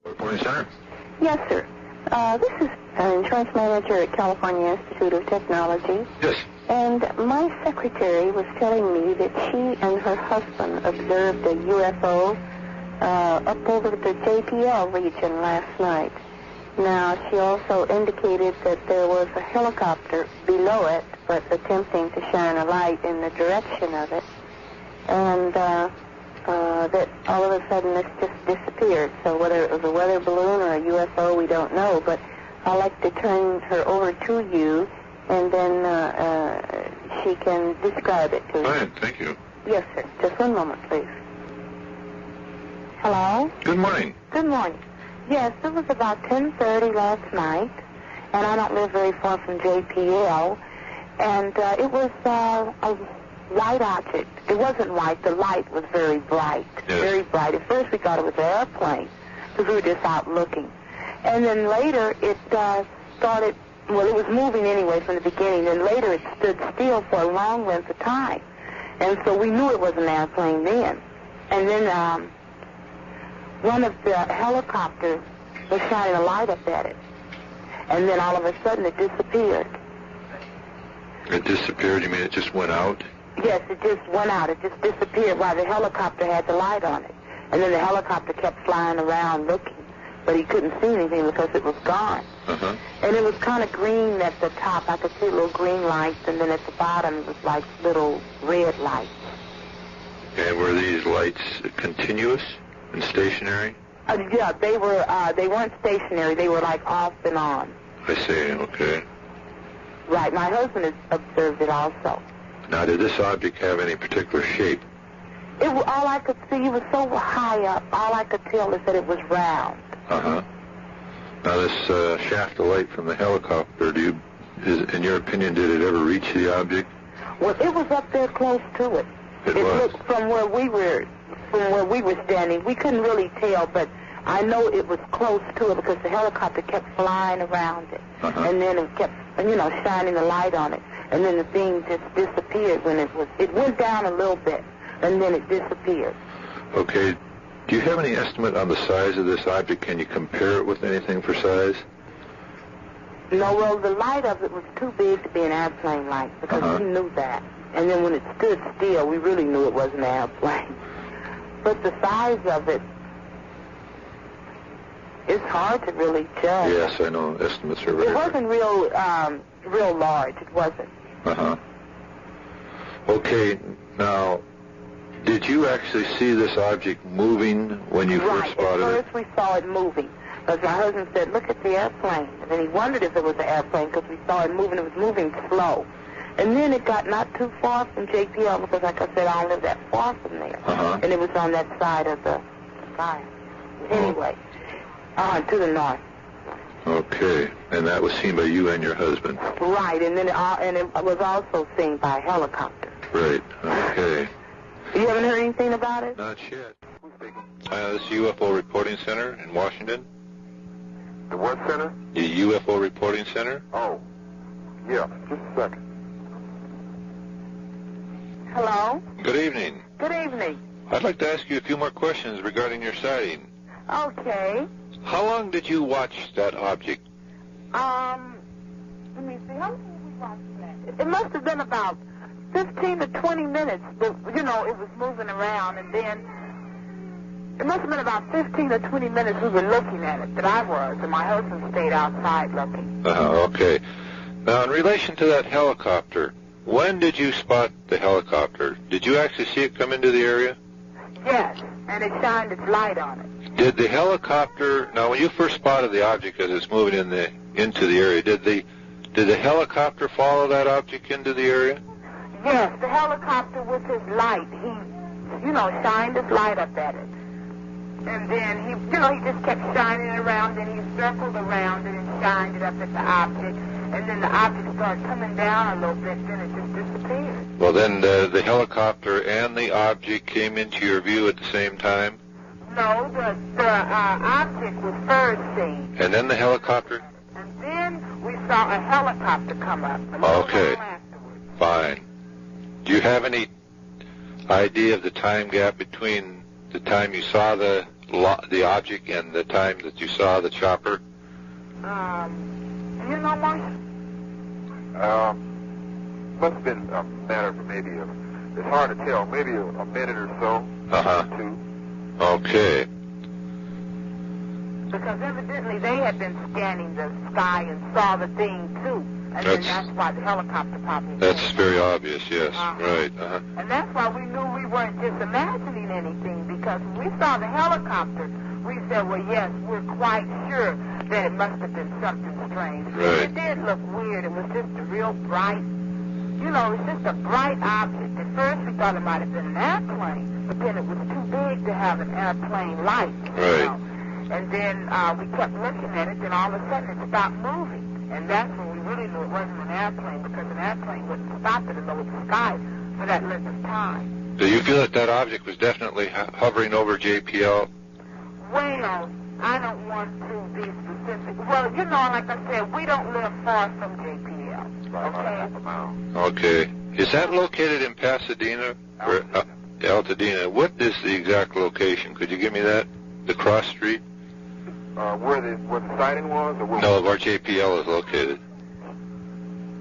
Reporting Center? Yes, sir. This is an insurance manager at California Institute of Technology. Yes. And my secretary was telling me that she and her husband observed a UFO up over the JPL region last night. Now, she also indicated that there was a helicopter below it, but attempting to shine a light in the direction of it. And that all of a sudden this just disappeared. So whether it was a weather balloon or a UFO, we don't know. But I'd like to turn her over to you, and then she can describe it to you. Fine, thank you. Yes, sir. Just one moment, please. Hello? Good morning. Good morning. Yes, it was about 10:30 last night, and I don't live very far from JPL, and it was a white object. It wasn't white. The light was very bright. Yes. Very bright. At first we thought it was an airplane because we were just out looking. And then later it started, well, it was moving anyway from the beginning. Then later it stood still for a long length of time. And so we knew it was an airplane then. And then one of the helicopters was shining a light up at it. And then all of a sudden it disappeared. It disappeared? You mean it just went out? Yes, it just went out. It just disappeared while the helicopter had the light on it. And then the helicopter kept flying around looking, but he couldn't see anything because it was gone. Uh-huh. And it was kind of green at the top. I could see little green lights, and then at the bottom it was like little red lights. And were these lights continuous and stationary? Yeah, they weren't stationary. They were like off and on. I see, okay. Right, my husband has observed it also. Now, did this object have any particular shape? All I could see, it was so high up, all I could tell is that it was round. Uh-huh. Now, this shaft of light from the helicopter, in your opinion, did it ever reach the object? Well, it was up there close to it. It was? Looked from where we were standing. We couldn't really tell, but I know it was close to it because the helicopter kept flying around it. Uh-huh. And then it kept, shining the light on it. And then the thing just disappeared when it went down a little bit, and then it disappeared. Okay. Do you have any estimate on the size of this object? Can you compare it with anything for size? No, well, the light of it was too big to be an airplane light because we knew that. And then when it stood still, we really knew it wasn't an airplane. But the size of it, it's hard to really judge. Yes, I know. Estimates are very... It wasn't real large. It wasn't. Uh-huh. Okay, now, did you actually see this object moving when you first spotted it? Right, at first we saw it moving. Because my husband said, look at the airplane. And then he wondered if it was an airplane because we saw it moving. It was moving slow. And then it got not too far from JPL because, like I said, I don't live that far from there. Uh-huh. And it was on that side of the sky. Anyway, to the north. Okay, and that was seen by you and your husband? Right, and then it was also seen by a helicopter. Right, okay. You haven't heard anything about it? Not yet. This is UFO Reporting Center in Washington. The what center? The UFO Reporting Center. Oh, yeah, just a second. Hello? Good evening. Good evening. I'd like to ask you a few more questions regarding your sighting. Okay. How long did you watch that object? Let me see. How long did we watch that? It must have been about 15 to 20 minutes. It was moving around, and then it must have been about 15 to 20 minutes we were looking at it, that I was, and my husband stayed outside looking. Okay. Now, in relation to that helicopter, when did you spot the helicopter? Did you actually see it come into the area? Yes, and it shined its light on it. Did the helicopter, now when you first spotted the object as it's moving into the area, did the helicopter follow that object into the area? Yes, the helicopter with his light, he, shined his light up at it. And then he just kept shining it around, and he circled around it and shined it up at the object. And then the object started coming down a little bit, then it just disappeared. Well, then the helicopter and the object came into your view at the same time? No, the object was first seen. And then the helicopter? And then we saw a helicopter come up. Okay, fine. Do you have any idea of the time gap between the time you saw the the object and the time that you saw the chopper? Do you know, Marcia? Must have been a matter of maybe it's hard to tell, maybe a minute or so. Uh-huh. Or two. Okay. Because evidently they had been scanning the sky and saw the thing too. And then that's why the helicopter probably That's came. very obvious, yes. Right. Uh-huh. And that's why we knew we weren't just imagining anything, because when we saw the helicopter, we said, well, yes, we're quite sure that it must have been something strange. Right. It did look weird. It was just a real bright, it was just a bright object. At first we thought it might have been an airplane, but then it was too big to have an airplane light. Right. And then we kept looking at it, then all of a sudden it stopped moving. And that's when we really knew it wasn't an airplane, because an airplane wouldn't stop it in the sky for that length of time. Do you feel that that object was definitely hovering over JPL? Well, I don't want to be specific. Well, like I said, we don't live far from JPL. About half a mile. Okay. Is that located in Pasadena? Altadena. What is the exact location? Could you give me that? The cross street? Where the sighting was? Or where No, where JPL is located.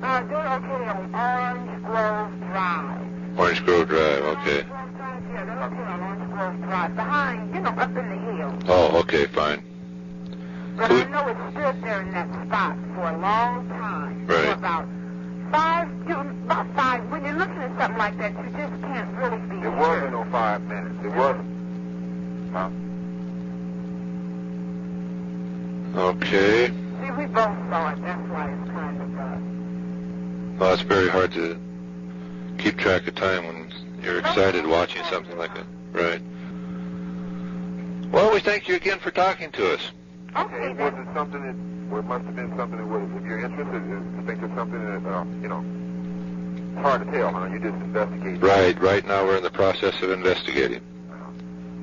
They're located on Orange Grove Drive. Orange Grove Drive, okay. Yeah, they're located on Orange Grove Drive, behind, up in the hills. Oh, okay, fine. But I know it stood there in that spot for a long time. Right. For about five. When you're looking at something like that, you just can't really be It wasn't no 5 minutes. It wasn't. Huh? Okay. See, we both saw it. That's why it's kind of Well, it's very hard to keep track of time when you're excited watching something like that. Right. Well, we thank you again for talking to us. Okay, Was it something that, well, it must have been something that was, if you're interested, to think it's something that, it's hard to tell, huh? You just investigate. Right. Right now we're in the process of investigating.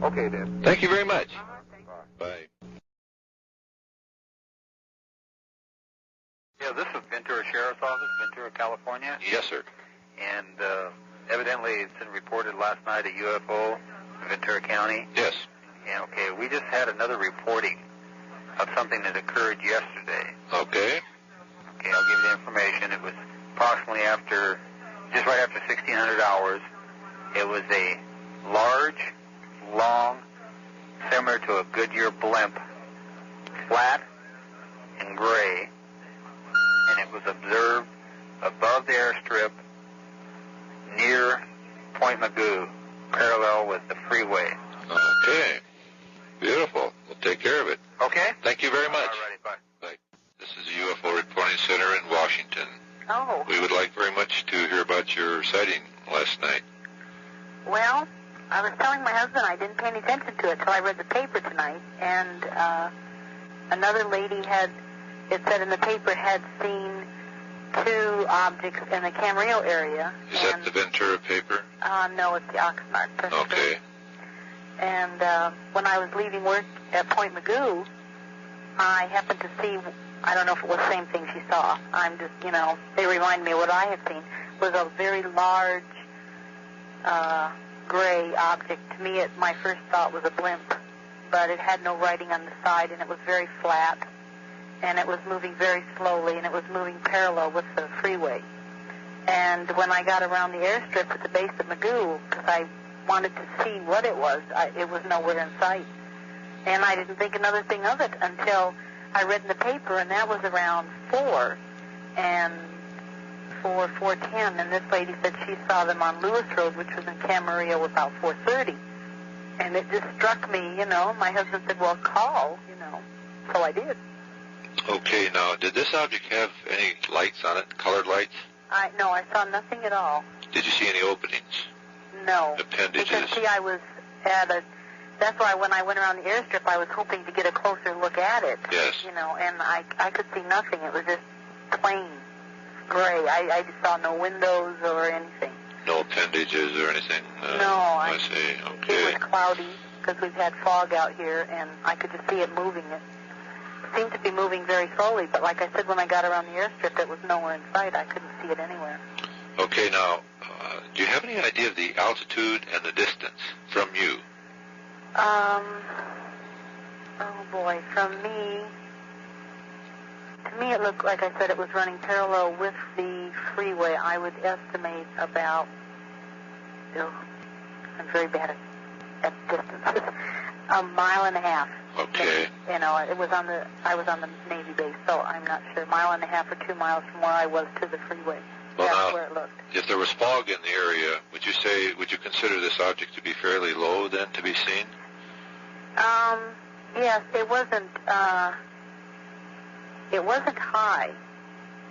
Okay, then. Thank you very much. Bye. Yeah, this is Ventura Sheriff's Office, Ventura, California. Yes, sir. And evidently it's been reported last night a UFO in Ventura County. Yes. And, okay, we just had another reporting of something that occurred yesterday. Okay. Okay, I'll give you the information. It was approximately just right after 1600 hours. It was a large, long, similar to a Goodyear blimp, flat and gray, and it was observed above the airstrip near Point Magoo, parallel with the freeway. Okay. Beautiful. We'll take care of it. Okay? Thank you very much. All righty, bye. Bye. This is the UFO Reporting Center in Washington. Oh, We would like very much to hear about your sighting last night. well, I was telling my husband I didn't pay any attention to it till I read the paper tonight, and another lady it said in the paper, had seen two objects in the Camarillo area. Is that the Ventura paper? No, it's the Oxnard. Okay. And when I was leaving work at Point Magoo, I happened to see, I don't know if it was the same thing she saw. I'm just, they remind me of what I had seen, was a very large gray object. To me, my first thought was a blimp, but it had no writing on the side, and it was very flat, and it was moving very slowly, and it was moving parallel with the freeway. And when I got around the airstrip at the base of Magoo, because I wanted to see what it was nowhere in sight. And I didn't think another thing of it until I read in the paper, and that was around 4 and 4:10, and this lady said she saw them on Lewis Road, which was in Camarillo, about 4:30. And it just struck me, my husband said, well, call, so I did. Okay, now, did this object have any lights on it, colored lights? No, I saw nothing at all. Did you see any openings? No. Appendages? Because, see, I was that's why when I went around the airstrip, I was hoping to get a closer look at it. Yes. And I could see nothing. It was just plain gray. I just saw no windows or anything. No appendages or anything? No. I see, okay. It was cloudy because we've had fog out here, and I could just see it moving. It seemed to be moving very slowly, but like I said, when I got around the airstrip, it was nowhere in sight. I couldn't see it anywhere. Okay, now, do you have any idea of the altitude and the distance from you? boy, from me, to me it looked, like I said, it was running parallel with the freeway. I would estimate about, I'm very bad at distances, a mile and a half. Okay. You know, I was on the Navy base, so I'm not sure. Mile and a half or 2 miles from where I was to the freeway. Well, That's now, where it looked. if there was fog in the area, would you consider this object to be fairly low then to be seen? Yes, it wasn't high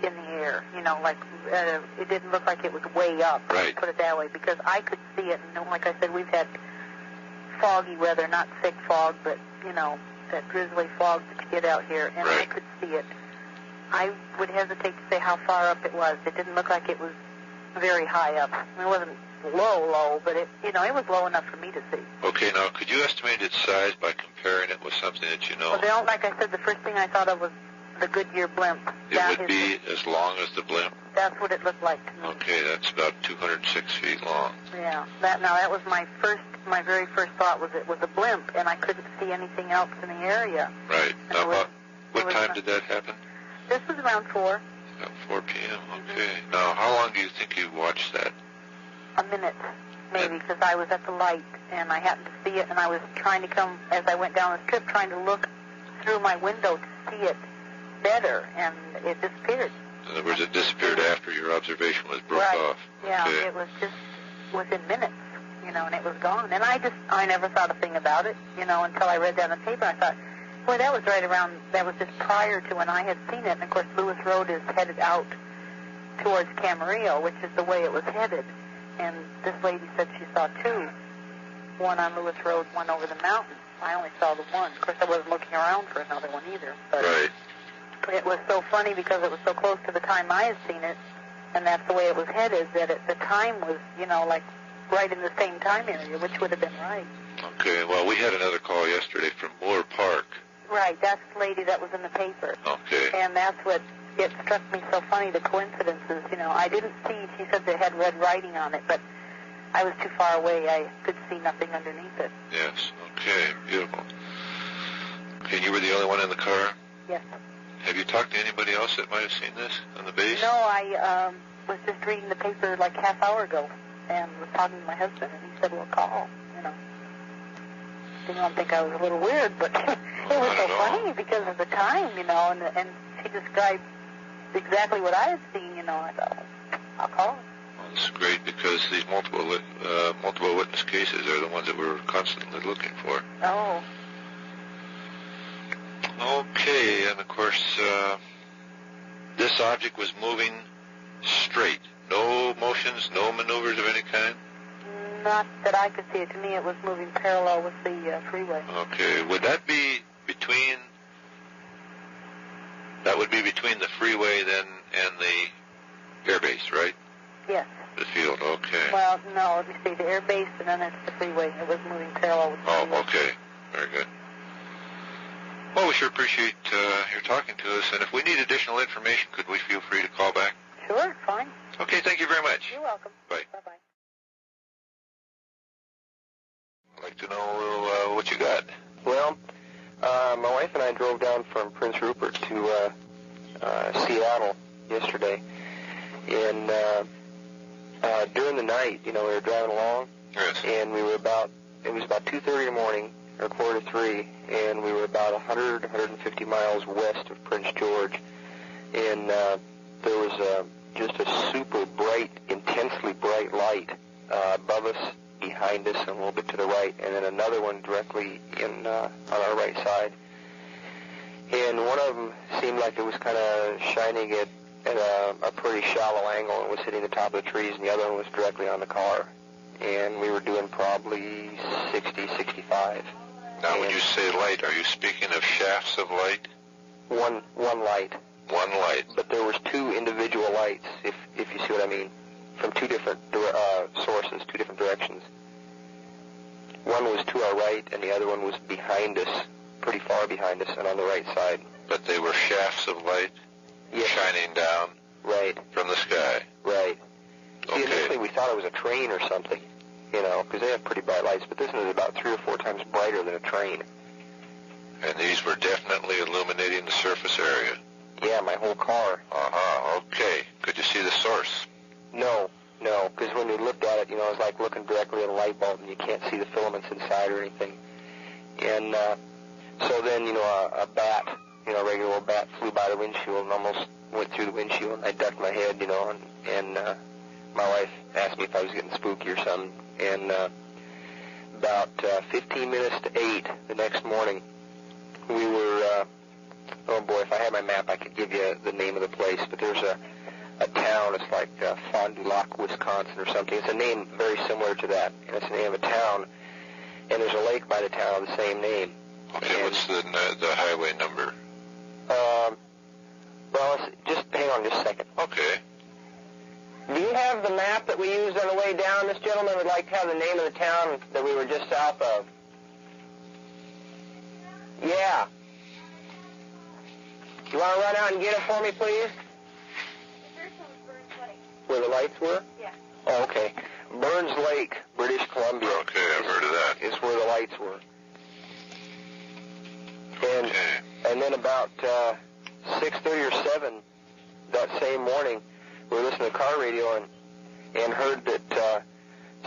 in the air, you know, like, it didn't look like it was way up, right. Put it that way, because I could see it, and like I said, we've had foggy weather, not thick fog, but, you know, that drizzly fog that you get out here, and right. I could see it. I would hesitate to say how far up it was. It didn't look like it was very high up. I mean, it wasn't low, but it was low enough for me to see. Okay, now, could you estimate its size by comparing it with something that you know? Well, like I said, the first thing I thought of was the Goodyear blimp. It would be as long as the blimp? That's what it looked like to me. Okay, that's about 206 feet long. Yeah. That was my very first thought was it was a blimp, and I couldn't see anything else in the area. Right. Now, what time did that happen? This was around 4. About 4 p.m., okay. Now, how long do you think you watched that? A minute, maybe, because I was at the light, and I happened to see it, and I was trying to come, as I went down the strip, trying to look through my window to see it better, and it disappeared. In other words, it disappeared after your observation was broke off. Yeah, okay. It was just within minutes, you know, and it was gone. And I never thought a thing about it, you know, until I read that in the paper. I thought, boy, that was just prior to when I had seen it. And, of course, Lewis Road is headed out towards Camarillo, which is the way it was headed. And this lady said she saw 2, one on Lewis Road, one over the mountain. I only saw the one. Of course, I wasn't looking around for another one either. But right. It was so funny because it was so close to the time I had seen it, and that's the way it was headed, that the time was, you know, like right in the same time area, which would have been right. Okay, well, we had another call yesterday from Moore Park. Right, that's the lady that was in the paper. Okay. And that's what, it struck me so funny, the coincidences, you know. I didn't see, she said they had red writing on it, but I was too far away. I could see nothing underneath it. Yes, okay, beautiful. Okay, you were the only one in the car? Yes. Have you talked to anybody else that might have seen this on the base? No, I was just reading the paper like half hour ago and was talking to my husband, and he said, well, call, you know. Didn't think I was a little weird, but it was so funny because of the time, you know, and she described exactly what I had seen, you know. I thought, I'll call. Well, this is great because these multiple witness cases are the ones that we're constantly looking for. Oh. Okay, and of course, this object was moving straight. No motions, no maneuvers of any kind? Not that I could see it. To me, it was moving parallel with the freeway. Okay, would that be between the freeway then and the airbase, right? Yes. The field, okay. Well, no, let me see, the airbase and then it's the freeway. It was moving parallel with the freeway. Oh, okay. Very good. Well, we sure appreciate your talking to us, and if we need additional information, could we feel free to call back? Sure, fine. Okay, thank you very much. You're welcome. Bye. Bye-bye. I'd like to know what you got. Well, my wife and I drove down from Prince Rupert to Seattle yesterday, and during the night, you know, we were driving along, Yes. and it was about 2:30 in the morning, or 2:45, and we were about 150 miles west of Prince George, and there was just a super bright, intensely bright light above us, behind us, and a little bit to the right, and then another one directly on our right side. And one of them seemed like it was kind of shining at a pretty shallow angle and was hitting the top of the trees, and the other one was directly on the car. And we were doing probably 60, 65. Now, when you say light, are you speaking of shafts of light? One light. One light. But there was 2 individual lights, if you see what I mean, from 2 different sources, 2 different directions. One was to our right, and the other one was behind us, pretty far behind us, and on the right side. But they were shafts of light shining down from the sky. Right. Okay. See, initially we thought it was a train or something, you know, because they have pretty bright lights, but this one is about 3 or 4 times brighter than a train. And these were definitely illuminating the surface area? Yeah, my whole car. Uh-huh, okay. Could you see the source? No, because when you looked at it, you know, it was like looking directly at a light bulb, and you can't see the filaments inside or anything. And so then, you know, a bat, you know, a regular old bat flew by the windshield and almost went through the windshield, and I ducked my head, you know, and my wife asked me if I was getting spooky or something. And about 15 minutes to 8 the next morning, we were, oh boy, if I had my map, I could give you the name of the place, but there's a town, it's like Fond du Lac, Wisconsin or something. It's a name very similar to that, and it's the name of a town, and there's a lake by the town of the same name. Okay, and what's the highway number? Well, just hang on just a second. Okay. Do you have the map that we used on the way down? This gentleman would like to have the name of the town that we were just south of. Yeah. You want to run out and get it for me, please? Where the lights were? Yeah. Oh, okay. Burns Lake, British Columbia. Okay, I've heard of that. Is where the lights were. And, okay. And then about 6:30 or 7 that same morning, we were listening to car radio and heard that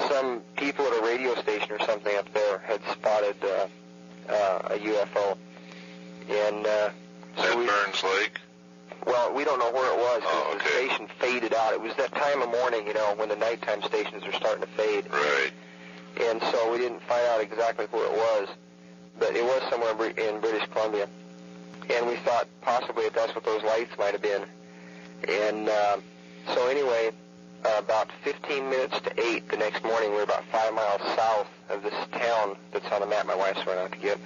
some people at a radio station or something up there had spotted a UFO. And so Burns Lake? Well, we don't know where it was because okay. the station faded out. It was that time of morning, you know, when the nighttime stations are starting to fade. Right. And so we didn't find out exactly where it was, but it was somewhere in British Columbia. And we thought possibly that's what those lights might have been. And so anyway, about 15 minutes to 8 the next morning, we were about 5 miles south of this town that's on the map my wife's run out to get.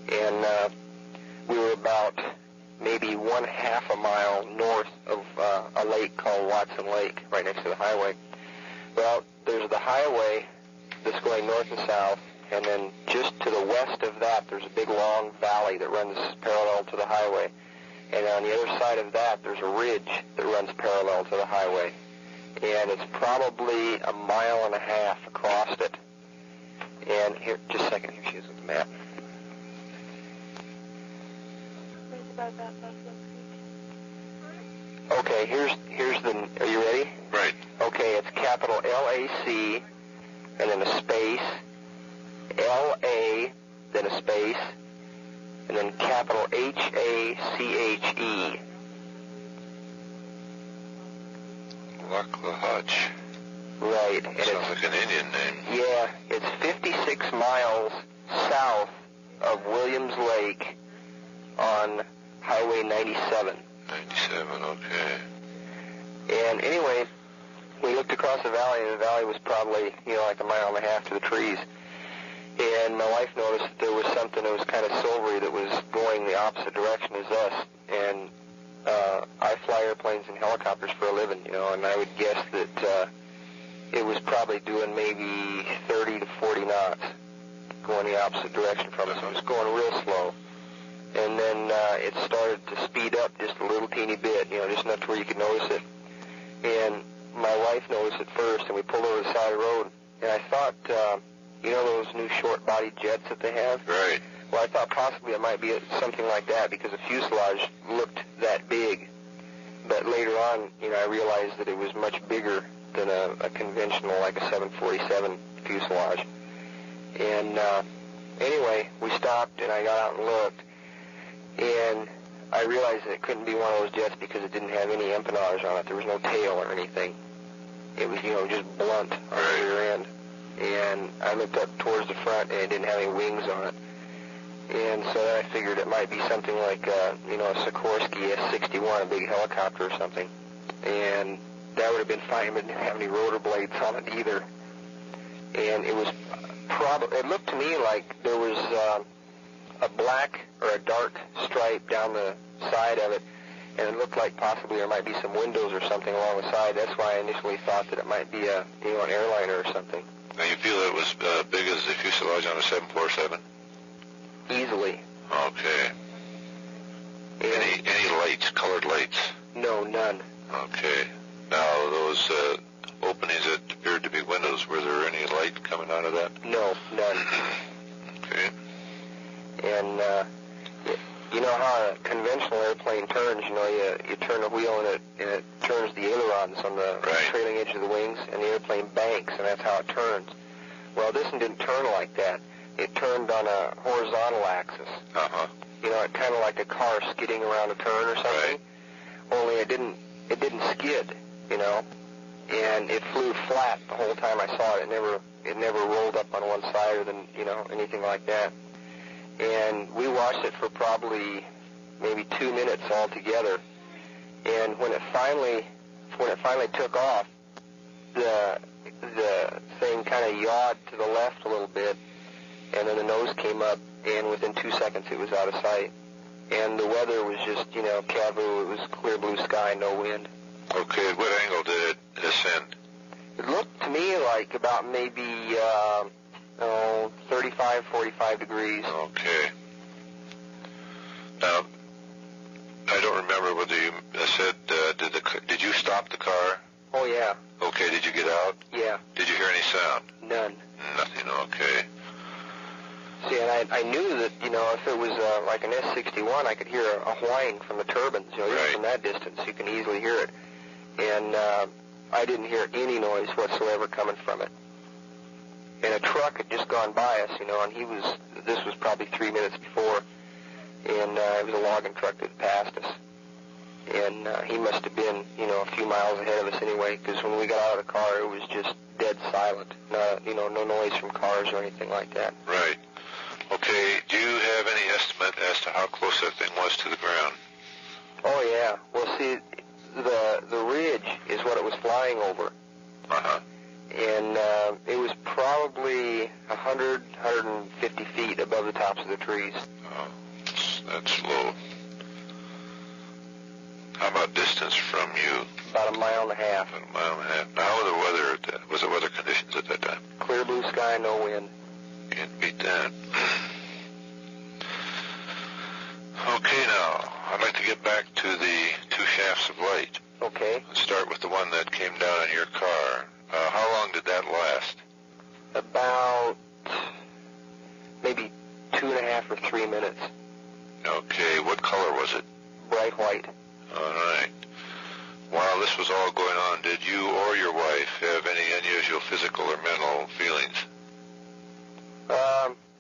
And we were about maybe 1/2 a mile north of a lake called Watson Lake, right next to the highway. Well, there's the highway that's going north and south, and then just to the west of that, there's a big long valley that runs parallel to the highway. And on the other side of that, there's a ridge that runs parallel to the highway. And it's probably 1.5 miles across it. And here, just a second, here she is with the map. Okay, here's the, are you ready? Right. Okay, it's capital L-A-C, and then a space, L-A, then a space, and then capital H-A-C-H-E. Laclahutch. Right. And sounds like an Indian name. Yeah, it's 56 miles south of Williams Lake on Highway 97. 97, okay. And anyway, we looked across the valley, and the valley was probably, you know, like 1.5 miles to the trees. And my wife noticed that there was something that was kind of silvery that was going the opposite direction as us. And I fly airplanes and helicopters for a living, you know, and I would guess that it was probably doing maybe 30 to 40 knots going the opposite direction from us. It was going real slow. And then it started to speed up just a little teeny bit, you know, just enough to where you could notice it. And my wife noticed it first, and we pulled over the side of the road. And I thought, you know those new short-bodied jets that they have? Right. Well, I thought possibly it might be something like that because the fuselage looked that big. But later on, you know, I realized that it was much bigger than a conventional, like a 747 fuselage. And anyway, we stopped, and I got out and looked. And I realized that it couldn't be one of those jets because it didn't have any empennage on it. There was no tail or anything. It was, you know, just blunt on the rear end. And I looked up towards the front, and it didn't have any wings on it. And so then I figured it might be something like, you know, a Sikorsky S-61, a big helicopter or something. And that would have been fine, but it didn't have any rotor blades on it either. And it was it looked to me like there was a black or a dark stripe down the side of it, and it looked like possibly there might be some windows or something along the side. That's why I initially thought that it might be an airliner or something. Now you feel it was big as the fuselage on a 747? Easily. Okay. And any lights, colored lights? no, none. Okay. Now those openings that appeared to be windows, were there any light coming out of that? No, none. Okay. And You know how a conventional airplane turns, you know, you turn the wheel and it turns the ailerons on the trailing edge of the wings, and the airplane banks, and that's how it turns. Well, this one didn't turn like that. It turned on a horizontal axis. Uh-huh. You know, kind of like a car skidding around a turn or something. Right. Only it didn't skid, you know, and it flew flat the whole time I saw it. It never rolled up on one side or then, you know, anything like that. And we watched it for probably maybe 2 minutes altogether. And when it finally took off, the thing kind of yawed to the left a little bit, and then the nose came up, and within 2 seconds it was out of sight. And the weather was just, you know, cavoo. It was clear blue sky, no wind. Okay, at what angle did it ascend? It looked to me like about maybe 35, 45 degrees. Okay. Now, I don't remember whether you said, did you stop the car? Oh, yeah. Okay, did you get out? Yeah. Did you hear any sound? None. Nothing, okay. See, and I knew that, you know, if it was like an S-61, I could hear a whine from the turbines. You know, even from that distance, you can easily hear it. And I didn't hear any noise whatsoever coming from it. And a truck had just gone by us, you know, and this was probably 3 minutes before, and it was a logging truck that passed us. And he must have been, you know, a few miles ahead of us anyway, because when we got out of the car, it was just dead silent. You know, no noise from cars or anything like that. Right. Okay, do you have any estimate as to how close that thing was to the ground? Oh, yeah. Well, see, the ridge is what it was flying over. Uh-huh. And it was probably 100, 150 feet above the tops of the trees. Oh, that's low. How about distance from you? About a mile and a half. About a mile and a half. Now, how were the weather? Was the weather conditions at that time? Clear blue sky, no wind. Can't beat that. Okay, now, I'd like to get back to the two shafts of light. Okay. Let's start with the one that came down in your car. How long did that last? About maybe 2.5 or 3 minutes. Okay, what color was it? Bright white. All right. While this was all going on, did you or your wife have any unusual physical or mental feelings?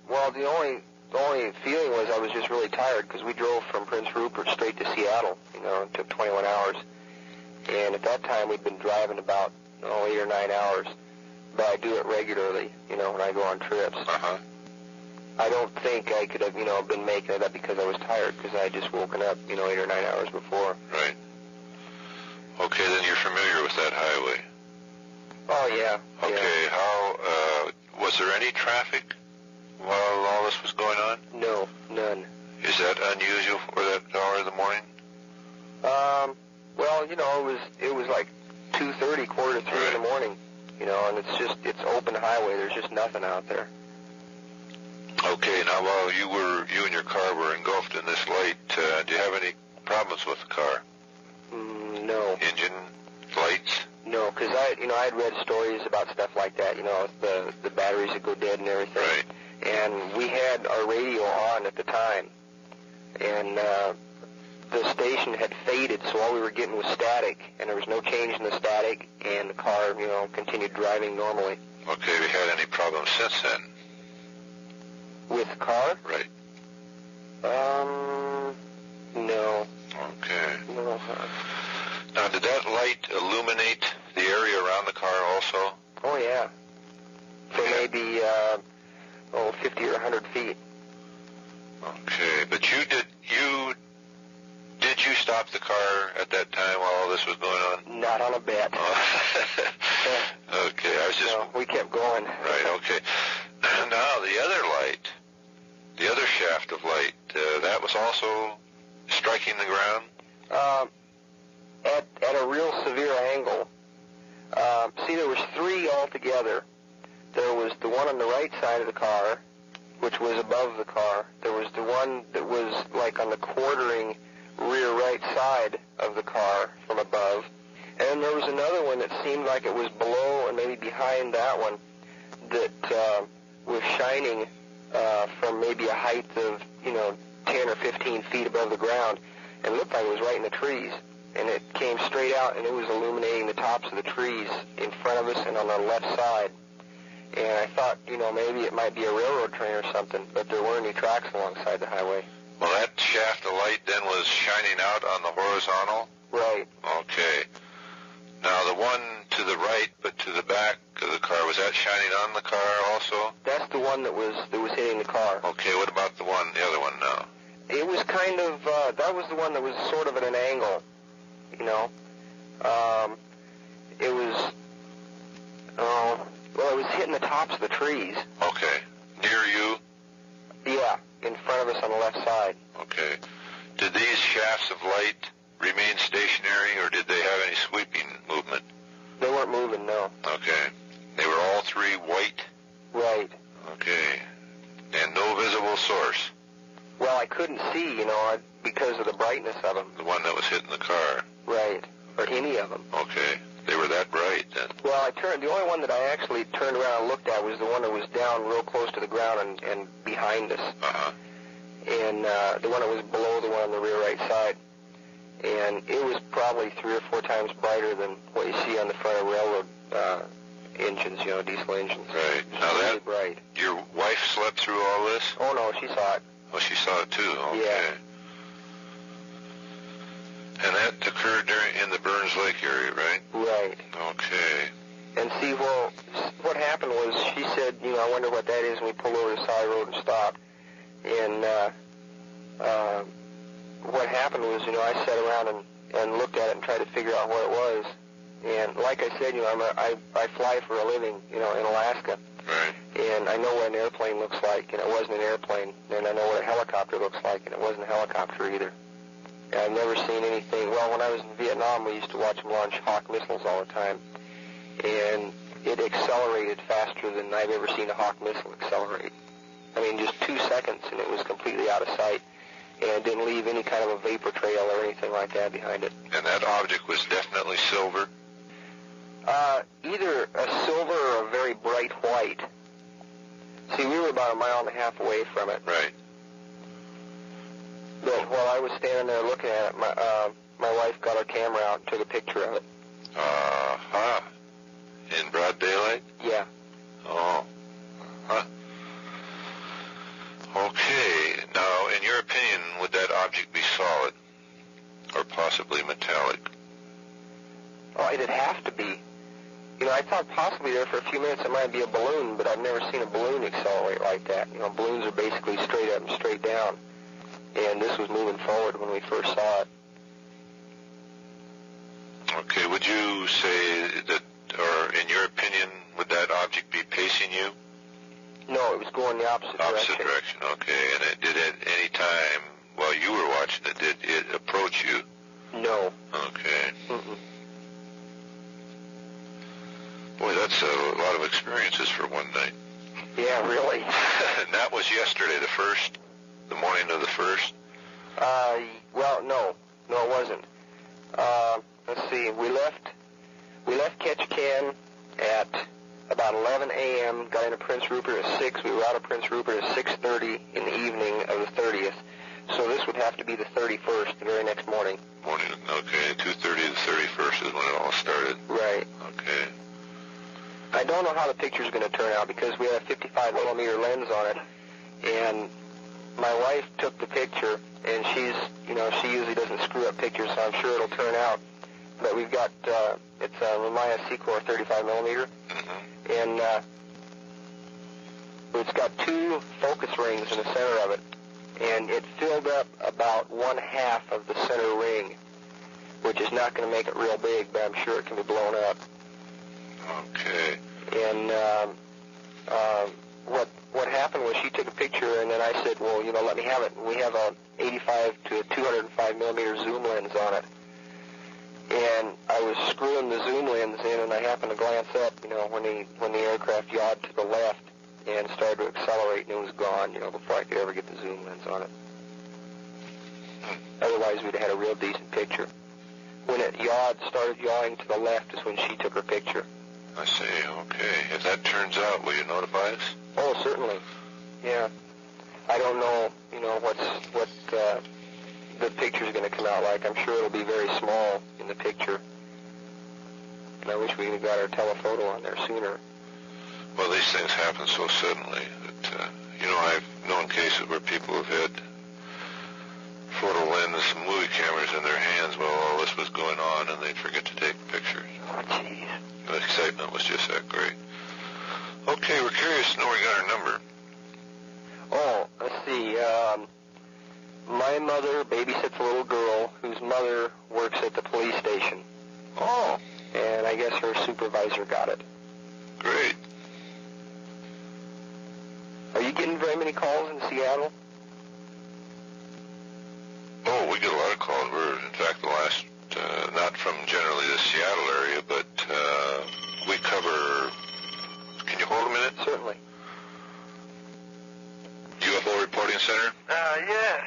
Well, the only feeling was I was just really tired because we drove from Prince Rupert straight to Seattle. You know, it took 21 hours. And at that time, we'd been driving about 8 or 9 hours. But I do it regularly, you know, when I go on trips. Uh-huh. I don't think I could have, been making it up because I was tired because I had just woken up, 8 or 9 hours before. Right. Okay, then you're familiar with that highway. Oh, yeah. Okay, yeah. how, was there any traffic while all this was going on? No, none. Is that unusual for that hour of the morning? Well, it was like 2:30, 2:45 in the morning, and it's open highway. There's just nothing out there. Okay, now while you and your car were engulfed in this light, do you have any problems with the car? No. Engine, lights? No, because I'd read stories about stuff like that, the batteries that go dead and everything. Right. And we had our radio on at the time, and the station had faded, so all we were getting was static, and there was no change in the static, and the car, continued driving normally. Okay, have you had any problems since then? With the car? Right. No. Okay. No. Now, did that light illuminate the area around the car also? Oh, yeah. For maybe, 50 or 100 feet. Okay, but did you stop the car at that time while all this was going on? Not on a bet. Okay, I was just... No, we kept going. Right, okay. Now, the other light, the other shaft of light, that was also striking the ground? At a real severe angle. See, there was 3 altogether. There was the one on the right side of the car, which was above the car. There was the one that was like on the quartering rear right side of the car from above. And there was another one that seemed like it was below and maybe behind that one that was shining from maybe a height of, 10 or or 15 feet above the ground, and it looked like it was right in the trees. And it came straight out, and it was illuminating the tops of the trees in front of us and on the left side. And I thought, maybe it might be a railroad train or something, but there weren't any tracks alongside the highway. Well, that shaft of light then was shining out on the horizontal? Right. Okay. Now, the one to the right, but to the back of the car, was that shining on the car also? That's the one that was hitting the car. Okay, what about the other one now? It was kind of, that was the one that was sort of at an angle, It was, it was hitting the tops of the trees. Okay. Near you? Yeah, in front of us on the left side. Okay. Did these shafts of light remain stationary, or did they have any sweeping movement? They weren't moving, no. Okay. They were all three white? Right. Okay. And no visible source? Well, I couldn't see, because of the brightness of them. The one that was hitting the car? Right. Or any of them. Okay. They were that bright then? Well, the only one that I actually turned around and looked at was the one that was down real close to the ground and behind us. Uh-huh. And the one that was below the one on the rear right side. And it was probably 3 or 4 times brighter than what you see on the front of railroad engines, diesel engines. Right. Now really bright. Your wife slept through all this? Oh, no, she saw it. Oh, she saw it too? Okay. Yeah. And that occurred in the Burns Lake area, right? Right. Okay. And see, well, what happened was she said, I wonder what that is, and we pulled over to the side road and stopped. And what happened was, I sat around and looked at it and tried to figure out what it was. And like I said, I fly for a living, in Alaska. Right. And I know what an airplane looks like, and it wasn't an airplane. And I know what a helicopter looks like, and it wasn't a helicopter either. And I've never seen anything. Well, when I was in Vietnam, we used to watch them launch Hawk missiles all the time. And it accelerated faster than I've ever seen a Hawk missile accelerate. I mean, just 2 seconds, and it was completely out of sight. And it didn't leave any kind of a vapor trail or anything like that behind it. And that object was definitely silver? Either a silver or a very bright white. See, we were about 1.5 miles away from it. Right. But while I was standing there looking at it, my wife got her camera out and took a picture of it. Uh-huh. In broad daylight? Yeah. Oh. Huh. Okay. Now, in your opinion, would that object be solid? Or possibly metallic? Oh, it'd have to be. I thought possibly there for a few minutes it might be a balloon, but I've never seen a balloon accelerate like that. Balloons are basically straight up and straight down. And this was moving forward when we first saw it. Okay, would you say that, or in your opinion, would that object be pacing you? No, it was going the opposite direction. Opposite direction, okay. And it did at any time while you were watching it, did it approach you? No. Okay. Mm-mm. Boy, that's a lot of experiences for one night. Yeah, really. And that was yesterday, the 1st? The morning of the 1st? Well, no, it wasn't. Let's see, we left Ketchikan at about 11 a.m., got into Prince Rupert at 6. We were out of Prince Rupert at 6:30 in the evening of the 30th. So this would have to be the 31st, the very next morning. Morning, okay, 2:30 to the 31st is when it all started. Right. Okay. I don't know how the picture's going to turn out because we had a 55-millimeter lens on it, and my wife took the picture, and she usually doesn't screw up pictures, so I'm sure it'll turn out. But we've got, it's a Lumia Secor 35-millimeter, and it's got 2 focus rings in the center of it, and it filled up about 1/2 of the center ring, which is not going to make it real big, but I'm sure it can be blown up. Okay. And what happened was she took a picture, and then I said, well, let me have it. And we have a 85 to a 205 millimeter zoom lens on it. And I was screwing the zoom lens in, and I happened to glance up, when the aircraft yawed to the left and started to accelerate, and it was gone, before I could ever get the zoom lens on it. Otherwise, we'd have had a real decent picture. When it started yawing to the left is when she took her picture. I see, okay. If that turns out, will you notify us? Oh, certainly. Yeah. I don't know, what the picture's going to come out like. I'm sure it'll be very small in the picture. And I wish we had got our telephoto on there sooner. Well, these things happen so suddenly that, I've known cases where people have had photo lens and movie cameras in their hands while all this was going on, and they'd forget to take pictures. Oh, jeez. The excitement was just that great. Okay, we're curious to know where you got our number. Oh, let's see. My mother babysits a little girl whose mother works at the police station. Oh. And I guess her supervisor got it. Great. Are you getting very many calls in Seattle? Oh, we get a lot of calls. We're, in fact, the last, not from generally the Seattle area, but we cover, can you hold a minute? Certainly. UFO Reporting Center? Yes.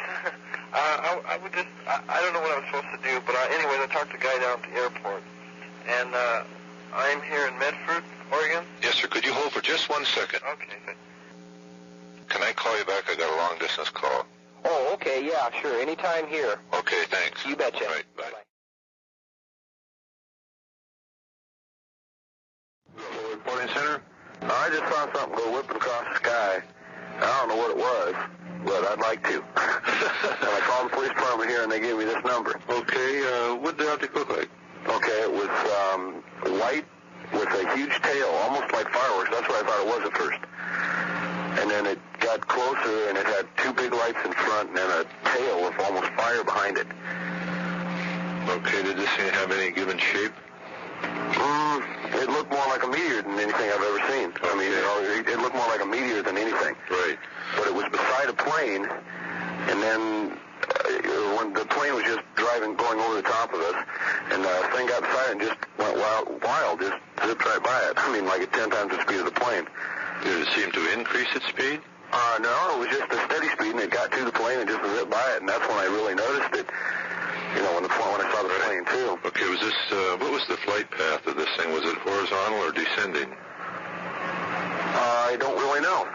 I would just, I don't know what I'm supposed to do, but anyways, I talked to a guy down at the airport, and I'm here in Medford, Oregon. Yes, sir. Could you hold for just 1 second? Okay. Can I call you back? I got a long-distance call. Oh, okay, yeah, sure. Anytime here. Okay, thanks. You betcha. All right, bye. UFO Reporting Center? I just saw something go whipping across the sky. I don't know what it was, but I'd like to. And I called the police department here, and they gave me this number. Okay, what did the object look like? Okay, it was white with a huge tail, almost like fireworks. That's what I thought it was at first. And then it got closer, and it had two big lights in front, and then a tail with almost fire behind it. Okay, did this thing have any given shape? It looked more like a meteor than anything I've ever seen. Okay. I mean, it looked more like a meteor than anything. Right. But it was beside a plane, and then when the plane was just going over the top of us, and the thing got beside it and just went wild, just zipped right by it. I mean, like at 10 times the speed of the plane. Did it seem to increase its speed? No, it was just a steady speed, and it got to the plane and just zipped by it, and that's when I really noticed it. When I saw the plane too. Okay, was this, what was the flight path of this thing? Was it horizontal or descending? I don't really know.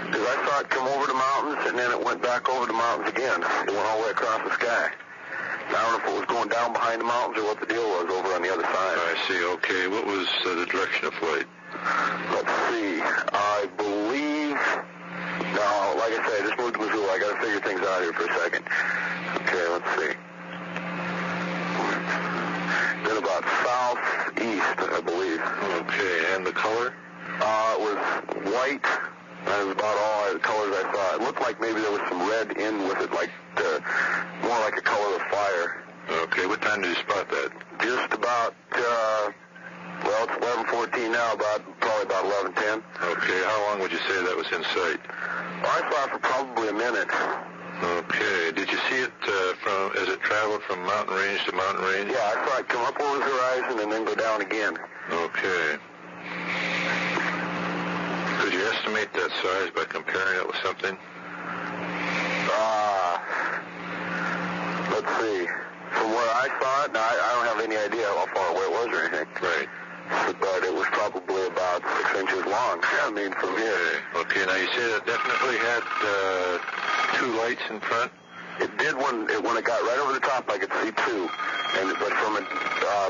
Because I saw it come over the mountains, and then it went back over the mountains again. It went all the way across the sky. I don't know if it was going down behind the mountains or what the deal was over on the other side. I see, okay. What was the direction of flight? Let's see. I believe... No, like I said, I just moved to Missoula. I got to figure things out here for a second. Okay, let's see. Then about southeast, I believe. Okay, and the color? It was white. That was about all the colors I saw. It looked like maybe there was some red in with it, like more like a color of fire. Okay, what time did you spot that? Just about, well, it's 11:14 now, probably about 11:10. Okay, how long would you say that was in sight? Well, I saw it for probably a minute. Okay, did you see it as it traveled from mountain range to mountain range? Yeah, I saw it come up over the horizon and then go down again. Okay. Could you estimate that size by comparing it with something? Let's see. From where I saw it, now I don't have any idea how far away it was or anything. Right. But it was probably about 6 inches long. I mean, from here. Okay, now you say that definitely had two lights in front? It did when it got right over the top, I could see two. But from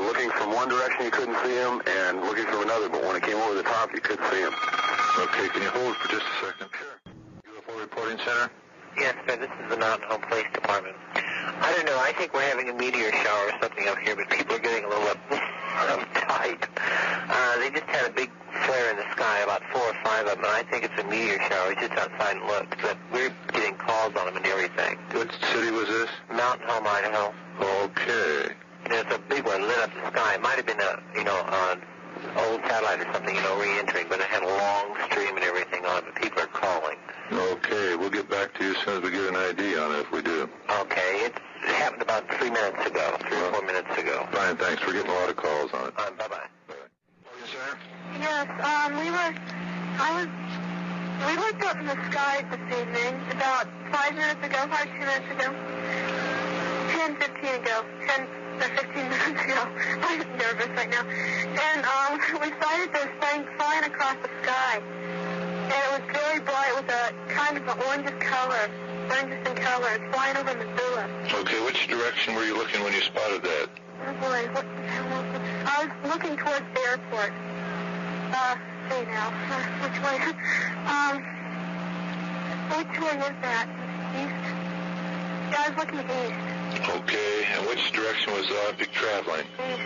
looking from one direction, you couldn't see them, and looking from another. But when it came over the top, you could see them. Okay, can you hold for just a second? Sure. UFO Reporting Center? Yes, sir, this is the Mountain Home Police Department. I don't know, I think we're having a meteor shower or something up here, but people are getting a little uptight. They just had a big flare in the sky, about 4 or 5 of them, and I think it's a meteor shower. We just outside and looked, but we're getting calls on them and everything. What city was this? Mountain Home, Idaho. Okay. There's a big one lit up the sky. It might have been an old satellite or something, re-entering, but it had a long stream and everything on it, but people are calling. Okay, we'll get back to you as soon as we get an ID on it, if we do. Okay, it happened about 3 minutes ago, 3 or 4 minutes ago. Fine, thanks. We're getting a lot of calls on it. Bye-bye. Yes, sir? Yes, we looked up in the sky this evening about 5 minutes ago, 2 minutes ago, 10, 15 ago, 10 or 15 minutes ago. I'm nervous right now. And we sighted this thing flying across the sky. And it was very bright with a kind of an orange color. strangest in color. It's flying over Missoula. Okay, which direction were you looking when you spotted that? Oh boy, I was looking towards the airport. See now, which way? Which way is that? East? Yeah, I was looking east. Okay, and which direction was the object traveling? East.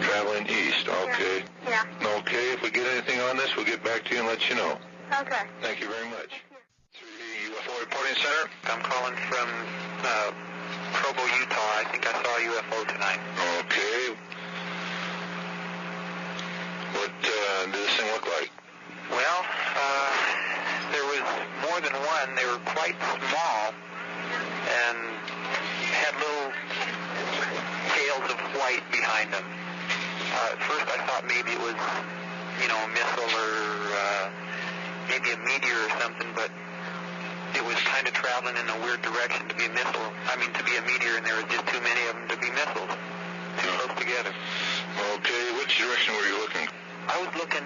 Traveling east, okay. Yeah. Okay, if we get anything on this, we'll get back to you and let you know. Okay. Thank you very much. 3D UFO Reporting Center. I'm calling from Provo, Utah. I think I saw a UFO tonight. Okay. What did this thing look like? Well, there was more than one. They were quite small and had little tails of white behind them. At first I thought maybe it was, a missile or maybe a meteor or something, but it was kind of traveling in a weird direction to be a missile. To be a meteor, and there was just too many of them to be missiles. Too close together. Okay, which direction were you looking? I was looking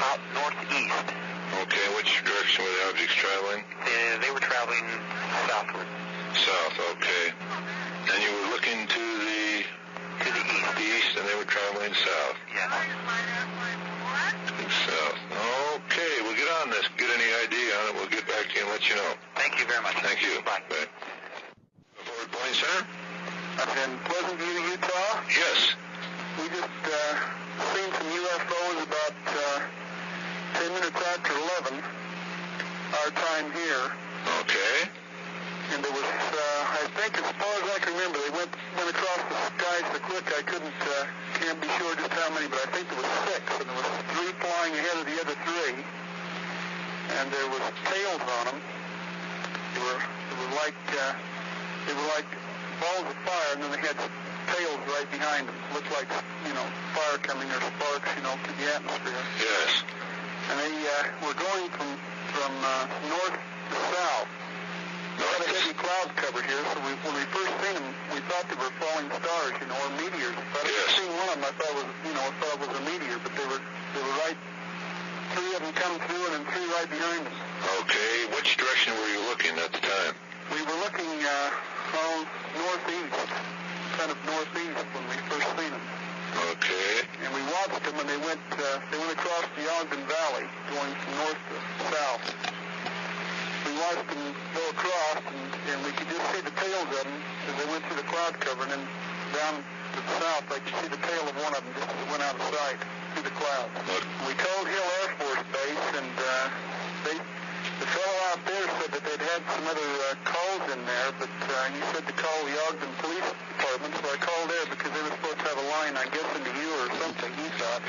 out northeast. Okay, which direction were the objects traveling? They were traveling southward. South, okay. And you were looking to the east, and they were traveling south. Yeah. South. Okay, we'll get on this. Get any idea on it, we'll get back to you and let you know. Thank you very much. Thank you. Bye. Bye. Forward Plane Center? Up in Pleasant View, Utah. Yes. We just seen some UFOs about 10 minutes after 11, our time here. Okay. And there was, I think, as far as I can remember, they went across the sky so quick I can't be sure just how many, but I think there was 6, and there was 3 flying ahead of the other 3, and there was tails on them. They were like balls of fire, and then they had tails right behind them. Looked like fire coming or sparks, through the atmosphere. Yes. And they were going from north to south. We had a heavy cloud cover here, so when we first seen them, we thought they were falling stars, or meteors. But I seen one of them, I thought it was a meteor, but they were right. 3 of them come through, and then 3 right behind them. Okay, which direction were you looking at the time? We were looking northeast, kind of northeast when we first seen them. Okay. And we watched them, and they went across the Ogden Valley, going from north to south. We watched them go across, and we could just see the tails of them as they went through the cloud cover, and then down to the south, I could see the tail of one of them just as it went out of sight through the clouds. We told Hill Air Force Base, and the fellow out there said that they'd had some other calls in there, but he said to call the Ogden Police Department, so I called there because they were supposed to have a line, I guess, into you or something, he thought.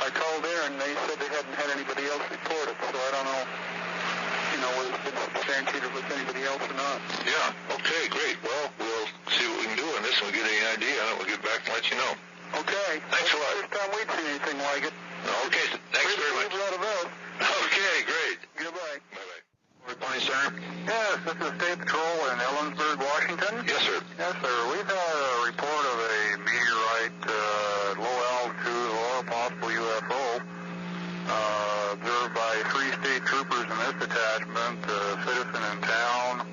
I called there, and they said they hadn't had anybody else report it, so I don't know, whether it's been substantiated with anybody else or not. Yeah, okay, great. Well, we'll see what we can do on this, and we'll get any idea on it. We'll get back and let you know. Okay. Thanks a lot. First time we'd seen anything like it. Okay, thanks very much. A lot of us. Okay, great. Goodbye. Bye-bye. Reporting Center? Yes, this is State Patrol in Ellensburg, Washington. Yes, sir. Yes, sir. We've had a report of a meteorite at low altitude or a possible UFO observed by 3 state troopers in this detachment, a citizen in town,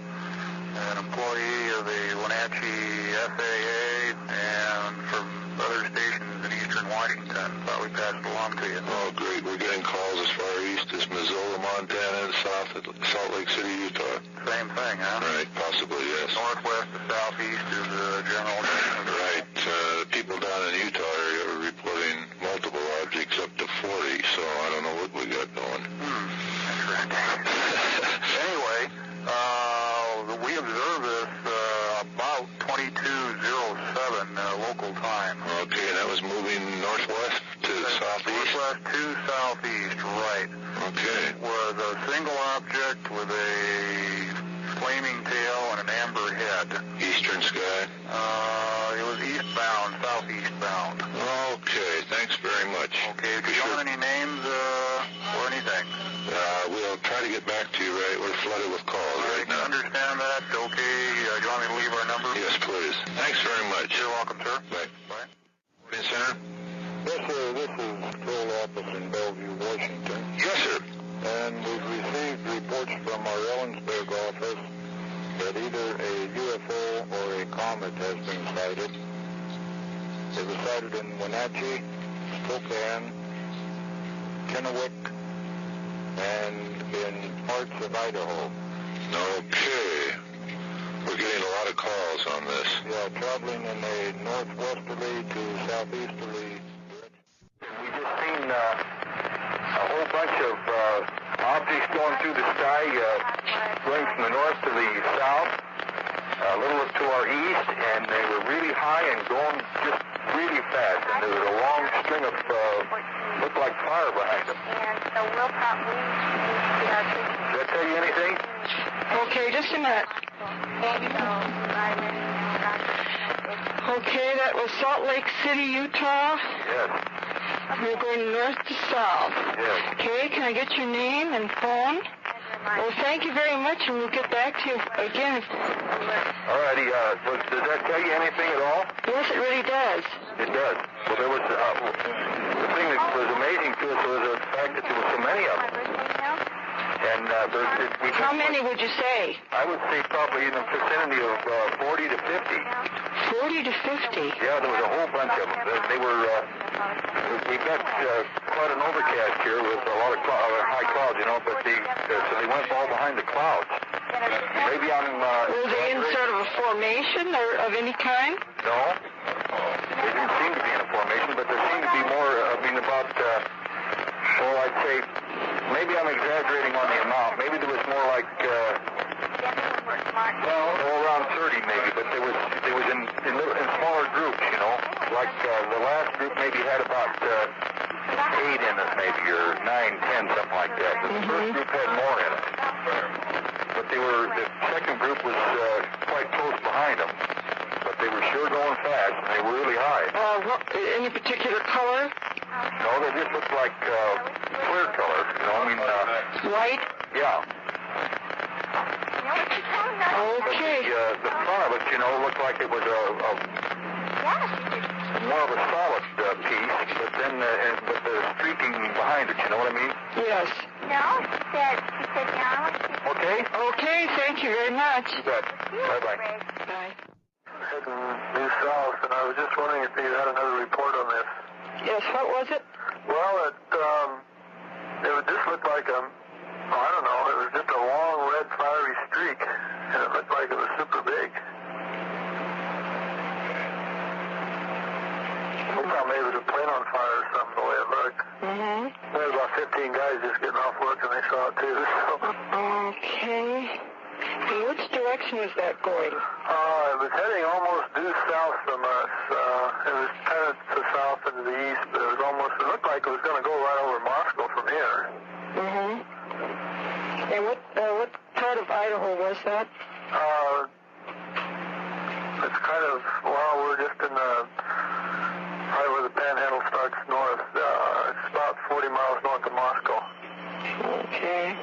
an employee of the Wenatchee FAA, and from other stations in eastern Washington. Thought we'd pass it along to you. Oh, great. We're getting calls as far east as Missoula, Montana, and south at Salt Lake City, Utah. Same thing, huh? Right, possibly, yes. Northwest to southeast is general. Right. People down in Utah area are reporting multiple objects up to 40, so I don't know what we got going. Interesting. Anyway, we observed this about 22:07 local time. Okay, and that was moving northwest to southeast? Northwest to southeast, right. Okay. It was a single object with a flaming tail and an amber head. Eastern sky? It was eastbound, southeastbound. Okay, thanks very much. Okay, if you don't have any names or anything. We'll try to get back to you, right? We're flooded with calls right now. I understand that. Okay, do you want me to leave our number? Yes, please. Thanks very much. You're welcome, sir. Bye. Bye. Reporting Center? Yes, sir. This is Patrol Office in Bellevue, Washington. Yes, sir. And we've received reports from our Ellensburg office either a UFO or a comet has been sighted. It was sighted in Wenatchee, Spokane, Kennewick, and in parts of Idaho. Okay. We're getting a lot of calls on this. Yeah, traveling in a northwesterly to southeasterly direction. We just seen a whole bunch of objects going through the sky, going from the north to the south, a little to our east, and they were really high and going just really fast. And there was a long string of, looked like fire behind them. And so we'll probably Did that tell you anything? Okay, just a minute. Okay, that was Salt Lake City, Utah. Yes. We're going north to south. Yes. Okay, can I get your name and phone? Well, thank you very much, and we'll get back to you again. All righty. Does that tell you anything at all? Yes, it really does. It does. Well, there was the thing that was amazing to us was the fact that there were so many of them. And How many would you say? I would say probably in the vicinity of 40 to 50. 40 to 50? Yeah, there was a whole bunch of them. They were, we got quite an overcast here with a lot of high clouds, you know, but so they went all behind the clouds. Maybe I'm... Were they in sort of a formation or of any kind? No. They didn't seem to be in a formation, but there seemed to be more, about, I'd say, maybe I'm exaggerating on the amount. Maybe there was more like, around 30 maybe, but there was in smaller groups, you know. Like the last group maybe had about 8 in it maybe, or 9, 10, something like that. The first group had more in it. But the second group was quite close behind them. But they were sure going fast, and they were really high. Any particular color? No, they just looked like clear color, you know, White? Yeah. Okay. But the front of it, you know, looked like it was more of a solid piece, but then but the streaking behind it, you know what I mean? Yes. No, she said no. Okay? Okay, thank you very much. You bet. Bye-bye. Bye. Heading due south, and I was just wondering if you had another report on this. Yes, what was it? Well, it would just look like I don't know, it was just a long red fiery streak, and it looked like it was super big. I thought maybe it was a plane on fire or something, the way it looked. There were about 15 guys just getting off work, and they saw it too, so. Okay. In which direction was that going? It was heading almost due south from us. It was kind of to south and to the east, but it looked like it was going to go right over Moscow from here. And what part of Idaho was that? It's kind of, we're just in right where the Panhandle starts north. It's about 40 miles north of Moscow. Okay.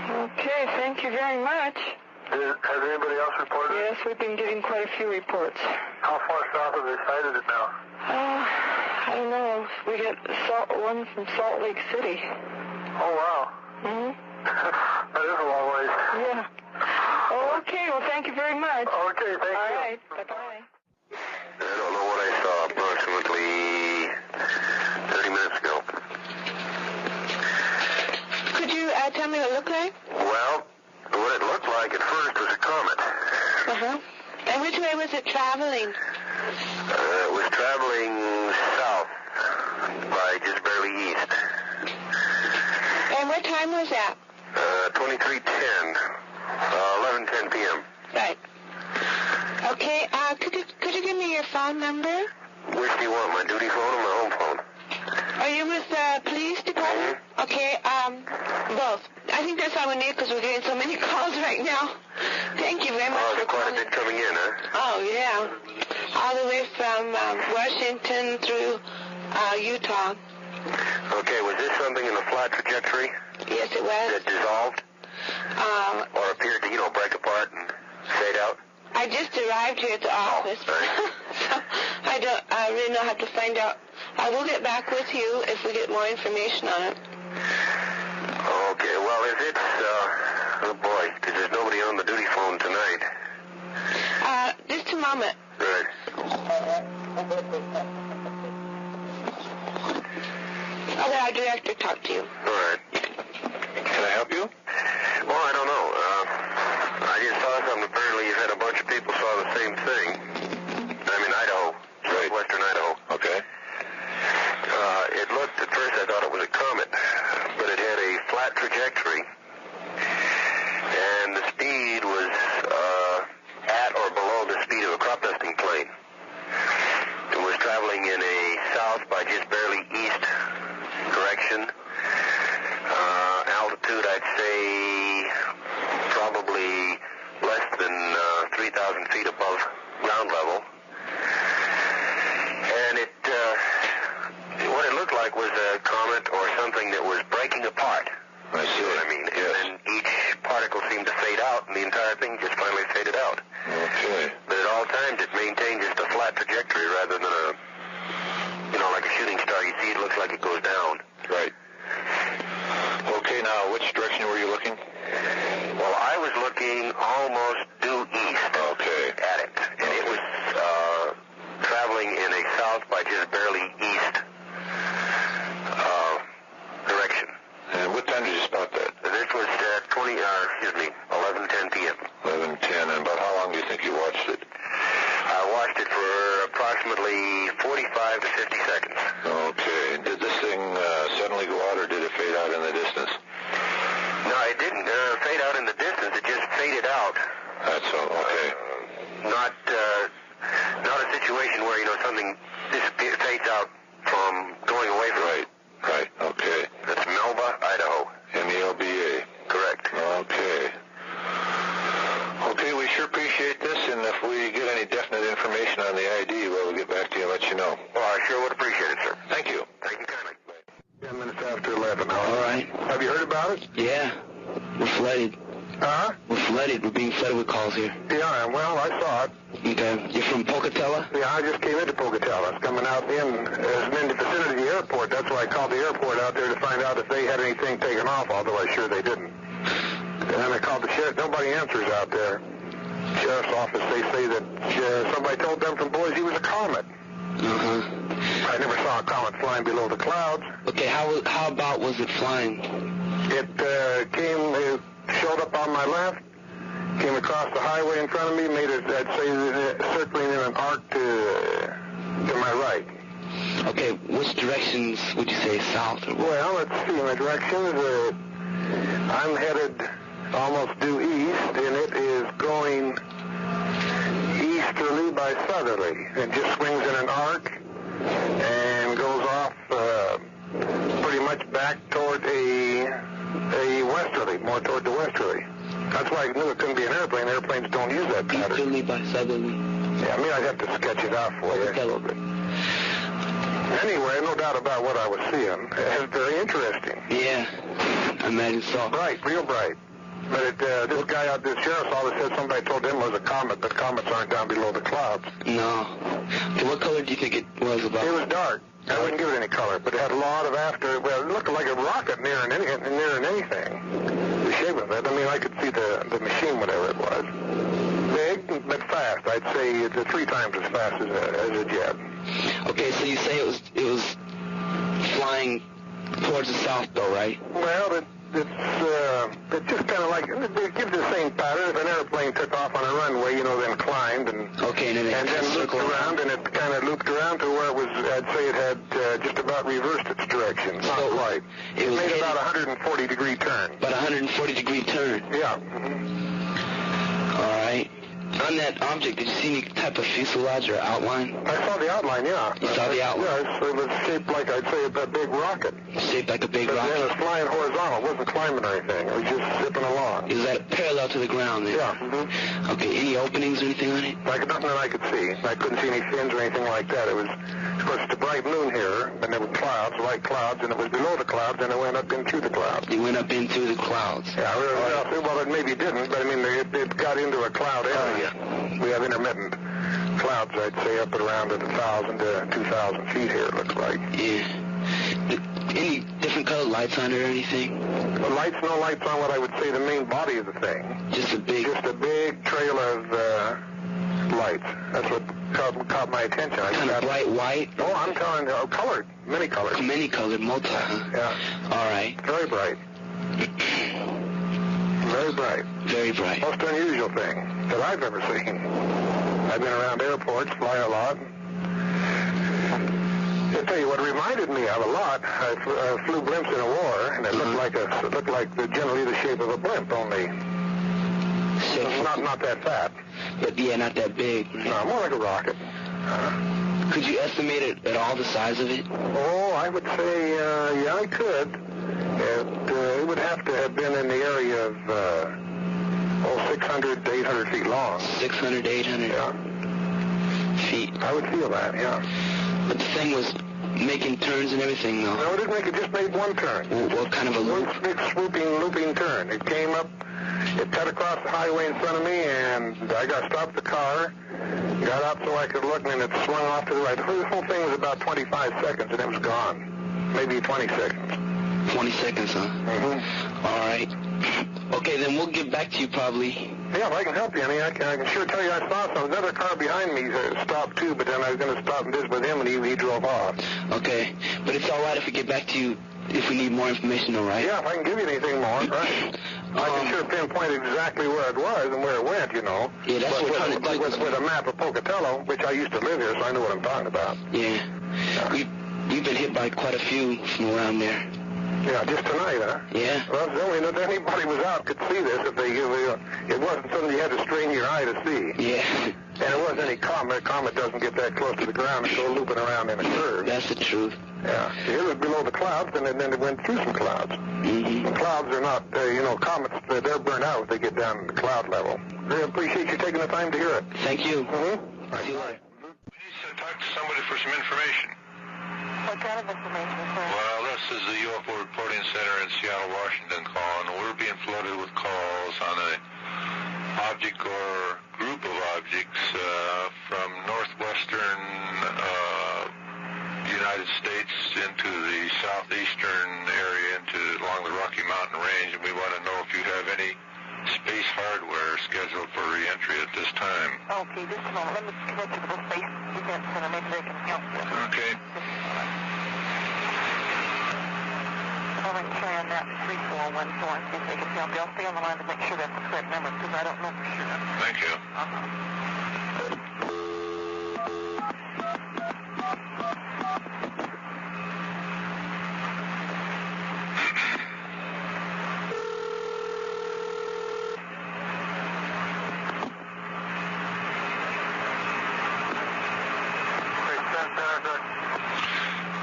Okay, thank you very much. Has anybody else reported it? Yes, we've been getting quite a few reports. How far south have they sighted it now? I don't know. We got one from Salt Lake City. Oh, wow. That is a long ways. Yeah. Oh, okay. Well, thank you very much. Okay, thank you. All right. Bye-bye. I don't know what I saw approximately 30 minutes ago. Could you tell me what it looked like? Well, what it looked like at first was a comet. And which way was it traveling? It was traveling south by just barely east. And what time was that? 23:10, 11:10 p.m. Right. Okay, could you give me your phone number? Which do you want, my duty phone or my home phone? Are you with the police department? Okay, both. I think that's all we need because we're getting so many calls right now. Thank you very much for calling. Quite a bit coming in, huh? Oh, yeah. All the way from Washington through Utah. Okay, was this something in a flat trajectory? Yes, it was. That dissolved? Or appeared to, break apart and fade out? I just arrived here at the office. Right. So I really don't have to find out. I will get back with you if we get more information on it. Okay, comet. Right. I'll let our director talk to you. All right. Can I help you? Well, I don't know. I just saw something. Apparently, you had a bunch of people saw the same thing. I'm in Idaho, southwestern Idaho. Okay. It looked, at first I thought it was a comet, but it had a flat trajectory, and the speed was at or below the speed of a crop dusting plane. It was traveling in a south by just barely east direction. Altitude, I'd say probably less than 3,000 feet above ground level. And what it looked like was a comet or something that was breaking apart. I see what I mean? Yes. And then each particle seemed to fade out, and the entire thing just finally faded out. Okay. But at all times, it maintained just a flat trajectory rather than like a shooting star. You see, it looks like it goes down. Right. Okay, now, which direction were you looking? Well, I was looking almost due east at it, and it was traveling in a south by just barely east direction. And what time did you spot that? This was at 11:10 p.m. 11:10, and about how long do you think you watched it? I watched it for approximately 45 to 50 seconds. Okay. Did this thing suddenly go out, or did it fade out in the distance? No, it didn't fade out in the distance. It just faded out. That's all. Okay. Not a situation where something fades out from going away from it. Right. Okay. That's Melba, Idaho. MELBA. Correct. Okay. Okay, we sure appreciate this, and if we get any definite information on the ID, we'll get back to you and let you know. Well, I sure would appreciate it, sir. Thank you. Thank you kindly. 10 minutes after 11. All right. Have you heard about it? Yeah. We're flooded. Huh? We're flooded. We're being flooded with calls here. Yeah, well, I saw it. Okay. You're from Pocatello? Yeah, I just came into Pocatello. It's coming out in the vicinity of the airport. That's why I called the airport out there to find out if they had anything taken off, although I'm sure they didn't. And then I called the sheriff. Nobody answers out there. Sheriff's office, they say that somebody told them from Boise it was a comet. Uh-huh. I never saw a comet flying below the clouds. Okay, how about was it flying? It showed up on my left, came across the highway in front of me, made it, I'd say, circling in an arc to my right. Okay, which directions would you say, south or what? Well, let's see, my directions, I'm headed almost due east, and it is going easterly by southerly. It just swings in an arc and goes off pretty much back toward a westerly, more toward the westerly. That's why I knew it couldn't be an airplane. Airplanes don't use that pattern. Easterly by southerly. Yeah, I mean, I'd have to sketch it out for you. Anyway, no doubt about what I was seeing. It's very interesting. Yeah, I imagine so. Bright, real bright. But this guy out there, sheriff's office, said somebody told him it was a comet, but comets aren't down below the clouds. No. Okay, what color do you think it was about? It was dark. I wouldn't give it any color, but it had a lot of well, it looked like a rocket nearing anything. The shape of it. I mean, I could see the machine, whatever it was. Big, but fast. I'd say it's 3 times as fast as a jet. Okay, so you say it was flying towards the south, though, right? Well, it's just kind of like, it gives the same pattern. If an airplane took off on a runway, then climbed and then looped around, and it kind of looped around to where it was, I'd say it had just about reversed its direction. Not quite. It made about a 140-degree turn. About a 140-degree turn? Yeah. All right. On that object, did you see any type of fuselage or outline? I saw the outline, yeah. You saw the outline? Yeah, it was shaped like, I'd say, a big rocket. Shaped like a big rocket? It was flying horizontal. It wasn't climbing or anything. It was just zipping along. Is that parallel to the ground then? Yeah. Mm-hmm. Okay, any openings or anything on it? Like nothing that I could see. I couldn't see any fins or anything like that. It was, of course, it's a bright moon here, and there were clouds, light clouds, and it was below the clouds, and it went up into the clouds. It went up into the clouds? Yeah, well, it maybe didn't, but I mean, it got into a cloud area. We have intermittent clouds, I'd say, up at around 1,000 to 2,000 feet here, it looks like. Yeah. Any different colored lights on it or anything? No lights on what I would say the main body of the thing. Just a big trail of lights. That's what caught my attention. Kind of bright white? Oh, I'm telling you, colored. Many colored. Many colored, multi, huh? Yeah. All right. Very bright. Very bright. Very bright. Most unusual thing that I've ever seen. I've been around airports, fly a lot. I'll tell you what it reminded me of a lot. I flew blimps in a war, and it looked like generally the shape of a blimp, only not that fat. But yeah, not that big. Right? No, more like a rocket. Could you estimate it at all the size of it? Oh, I would say, yeah, I could. It would have to have been in the area of 600 to 800 feet long. 600 to 800 feet. I would feel that, yeah. But the thing was making turns and everything, though. No, it didn't make it. Just made one turn. What kind of a loop? One big swooping, looping turn. It came up. It cut across the highway in front of me, and I stopped the car, got out so I could look, and then it swung off to the right. The whole thing was about 25 seconds, and it was gone. Maybe 20 seconds. 20 seconds, huh? Mm-hmm. All right. Okay, then we'll get back to you probably. Yeah, if I can help you, I can sure tell you I saw some. Another car behind me stopped too, but then I was going to stop and visit with him, and he drove off. Okay, but it's all right if we get back to you if we need more information, all right? Yeah, if I can give you anything more, right? I can sure pinpoint exactly where it was and where it went, you know. Yeah, that's what kind of like with a map of Pocatello, which I used to live here, so I know what I'm talking about. Yeah. We've been hit by quite a few from around there. Yeah, just tonight, huh? Yeah. Well, the only that anybody was out could see this if they it wasn't something you had to strain your eye to see. Yeah. And it wasn't any comet. Comet doesn't get that close to the ground and go looping around in a curve. That's the truth. Yeah. It was below the clouds, and then it went through some clouds. Mm-hmm. The clouds are not, comets, they're burnt out if they get down to the cloud level. I appreciate you taking the time to hear it. Thank you. Mm-hmm. See you later. Please talk to somebody for some information. What kind of information, sir? Well, this is the UFO Reporting Center in Seattle, Washington calling. We're being flooded with calls on an object or group of objects from northwestern United States into the southeastern area along the Rocky Mountain Range, and we want to know if you have any space hardware scheduled for re-entry at this time. Okay, just a moment. Let me connect you to the Space Event Center. Maybe they can help you. Okay. I'm going to try on that 3414 and see if they can help you. I'll stay on the line to make sure that's the correct number because I don't know for sure. Thank you.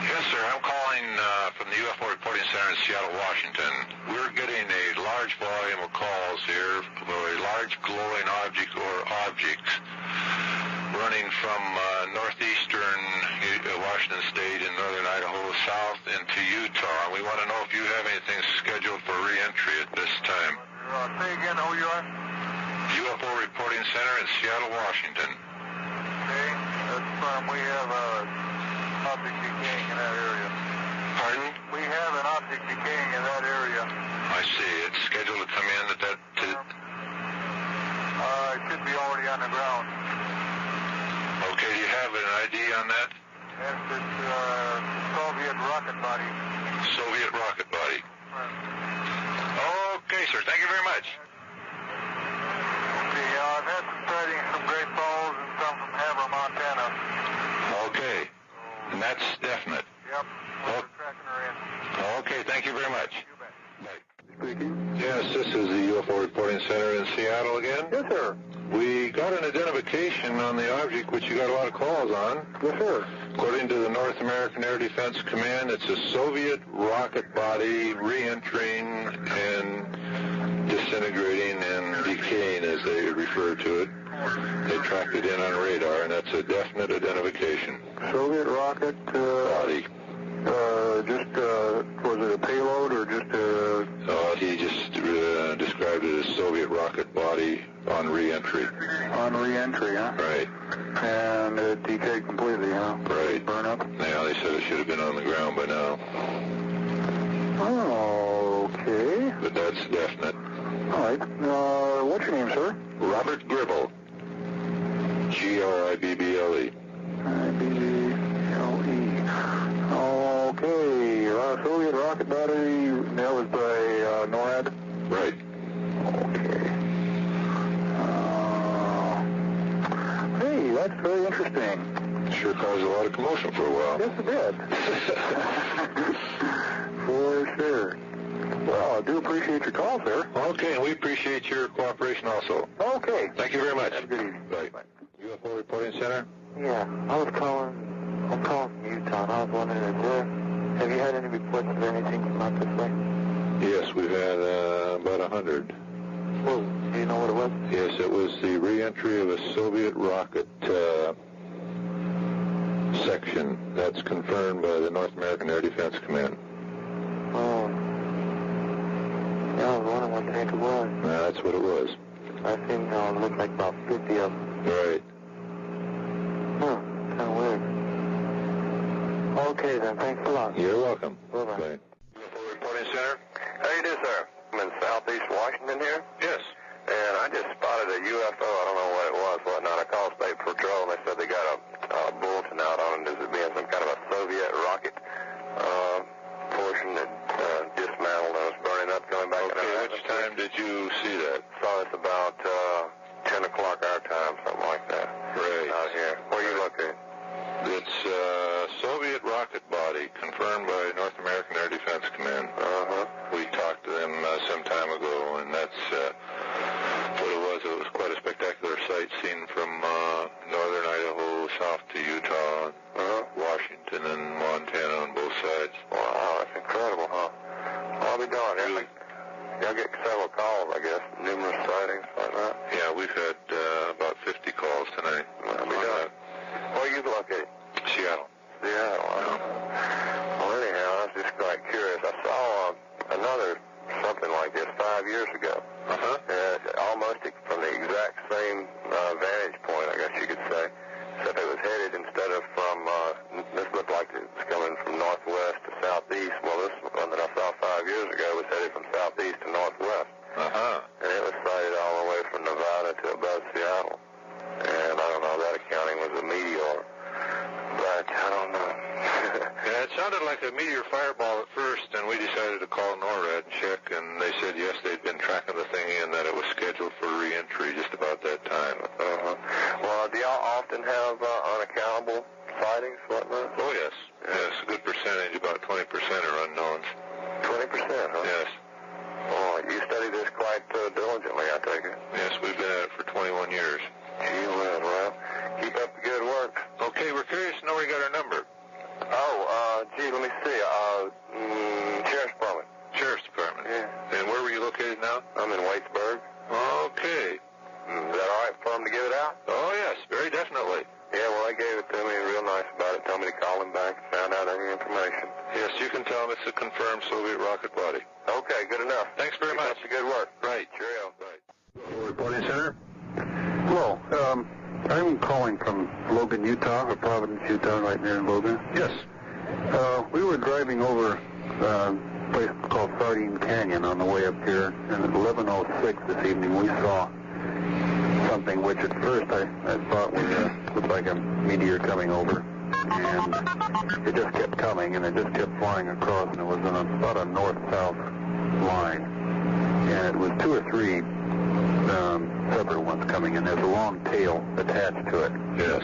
Yes, sir. I'm calling from the UFO Reporting Center in Seattle, Washington. We're getting a large volume of calls here for a large glowing object or objects running from northeastern Washington State and northern Idaho south into Utah. We want to know if you have anything scheduled for re-entry at this time. Say again who you are? UFO Reporting Center in Seattle, Washington. Okay, that's we have an object decaying in that area. Pardon? We have an object decaying in that area. I see. It's scheduled to come in at that... It should be already on the ground. Okay, do you have an ID on that? Yes, it's Soviet rocket body. Soviet rocket body. Right. Okay, sir. Thank you very much. Okay, I've had some sightings from Great Falls and some from Havre, Montana. Okay. And that's definite. Yep. We're tracking her in. Okay, thank you very much. You bet. Bye. Speaking. Yes, this is the UFO Reporting Center in Seattle again. Yes, sir. We got an identification on the object, which you got a lot of calls on. Yes, sir. According to the North American Air Defense Command, it's a Soviet rocket body re-entering and disintegrating and decaying, as they refer to it. They tracked it in on radar, and that's a definite identification. Soviet rocket Body. Was it a payload or just a... He just described it as Soviet rocket body on re-entry. On re-entry, huh? Right. And it decayed completely, huh? Right. Burn up? Yeah, they said it should have been on the ground by now. Oh, okay. But that's definite. All right. What's your name, sir? Robert Gribble. I-B-B-L-E. I-B-B-L-E. Okay, Soviet rocket battery, that was by NORAD? Right. Okay. Hey, that's very interesting. Sure caused a lot of commotion for a while. Yes, it did. For sure. Well, I do appreciate your call, sir. Okay, and we appreciate your cooperation also. Okay. Thank you very much. Have a good evening. Bye. UFO Reporting Center? Yeah, I'm calling from Utah, and I was wondering, have you had any reports of anything from out this way? Yes, we've had about 100. Oh, do you know what it was? Yes, it was the re-entry of a Soviet rocket section. That's confirmed by the North American Air Defense Command. Oh. Yeah, I was wondering what the heck it was. That's what it was. I seen it looked like about 50 of them. Right. Huh, kind of weird. Okay then, thanks a lot. You're welcome. Bye-bye. Bye. UFO Reporting Center? How you do, sir? I'm in southeast Washington here, Yes. and I just spotted a UFO. I don't know what it was, whatnot. I called State Patrol, and they said they got a bulletin out on it as it being some kind of a Soviet rocket portion that dismantled and was burning up, going back. Okay, which time did you see that? Saw this about 10 o'clock our time, something like that. Right. Out here. Where you located? It's a Soviet rocket body confirmed by North American Air Defense Command. We talked to them some time ago, and that's what it was. It was quite a spectacular sight seen from northern Idaho south to Utah, Washington, and Montana on both sides. Wow, that's incredible, huh? I'll be darned. Really? Y'all get several calls, I guess, numerous sightings like that. Yeah, we've had about 50 calls tonight. I'll be darned. Where are you located? Seattle. Seattle. Well, anyhow, I was just quite curious. I saw another something like this 5 years ago. Almost from the exact same vantage point, I guess you could say. Except it was headed instead of from, this looked like it was coming from northwest to southeast. Well, this one that I saw 5 years ago was headed from southeast to northwest. And it was sighted all the way from Nevada to above Seattle. And I don't know, that accounting was a meteor. But I don't know. Yeah, it sounded like a meteor fireball at first, and we decided to call NORAD and check, and they said yes, they'd been tracking the thing and that it was scheduled for re-entry just about that time. Well, do y'all often have unaccountable sightings, whatnot? Oh, yes. Yes, a good percentage, about 20% are unknowns. 20%, huh? Yes. Oh, you study this quite diligently, I take it. Yes, we've been at it for 21 years. Gee whiz, well, keep up the good work. Okay, we're curious to know where you got our number. Gee, let me see. Sheriff's Department. Sheriff's Department. Yeah. And where were you located now? I'm in Waitsburg. Okay. Is that all right for them to give it out? Oh, yes, very definitely. Yeah, well, they gave it to me real nice about it. Told me to call them back and found out any information. Yes, you can tell them it's a confirmed Soviet rocket body. Okay, good enough. Thanks very much. Keep up the good work. Right. Cheerio. Right. Reporting Center? Hello. I'm calling from Logan, Utah, or Providence, Utah, right near Logan. Yes. We were driving over a place called Sardine Canyon on the way up here, and at 11:06 this evening we saw something which at first I thought was looked like a meteor coming over, and it just kept coming, and it just kept flying across, and it was on about a north-south line, and it was two or three separate ones coming, and there's a long tail attached to it. Yes.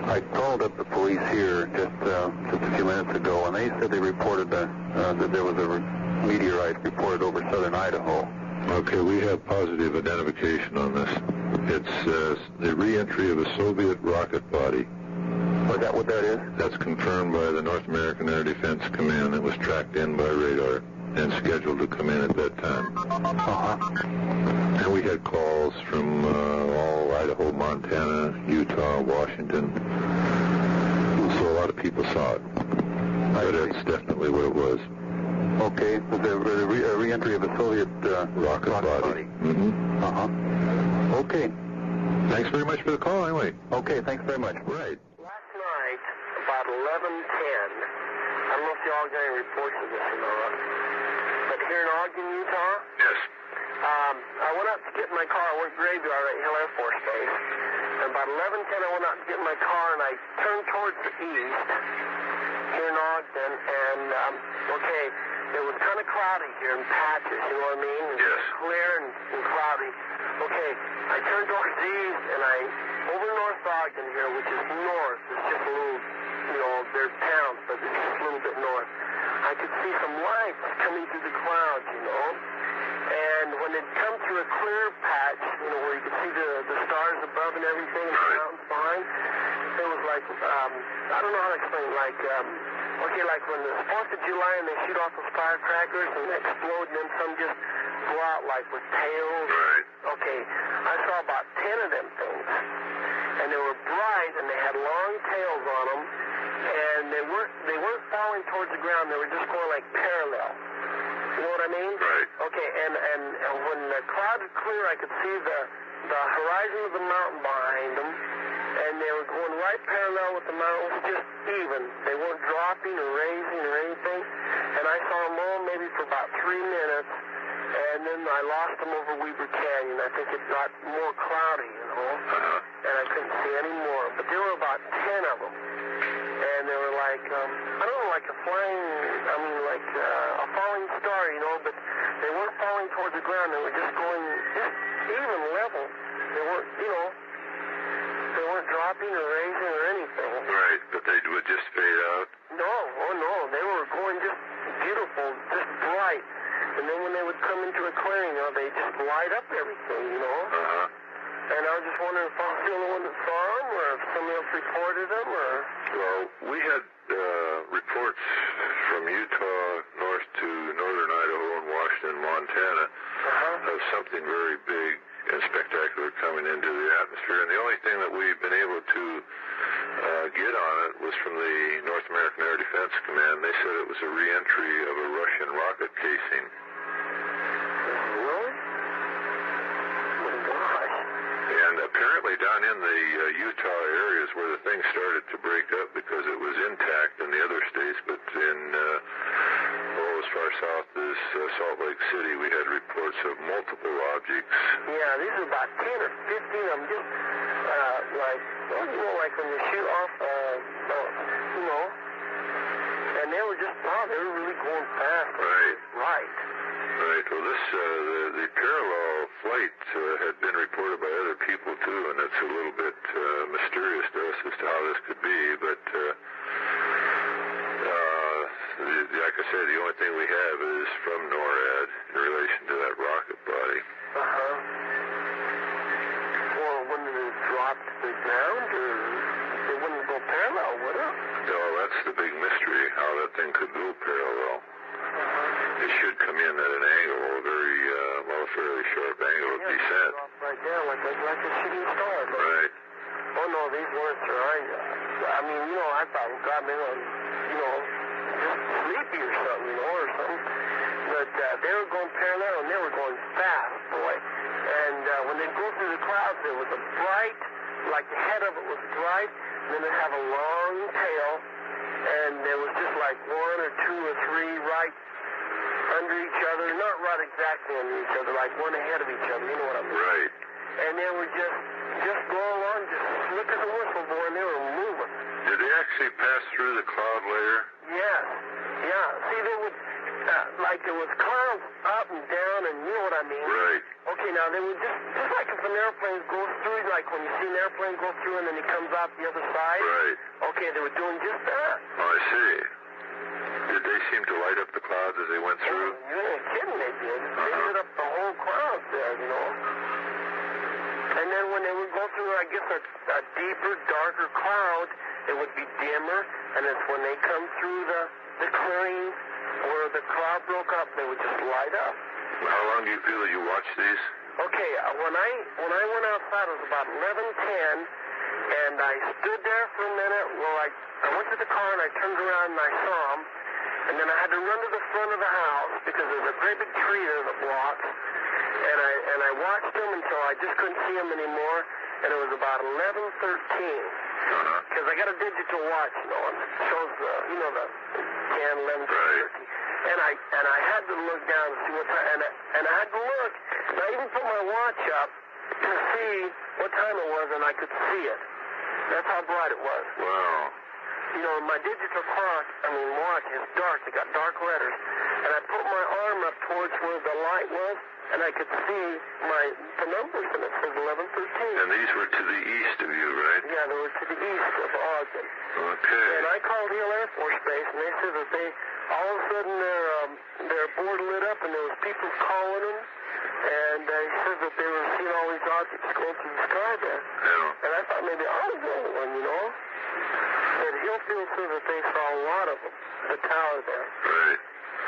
I called up the police here just a few minutes ago, and they said they reported that there was a meteorite reported over southern Idaho. Okay, we have positive identification on this. It's the re-entry of a Soviet rocket body. Is that what that is? That's confirmed by the North American Air Defense Command. It was tracked in by radar and scheduled to come in at that time. And we had calls from all Idaho, Montana, Utah, Washington. So a lot of people saw it. But it's definitely what it was. Okay, the re-entry of a Soviet rocket body. Okay. Thanks very much for the call, anyway. Okay, thanks very much. Right. Last night, about 11:10, I don't know if y'all got any reports of this or not, but here in Ogden, Utah, Yes. I went out to get in my car. I went graveyard at Hill Air Force Base. And about 11:10, I went out to get in my car, and I turned towards the east here in Ogden. And, okay, it was kind of cloudy here in patches, you know what I mean? It was clear and cloudy. Okay, I turned towards the east, and over North Ogden here, which is north, it's just a little, you know, there's towns, but it's just a little bit north. I could see some lights coming through the clouds, you know. And when it come to a clear patch, you know, where you could see the stars above and everything, and the mountains behind, it was like, I don't know how to explain, like, okay, like when the 4th of July and they shoot off those firecrackers and they explode, and then some just go out like with tails. Right. Okay, I saw about 10 of them things. And they were bright, and they had long tails on them, and they weren't falling towards the ground. They were just going like parallel. You know what I mean? Right. Okay, and when the cloud was clear, I could see the horizon of the mountain behind them, and they were going right parallel with the mountains, just even. They weren't dropping or raising or anything. And I saw them all maybe for about 3 minutes, and then I lost them over Weber Canyon. I think it got more cloudy, you know, and I couldn't see any more. But there were about 10 of them. And they were like, I don't know, like a falling star, you know, but they weren't falling towards the ground. They were just going, just even level. They weren't, you know, they weren't dropping or raising or anything. Right, but they would just fade out? No, oh no, they were going just beautiful, just bright. And then when they would come into a clearing, you know, they just light up everything, you know. And I was just wondering if I was the only one that saw them, or if somebody else reported them, or... Well, we had reports from Utah north to northern Idaho and Washington, Montana, of something very big and spectacular coming into the atmosphere. And the only thing that we've been able to get on it was from the North American Air Defense Command. They said it was a re-entry of a Russian rocket casing. Really? Oh, gosh. And apparently down in the Utah areas where the thing started to break up, because it was intact in the other states, but in as far south as Salt Lake City, we had reports of multiple objects. Yeah, these are about 10 or 15 of them, just like, well, you know, like when you shoot off, you know, and they were just, wow, they were really going fast. Right. Right. Right. Well, this, the parallel flight had been reported by other people, too, and it's a little bit mysterious to us as to how this could be, but like I said, the only thing we have is from NORAD in relation to that rocket body. Well, wouldn't it drop to the ground, or it wouldn't go parallel, would it? No, that's the big mystery, how that thing could go parallel. It should come in at an angle, a very, fairly sharp angle of descent. Right there, like a shooting star. Right. Oh, no, these weren't, sir. I mean, you know, I thought, well, God, maybe I'm, you know, just sleepy or something, you know, or something. But they were going parallel, and they were going fast, boy. And when they go through the clouds, there was a bright, like the head of it was bright, and then they'd have a long tail, and there was just like 1 or 2 or 3 right under each other, not right exactly under each other, like one ahead of each other, you know what I mean? Right. And they were just going along, just slick as a whistle, boy, and they were moving. Did they actually pass through the cloud layer? Yes. Yeah. See, they would, like there was clouds up and down, and you know what I mean? Right. Okay, now they would just like if an airplane goes through, like when you see an airplane go through and then it comes out the other side. Right. Okay, they were doing just that. Oh, I see. Did they seem to light up the clouds as they went through? Oh, you ain't kidding, they did. They lit up the whole cloud there, you know. And then when they would go through, I guess, a deeper, darker cloud, it would be dimmer, and it's when they come through the clearing where the cloud broke up, they would just light up. How long do you feel that you watched these? Okay, when I went outside, it was about 11:10, and I stood there for a minute. Well, I went to the car, and I turned around, and I saw them, and then I had to run to the front of the house, because there's a great big tree there that blocks, and I watched them until I just couldn't see them anymore, and it was about 11:13. Because I got a digital watch, you know, and it shows the 10, 11, 13. And and I had to look down to see what time, and I had to look, and I even put my watch up to see what time it was, and I could see it. That's how bright it was. Wow. You know, my digital clock, watch is dark. It got dark letters. And I put my arm up towards where the light was, and I could see the numbers, and it says 11:13. And these were to the east of you, right? Yeah, they were to the east of Ogden. Okay. And I called Hill Air Force Base, and they said that all of a sudden their board lit up, and there was people calling them, and they said that they were seeing all these objects going through the sky there. Yeah. And I thought maybe I was the only one, you know. But Hillfield said that they saw a lot of them, the tower there. Right.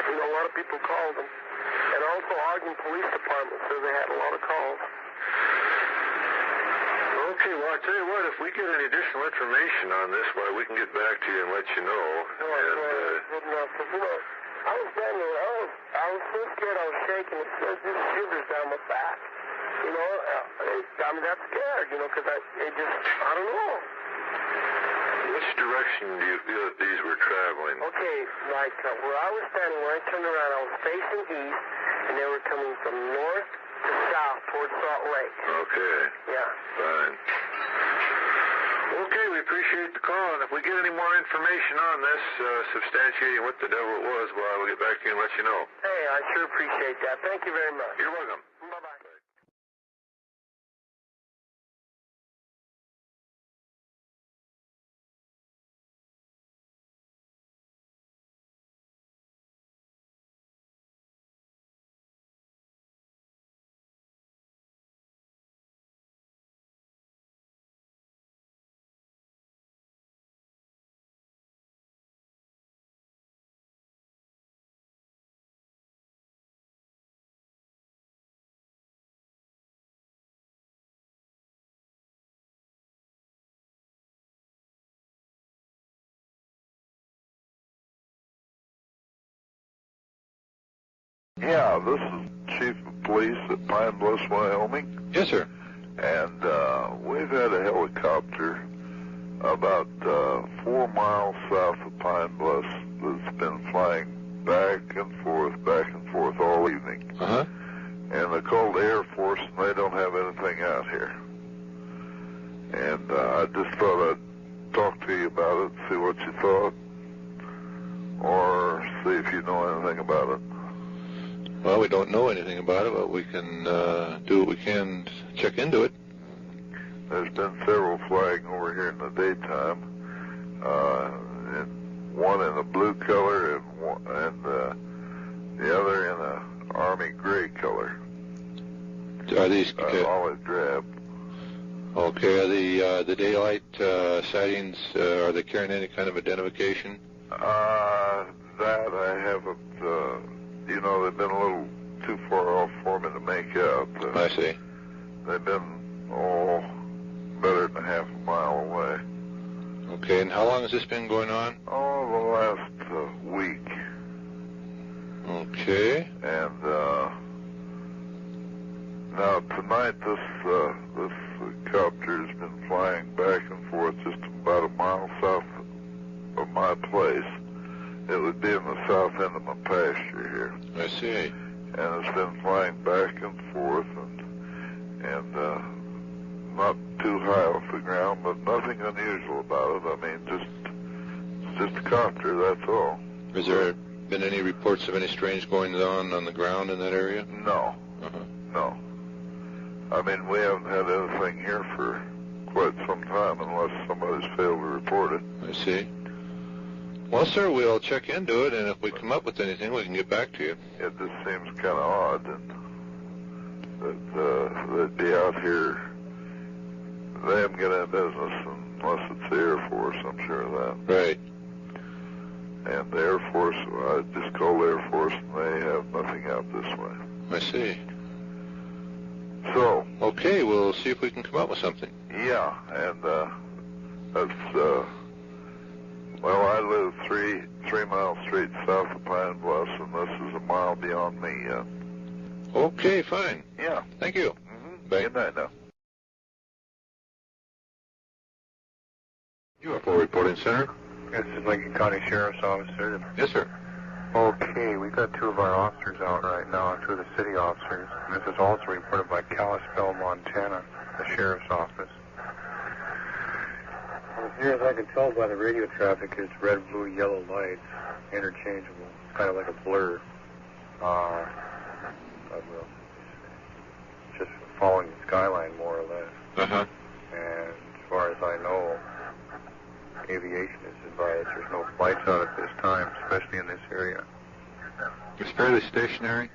You know, a lot of people called them. And also Ogden Police Department said they had a lot of calls. Okay, well, I tell you what, if we get any additional information on this, why, we can get back to you and let you know. Good enough, because, you know, I was standing there, I was so scared I was shaking, it just shivers down my back. You know, that's scared, you know, because I don't know. Which direction do you feel that these were traveling? Okay, like where I was standing, when I turned around, I was facing east, and they were coming from north to south towards Salt Lake. Okay. Yeah. Fine. Okay, we appreciate the call, and if we get any more information on this, substantiating what the devil it was, well, we'll get back to you and let you know. Hey, I sure appreciate that. Thank you very much. You're welcome. Bye-bye. Yeah, this is Chief of Police at Pine Bluff, Wyoming. Yes, sir. And we've had a helicopter about 4 miles south of Pine Bluff that's been flying back and forth all evening. Uh-huh. And they called the Air Force, and they don't have anything out here. And I just thought I'd talk to you about it, see what you thought, or see if you know anything about it. Well, we don't know anything about it, but we can do what we can to check into it. There's been several flying over here in the daytime, and one in a blue color and the other in a army gray color. Are these olive drab? Okay. Are the daylight sightings? Are they carrying any kind of identification? That I haven't. You know, they've been a little too far off for me to make out. I see. They've been better than half a mile away. Okay, and how long has this been going on? Oh, the last week. Okay. And now tonight this copter has been flying back and forth just about a mile south of my place. It would be in the south end of my pasture here. I see. And it's been flying back and forth and not too high off the ground, but nothing unusual about it. I mean, it's just a copter, that's all. Has there been any reports of any strange goings on the ground in that area? No. Uh-huh. No. I mean, we haven't had anything here for quite some time unless somebody's failed to report it. I see. Well, sir, we'll check into it, and if we come up with anything, we can get back to you. It just seems kind of odd that they'd be out here. They haven't got any business unless it's the Air Force, I'm sure of that. Right. And the Air Force, I just called the Air Force, and they have nothing out this way. I see. So. Okay, we'll see if we can come up with something. Yeah, and that's, well, I live three miles straight south of Pine Bluffs, and this is a mile beyond me. Okay, fine. Yeah. Thank you. Mm-hmm. Good night now. UFO Reporting Center. This is Lincoln County Sheriff's Office. Yes, sir. Okay, we got two of our officers out right now, two of the city officers. And this is also reported by Kalispell, Montana, the sheriff's office. As near as I can tell by the radio traffic, it's red, blue, yellow lights, interchangeable. It's kind of like a blur. Just following the skyline, more or less. Uh-huh. And as far as I know, aviation is advised there's no flights out at this time, especially in this area. It's fairly stationary?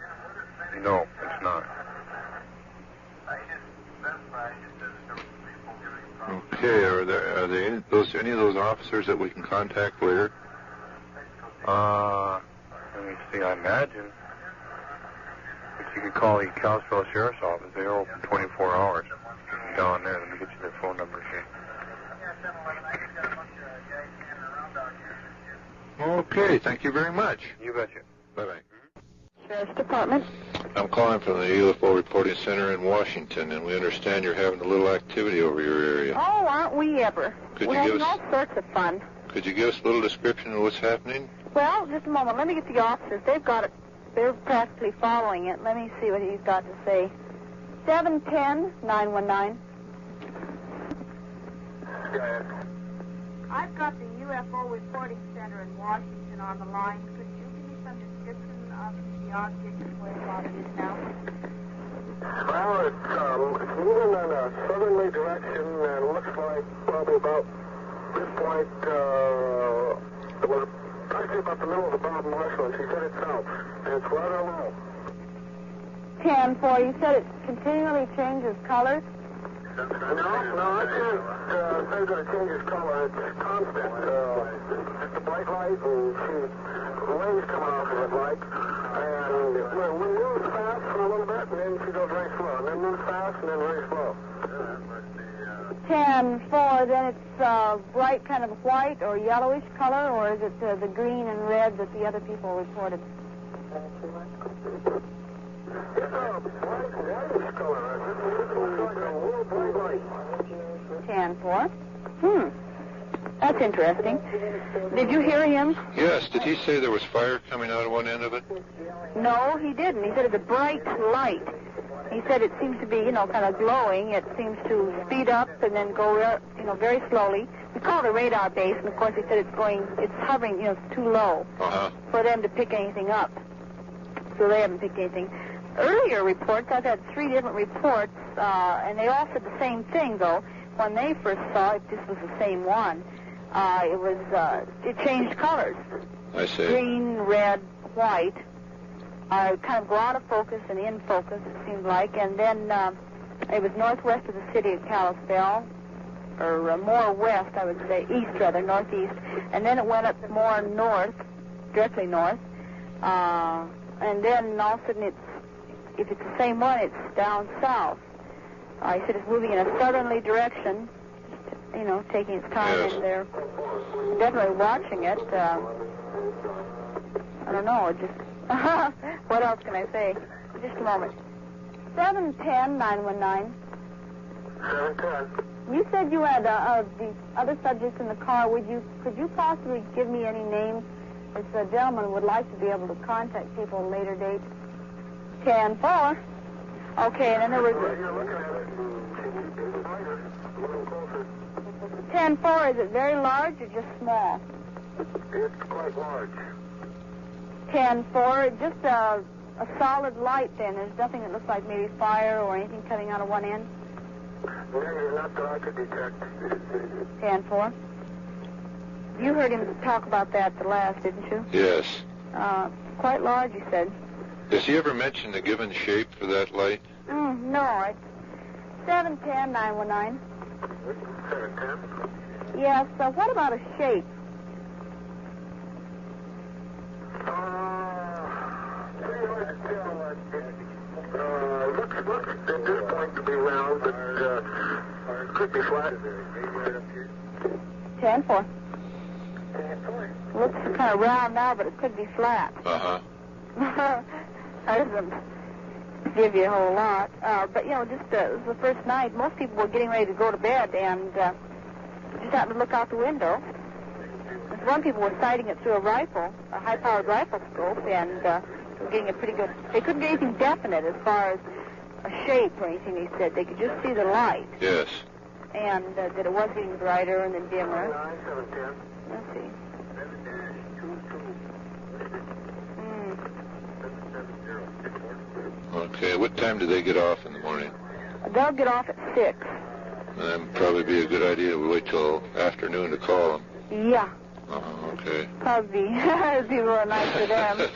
No, it's not. Okay, are there any of those officers that we can contact later? Let me see, I imagine. But you could call the Kalispell Sheriff's Office. They're open 24 hours. Down there, let me get you their phone number here. Okay, thank you very much. You betcha. Bye-bye. Sheriff's Department. I'm calling from the UFO Reporting Center in Washington, and we understand you're having a little activity over your area. Oh, aren't we ever? We're having all sorts of fun. Could you give us a little description of what's happening? Well, just a moment. Let me get the officers. They've got it. They're practically following it. Let me see what he's got to say. 710-919. I've got the UFO Reporting Center in Washington on the line. Could you give me some description of the object and where it is now? Well, it's moving in a southerly direction and looks like probably about this point, we're actually about the middle of the Bob Marshall, and she said it's south, and it's rather low. 10-4, you said it continually changes colors? No, I can't say that it changes color. It's constant. It's a bright light, and rays come off of it, like. And we move fast for a little bit, and then she goes very slow. And then moves fast, and then very slow. 10-4, then it's bright kind of white or yellowish color, or is it the green and red that the other people reported? It's a bright whitish color. It looks like a real bright light. 10-4. That's interesting. Did you hear him? Yes. Did he say there was fire coming out of one end of it? No, he didn't. He said it's a bright light. He said it seems to be, kind of glowing. It seems to speed up and then go, very slowly. We called a radar base, and of course he said it's hovering, it's too low for them to pick anything up. So they haven't picked anything. Earlier reports, I've had 3 different reports, and they all said the same thing, though. When they first saw it, this was the same one. It changed colors. I see. Green, red, white. Kind of go out of focus and in focus, it seemed like. And then it was northwest of the city of Kalispell, or more west, I would say, east rather, northeast. And then it went up more north, directly north. And then all of a sudden, if it's the same one, it's down south. He said it's moving in a southerly direction, taking its time in there. Definitely watching it. I don't know, it just... What else can I say? Just a moment. 710-919. 710. You said you had the other subjects in the car. Could you possibly give me any names? This gentleman would like to be able to contact people at a later date. 10-4. Okay, and then there was... 10-4, is it very large or just small? It's quite large. 10-4, just a solid light then. There's nothing that looks like maybe fire or anything coming out of one end? Not that I could detect. 10-4. You heard him talk about that at the last, didn't you? Yes. Quite large, you said. Does he ever mention the given shape for that light? No, it's 710-919. 710? Yes, so what about a shape? Looks at this point to be round, but could be flat. 10-4. Looks kind of round now, but it could be flat. That doesn't give you a whole lot. But, just the first night, most people were getting ready to go to bed and just happened to look out the window and Some people were sighting it through a rifle, a high-powered rifle scope, and were getting a pretty good... They couldn't get anything definite as far as a shape or anything, they said. They could just see the light. Yes. And that it was getting brighter and then dimmer. Let's see. Okay, what time do they get off in the morning? They'll get off at 6. And that'd probably be a good idea to wait till afternoon to call them. Yeah. Okay. Probably. It'd be real nice for them.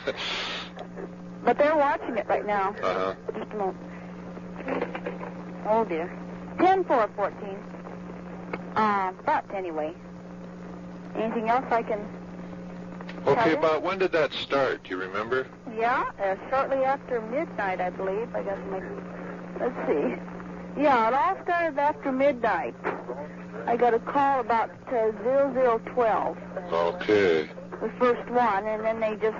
But they're watching it right now. Just a moment. Oh, dear. 10-4-14. But anyway. Anything else I can... Okay, about when did that start? Do you remember? Yeah, shortly after midnight, I believe. I got my... Let's see. Yeah, it all started after midnight. I got a call about 0012. Okay. The first one, and then they just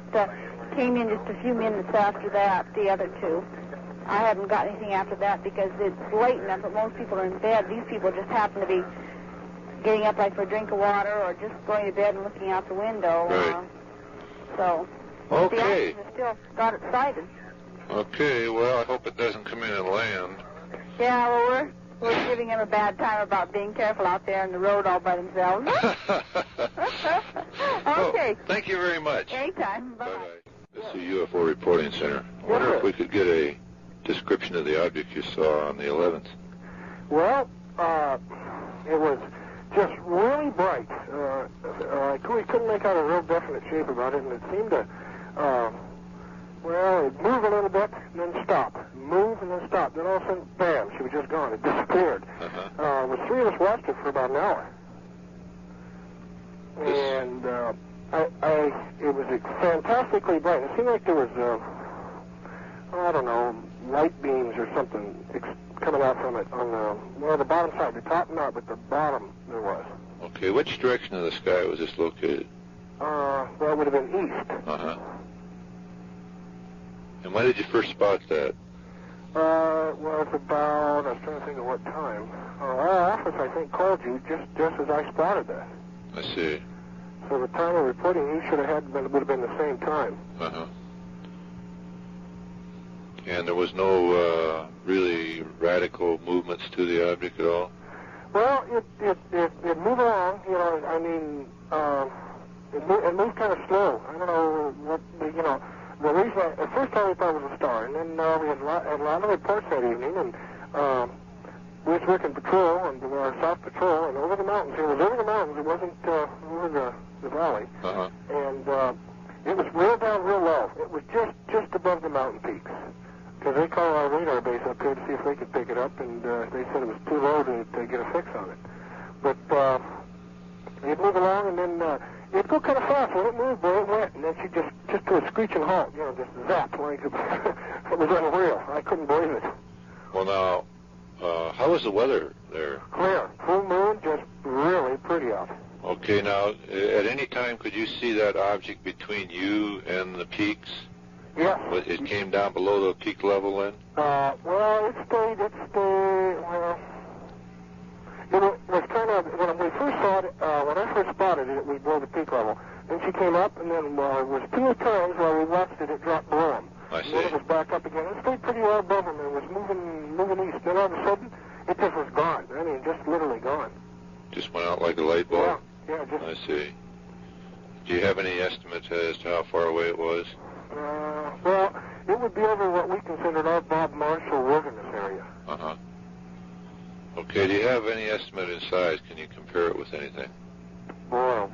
came in just a few minutes after that, the other two. I haven't got anything after that because it's late enough that most people are in bed. These people just happen to be getting up like for a drink of water or just going to bed and looking out the window. Right. So, okay. The officers still got it sighted. Okay, well, I hope it doesn't come in and land. Yeah, well, we're giving them a bad time about being careful out there on the road all by themselves. Okay. Well, thank you very much. Anytime. Bye-bye. This is the UFO Reporting Center. I wonder if we could get a description of the object you saw on the 11th. Well, it was just really bright. We couldn't make out a real definite shape about it, and it seemed to, it'd move a little bit and then stop. Move and then stop. Then all of a sudden, bam, she was just gone. It disappeared. The three of us watched it for about an hour. And it was fantastically bright. It seemed like there was, I don't know, light beams or something coming out from it on the bottom side. The top not, but the bottom there was. Okay, which direction of the sky was this located? Well, it would have been east. And when did you first spot that? It was about, I was trying to think of what time. Our office, I think, called you just as I spotted that. I see. So the time of reporting you should have had would have been the same time. And there was no really radical movements to the object at all? Well, it moved along, you know, I mean, it moved kind of slow. I don't know what, you know, the reason, at first time we thought it was a star, and then we had a lot of reports that evening, and we was working patrol, and our south patrol, and over the mountains. It was over the mountains, it wasn't over the valley. And it was real down real low. It was just above the mountain peaks. Because they called our radar base up here to see if they could pick it up, and they said it was too low to get a fix on it. But it moved along, and then it'd go kind of fast. When it moved, boy, it went, and then she just to a screeching halt, you know, just zapped like it was unreal. I couldn't believe it. Well, now, how was the weather there? Clear, full moon, just really pretty out. Okay, now, at any time could you see that object between you and the peaks? Yes. It came down below the peak level then? Well, it stayed, well, it was kind of, when we first saw it, when I first spotted it, we below the peak level. Then she came up, and then it was 2 times while we watched it, it dropped below them. I see. And then it was back up again. It stayed pretty well above them, and it was moving east. Then all of a sudden, it just was gone. I mean, just literally gone. Just went out like a light bulb? Yeah, just... I see. Do you have any estimates as to how far away it was? Well, it would be over what we considered our Bob Marshall Wilderness area. Okay, do you have any estimate in size? Can you compare it with anything? Boy,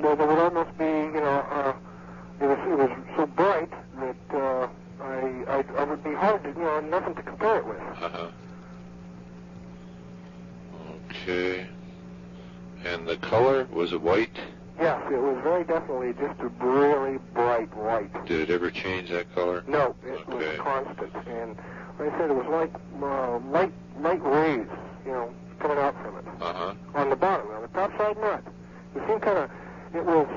there would almost be, you know, it was so bright that I would be hard to, you know, nothing to compare it with. Okay. And the color, was it white? Yes, it was very definitely just a really bright white. Did it ever change that color? No, it was constant. And like I said, it was like light rays, you know, coming out from it. On the bottom. On the top side, not. It seemed kind of, it was,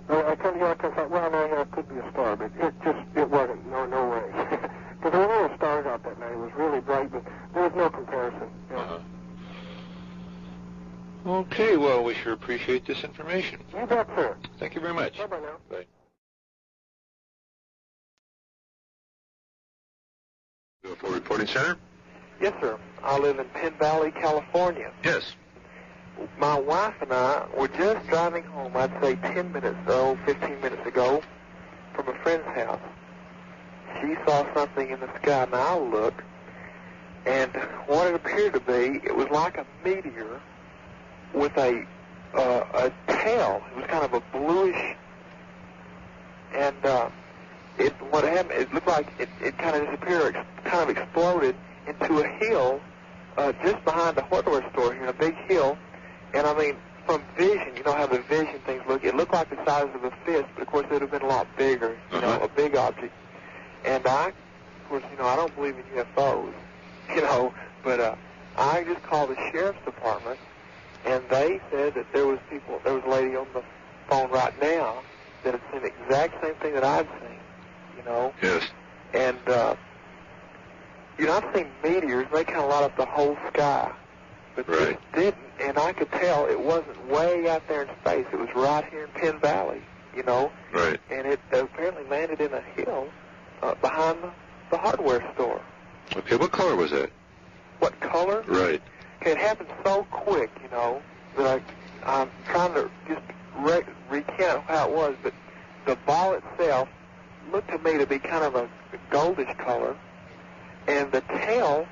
I kind of thought, well, no, it could be a star, but it wasn't. No way. Because there were no stars out that night. It was really bright, but there was no comparison. You know. appreciate this information. You bet, sir. Thank you very much. Bye-bye now. Bye. UFO Reporting Center? Yes, sir. I live in Penn Valley, California. Yes. My wife and I were just driving home, I'd say 10 minutes, 15 minutes ago, from a friend's house. She saw something in the sky, and I looked, and what it appeared to be, it was like a meteor with a tail. It was kind of a bluish, and what happened, it looked like it kind of disappeared, kind of exploded into a hill just behind the hardware store here, a big hill. And I mean, from vision, you know how the vision things look, it looked like the size of a fist, but of course it would have been a lot bigger, you know, a big object. And I, of course, you know, I don't believe in UFOs, you know, but I just called the sheriff's department, and they said that there was a lady on the phone right now that had seen the exact same thing that I'd seen, you know. Yes. And, you know, I've seen meteors, they kind of light up the whole sky. But this didn't, and I could tell it wasn't way out there in space. It was right here in Penn Valley, you know. Right. And it apparently landed in a hill behind the hardware store. Okay, what color was that? What color? Right. Okay, it happened so quick, you know, that I'm trying to just recount how it was, but the ball itself looked to me to be kind of a goldish color, and the tail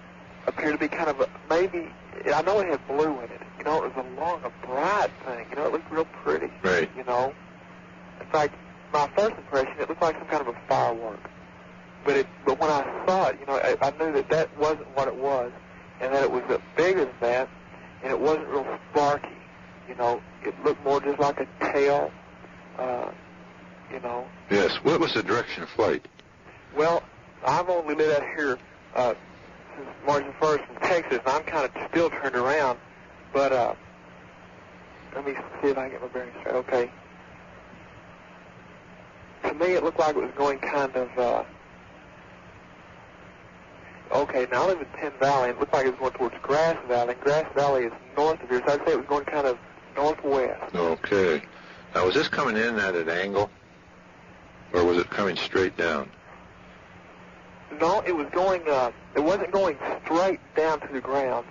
appeared to be kind of maybe, I know it had blue in it. You know, it was a long, a bright thing. You know, it looked real pretty. Right. You know. In fact, my first impression, it looked like some kind of a firework. But when I saw it, you know, I knew that wasn't what it was, and that it was bigger than that, and it wasn't real sparky. You know, it looked more just like a tail. You know. Yes. What was the direction of flight? Well, I've only lived out here since March the 1st in Texas, and I'm kind of still turned around, but let me see if I can get my bearings straight. Okay. To me, it looked like it was going kind of, okay, now I live in Penn Valley, and it looked like it was going towards Grass Valley, and Grass Valley is north of here, so I'd say it was going kind of northwest. Okay. Now, was this coming in at an angle, or was it coming straight down? No, it was going, it wasn't going straight down to the ground.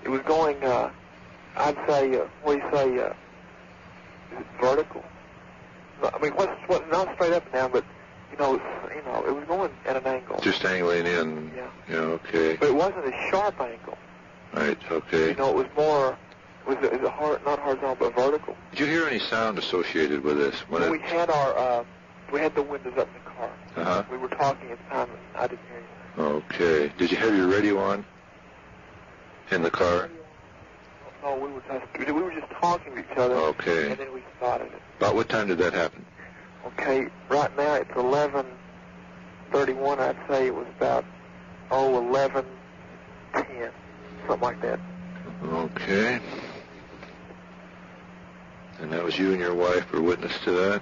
It was going, I'd say, what do you say, is it vertical? No, I mean, what's not straight up and down, but, it was going at an angle. Just angling in. Yeah. Yeah, okay. But it wasn't a sharp angle. Right, okay. You know, it was more, not horizontal, but vertical. Did you hear any sound associated with this? We had we had the windows up in the car. Uh-huh. We were talking at the time, and I didn't hear you. Okay. Did you have your radio on in the car? No, we were just talking to each other. Okay. And then we spotted it. About what time did that happen? Okay, right now it's 11:31. I'd say it was about 11:10, something like that. Okay. And that was you and your wife were witness to that?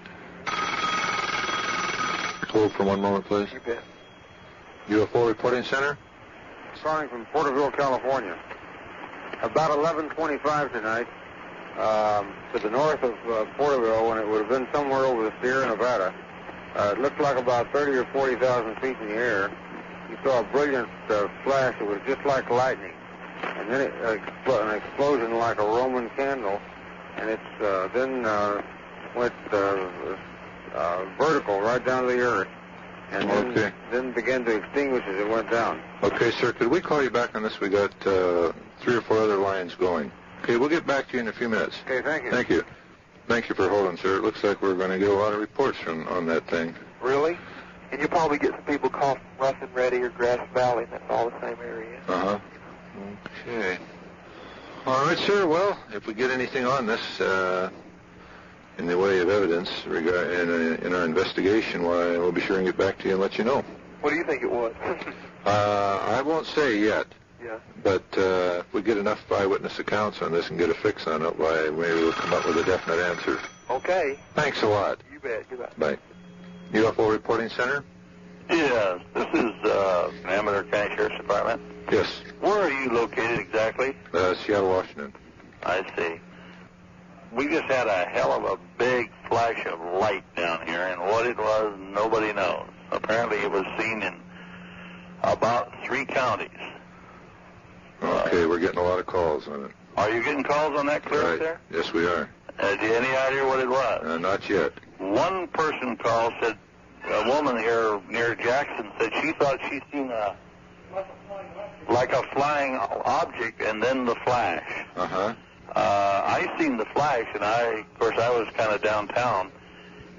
Hold for one moment, please. You bet. UFO Reporting Center? Calling from Porterville, California. About 11:25 tonight, to the north of Porterville, when it would have been somewhere over the Sierra Nevada. It looked like about 30 or 40,000 feet in the air. You saw a brilliant flash. It was just like lightning. And then an explosion like a Roman candle. And it then went vertical right down to the earth. And then began to extinguish as it went down. Okay, sir. Could we call you back on this? We got 3 or 4 other lines going. Okay, we'll get back to you in a few minutes. Okay, thank you. Thank you. Thank you for holding, sir. It looks like we're going to get a lot of reports on that thing. Really? And you'll probably get some people called from Rough and Ready or Grass Valley, and that's all the same area. Uh-huh. Okay. All right, sir. Well, if we get anything on this in the way of evidence in our investigation, why, we'll be sure and get back to you and let you know. What do you think it was? I won't say yet. Yeah. But if we get enough eyewitness accounts on this and get a fix on it, why, maybe we'll come up with a definite answer. Okay. Thanks a lot. You bet. You bet. Bye. UFO Reporting Center? Yes, this is Amador County Sheriff's Department. Yes. Where are you located exactly? Seattle, Washington. I see. we just had a hell of a big flash of light down here, and what it was, nobody knows. Apparently it was seen in about 3 counties. Okay, we're getting a lot of calls on it. Are you getting calls on that clearance Right. there? Yes, we are. Do you have any idea what it was? Not yet. One person called, said a woman here near Jackson said she thought she seen like a flying object and then the flash. Uh-huh. I seen the flash, and of course, I was kind of downtown,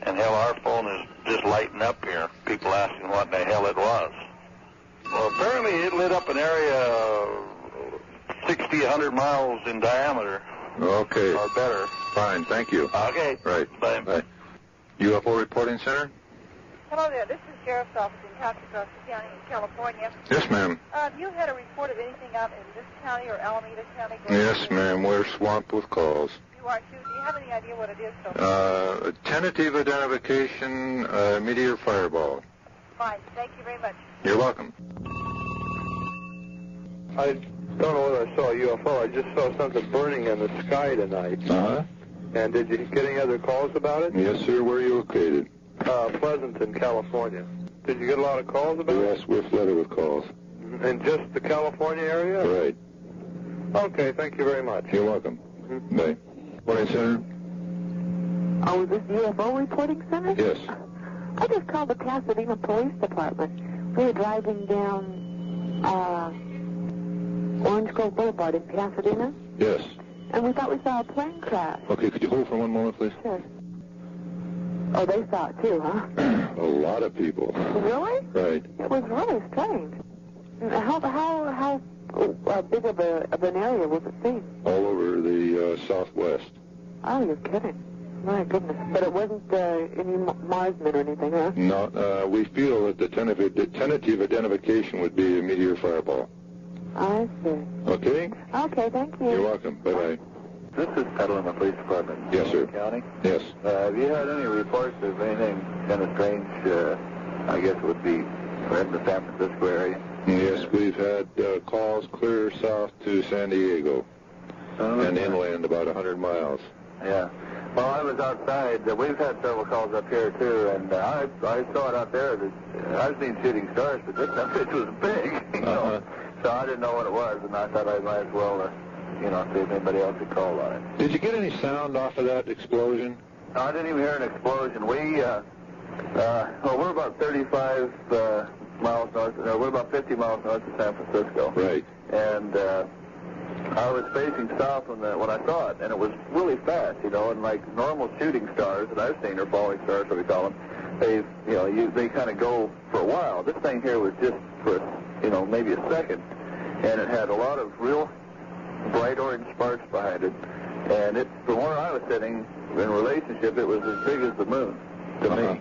and hell, our phone is just lighting up here. People asking what in the hell it was. Well, apparently it lit up an area 60, 100 miles in diameter. Okay. Or better. Fine, thank you. Okay. Right. Bye. Bye. UFO Reporting Center? Hello there. This is Sheriff's Office in Contra County in California. Yes, ma'am. Have you had a report of anything out in this county or Alameda County? Yes, ma'am. We're swamped with calls. You are, too. Do you have any idea what it is so far? Tentative identification, meteor fireball. Fine. Thank you very much. You're welcome. I don't know whether I saw a UFO. I just saw something burning in the sky tonight. Uh-huh. And did you get any other calls about it? Yes, sir. Where are you located? Pleasanton, California. Did you get a lot of calls about it? Yes, we're flooded with calls. In just the California area? Right. Okay, thank you very much. You're welcome. Mm-hmm. Bye. Reporting Center? Oh, is this UFO reporting center? Yes. I just called the Pasadena Police Department. We were driving down Orange Grove Boulevard in Pasadena, Yes. and we thought we saw a plane crash. Okay, could you hold for one moment, please? Sure. Oh, they saw it too, huh? A lot of people. Really? Right. It was really strange. How big of an area was it seen? All over the southwest. Oh, you're kidding. My goodness. But it wasn't any Marsmen or anything, huh? No, we feel that the tentative identification would be a meteor fireball. I see. Okay? Okay, thank you. You're welcome. Bye-bye. This is Petaluma Police Department. Yes, sir. County. Yes. Have you had any reports of anything kind of strange, I guess it would be in the San Francisco area? Yes, we've had calls clear south to San Diego and inland about 100 miles. Yeah. Well, I was outside. We've had several calls up here, too, and I saw it out there. I've seen shooting stars, but this was big, you know. So I didn't know what it was, and I thought I might as well, see if anybody else had called on it. Did you get any sound off of that explosion? No, I didn't even hear an explosion. We're about 35 miles north. We're about 50 miles north of San Francisco. Right. And I was facing south when I saw it, and it was really fast, and like normal shooting stars that I've seen, or falling stars, what we call them, they kind of go for a while. This thing here was just for, maybe a second, and it had a lot of real bright orange sparks behind it, and from where I was sitting, in relationship, it was as big as the moon to me,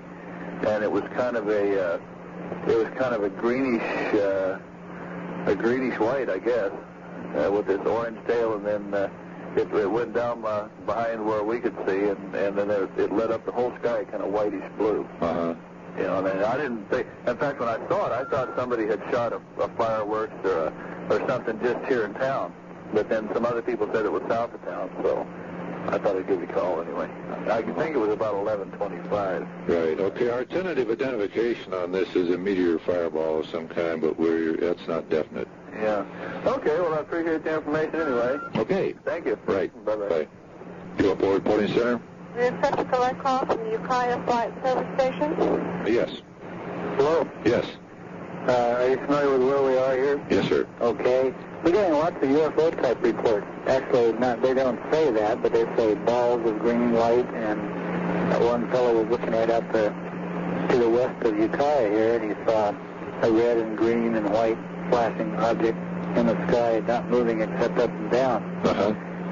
and it was kind of a greenish white, I guess, with this orange tail, and then it went down behind where we could see, and then it lit up the whole sky, kind of whitish blue. And I didn't think. In fact, when I saw it, I thought somebody had shot a fireworks or something just here in town. But then some other people said it was south of town, so I thought I'd give you a call anyway. I think it was about 11:25. Right. Okay. Our tentative identification on this is a meteor fireball of some kind, but that's not definite. Yeah. Okay. Well, I appreciate the information anyway. Okay. Thank you. Right. Bye-bye. Bye. UFO Reporting Center? Is this such a collect call from the Ukiah Flight Service Station? Yes. Hello. Yes. Are you familiar with where we are here? Yes, sir. Okay. We're getting lots of UFO type reports. Actually, they don't say that, but they say balls of green light, and one fellow was looking right up to the west of Ukiah here, and he saw a red and green and white flashing object in the sky, not moving except up and down.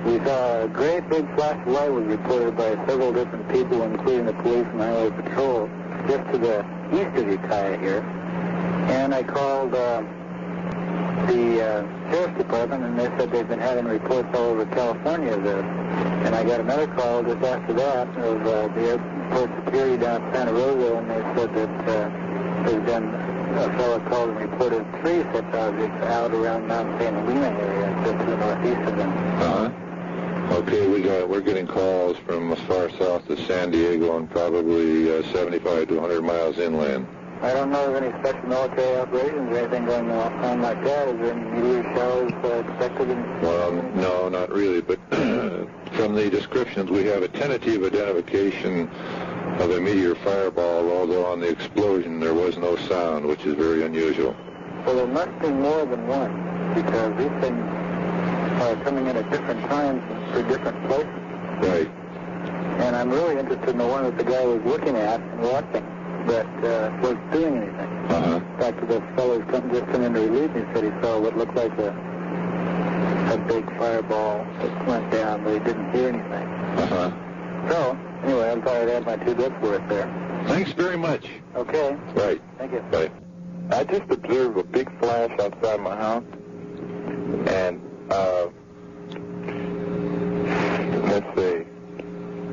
We saw a great big flash of light was reported by several different people, including the police and highway patrol, just to the east of Ukiah here. And I called the sheriff's department, and they said they've been having reports all over California of this. And I got another call just after that of the airport security down at Santa Rosa, and they said that there's been a fellow called and reported 3 such objects out around Mount St. Helena area, just to the northeast of them. Okay, we're getting calls from as far south as San Diego and probably 75 to 100 miles inland. I don't know of any special military operations or anything going on like that. Is there any meteor showers expected? Well, no, not really, but from the descriptions, we have a tentative identification of a meteor fireball, although on the explosion there was no sound, which is very unusual. Well, there must be more than one, because these things are coming in at different times for different places. Right. And I'm really interested in the one that the guy was looking at and watching that was doing anything. Uh-huh. In fact, the fellow just come in to relieve me, said he saw what looked like a big fireball that went down, but he didn't hear anything. Uh-huh. So, anyway, I'm sorry to add my 2 bits worth there. Thanks very much. Okay. Right. Thank you. Right. I just observed a big flash outside my house, and let's say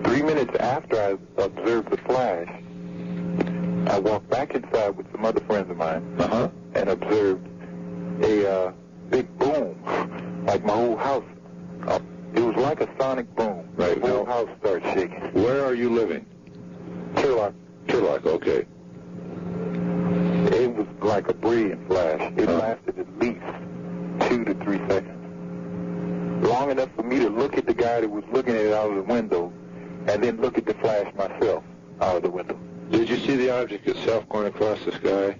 3 minutes after I observed the flash, I walked back inside with some other friends of mine and observed a big boom, like my whole house. It was like a sonic boom. Right. The whole house started shaking. Where are you living? Turlock. Turlock, okay. It was like a brilliant flash. It lasted at least 2 to 3 seconds. Long enough for me to look at the guy that was looking at it out of the window and then look at the flash myself out of the window. Did you see the object itself going across the sky?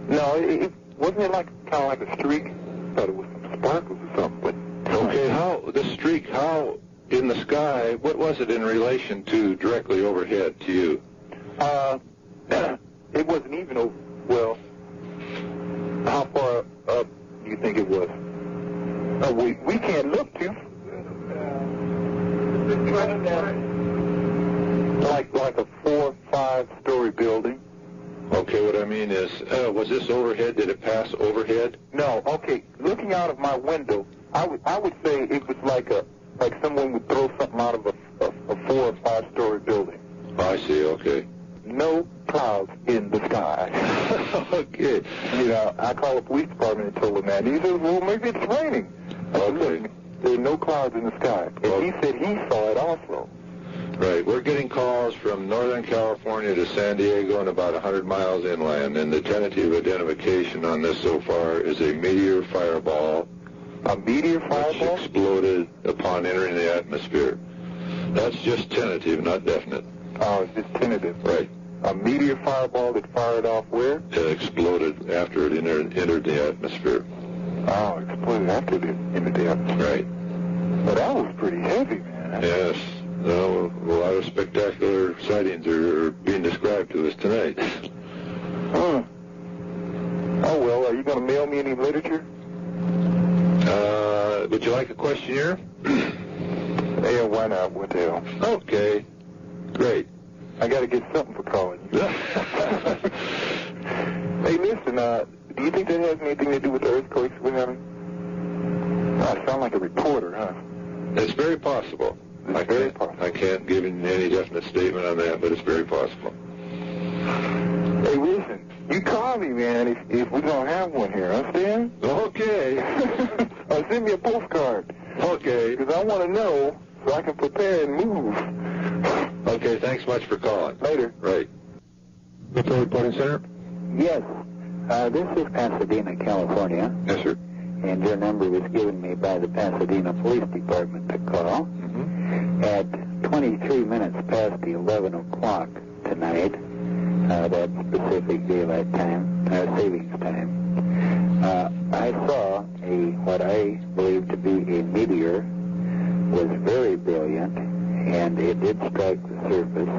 No, it wasn't like kind of like a streak. I thought it was some sparkles or something. But okay, the streak, how in the sky, what was it in relation to directly overhead to you? It wasn't even over. Well, how far up do you think it was? We can't look to. Like a 4 or 5 story building. Okay, what I mean is, was this overhead? Did it pass overhead? No. Okay, looking out of my window, I would say it was like someone would throw something out of a 4 or 5 story building. Oh, I see. Okay. No clouds in the sky. Okay. You know, I called the police department and told them that. And he said, well, maybe it's raining. Okay. There are no clouds in the sky. And he said he saw it also. Right. We're getting calls from Northern California to San Diego and about 100 miles inland, and the tentative identification on this so far is a meteor fireball. A meteor fireball? Which exploded upon entering the atmosphere. That's just tentative, not definite. Oh, it's just tentative. Right. A meteor fireball that fired off where? It exploded after it entered the atmosphere. Oh, it exploded after it entered the atmosphere. Right. Well, that was pretty heavy, man. Yes. No, a lot of spectacular sightings are being described to us tonight. Oh, well, are you going to mail me any literature? Would you like a questionnaire? Yeah, why not? What the hell? Okay. Great. I got to get something for calling you. Hey, listen, do you think that has anything to do with the earthquakes we're having? I sound like a reporter, huh? It's very possible. I can't give you any definite statement on that, but it's very possible. Hey, listen, you call me, man, if we're going to have one here, understand? Okay. Or send me a postcard. Okay. Because I want to know so I can prepare and move. Okay, thanks much for calling. Later. Right. UFO Reporting Center? Yes. This is Pasadena, California. Yes, sir. And your number was given me by the Pasadena Police Department to call. At 23 minutes past 11 o'clock tonight, that's Pacific Daylight Time, Savings Time, I saw what I believe to be a meteor. Was very brilliant, and it did strike the surface.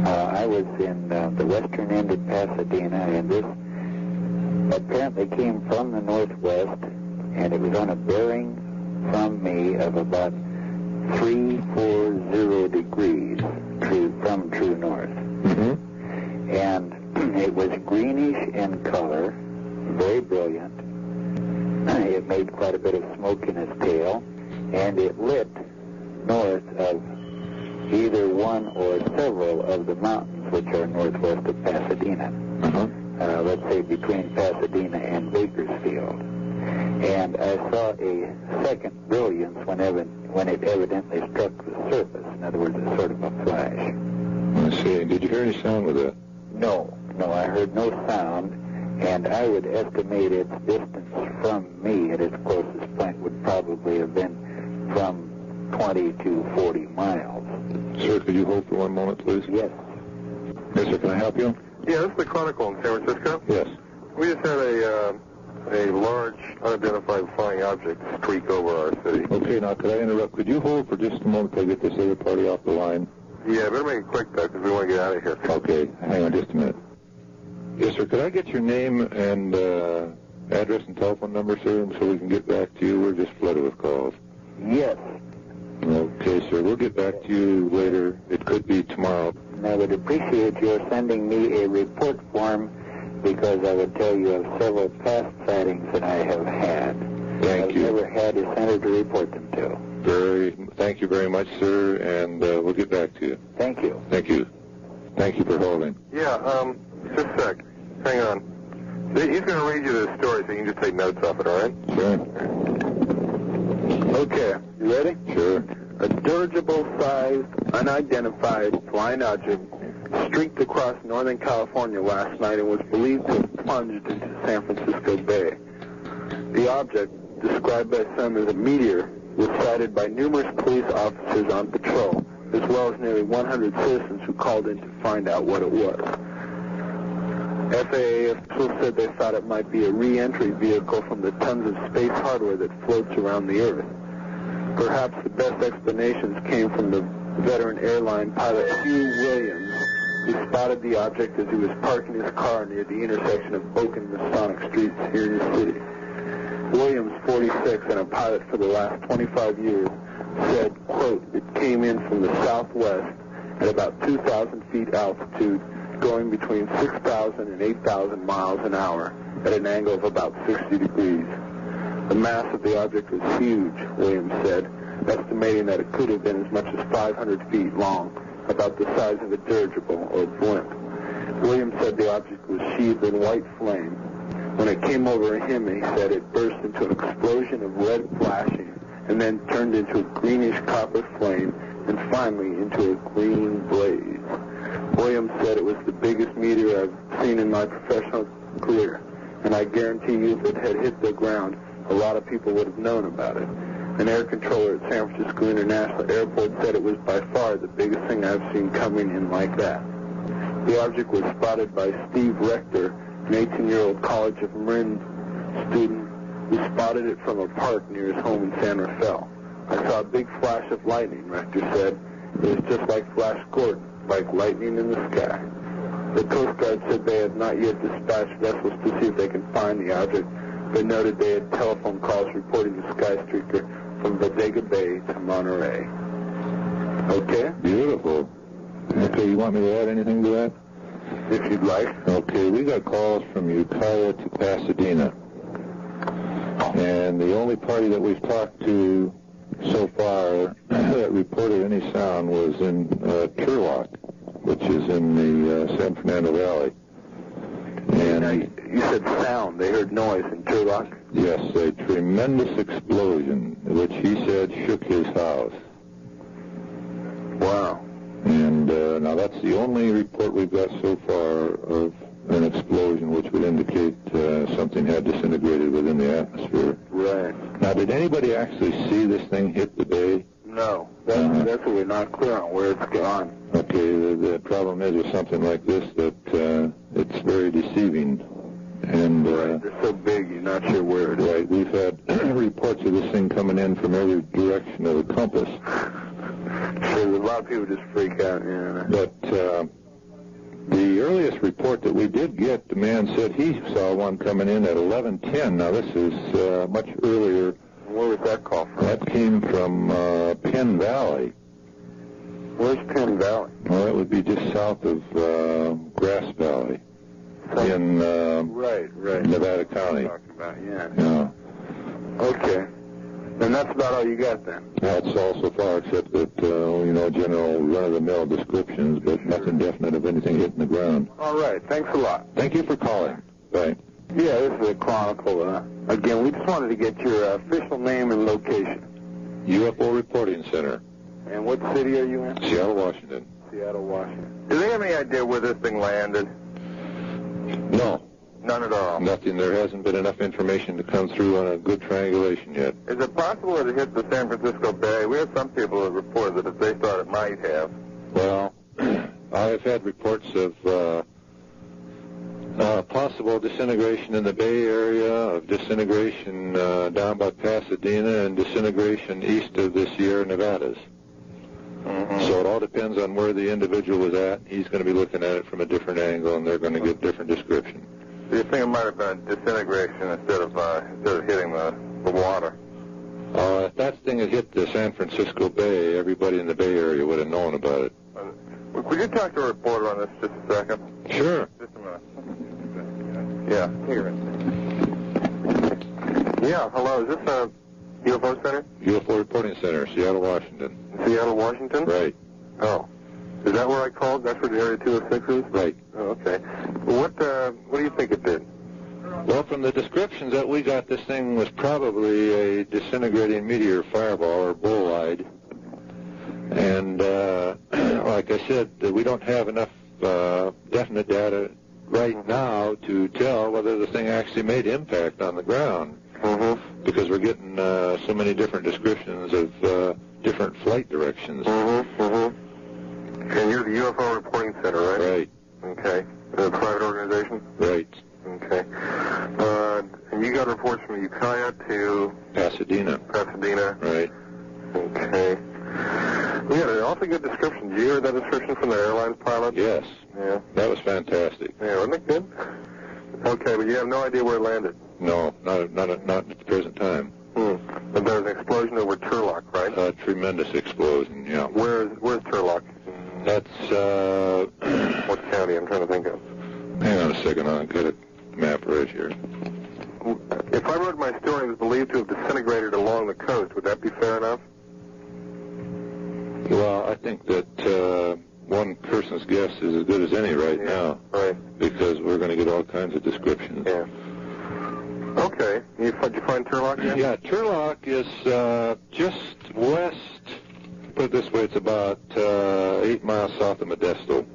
I was in the western end of Pasadena, and this apparently came from the northwest, and it was on a bearing from me of about 340 degrees from true north. And it was greenish in color, very brilliant. It made quite a bit of smoke in its tail, and it lit north of either one or several of the mountains which are northwest of Pasadena. Let's say between Pasadena and Bakersfield. And I saw a second brilliance when it evidently struck the surface. In other words, a sort of a flash. I see. Did you hear any sound with that? No, I heard no sound, and I would estimate its distance from me at its closest point would probably have been from 20 to 40 miles. Sir, could you hold for one moment, please? Yes. Yes, sir. Can I help you? Yeah, this is the Chronicle in San Francisco. Yes. We just had a large, unidentified flying object streak over our city. Okay, now, could I interrupt? Could you hold for just a moment till I get this other party off the line? Yeah, better make it quick, though, because we want to get out of here. Okay, hang on just a minute. Yes, sir, could I get your name and address and telephone number, sir, so we can get back to you? We're just flooded with calls. Yes. Okay, sir, we'll get back to you later. It could be tomorrow. And I would appreciate your sending me a report form, because I would tell you of several past sightings that I have had. Thank you. I've never had a center to report them to. Thank you very much, sir, and we'll get back to you. Thank you. Thank you. Thank you for holding. Yeah, just a sec. Hang on. He's going to read you the story, so you can just take notes off it, all right? Sure. Okay, you ready? Sure. A dirigible-sized, unidentified flying object streaked across Northern California last night and was believed to have plunged into San Francisco Bay. The object, described by some as a meteor, was sighted by numerous police officers on patrol, as well as nearly 100 citizens who called in to find out what it was. FAA officials said they thought it might be a re-entry vehicle from the tons of space hardware that floats around the Earth. Perhaps the best explanations came from the veteran airline pilot Hugh Williams, who spotted the object as he was parking his car near the intersection of Oak and Masonic Streets here in the city. Williams, 46, and a pilot for the last 25 years, said, quote, it came in from the southwest at about 2,000 feet altitude, going between 6,000 and 8,000 miles an hour at an angle of about 60 degrees. The mass of the object was huge, Williams said, estimating that it could have been as much as 500 feet long, about the size of a dirigible or blimp. Williams said the object was sheathed in white flame. When it came over him, he said it burst into an explosion of red flashing and then turned into a greenish copper flame and finally into a green blaze. Williams said it was the biggest meteor I've seen in my professional career, and I guarantee you if it had hit the ground, a lot of people would have known about it. An air controller at San Francisco International Airport said it was by far the biggest thing I've seen coming in like that. The object was spotted by Steve Rector, an 18-year-old College of Marin student who spotted it from a park near his home in San Rafael. I saw a big flash of lightning, Rector said. It was just like Flash Gordon, like lightning in the sky. The Coast Guard said they had not yet dispatched vessels to see if they can find the object, but noted they had telephone calls reporting the sky streaker from Bodega Bay to Monterey. Okay? Beautiful. Okay, you want me to add anything to that? If you'd like. Okay, we got calls from Ukiah to Pasadena. And the only party that we've talked to so far that reported any sound was in Turlock, which is in the San Fernando Valley. And now, you said sound. They heard noise in Turlock? Yes, a tremendous explosion, which he said shook his house. Wow. And now that's the only report we've got so far of an explosion which would indicate something had disintegrated within the atmosphere. Right. Now, did anybody actually see this thing hit the bay? No. That's what we're not clear on, where it's gone. Okay, the problem is with something like this that it's very deceiving. And right. They're so big, you're not sure where it is. Right. We've had reports of this thing coming in from every direction of the compass. Sure, a lot of people just freak out, yeah. But the earliest report that we did get, the man said he saw one coming in at 11:10. Now, this is much earlier. Where was that call from? That came from Penn Valley. Where's Penn Valley? Well, that would be just south of Grass Valley in right. Nevada County. Talking about, yeah. Okay. And that's about all you got then? That's all so far, except that, general run-of-the-mill descriptions, but nothing definite of anything hitting the ground. All right. Thanks a lot. Thank you for calling. Bye. Yeah, this is the Chronicle. Again, we just wanted to get your official name and location. UFO Reporting Center. And what city are you in? Seattle, Washington. Seattle, Washington. Do they have any idea where this thing landed? No. None at all? Nothing. There hasn't been enough information to come through on a good triangulation yet. Is it possible that it hit the San Francisco Bay? We have some people that reported that if they thought it might have. Well, I've had reports of possible disintegration in the Bay Area, of disintegration down by Pasadena, and disintegration east of the Sierra Nevadas. So it all depends on where the individual was at. He's going to be looking at it from a different angle, and they're going to give different description. Do you think it might have been disintegration instead of hitting the water? If that thing had hit the San Francisco Bay, everybody in the Bay Area would have known about it. Could you talk to a reporter on this just a second? Sure. Just a minute. Yeah. Here. Yeah, hello. Is this a UFO Center? UFO Reporting Center, Seattle, Washington. Seattle, Washington? Right. Oh. Is that where I called? That's where the Area 206 is? Right. Oh, okay. What do you think it did? Well, from the descriptions that we got, this thing was probably a disintegrating meteor fireball or bolide. And like I said, we don't have enough definite data right now to tell whether the thing actually made impact on the ground. Because we're getting so many different descriptions of different flight directions. And you're the UFO Reporting Center, right? Right. Okay. A private organization? Right. Okay. And you got reports from Ukiah to... Pasadena. Pasadena? Right. Okay. We had an awfully good description. Did you hear that description from the airline pilot? Yes. Yeah. That was fantastic. Yeah, wasn't it good? Okay, but you have no idea where it landed? No, not at the present time. But there was an explosion over Turlock, right? A tremendous explosion, yeah. Where's Turlock? That's, what county? I'm trying to think of. Hang on a second, I'll get a map right here. If I wrote my story, it was believed to have disintegrated along the coast. Would that be fair enough? Well, I think that one person's guess is as good as any right now. Right. Because we're going to get all kinds of descriptions. Yeah. Okay. Did you find Turlock yet? Yeah, Turlock is just west, put it this way, it's about 8 miles south of Modesto.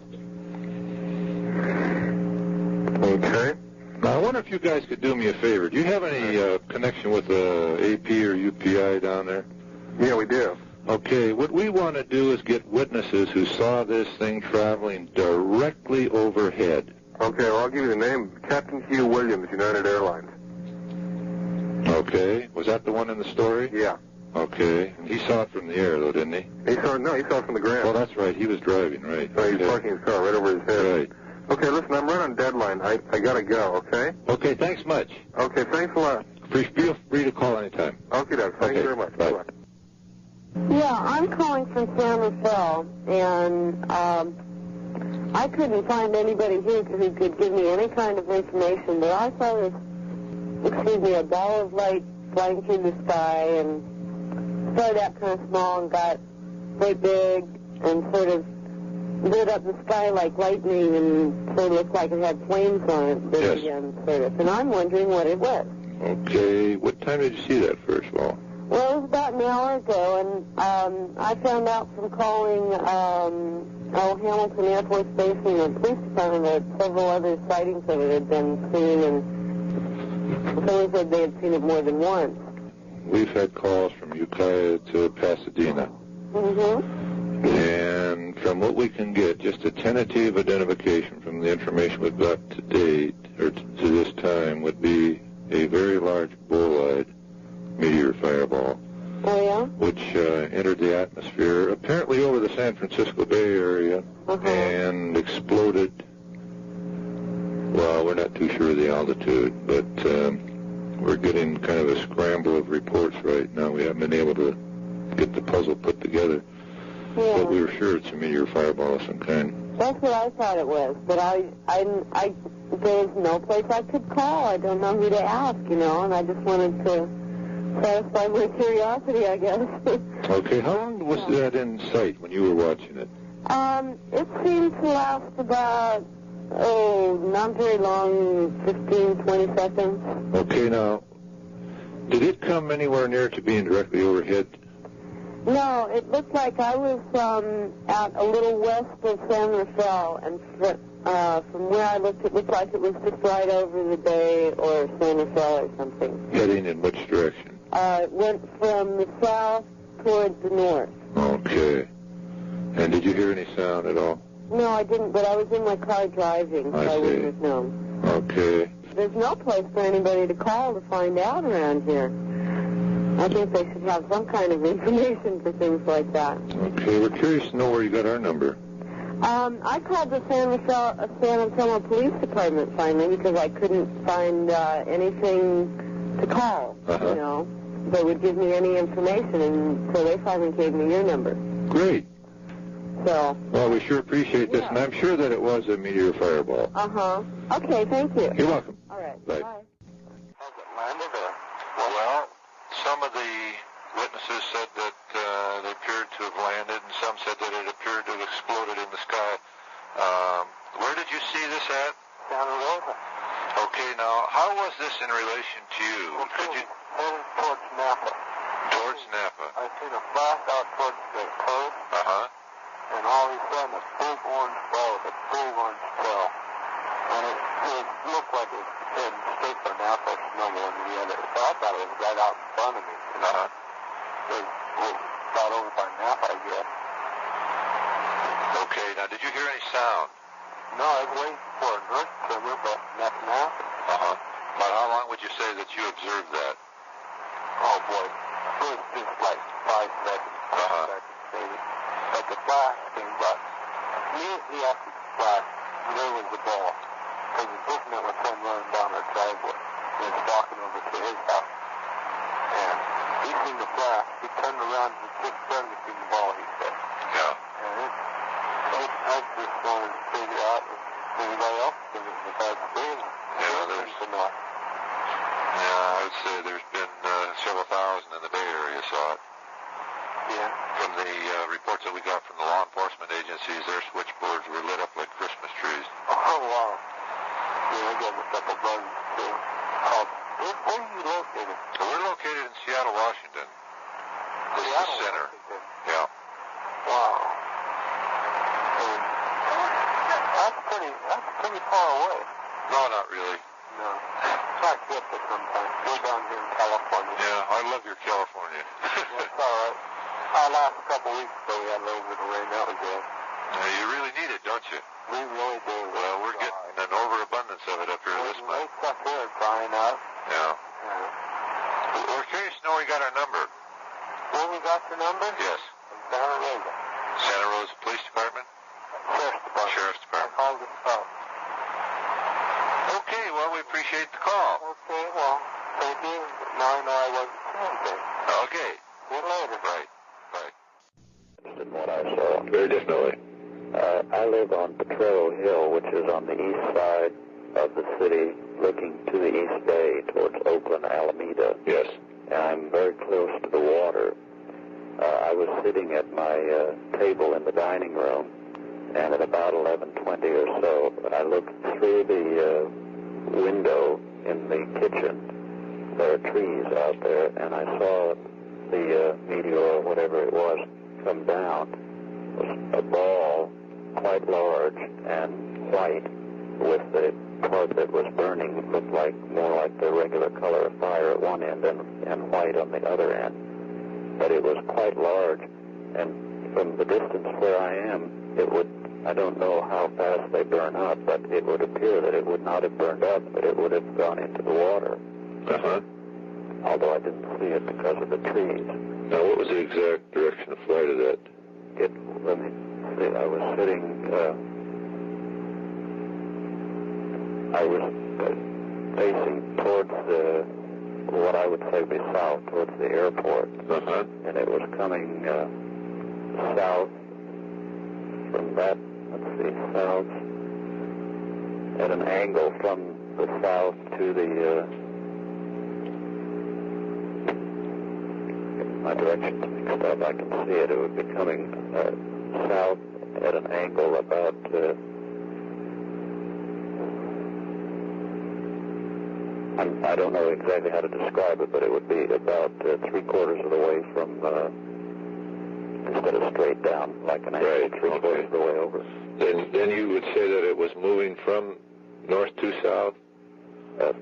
Okay. Now, I wonder if you guys could do me a favor. Do you have any connection with AP or UPI down there? Yeah, we do. Okay, what we want to do is get witnesses who saw this thing traveling directly overhead. Okay, well, I'll give you the name. Captain Hugh Williams, United Airlines. Okay, was that the one in the story? Yeah. Okay, and he saw it from the air, though, didn't he? He saw it from the ground. Well, that's right, he was driving, right? So he's parking his car right over his head. Right. Okay, listen, I'm right on deadline. I gotta go, okay? Okay, thanks much. Okay, thanks a lot. Feel free to call anytime. Okay, Doug. Thank you very much. Bye. Bye-bye. Yeah, I'm calling from San Rafael, and I couldn't find anybody here who could give me any kind of information, but I saw a ball of light flying through the sky, and started out kind of small and got quite big and sort of lit up the sky like lightning and sort of looked like it had flames on it there again, sort of. And I'm wondering what it was. Okay, what time did you see that first of all? Well, it was about an hour ago, and I found out from calling Hamilton Air Force Base and the police department that several other sightings of it had been seen, and someone said they had seen it more than once. We've had calls from Ukiah to Pasadena. And from what we can get, just a tentative identification from the information we've got to date, or to this time, would be a very large bolide meteor fireball. Oh, yeah? Which entered the atmosphere, apparently over the San Francisco Bay Area, and exploded. Well, we're not too sure of the altitude, but we're getting kind of a scramble of reports right now. We haven't been able to get the puzzle put together. Yeah. But we were sure it's a meteor fireball of some kind. That's what I thought it was, but there's no place I could call. I don't know who to ask, and I just wanted to satisfy my curiosity, I guess. Okay, how long was that in sight when you were watching it? It seemed to last about, not very long, 15, 20 seconds. Okay, now, did it come anywhere near to being directly overhead? No, it looked like I was out a little west of San Rafael, and from where I looked, it looked like it was just right over the bay or San Rafael or something. Heading in which direction? It went from the south towards the north. Okay. And did you hear any sound at all? No, I didn't, but I was in my car driving, so I wouldn't have known. Okay. There's no place for anybody to call to find out around here. I think they should have some kind of information for things like that. Okay, we're curious to know where you got our number. I called the San Anselmo Police Department finally because I couldn't find anything to call, you know, that would give me any information, and so they finally gave me your number. Great. So. Well, we sure appreciate this, and I'm sure that it was a meteor fireball. Uh-huh. Okay, thank you. You're welcome. All right. Bye. Has it landed there? Well, some of the witnesses said that they appeared to have landed, and some said that it appeared to have exploded in the sky. Where did you see this at? Santa Rosa. Okay, now, how was this in relation to you? Could you... Headed towards Napa. Towards Napa. I seen a flash out towards the coast. Uh-huh. And all of a sudden, a big orange ball with a big orange tail. And it looked like it was heading straight for Napa, no one the other. So I thought it was right out in front of me. Uh-huh. It was about over by Napa, I guess. Okay, now did you hear any sound? No, I was waiting for a nurse trimmer, but nothing happened. Uh-huh. About how long would you say that you observed that? Oh, boy. It was just like 5 seconds, 10 seconds, maybe. But the flash came back. Immediately after the flash, there was the ball. Because the bushman was then running down our driveway. He was walking over to his house. And he seen the flash. He turned around and just started to see the ball, he said. Yeah. And I just wanted to figure out if anybody else was in the bad state. Yeah, not. Yeah, I would say there's been several thousand in the Bay Area saw it. Yeah. From the reports that we got from the law enforcement agencies, their switchboards were lit up like Christmas trees. Oh, wow. Yeah, I got a couple bugs, too. Where are you located? So we're located in Seattle, Washington. This is the center. Washington. Yeah. Wow. And that's pretty far away. No, not really. No. Try to get there sometime. We're down here in California. Yeah, I love your California. That's all right. Last couple weeks ago, we had a little bit of rain. That was good. You really need it, don't you? We really do. Well, we're getting an overabundance of it up here this month. It's up here crying out. Yeah. We're curious to know we got our number. Well, we got your number? Yes. Santa Rosa. Santa Rosa Police Department? Sheriff's Department. Sheriff's Department. I called this out. Okay, well, we appreciate the call. Okay, well, thank you. Now I know I wasn't saying anything. Okay. See you later. Right. Right. In what I saw. Very definitely. I live on Potrero Hill, which is on the east side of the city, looking to the East Bay towards Oakland, Alameda. Yes. And I'm very close to the water. I was sitting at my table in the dining room, and at about 11:20 or so, I looked through the window in the kitchen. There are trees out there, and I saw the meteor, or whatever it was, come down. It was a ball, quite large and white, with the part that was burning looked like more like the regular color of fire at one end and white on the other end. But it was quite large, and from the distance where I am, it would, I don't know how fast they burn up, but it would appear that it would not have burned up, but it would have gone into the water. Uh-huh. Although I didn't see it because of the trees. Now, what was the exact direction of flight of that? Let me see, I was sitting, I was facing towards what I would say would be south, towards the airport. Uh-huh. And it was coming south from that, let's see, south, at an angle from the south to the, my direction's mixed up, I can see it. It would be coming south at an angle about I don't know exactly how to describe it, but it would be about 3/4 of the way from instead of straight down, like an angle three-quarters of the way over. Then you would say that it was moving from north to south?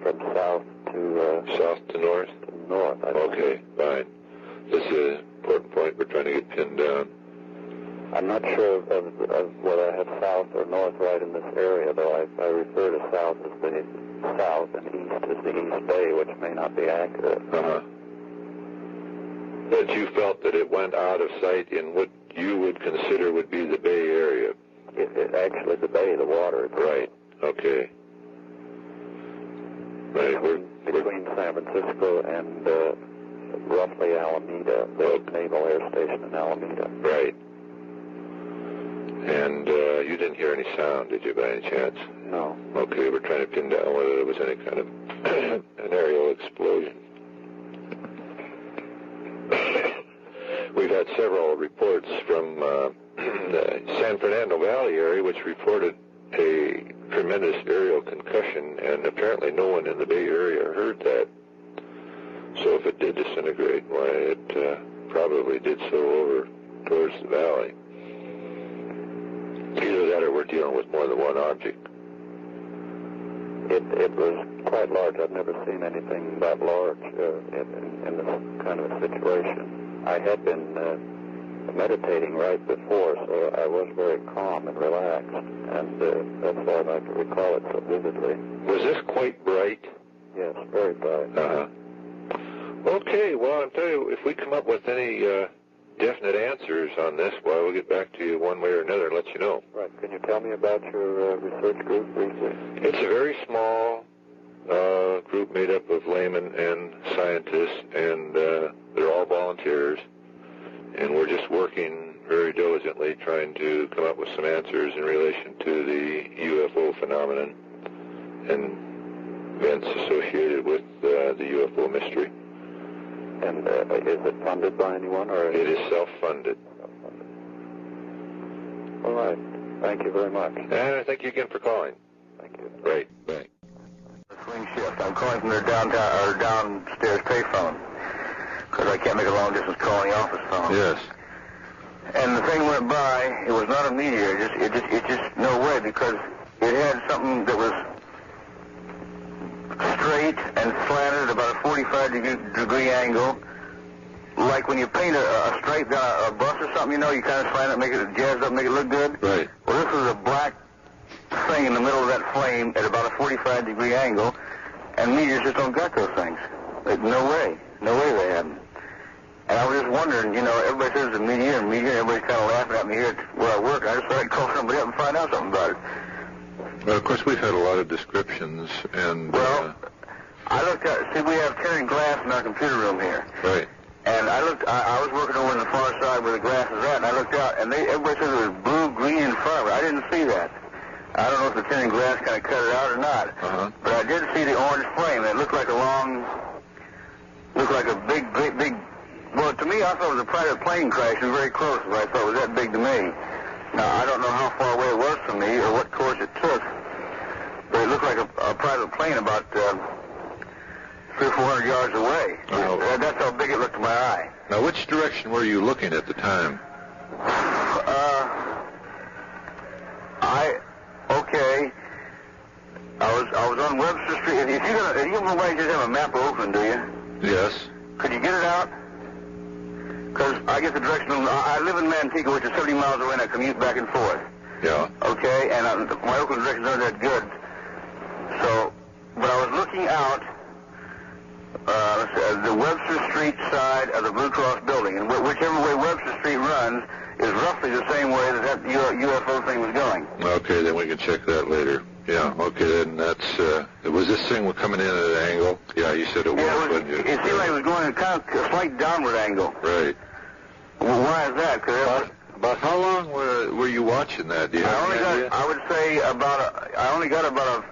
From south to... south to north? To north, I think. Okay, fine. This is an important point we're trying to get pinned down. I'm not sure of whether I have south or north right in this area, though I refer to south as the south and east as the East Bay, which may not be accurate. Uh-huh. But you felt that it went out of sight in what you would consider would be the Bay Area? Actually, the Bay, the water. Right, okay. Right, between San Francisco and roughly Alameda, the Naval Air Station in Alameda. Right. And you didn't hear any sound, did you, by any chance? No. Okay, we're trying to pin down whether there was any kind of an aerial explosion. We've had several reports from the San Fernando Valley area which reported a tremendous aerial concussion, and apparently no one in the Bay Area heard that. So if it did disintegrate, why, it probably did so over towards the valley. Either that or we're dealing with more than one object. It was quite large. I've never seen anything that large in this kind of a situation. I had been meditating right before, so I was very calm and relaxed, and that's why I can recall it so vividly. Was this quite bright? Yes, very bright. Uh-huh. Okay, well, I'll tell you, if we come up with any definite answers on this, well, we'll get back to you one way or another and let you know. Right. Can you tell me about your research group briefly? It's a very small group made up of laymen and scientists, and they're all volunteers, and we're just working very diligently trying to come up with some answers in relation to the UFO phenomenon and events associated with the UFO mystery. And is it funded by anyone, or it is self-funded? All right. Thank you very much. And thank you again for calling. Thank you. Great. Thanks. Swing shift. I'm calling from their downstairs payphone because I can't make a long distance call on the office phone. Yes. And the thing went by. It was not a meteor. It just no way, because it had something that was straight and slanted about a 45-degree angle, like when you paint a stripe down a bus or something, you kind of slant it, make it jazz up, make it look good. Right. Well, this was a black thing in the middle of that flame at about a 45-degree angle, and meteors just don't got those things. Like, no way they have them. And I was just wondering, everybody says it's a meteor, and everybody's kind of laughing at me here where I work. I just thought I'd call somebody up and find out something about it. Well, of course, we've had a lot of descriptions, and... Well, I looked at, we have tinted glass in our computer room here. Right. And I was working over on the far side where the glass is at, and I looked out, and everybody said it was blue, green, and fire. I didn't see that. I don't know if the tinted glass kind of cut it out or not. Uh-huh. But I did see the orange flame. It looked like a big, well, to me, I thought it was a private plane crashing very close, but I thought it was that big to me. Now, I don't know how far away it was from me or what course it took, but it looked like a private plane about 300 or 400 yards away. Oh. That's how big it looked to my eye. Now, which direction were you looking at the time? I was on Webster Street. If you just have a map open, do you? Yes. Could you get it out? Because I get the direction. I live in Manteca, which is 70 miles away, and I commute back and forth. Yeah. Okay, and my Oakland directions aren't that good. So, but I was looking out the Webster Street side of the Blue Cross building, and whichever way Webster Street runs is roughly the same way that UFO thing was going. Okay, then we can check that later. Yeah, okay, then that's, was this thing coming in at an angle? Yeah, you said it was. Yeah, it seemed like it was going at kind of a slight downward angle. Right. Well, why is that? About how long were you watching that? Do you have any idea? I would say I only got about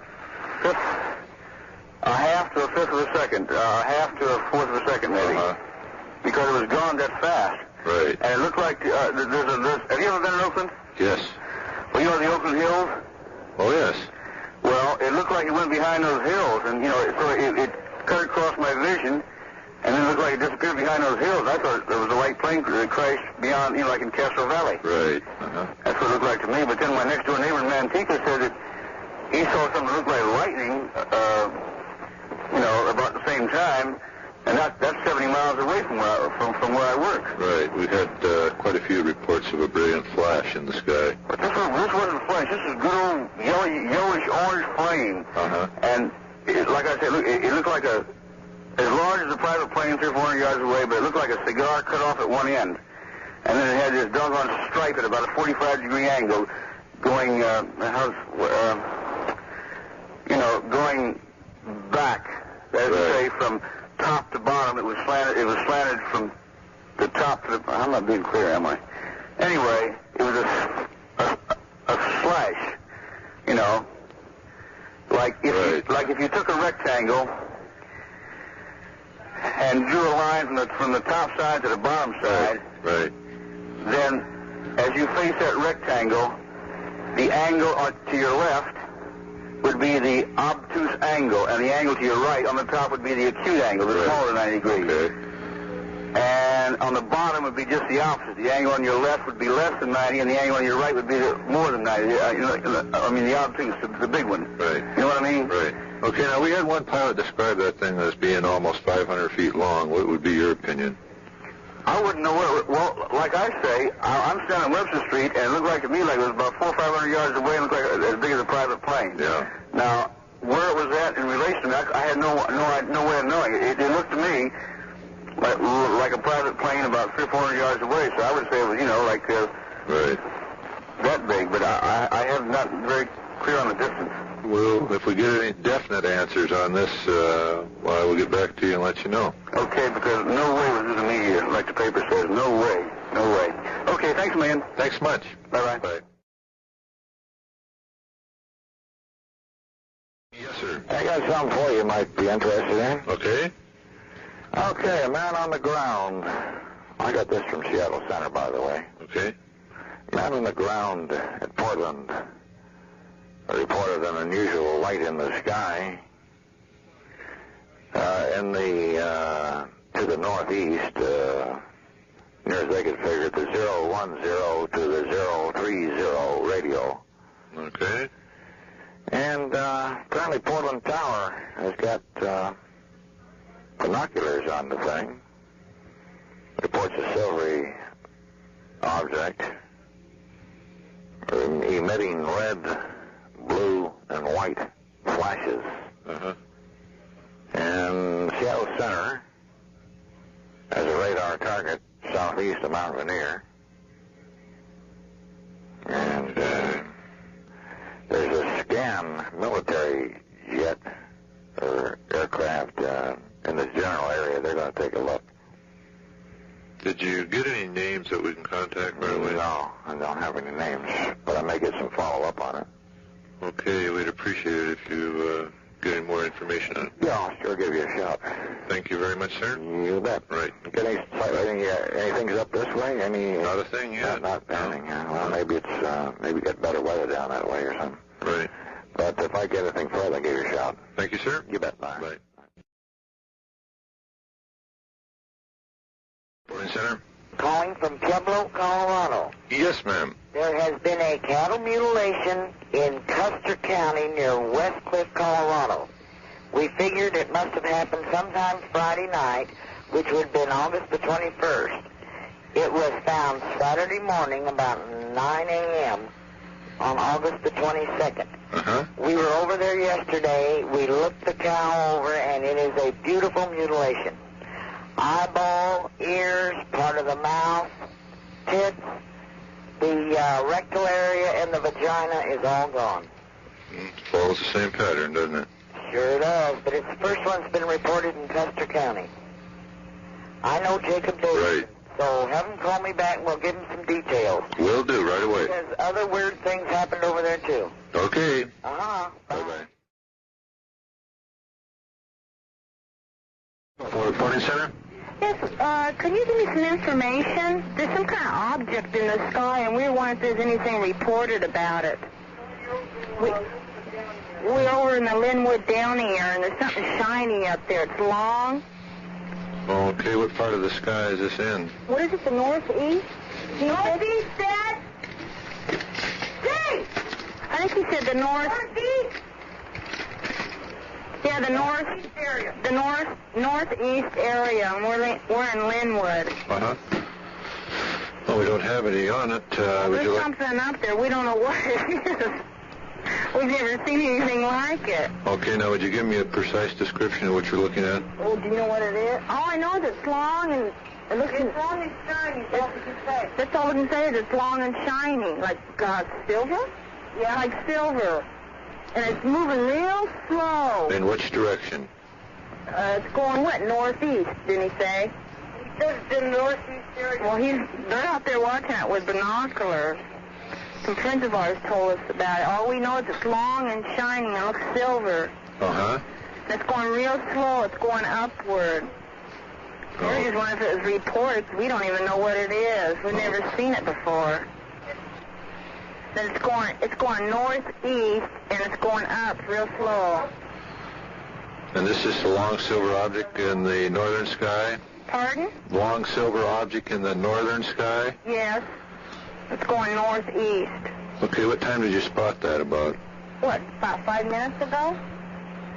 a half to a fifth of a second, a half to a fourth of a second maybe, because it was gone that fast. Right. And it looked like have you ever been in Oakland? Yes. Well, you know the Oakland Hills? Oh, yes. Well, it looked like it went behind those hills, and so it cut across my vision, and then it looked like it disappeared behind those hills. I thought there was a white plane that crashed beyond, like in Castro Valley. Right. That's what it looked like to me. But then my next door neighbor in Manteca said that he saw something that looked like lightning, about the same time, and that's 70 miles away from where I work. Right. We had quite a few reports of a brilliant flash in the sky. But this wasn't a flash. This is good old yellowish orange flame. And like I said, it looked like as large as a private plane 300 or 400 yards away, but it looked like a cigar cut off at one end. And then it had this doggone stripe at about a 45-degree angle going, going back. That is to say, from top to bottom. It was slanted from the top to the... I'm not being clear, am I? Anyway, it was a slash, like if you took a rectangle and drew a line from the top side to the bottom side, then as you face that rectangle, the angle to your left would be the obtuse angle, and the angle to your right on the top would be the acute angle, the smaller than 90 degrees. Okay. And on the bottom would be just the opposite. The angle on your left would be less than 90, and the angle on your right would be more than 90. The obtuse, the big one. Right. You know what I mean? Right. Okay, now we had one pilot describe that thing as being almost 500 feet long. What would be your opinion? I wouldn't know where. Well, like I say, I'm standing on Webster Street, and it looked like to me like it was about 400 or 500 yards away, and looked like as big as a private plane. Yeah. Now, where it was at in relation to me, I had no way of knowing. It looked to me like a private plane about 300 or 400 yards away. So I would say it was, that big. But I have not very clear on the distance. Well, if we get any definite answers on this, we'll get back to you and let you know. Okay, because no way was this a meteor, like the paper says. No way. Okay, thanks, man. Thanks much. Bye-bye. Bye. Yes, sir. I got something for you might be interested in. Okay. Okay, a man on the ground. I got this from Seattle Center, by the way. Okay. Man on the ground at Portland reported an unusual light in the sky to the northeast, near as they could figure, the 010 to the 030 radio. Okay. And apparently Portland Tower has got binoculars on the thing. Reports a silvery object emitting red, blue, and white flashes. And Seattle Center has a radar target southeast of Mount Rainier. And there's a scan military jet or aircraft in the general area. They're going to take a look. Did you get any names that we can contact right away? No, I don't have any names, but I may get some follow-up on it. Okay, we'd appreciate it if you get any more information on it. Yeah, I'll sure give you a shout. Thank you very much, sir. You bet. Right. Anything's up this way? Not a thing yet. Not anything. Well, maybe get better weather down that way or something. Right. But if I get anything further, I'll give you a shout. Thank you, sir. You bet. Bye. Bye. Morning, Center. Calling from Pueblo, Colorado. Yes, ma'am. There has been a cattle mutilation in Custer County near West Cliff, Colorado. We figured it must have happened sometime Friday night, which would have been August the 21st. It was found Saturday morning about 9 a.m. on August the 22nd. We were over there yesterday. We looked the cow over, and it is a beautiful mutilation. Eyeball, ears, part of the mouth, tits, the rectal area, and the vagina is all gone. Follows the same pattern, doesn't it? Sure does, but it's the first one that's been reported in Custer County. I know Jacob Davis, right. So have him call me back and we'll give him some details. Will do, right away. Because other weird things happened over there, too. Okay. Bye-bye. For reporting center? Yes, could you give me some information? There's some kind of object in the sky, and we were wondering if there's anything reported about it. We're over in the Linwood Downey area, and there's something shiny up there. It's long. Okay, what part of the sky is this in? What is it, the northeast? Northeast, Dad? Dave! I think he said the northeast. Yeah, the northeast area, and we're in Linwood. Uh-huh. Well, we don't have any on it. There's something up there. We don't know what it is. We've never seen anything like it. Okay, now would you give me a precise description of what you're looking at? Oh, do you know what it is? All I know is it's long and it looks... It's long and shiny, that's what you say. That's all we can say is it's long and shiny. Like silver? Yeah, like silver. And it's moving real slow. In which direction? It's going what? Northeast, didn't he say? He says it's in the northeast area. Well, they're out there watching it with binoculars. Some friends of ours told us about it. All we know is it's long and shiny and looks silver. Uh-huh. And it's going real slow. It's going upward. We're just wondering if it was reports. We don't even know what it is. We've never seen it before. Then it's going northeast, and it's going up real slow. And this is a long silver object in the northern sky? Pardon? Long silver object in the northern sky? Yes. It's going northeast. Okay, what time did you spot that about? What, about 5 minutes ago?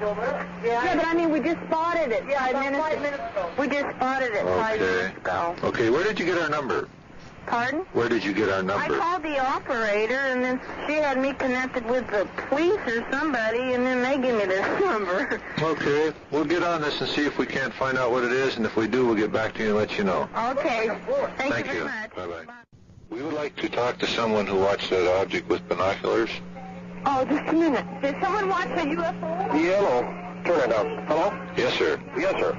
Yeah, but I mean, we just spotted it 5 minutes ago. We just spotted it 5 minutes ago. Okay, where did you get our number? Pardon? Where did you get our number? I called the operator, and then she had me connected with the police or somebody, and then they gave me this number. Okay, we'll get on this and see if we can't find out what it is, and if we do, we'll get back to you and let you know. Okay. Thank you very much. Bye-bye. We would like to talk to someone who watched that object with binoculars. Oh, just a minute. Did someone watch a UFO? Hello. Turn it up. Hello? Yes, sir. Yes, sir.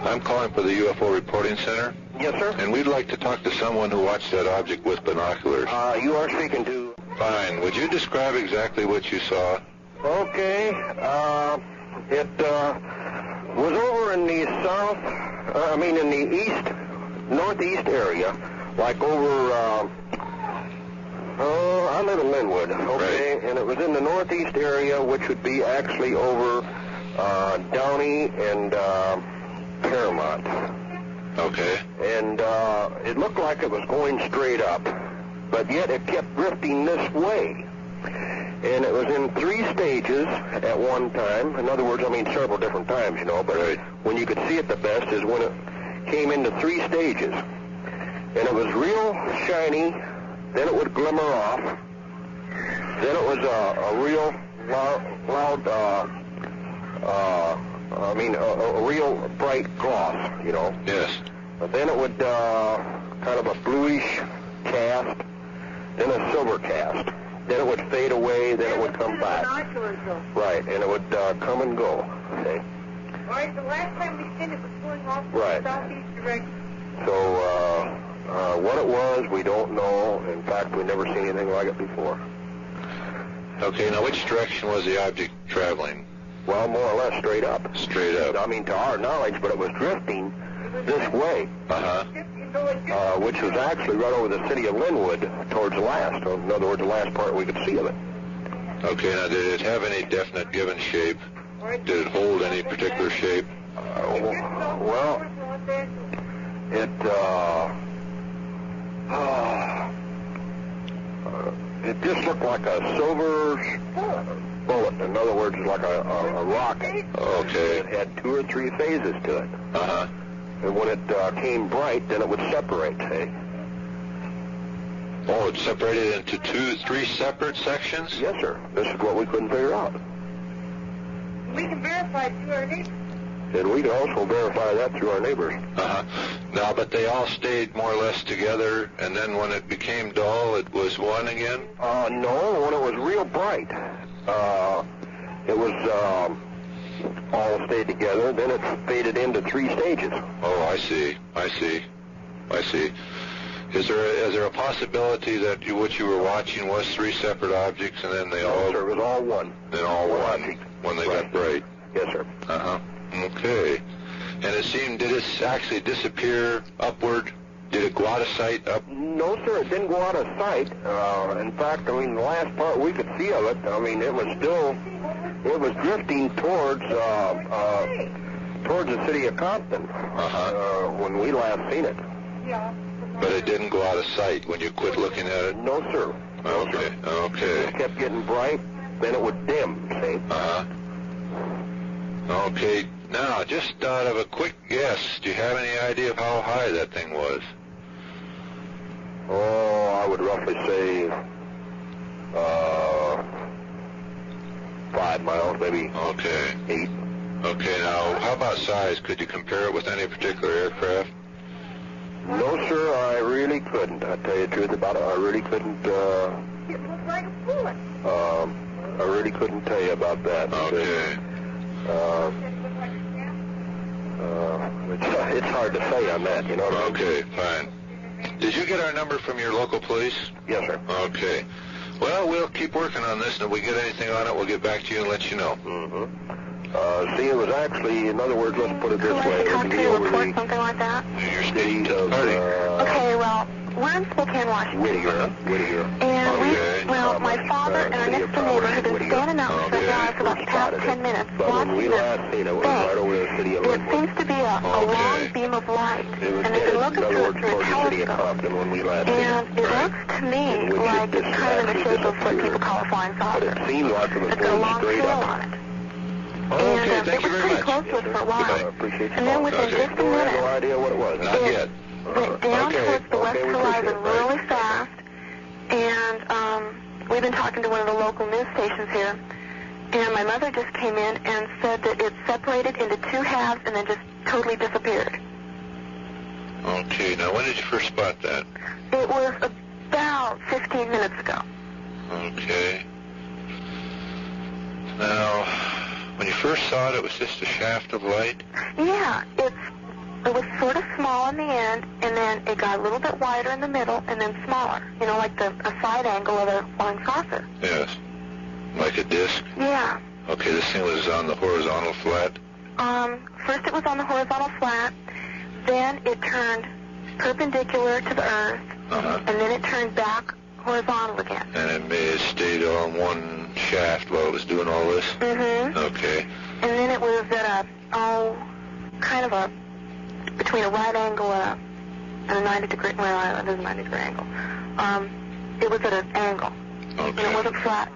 I'm calling for the UFO Reporting Center. Yes, sir. And we'd like to talk to someone who watched that object with binoculars. You are speaking to... Fine. Would you describe exactly what you saw? Okay. It was over in the in the northeast area, like over... I live in Linwood, okay, right. And it was in the northeast area, which would be actually over Downey and Paramount. Okay. And it looked like it was going straight up, but yet it kept drifting this way. And it was in 3 stages at one time. In other words, I mean several different times, you know, but right. When you could see it the best is when it came into 3 stages. And it was real shiny, then it would glimmer off, then it was a real loud, a real bright gloss, you know. Yes. Then it would kind of a bluish cast, then a silver cast. Then it would fade away, then it would come back. Right, and it would come and go. Okay. All right, the last time we seen it was going off right. The southeast direction. So, what it was, we don't know. In fact, we've never seen anything like it before. Okay, now which direction was the object traveling? Well, more or less straight up. Straight up. I mean, to our knowledge, but it was drifting this way. Uh-huh. Which was actually right over the city of Linwood towards the last. In other words, the last part we could see of it. Okay, now did it have any definite given shape? Did it hold any particular shape? Well, it just looked like a silver bullet. In other words, like a rocket. Okay. It had 2 or 3 phases to it. Uh-huh. And when it came bright, then it would separate, see? Oh, it separated into 3 separate sections? Yes, sir. This is what we couldn't figure out. We can verify it through our neighbors. And we can also verify that through our neighbors. Uh-huh. Now, but they all stayed more or less together, and then when it became dull, it was one again? No, when it was real bright, it was all stayed together, then it faded into 3 stages. Oh, I see. Is there a possibility that what you were watching was 3 separate objects, and then they all... No, sir, it was all one. Then all one when they got bright? Yes, sir. Uh-huh. Okay. And did it actually disappear upward? Did it go out of sight up? No, sir, it didn't go out of sight. In fact, I mean, the last part we could see of it, I mean, it was drifting towards towards the city of Compton when we last seen it. Yeah. But it didn't go out of sight when you quit looking at it? No, sir. Okay, okay. It kept getting bright, then it would dim, see? Okay, now, just out of a quick guess, do you have any idea of how high that thing was? Oh, I would roughly say 5 miles, maybe 8. Okay, now, how about size? Could you compare it with any particular aircraft? No, sir, I really couldn't. I tell you the truth about it, I really couldn't. It looks like a bullet. I really couldn't tell you about that. Okay. It's hard to say on that, you know. Okay, fine. Did you get our number from your local police? Yes, sir. Okay. Well, we'll keep working on this, and if we get anything on it, we'll get back to you and let you know. See, it was actually, in other words, let's put it this way. Talk to you, report something like that? You're speaking to the party. Okay, well, we're in Spokane, Washington. Whittier. And my father and our next door neighbor have been standing out in front of for about the past 10 minutes watching this thing. It seems to be a long beam of light, and they've been looking through it through a telescope. And it looks to me like it's kind of in the shape of what people call a flying saucer. It's got a long tail on it. And it was pretty close to us for a while. And then within just a minute, no idea what it was. Not yet. Went down towards the west horizon really fast, and we've been talking to one of the local news stations here, and my mother just came in and said that it separated into 2 halves and then just totally disappeared. Okay, now when did you first spot that? It was about 15 minutes ago. Okay. Now, when you first saw it, it was just a shaft of light? Yeah, it was sort of small in the end, and then it got a little bit wider in the middle, and then smaller. You know, like a side angle of a flying saucer. Yes. Like a disc? Yeah. Okay, this thing was on the horizontal flat? First it was on the horizontal flat, then it turned perpendicular to the earth, and then it turned back horizontal again. And it may have stayed on one shaft while it was doing all this? Mm-hmm. Okay. And then it was at kind of between a right angle and a 90-degree, well, it is a 90-degree angle. It was at an angle. Okay. And it wasn't flat.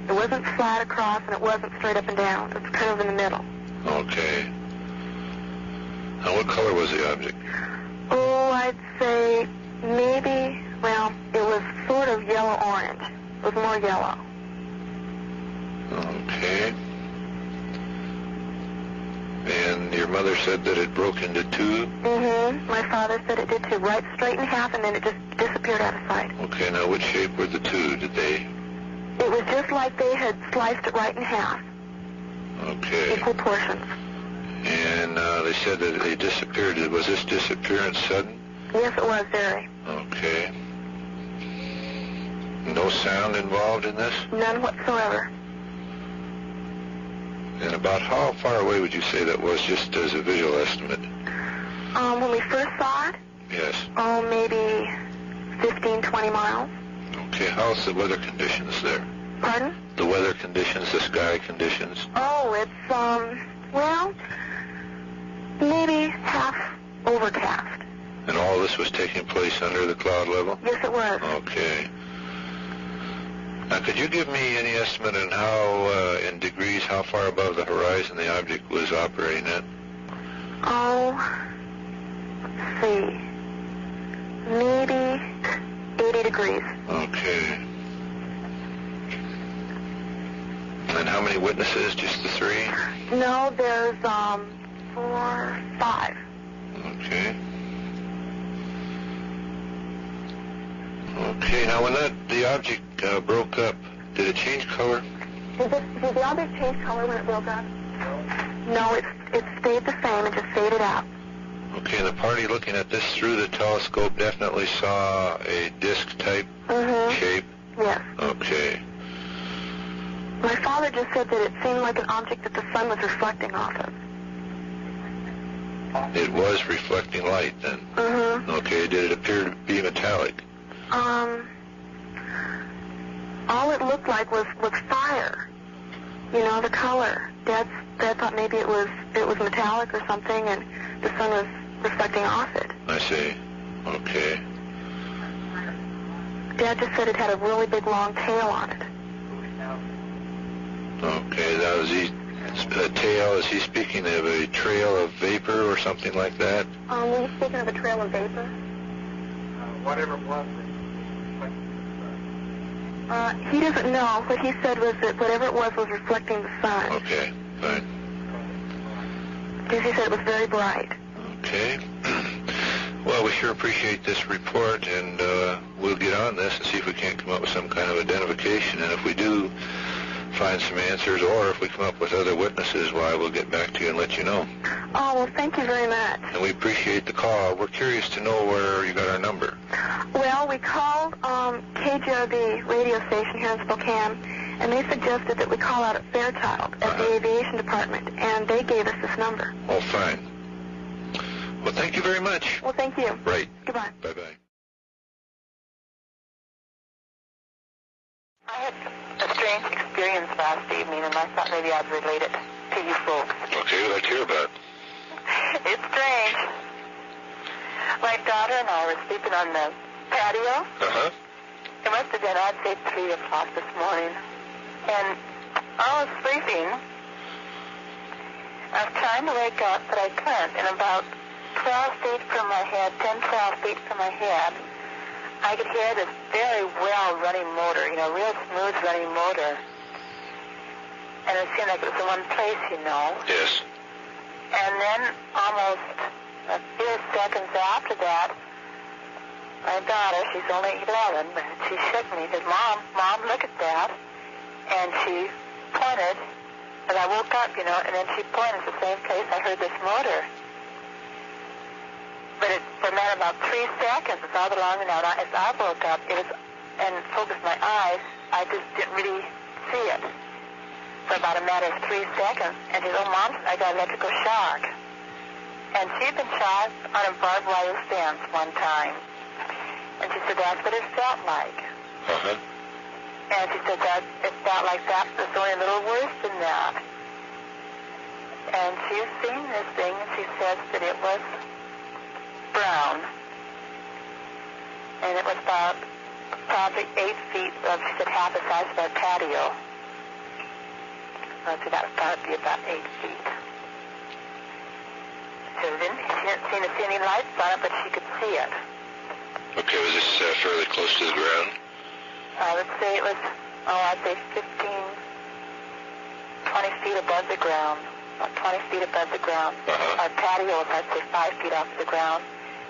It wasn't flat across, and it wasn't straight up and down. It was kind of in the middle. Okay. Now, what color was the object? Oh, I'd say maybe, well, it was sort of yellow-orange. It was more yellow. Okay. And your mother said that it broke into 2? Mm-hmm. My father said it did too. Right straight in half, and then it just disappeared out of sight. Okay, now which shape were the 2? Did they... It was just like they had sliced it right in half. Okay. Equal portions. And they said that they disappeared. Was this disappearance sudden? Yes, it was, very. Okay. No sound involved in this? None whatsoever. And about how far away would you say that was, just as a visual estimate? When we first saw it? Yes. Oh, maybe 15, 20 miles. Okay, how's the weather conditions there? Pardon? The weather conditions, the sky conditions? Oh, it's, well, maybe half overcast. And all this was taking place under the cloud level? Yes, it was. Okay. Now, could you give me any estimate on how, in degrees, how far above the horizon the object was operating at? Oh, let's see. Maybe 80 degrees. Okay. And how many witnesses? Just the 3? No, there's, 4, 5. Okay. Okay, now when the object broke up, did it change color? Did the object change color when it broke up? No, it stayed the same. It just faded out. Okay, and the party looking at this through the telescope definitely saw a disc-type shape? Yes. Okay. My father just said that it seemed like an object that the sun was reflecting off of. It was reflecting light, then? Okay, did it appear to be metallic? All it looked like was fire. You know, the color. Dad's I thought maybe it was metallic or something, and the sun was reflecting off it. I see. Okay. Dad just said it had a really big long tail on it. Okay, now is he, a tail, is he speaking of a trail of vapor or something like that? Were you speaking of a trail of vapor? Whatever it was. He doesn't know. What he said was that whatever it was reflecting the sun. Okay, fine. Because he said it was very bright. Okay. Well, we sure appreciate this report, and we'll get on this and see if we can't come up with some kind of identification. And if we do find some answers, or if we come up with other witnesses, why, we'll get back to you and let you know. Oh, well, thank you very much. And we appreciate the call. We're curious to know where you got our number. Well, we called KGRB radio station here in Spokane, and they suggested that we call out at Fairchild at the aviation department, and they gave us this number. Oh, fine. Well, thank you very much. Well, thank you. Right. Goodbye. Bye-bye. I had a strange experience last evening, and I thought maybe I'd relate it to you folks. Okay, what I'd like to hear about. It's strange. My daughter and I were sleeping on the patio. Uh-huh. It must have been, I'd say, 3 o'clock this morning. And I was sleeping. I was trying to wake up, but I couldn't. And about 12 feet from my head, 10, 12 feet from my head, I could hear this very well-running motor, real smooth running motor. And it seemed like it was in one place, Yes. And then almost a few seconds after that, my daughter, she's only 11, but she shook me and said, Mom, look at that. And she pointed, and I woke up, and then she pointed to the same place I heard this motor. But for about 3 seconds, it's all along and out. As I woke up, and focused my eyes, I just didn't really see it for about a matter of 3 seconds. And she said, oh, Mom, I got electrical shock. And she'd been shot on a barbed wire fence one time. And she said, that's what it felt like. Uh-huh. And she said that it felt like that, but it's only a little worse than that. And she's seen this thing, and she says that it was brown. And it was about probably 8 feet of, she said, half the size of our patio. So that would probably be about 8 feet. So she didn't see any lights on it, but she could see it. Okay, was this fairly close to the ground? I would say it was, I'd say 15, 20 feet above the ground. About 20 feet above the ground. Uh-huh. Our patio was, I'd say, 5 feet off the ground.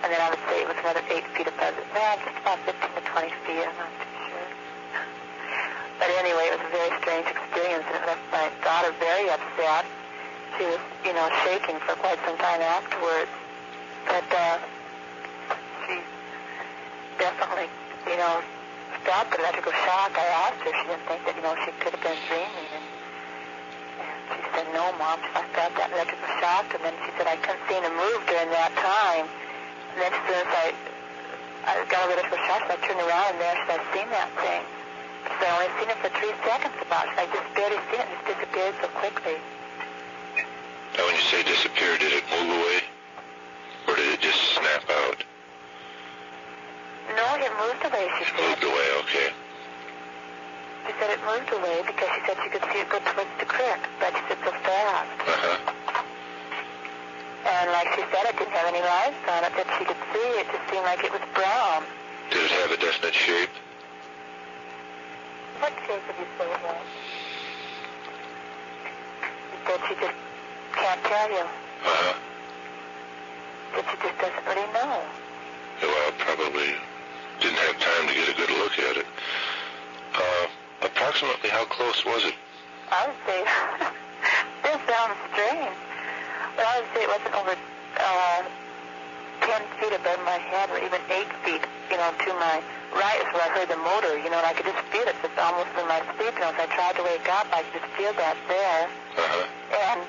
And then I would say it was another 8 feet above it. Well, just about 15 to 20 feet, I'm not too sure. But anyway, it was a very strange experience, and it left my daughter very upset. She was, shaking for quite some time afterwards. But she definitely, felt the electrical shock. I asked her if she didn't think that, she could have been dreaming. And she said, no, Mom, I felt that electrical shock. And then she said, I couldn't see him move during that time. And then as soon as I got a electrical shock, so I turned around, and there she said, I'd seen that thing. She said, I only seen it for 3 seconds about. She said, I just barely seen it, and it just disappeared so quickly. Now, when you say disappear, did it move away? Or did it just snap out? No, it moved away, she said. It moved away, okay. She said it moved away because she said she could see it go towards the creek, but she said so fast. Uh-huh. And like she said, it didn't have any lights on it that she could see. It just seemed like it was brown. Did it have a definite shape? What shape did you say it was? She said she just can't tell you. Uh-huh. That she just doesn't really know. Well, probably didn't have time to get a good look at it. Approximately how close was it? I would say, this sounds strange, but I would say it wasn't over 10 feet above my head, or even 8 feet, to my right is where I heard the motor, and I could just feel it. It's almost in my sleep, as I tried to wake up, I could just feel that there. Uh-huh. And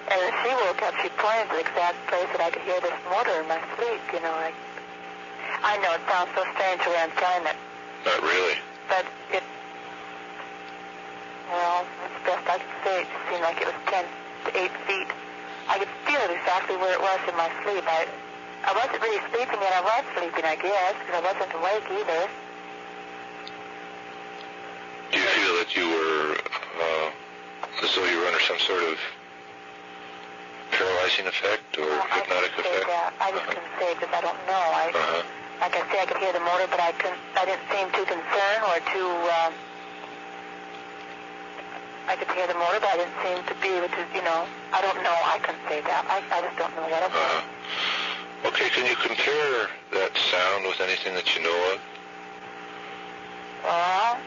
as she woke up, she pointed to the exact place that I could hear this motor in my sleep, I know it sounds so strange the way I'm telling it. Not really. But it's best I could say. It just seemed like it was 10 to to 8 feet. I could feel exactly where it was in my sleep. I wasn't really sleeping yet. I was sleeping, I guess, because I wasn't awake either. Do you feel that you were as though you were under some sort of paralyzing effect or hypnotic effect? I just couldn't say because I don't know. Like I say, I could hear the motor, but I didn't seem too concerned or too. I could hear the motor, but I didn't seem to be, which is, I don't know. I couldn't say that. I just don't know what it was. Okay, can you compare that sound with anything that you know of? Well,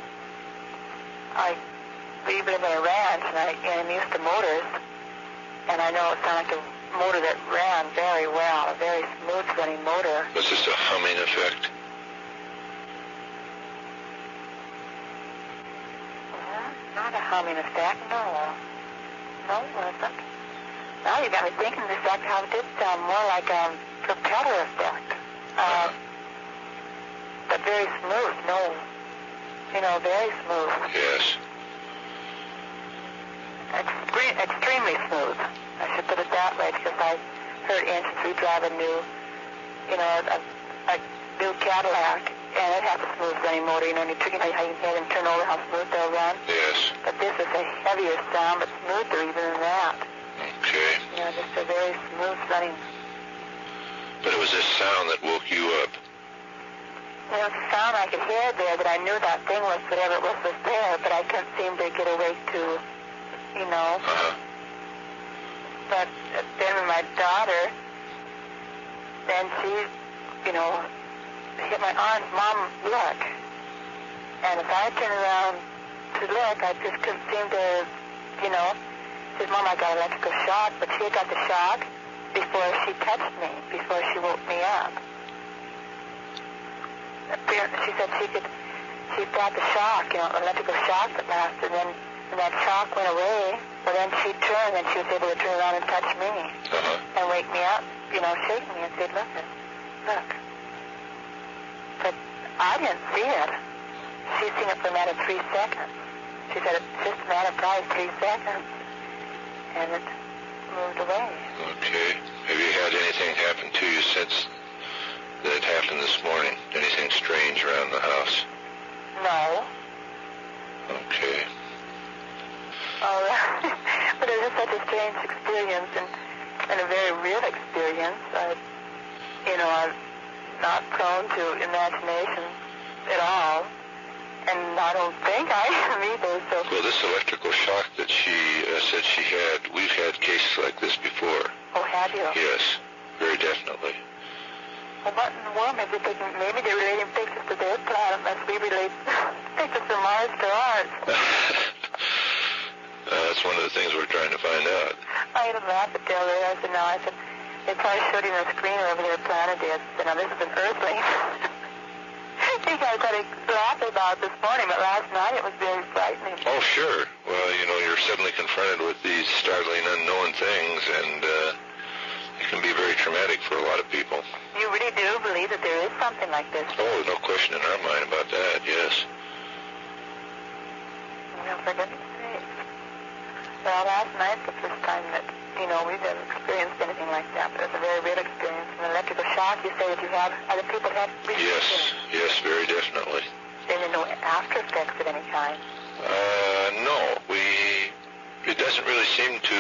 we live in a ranch, and I'm used to motors, and I know it sounded like a motor that ran very well, a very smooth running motor. Was this a humming effect? Not a humming effect, no. No, it wasn't. Now you got me thinking this exactly how it did sound, more like a propeller effect. But very smooth, very smooth. Yes. Extremely smooth. I should put it that way, because I heard engines. We drive a new, a new Cadillac, and it has a smooth running motor. You can head and turn over how smooth they'll run. Yes. But this is a heavier sound, but smoother even than that. Okay. Just a very smooth running. But it was this sound that woke you up. It was a sound I could hear there, that I knew that thing was whatever it was there, but I couldn't seem to get awake to, But then with my daughter, then she, hit my arm, Mom, look. And if I turned around to look, I just couldn't seem to, says, Mom, I got electrical shock, but she got the shock before she touched me, before she woke me up. She said she felt the shock, electrical shock that lasted, and then when that shock went away, well, then she turned, and she was able to turn around and touch me, and wake me up, shake me and say, look. But I didn't see it. She seen it for a matter of 3 seconds. She said it's just a matter of probably 3 seconds, and it moved away. Okay. Have you had anything happen to you since that happened this morning? Anything strange around the house? No. Okay. All right. But it was such a strange experience and a very real experience. I'm not prone to imagination at all, and I don't think I am either. So. Well, this electrical shock that she said she had, we've had cases like this before. Oh, have you? Yes, very definitely. Well, what in the world? Maybe they're relating pictures to their planet unless we relate pictures from Mars to ours. That's one of the things we're trying to find out. I had a laugh at Del Rey. I said, no, they're probably shooting a screen over their planet is. Now, this is an Earthling. I think I got to laugh about this morning, but last night it was very frightening. Oh, sure. Well, you're suddenly confronted with these startling unknown things, and it can be very traumatic for a lot of people. You really do believe that there is something like this? Oh, no question in our mind about that, yes. Well, for goodness sake. Well, last night, the first time that, we've ever experienced anything like that, but it was a very real experience. An electrical shock, you say that you have, other people have received? Yes, very definitely. There were no after effects of any kind? No. It doesn't really seem to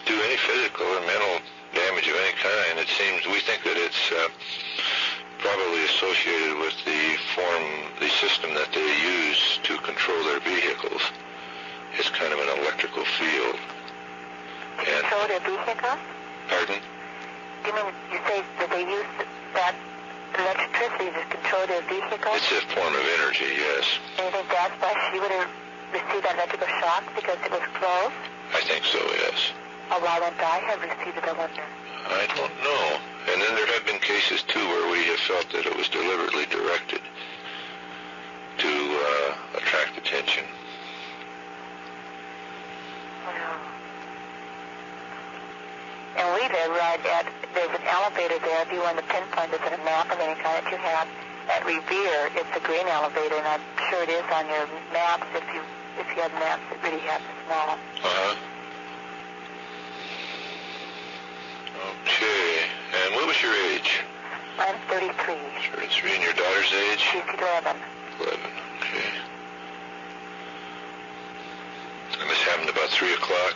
do any physical or mental damage of any kind. We think that it's probably associated with the system that they use to control their vehicles. It's kind of an electrical field. Control their vehicles? Pardon? You mean, you say that they use that electricity to control their vehicles? It's a form of energy, yes. And you think that's why she would have received that electrical shock, because it was close? I think so, yes. Or why wouldn't I have received it, I wonder? I don't know. And then there have been cases, too, where we have felt that it was deliberately directed to attract attention. Well, and we live right there's an elevator there, if you want to pinpoint this in a map of any kind that you have, at Revere, it's a green elevator, and I'm sure it is on your maps if you have maps that really have the small. What's your age? I'm 33. 33. And your daughter's age? She's 11. 11, okay. And this happened about 3 o'clock?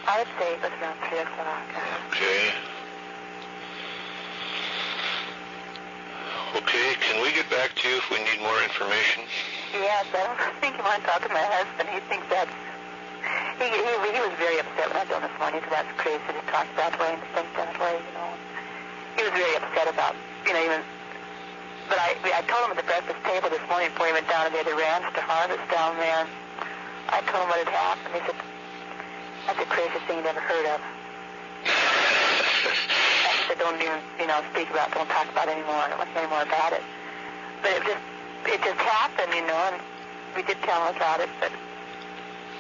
I would say it was around 3 o'clock. Okay. Okay, can we get back to you if we need more information? Yes, I don't think you want to talk to my husband. He thinks that's... He was very upset when I told him this morning, so that's crazy to talk that way and think that way, you know. He was very upset about, you know, even... But I told him at the breakfast table this morning before he went down to the other ranch to harvest down there. I told him what had happened. He said, that's the craziest thing he'd ever heard of. And he said, don't even, you know, speak about it, don't talk about it anymore. I don't want to hear any more about it. But it just happened, you know, and we did tell him about it, but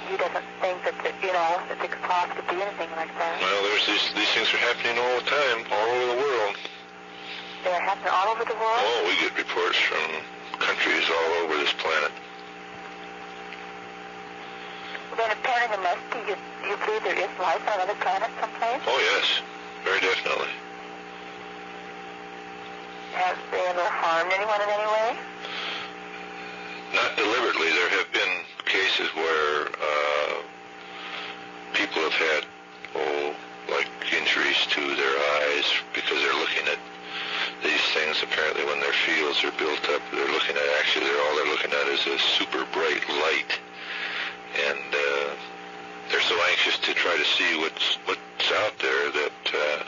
he doesn't think that, you know, that there could possibly be anything like that. Well, these things are happening all the time, all over the world. They're happening all over the world? Oh, we get reports from countries all over this planet. Then apparently there must be, you believe there is life on another planet someplace? Oh, yes. Very definitely. Have they ever harmed anyone in any way? Not deliberately. There have been cases where people have had, like injuries to their eyes because they're looking at these things. Apparently when their fields are built up, they're looking at, actually all they're looking at is a super bright light. And they're so anxious to try to see what's out there that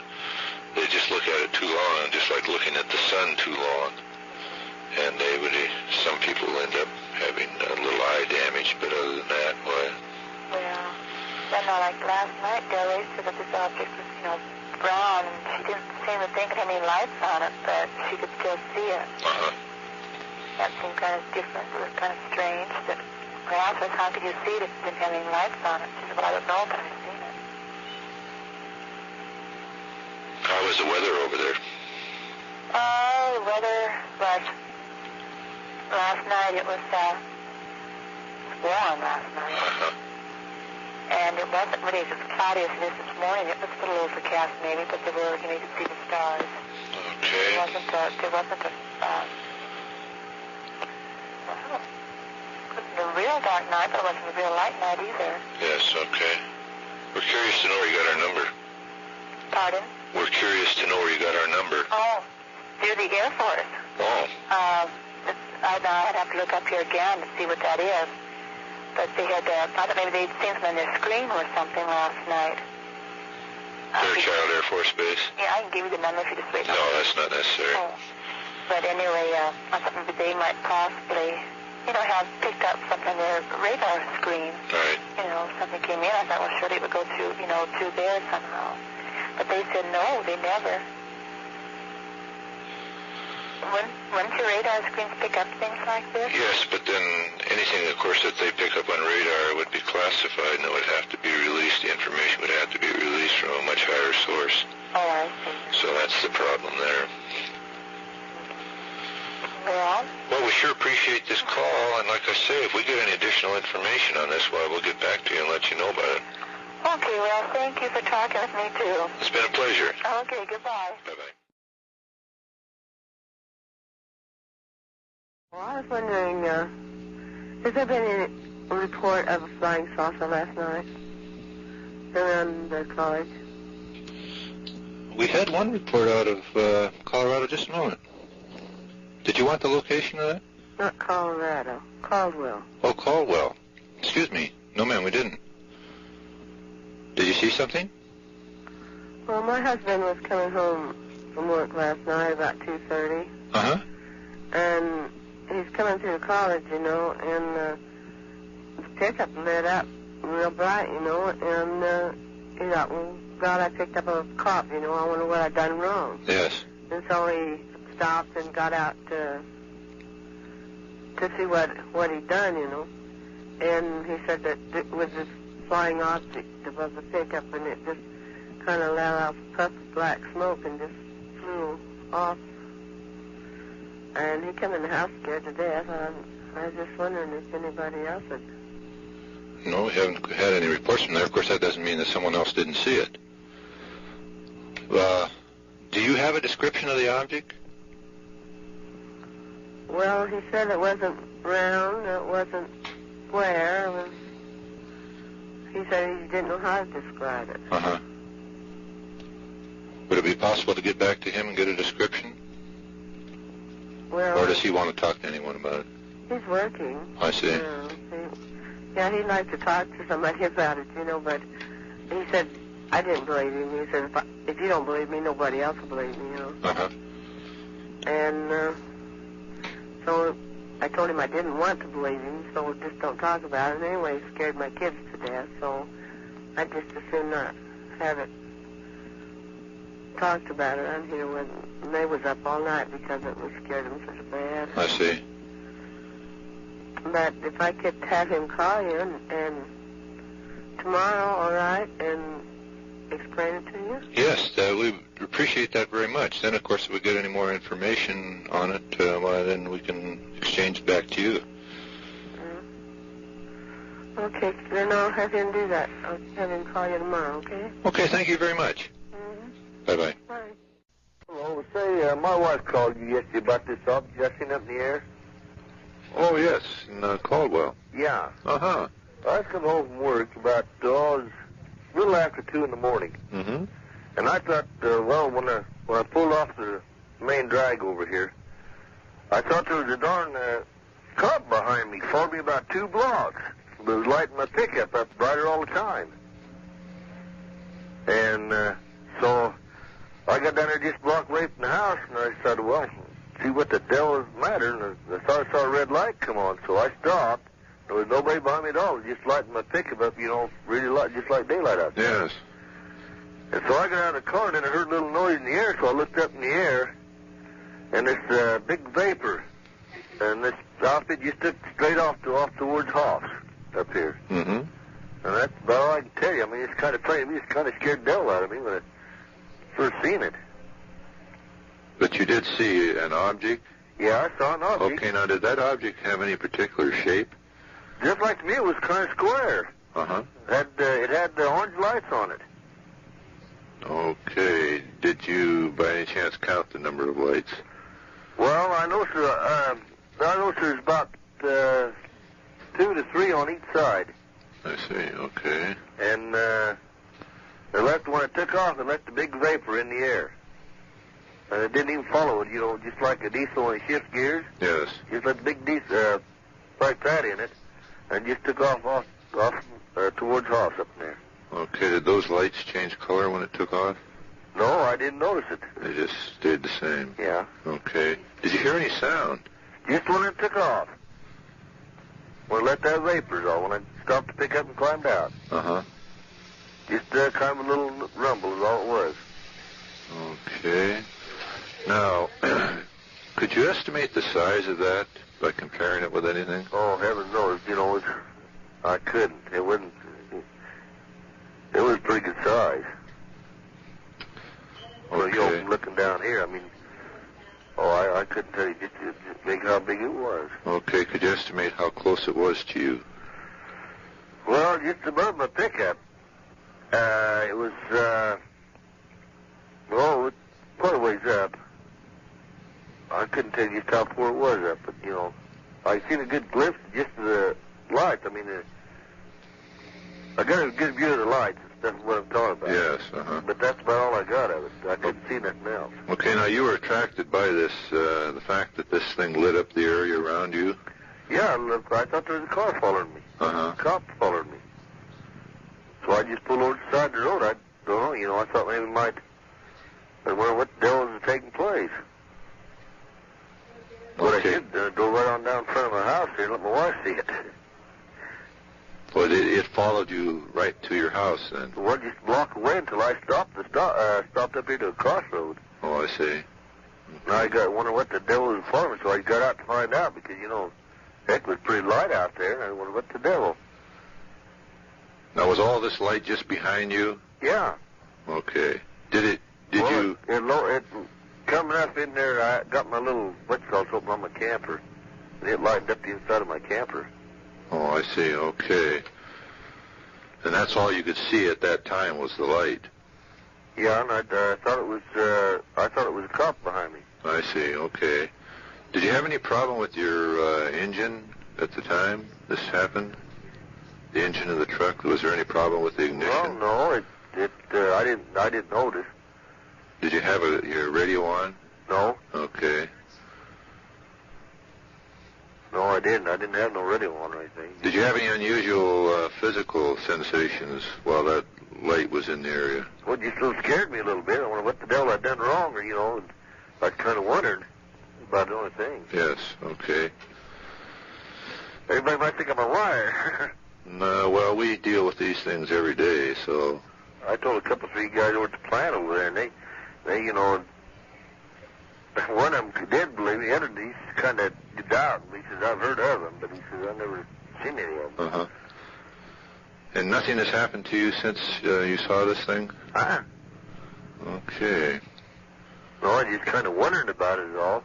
they just look at it too long, just like looking at the sun too long. And some people end up having a little eye damage, but other than that, why? Well, then like last night, Delray said that this object was, you know, brown, and she didn't seem to think it had any lights on it, but she could still see it. Uh-huh. That seemed kind of different. It was kind of strange that I asked her, how could you see it if it didn't have any lights on it? She said, well, I don't know, but I've seen it. How was the weather over there? The weather was, last night it was warm last night. Uh-huh. And it wasn't really as cloudy as it is this morning. It was a little overcast maybe, but there were, you know, you could see the stars. Okay. There wasn't a real dark night, but it wasn't a real light night either. Yes, okay. We're curious to know where you got our number. Pardon? We're curious to know where you got our number. Oh, through the Air Force. Oh. I'd have to look up here again to see what that is. But they had, I thought maybe they'd seen something on their screen or something last night. Fairchild Air Force Base? Yeah, I can give you the number if you just wait. No, that's not necessary. Oh. But anyway, I thought maybe they might possibly, you know, have picked up something on their radar screen. Right. You know, something came in. I thought, well, surely it would go through, you know, through there somehow. But they said no, they never. Wouldn't your radar screens pick up things like this? Yes, but then anything, of course, that they pick up on radar would be classified, and it would have to be released. The information would have to be released from a much higher source. Oh, I see. So that's the problem there. Well, we sure appreciate this call, and like I say, if we get any additional information on this, well, we'll get back to you and let you know about it. Okay, well, thank you for talking with me, too. It's been a pleasure. Okay, goodbye. Bye-bye. Well, I was wondering, has there been any report of a flying saucer last night around the college? We had one report out of Colorado just a moment. Did you want the location of that? Not Colorado. Caldwell. Oh, Caldwell. Excuse me. No, ma'am, we didn't. Did you see something? Well, my husband was coming home from work last night about 2:30. Uh-huh. And he's coming through the college, you know, and his pickup lit up real bright, you know, and he thought, well, God, I picked up a cop, you know, I wonder what I'd done wrong. Yes. And so he stopped and got out to see what he'd done, you know. And he said that it was this flying object above the pickup, and it just kind of let off a puff of black smoke and just flew off. And he came in the house scared to death. I was just wondering if anybody else had... No, we haven't had any reports from there. Of course, that doesn't mean that someone else didn't see it. Do you have a description of the object? Well, he said it wasn't round, it wasn't square. He said he didn't know how to describe it. Uh-huh. Would it be possible to get back to him and get a description? Well, or does he want to talk to anyone about it? He's working. I see. He'd like to talk to somebody about it, but he said, I didn't believe him. He said, if you don't believe me, nobody else will believe me, Uh-huh. And so I told him I didn't want to believe him, so just don't talk about it. Anyway, it scared my kids to death, so I just as soon not have it talked about it on here when they was up all night because it was scared them so bad. I see. But if I could have him call you and tomorrow, all right, and explain it to you? Yes, we appreciate that very much. Then, of course, if we get any more information on it, then we can exchange back to you. Okay, then I'll have him do that. I'll have him call you tomorrow, okay? Okay, thank you very much. Bye-bye. Bye. Hello, say, my wife called you yesterday about this object I seen up in the air. Oh, yes, in Caldwell. Yeah. Uh-huh. I was coming home from work about, it was a little after 2 in the morning. Mm-hmm. And I thought, when I pulled off the main drag over here, I thought there was a darn cop behind me, followed me about 2 blocks. It was lighting my pickup up brighter all the time. And so I got down there just a block away from the house, and I said, well, see what the devil is the matter. And I thought I saw a red light come on, so I stopped. There was nobody behind me at all. It was just lighting my pickup up, really light, just like daylight out there. Yes. And so I got out of the car, and then I heard a little noise in the air, so I looked up in the air, and this big vapor, and this outfit just took straight off towards Hoffs up here. Mm-hmm. And that's about all I can tell you. I mean, it's kind of funny. It's kind of scared the devil out of me when I first seen it. But you did see an object? Yeah, I saw an object. Okay, now did that object have any particular shape? Just like to me, it was kind of square. Uh-huh. It had the orange lights on it. Okay. Did you, by any chance, count the number of lights? Well, I noticed there's about 2 to 3 on each side. I see. Okay. And when it took off, it left a big vapor in the air. And it didn't even follow it, just like a diesel when it shifts gears. Yes. Just let the big diesel, like that in it, and just took off towards Hoffs up there. Okay, did those lights change color when it took off? No, I didn't notice it. They just stayed the same? Yeah. Okay. Did you hear any sound? Just when it took off. When it let that vapors off, when I stopped to pick up and climbed out. Uh-huh. Just kind of a little rumble is all it was. Okay. Now, could you estimate the size of that by comparing it with anything? Oh, heaven knows. I couldn't. It wasn't. It was pretty good size. Okay. Well, looking down here, I mean, I couldn't tell you just how big it was. Okay, could you estimate how close it was to you? Well, just above my pickup. It was, quite a ways up. I couldn't tell you just how far it was up, but, I seen a good glimpse just of the lights. I mean, I got a good view of the lights. That's what I'm talking about. Yes, uh-huh. But that's about all I got of it. I couldn't see nothing else. Okay, now you were attracted by this, the fact that this thing lit up the area around you? Yeah, I thought there was a car following me. Uh-huh. A cop followed me. So I just pulled over to the side of the road. I don't know, I thought maybe it might, I wonder what the devil is taking place. What I did, drove right on down in front of my house here and let my wife see it. Well, it followed you right to your house then? Well, just a block away until I stopped up here to a crossroad. Oh, I see. And I wonder what the devil was following me, so I got out to find out because, heck, it was pretty light out there, and I wondered what the devil. Now, was all this light just behind you? Yeah. Okay. Did you... It coming up in there, I got my little open on my camper, and it lighted up the inside of my camper. Oh, I see. Okay. And that's all you could see at that time was the light? Yeah, and I thought it was a cop behind me. I see. Okay. Did you have any problem with your engine at the time this happened? The engine of the truck? Was there any problem with the ignition? Well, no. I didn't notice. Did you have your radio on? No. Okay. No, I didn't. I didn't have no radio on or anything. Did you have any unusual physical sensations while that light was in the area? Well, it just scared me a little bit. I wondered what the devil I'd done wrong, or, and I kind of wondered about the only thing. Yes, okay. Everybody might think I'm a liar. No, well, we deal with these things every day, so... I told a couple, 3 guys over at the plant over there, and they one of them did believe me. The other, he's kind of doubt. He says, I've heard of them, but he says, I've never seen any of them. Uh-huh. And nothing has happened to you since you saw this thing? Uh-huh. Okay. No, I just kind of wondering about it all.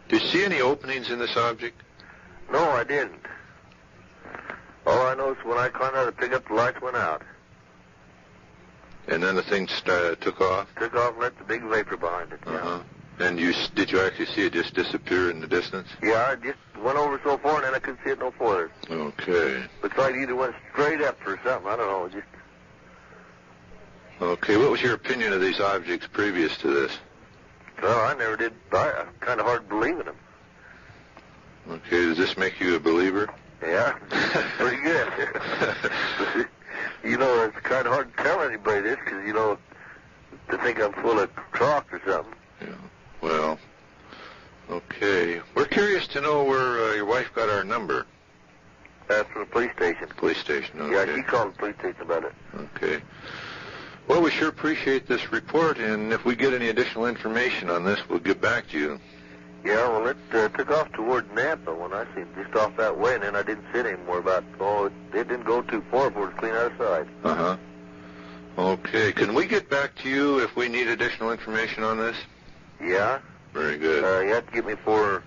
Did you see any openings in this object? No, I didn't. All I know is when I climbed out of the pickup, the lights went out. And then the thing took off? Took off and left the big vapor behind it. Uh-huh. And did you actually see it just disappear in the distance? Yeah, I just went over so far and then I couldn't see it no further. Okay. Looks like it either went straight up or something. I don't know. Just. Okay, what was your opinion of these objects previous to this? Well, I never did. I'm kind of hard believing them. Okay, does this make you a believer? Yeah, pretty good. It's kind of hard to tell anybody this because, to think I'm full of talk or something. Yeah, well, okay. We're curious to know where your wife got our number. That's from the police station. Police station, okay. Yeah, she called the police station about it. Okay. Well, we sure appreciate this report, and if we get any additional information on this, we'll get back to you. Yeah, well, it took off toward Napa when I seen it, just off that way, and then I didn't see it anymore it didn't go too far before it was clean outside. Uh-huh. Okay, can we get back to you if we need additional information on this? Yeah. Very good. You have to get me before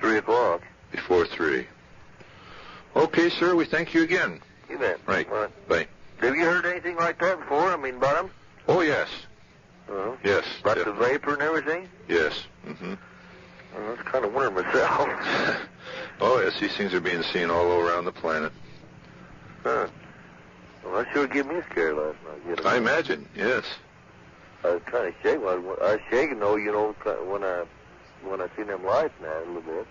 3 o'clock. Before 3. Okay, sir, we thank you again. You bet. Right. Bye. Have you heard anything like that before? About them? Oh, yes. Uh-huh. Yes. About the vapor and everything? Yes. Mm-hmm. I was kind of wondering myself. Oh, yes, these things are being seen all around the planet. Huh. Well, that sure gave me a scare last night. I imagine, yes. I was kind of shaking. I was shaking, though, when I seen them lights now a little bit.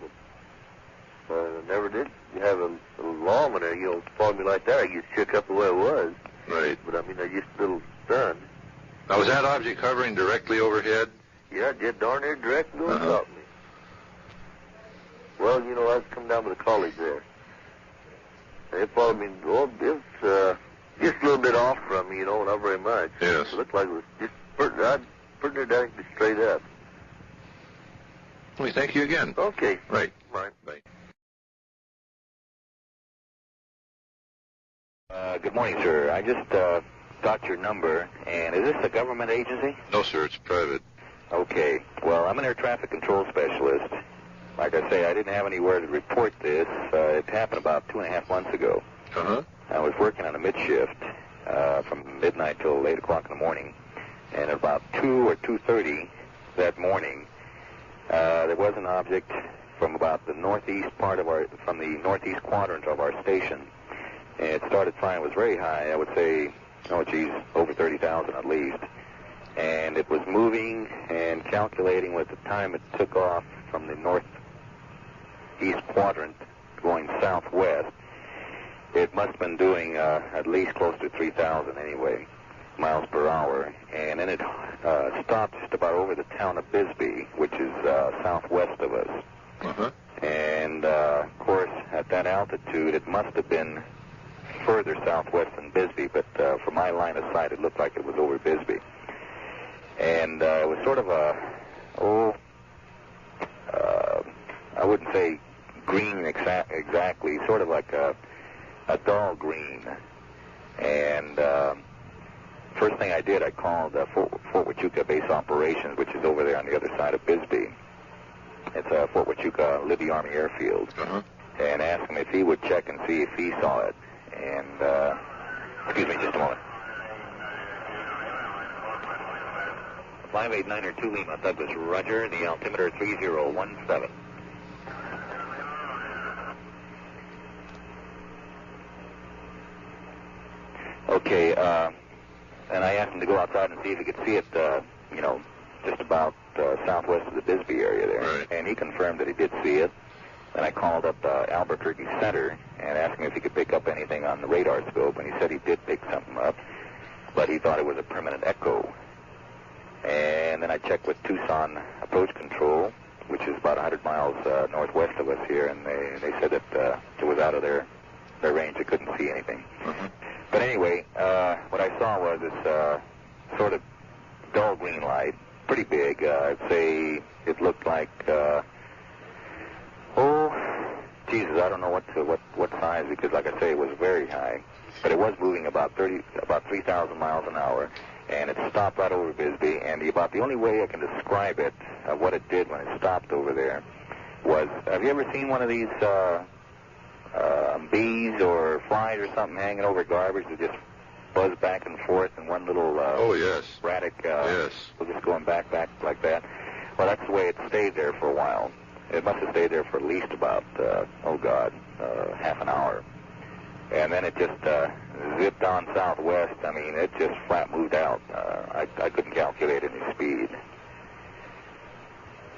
But I never did have a lawman there, follow me like that. I just shook up the way it was. Right. But, I just a little stunned. Now, was that object hovering directly overhead? Yeah, just darn near direct going on top of me. Well, I was coming down with the college there. They followed me. It was just a little bit off from me, not very much. Yes. It looked like it was just pretty near down straight up. We thank you again. Okay. Right. Right. Bye. Good morning, sir. I just got your number, and is this a government agency? No, sir, it's private. Okay. Well, I'm an air traffic control specialist. Like I say, I didn't have anywhere to report this. It happened about 2.5 months ago. Uh-huh. I was working on a mid-shift from midnight till 8 o'clock in the morning, and at about 2 or 2:30 that morning, there was an object from about the northeast quadrant of our station. And it started flying. It was very high. I would say, over 30,000 at least. And it was moving and calculating with the time it took off from the northeast quadrant going southwest. It must have been doing at least close to 3,000 anyway, miles per hour. And then it stopped just about over the town of Bisbee, which is southwest of us. Uh-huh. And, of course, at that altitude, it must have been further southwest than Bisbee, but from my line of sight, it looked like it was over Bisbee. And it was sort of I wouldn't say green exactly, sort of like a dull green. And first thing I did, I called Fort Huachuca Base Operations, which is over there on the other side of Bisbee. It's Fort Huachuca Libby Army Airfield. Uh-huh. And asked him if he would check and see if he saw it. And, excuse me just a moment. 589er 2 Lima, Douglas, roger, the altimeter 3017. Okay, and I asked him to go outside and see if he could see it, just about southwest of the Bisbee area there. Right. And he confirmed that he did see it. And I called up Albuquerque Center and asked him if he could pick up anything on the radar scope, and he said he did pick something up, but he thought it was a permanent echo. And then I checked with Tucson Approach Control, which is about 100 miles northwest of us here, and they said that it was out of their range. They couldn't see anything. Mm-hmm. But anyway, what I saw was this sort of dull green light, pretty big. I'd say it looked like, Jesus, I don't know what size, because like I say, it was very high. But it was moving about 3,000 miles an hour, and it stopped right over Bisbee. And about the only way I can describe it, what it did when it stopped over there, was, have you ever seen one of these bees or flies or something hanging over garbage that just buzz back and forth in one little erratic, yes, just going back like that? Well, that's the way it stayed there for a while. It must have stayed there for at least about, half an hour. And then it just zipped on southwest. I mean, it just flat moved out. I couldn't calculate any speed.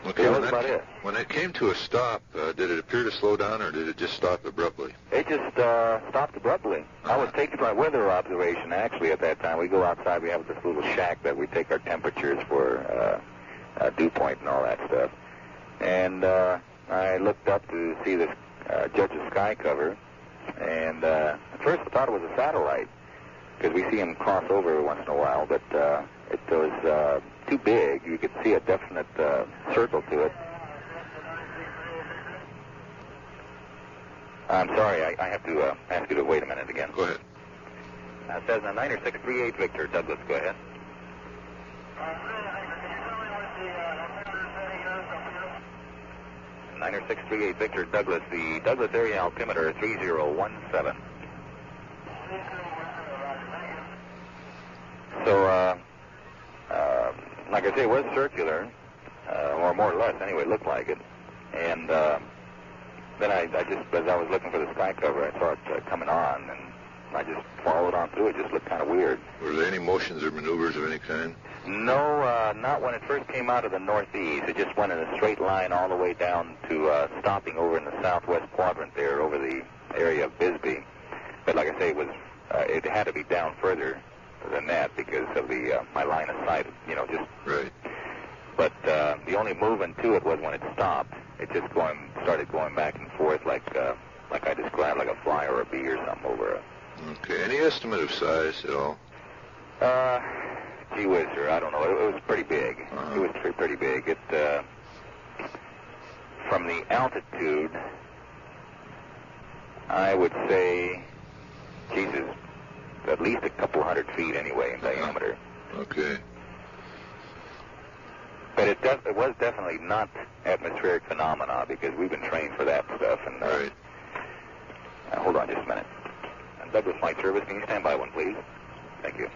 Okay, that was about it. When it came to a stop, did it appear to slow down, or did it just stop abruptly? It just stopped abruptly. I was taking my weather observation, actually, at that time. We go outside. We have this little shack that we take our temperatures for dew point and all that stuff. And I looked up to see this judge of sky cover, and at first I thought it was a satellite, because we see them cross over once in a while, but it was too big. You could see a definite circle to it. I'm sorry, I have to ask you to wait a minute again. Go ahead. It says 90638 Victor. Douglas, go ahead. 90638 Victor, Douglas, the Douglas area altimeter 3017. So, like I say, it was circular, or more or less, anyway, it looked like it. And then I just, as I was looking for the sky cover, I saw it coming on, and I just followed on through. It just looked kind of weird. Were there any motions or maneuvers of any kind? No, not when it first came out of the northeast. It just went in a straight line all the way down to stopping over in the southwest quadrant there, over the area of Bisbee. But like I say, it had to be down further than that because of the my line of sight, just right. But the only movement to it was when it stopped. It just started going back and forth like I described, like a fly or a bee or something over a. Okay. Any estimate of size at all? Gee whiz, sir, I don't know. It was pretty big. Uh-huh. It was pretty big. It from the altitude, I would say, Jesus, at least a couple 100 feet anyway in diameter. Okay. But it was definitely not atmospheric phenomena because we've been trained for that stuff. And right. Hold on just a minute. Douglas Flight Service, can you stand by one, please? Thank you.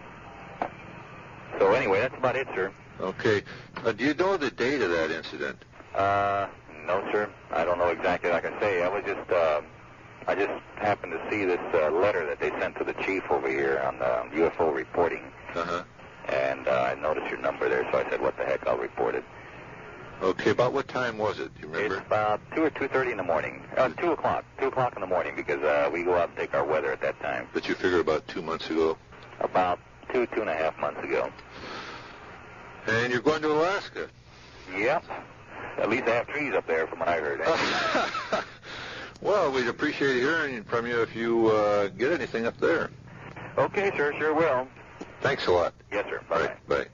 So anyway, that's about it, sir. Okay. Do you know the date of that incident? No, sir. I don't know exactly. Like I say, I just happened to see this letter that they sent to the chief over here on UFO reporting. Uh-huh. And I noticed your number there, so I said, what the heck, I'll report it. Okay, about what time was it? Do you remember? It's about 2 or 2:30 in the morning. 2 o'clock. 2 o'clock in the morning because we go out and take our weather at that time. But you figure about 2 months ago? About 2.5 months ago. And you're going to Alaska? Yep. At least they have trees up there from what I heard. Well, we'd appreciate hearing from you if you get anything up there. Okay, sir. Sure will. Thanks a lot. Yes, sir. Bye-bye. Right, bye.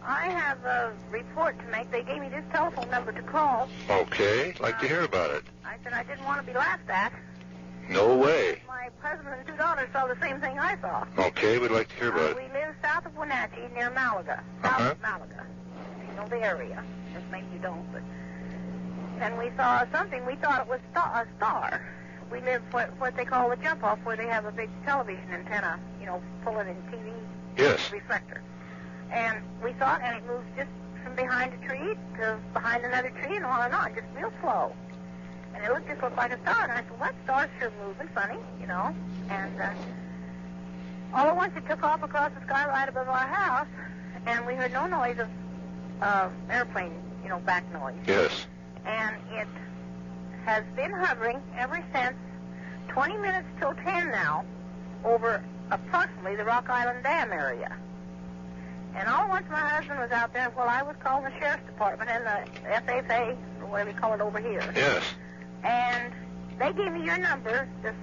I have a report to make. They gave me this telephone number to call. Okay, like to hear about it. I said I didn't want to be laughed at. No way. My husband and 2 daughters saw the same thing I saw. Okay, we'd like to hear about it. We live south of Wenatchee, near Malaga. South of Malaga. You know the area. Just maybe you don't, but... And we saw something. We thought it was a star. we live what they call the jump-off, where they have a big television antenna, pulling in TV reflector. And we saw it, and it moved just from behind a tree to behind another tree and on, just real slow. And it just looked like a star. And I said, well, that star's sure moving funny, And all at once it took off across the sky right above our house, and we heard no noise of airplane, back noise. Yes. And it has been hovering ever since 20 minutes till 10 now over approximately the Rock Island Dam area. And all at once my husband was out there, I was calling the Sheriff's Department and the FFA, or whatever you call it over here. Yes. And they gave me your number, sent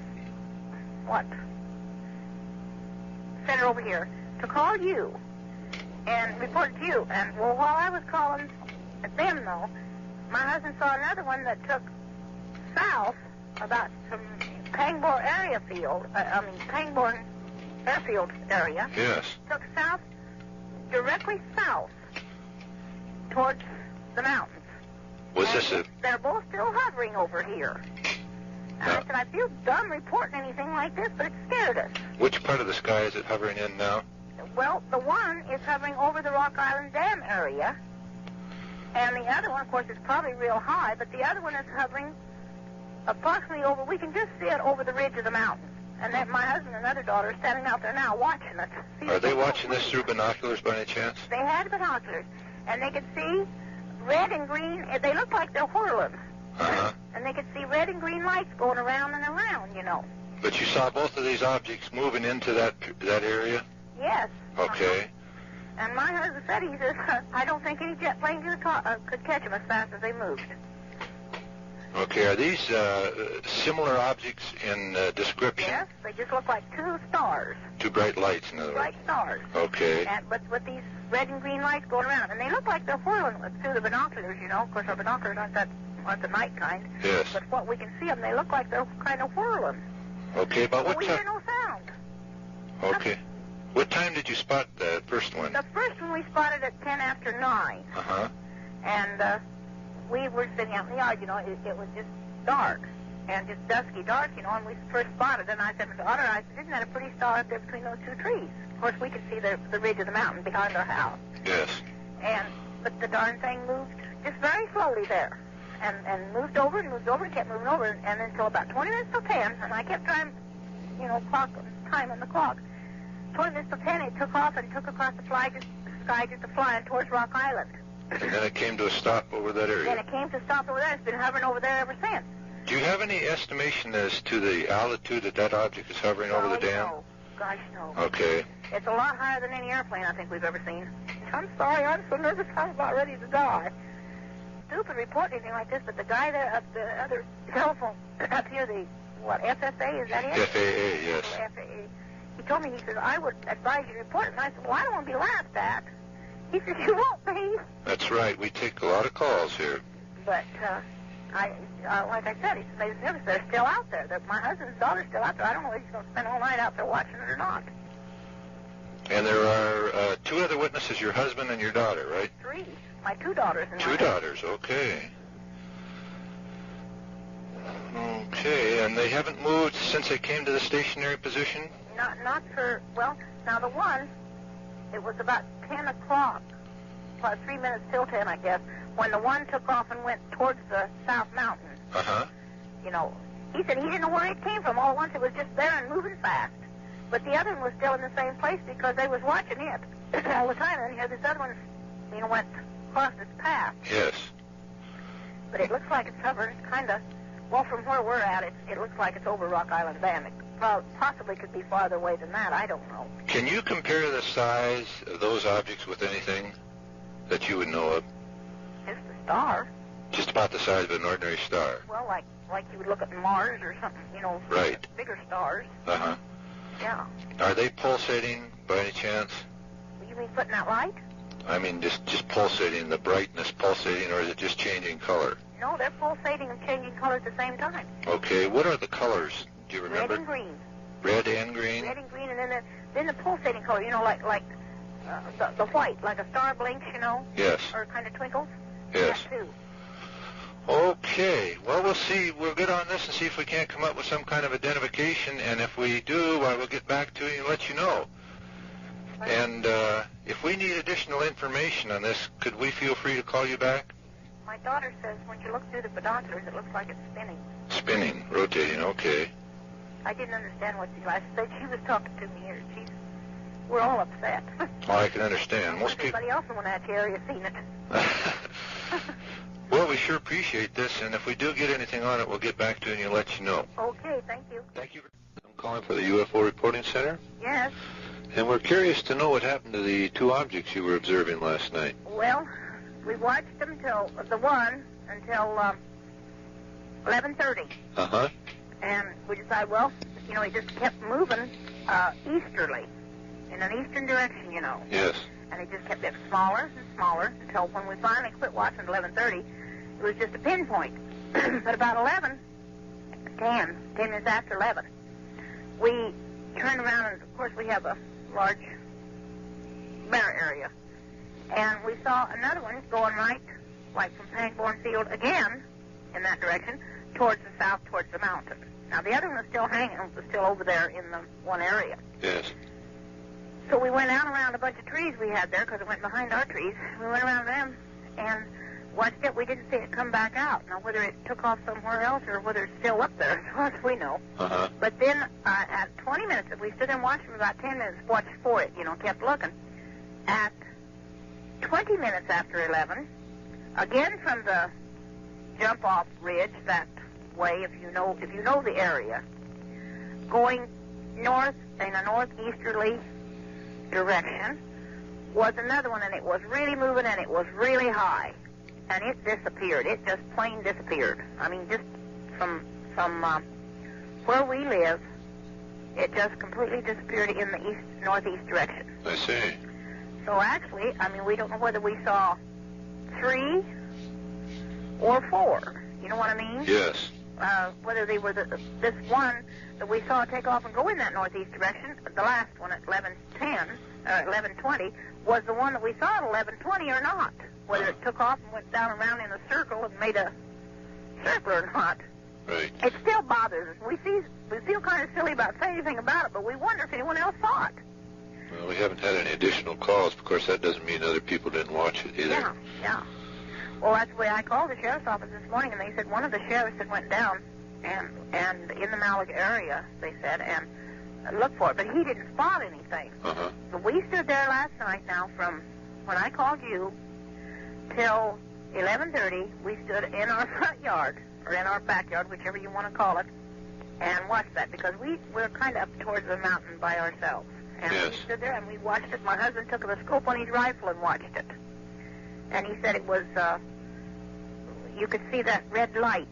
it over here, to call you and report it to you. And, while I was calling at them, though, my husband saw another one that took south about from Pangbourne Airfield area. Yes. Took south, directly south, towards the mountains. Was this a... They're both still hovering over here. And I said, I feel dumb reporting anything like this, but it scared us. Which part of the sky is it hovering in now? Well, the one is hovering over the Rock Island Dam area, and the other one, of course, is probably real high, but the other one is hovering approximately over, we can just see it over the ridge of the mountain. And then my husband and other daughter are standing out there now watching it. Are they watching this through binoculars by any chance? They had binoculars, and they could see red and green. They look like they're whirling. Uh-huh. And they could see red and green lights going around and around, But you saw both of these objects moving into that area? Yes. Okay. And my husband said, he says, I don't think any jet plane could catch them as fast as they moved. Okay, are these similar objects in description? Yes, they just look like two stars. Two bright lights, in other words. Bright stars. Okay. But with these red and green lights going around, and they look like they're whirling through the binoculars, Of course, our binoculars aren't the night kind. Yes. But what we can see them, they look like they're kind of whirling. Okay, about what time? We hear no sound. Okay. What time did you spot the first one? The first one we spotted at 10 after 9. Uh-huh. And we were sitting out in the yard, it was just dark, and just dusky dark, and we first spotted it, and I said to my daughter, isn't that a pretty star up there between those two trees? Of course, we could see the ridge of the mountain behind our house. Yes. But the darn thing moved just very slowly there, and moved over and kept moving over, and then until about 20 minutes till 10, and I kept trying, time on the clock. 20 minutes till 10, it took off and took across the sky just flying towards Rock Island. And then it came to a stop over that area. Then it came to a stop over there. It's been hovering over there ever since. Do you have any estimation as to the altitude that object is hovering over the dam? No. Gosh, no. Okay. It's a lot higher than any airplane I think we've ever seen. I'm sorry. I'm so nervous. I'm about ready to die. Stupid report anything like this, but the guy there up the other telephone up here, FFA, is that it? FAA, yes. FAA. He told me, he says, I would advise you to report it. And I said, well, I don't want to be laughed at. He said, you won't be. That's right. We take a lot of calls here. But, like I said, he made us nervous. They're still out there. My husband's daughter's still out there. I don't know if he's going to spend all night out there watching it or not. And there are two other witnesses, your husband and your daughter, right? 3. My 2 daughters. And two daughters, okay. Okay, and they haven't moved since they came to the stationary position? Not for, now the one, it was about 10 o'clock, about 3 minutes till 10, I guess, when the one took off and went towards the South Mountain. Uh-huh. He said he didn't know where it came from. All at once it was just there and moving fast. But the other one was still in the same place because they was watching it all the time. And this other one, went across its path. Yes. But it looks like it's hovering kind of, from where we're at, it looks like it's over Rock Island Dam. It possibly could be farther away than that. I don't know. Can you compare the size of those objects with anything that you would know of? Just a star. Just about the size of an ordinary star. Well, like you would look at Mars or something, Right. Bigger stars. Uh-huh. Yeah. Are they pulsating by any chance? You mean putting out light? I mean, just pulsating, the brightness pulsating, or is it just changing color? No, they're pulsating and changing color at the same time. Okay, what are the colors? Do you remember? Red and green. Red and green? Red and green, and then the pulsating color, like the white, like a star blinks, Yes. Or kind of twinkles. Yes. That too. Okay. Well, we'll see. We'll get on this and see if we can't come up with some kind of identification, and if we do, I will get back to you and let you know. And if we need additional information on this, could we feel free to call you back? My daughter says when you look through the binoculars, it looks like it's spinning. Spinning, rotating, okay. I didn't understand what I said. She was talking to me, or we're all upset. Oh, I can understand. Most people. Everybody else in that area seen it. Well, we sure appreciate this, and if we do get anything on it, we'll get back to you and let you know. Okay, thank you. Thank you. I'm calling for the UFO Reporting Center. Yes. And we're curious to know what happened to the two objects you were observing last night. Well, we watched them until 11:30. Uh-huh. And we decided, well, it just kept moving easterly, in an eastern direction, Yes. And it just kept getting smaller and smaller until when we finally quit watching at 11:30, it was just a pinpoint. But about 10 minutes after 11, we turned around, and of course we have a large bare area, and we saw another one going right, like from Pangborn Field again, in that direction, towards the south, towards the mountain. Now the other one was still hanging, was still over there in the one area. Yes. So we went out around a bunch of trees we had there, because it went behind our trees. We went around them and watched it. We didn't see it come back out. Now, whether it took off somewhere else or whether it's still up there, as far as we know. Uh-huh. But then at 20 minutes, we stood there and watched for about 10 minutes, watched for it, kept looking. At 20 minutes after 11, again from the jump-off ridge that way, if you know the area, going north in a northeasterly direction, was another one, and it was really moving, and it was really high, and it disappeared. It just plain disappeared. I mean, just from where we live, it just completely disappeared in the northeast direction. I see. So actually, we don't know whether we saw 3 or 4. You know what I mean? Yes. Whether they were this one that we saw take off and go in that northeast direction, the last one at 11:20, was the one that we saw at 11:20 or not. Whether it took off and went down around in a circle and made a circle or not. Right. It still bothers us. We feel kind of silly about saying anything about it, but we wonder if anyone else saw it. Well, we haven't had any additional calls. Of course, that doesn't mean other people didn't watch it either. Yeah. Well, that's the way I called the sheriff's office this morning, and they said one of the sheriffs had went down and in the Malaga area, they said, and looked for it, but he didn't spot anything. Uh-huh. But we stood there last night now from when I called you till 11:30. We stood in our front yard, or in our backyard, whichever you want to call it, and watched that, because we're kind of up towards the mountain by ourselves. And yes. We stood there and we watched it. My husband took the scope on his rifle and watched it. And he said it was, you could see that red light,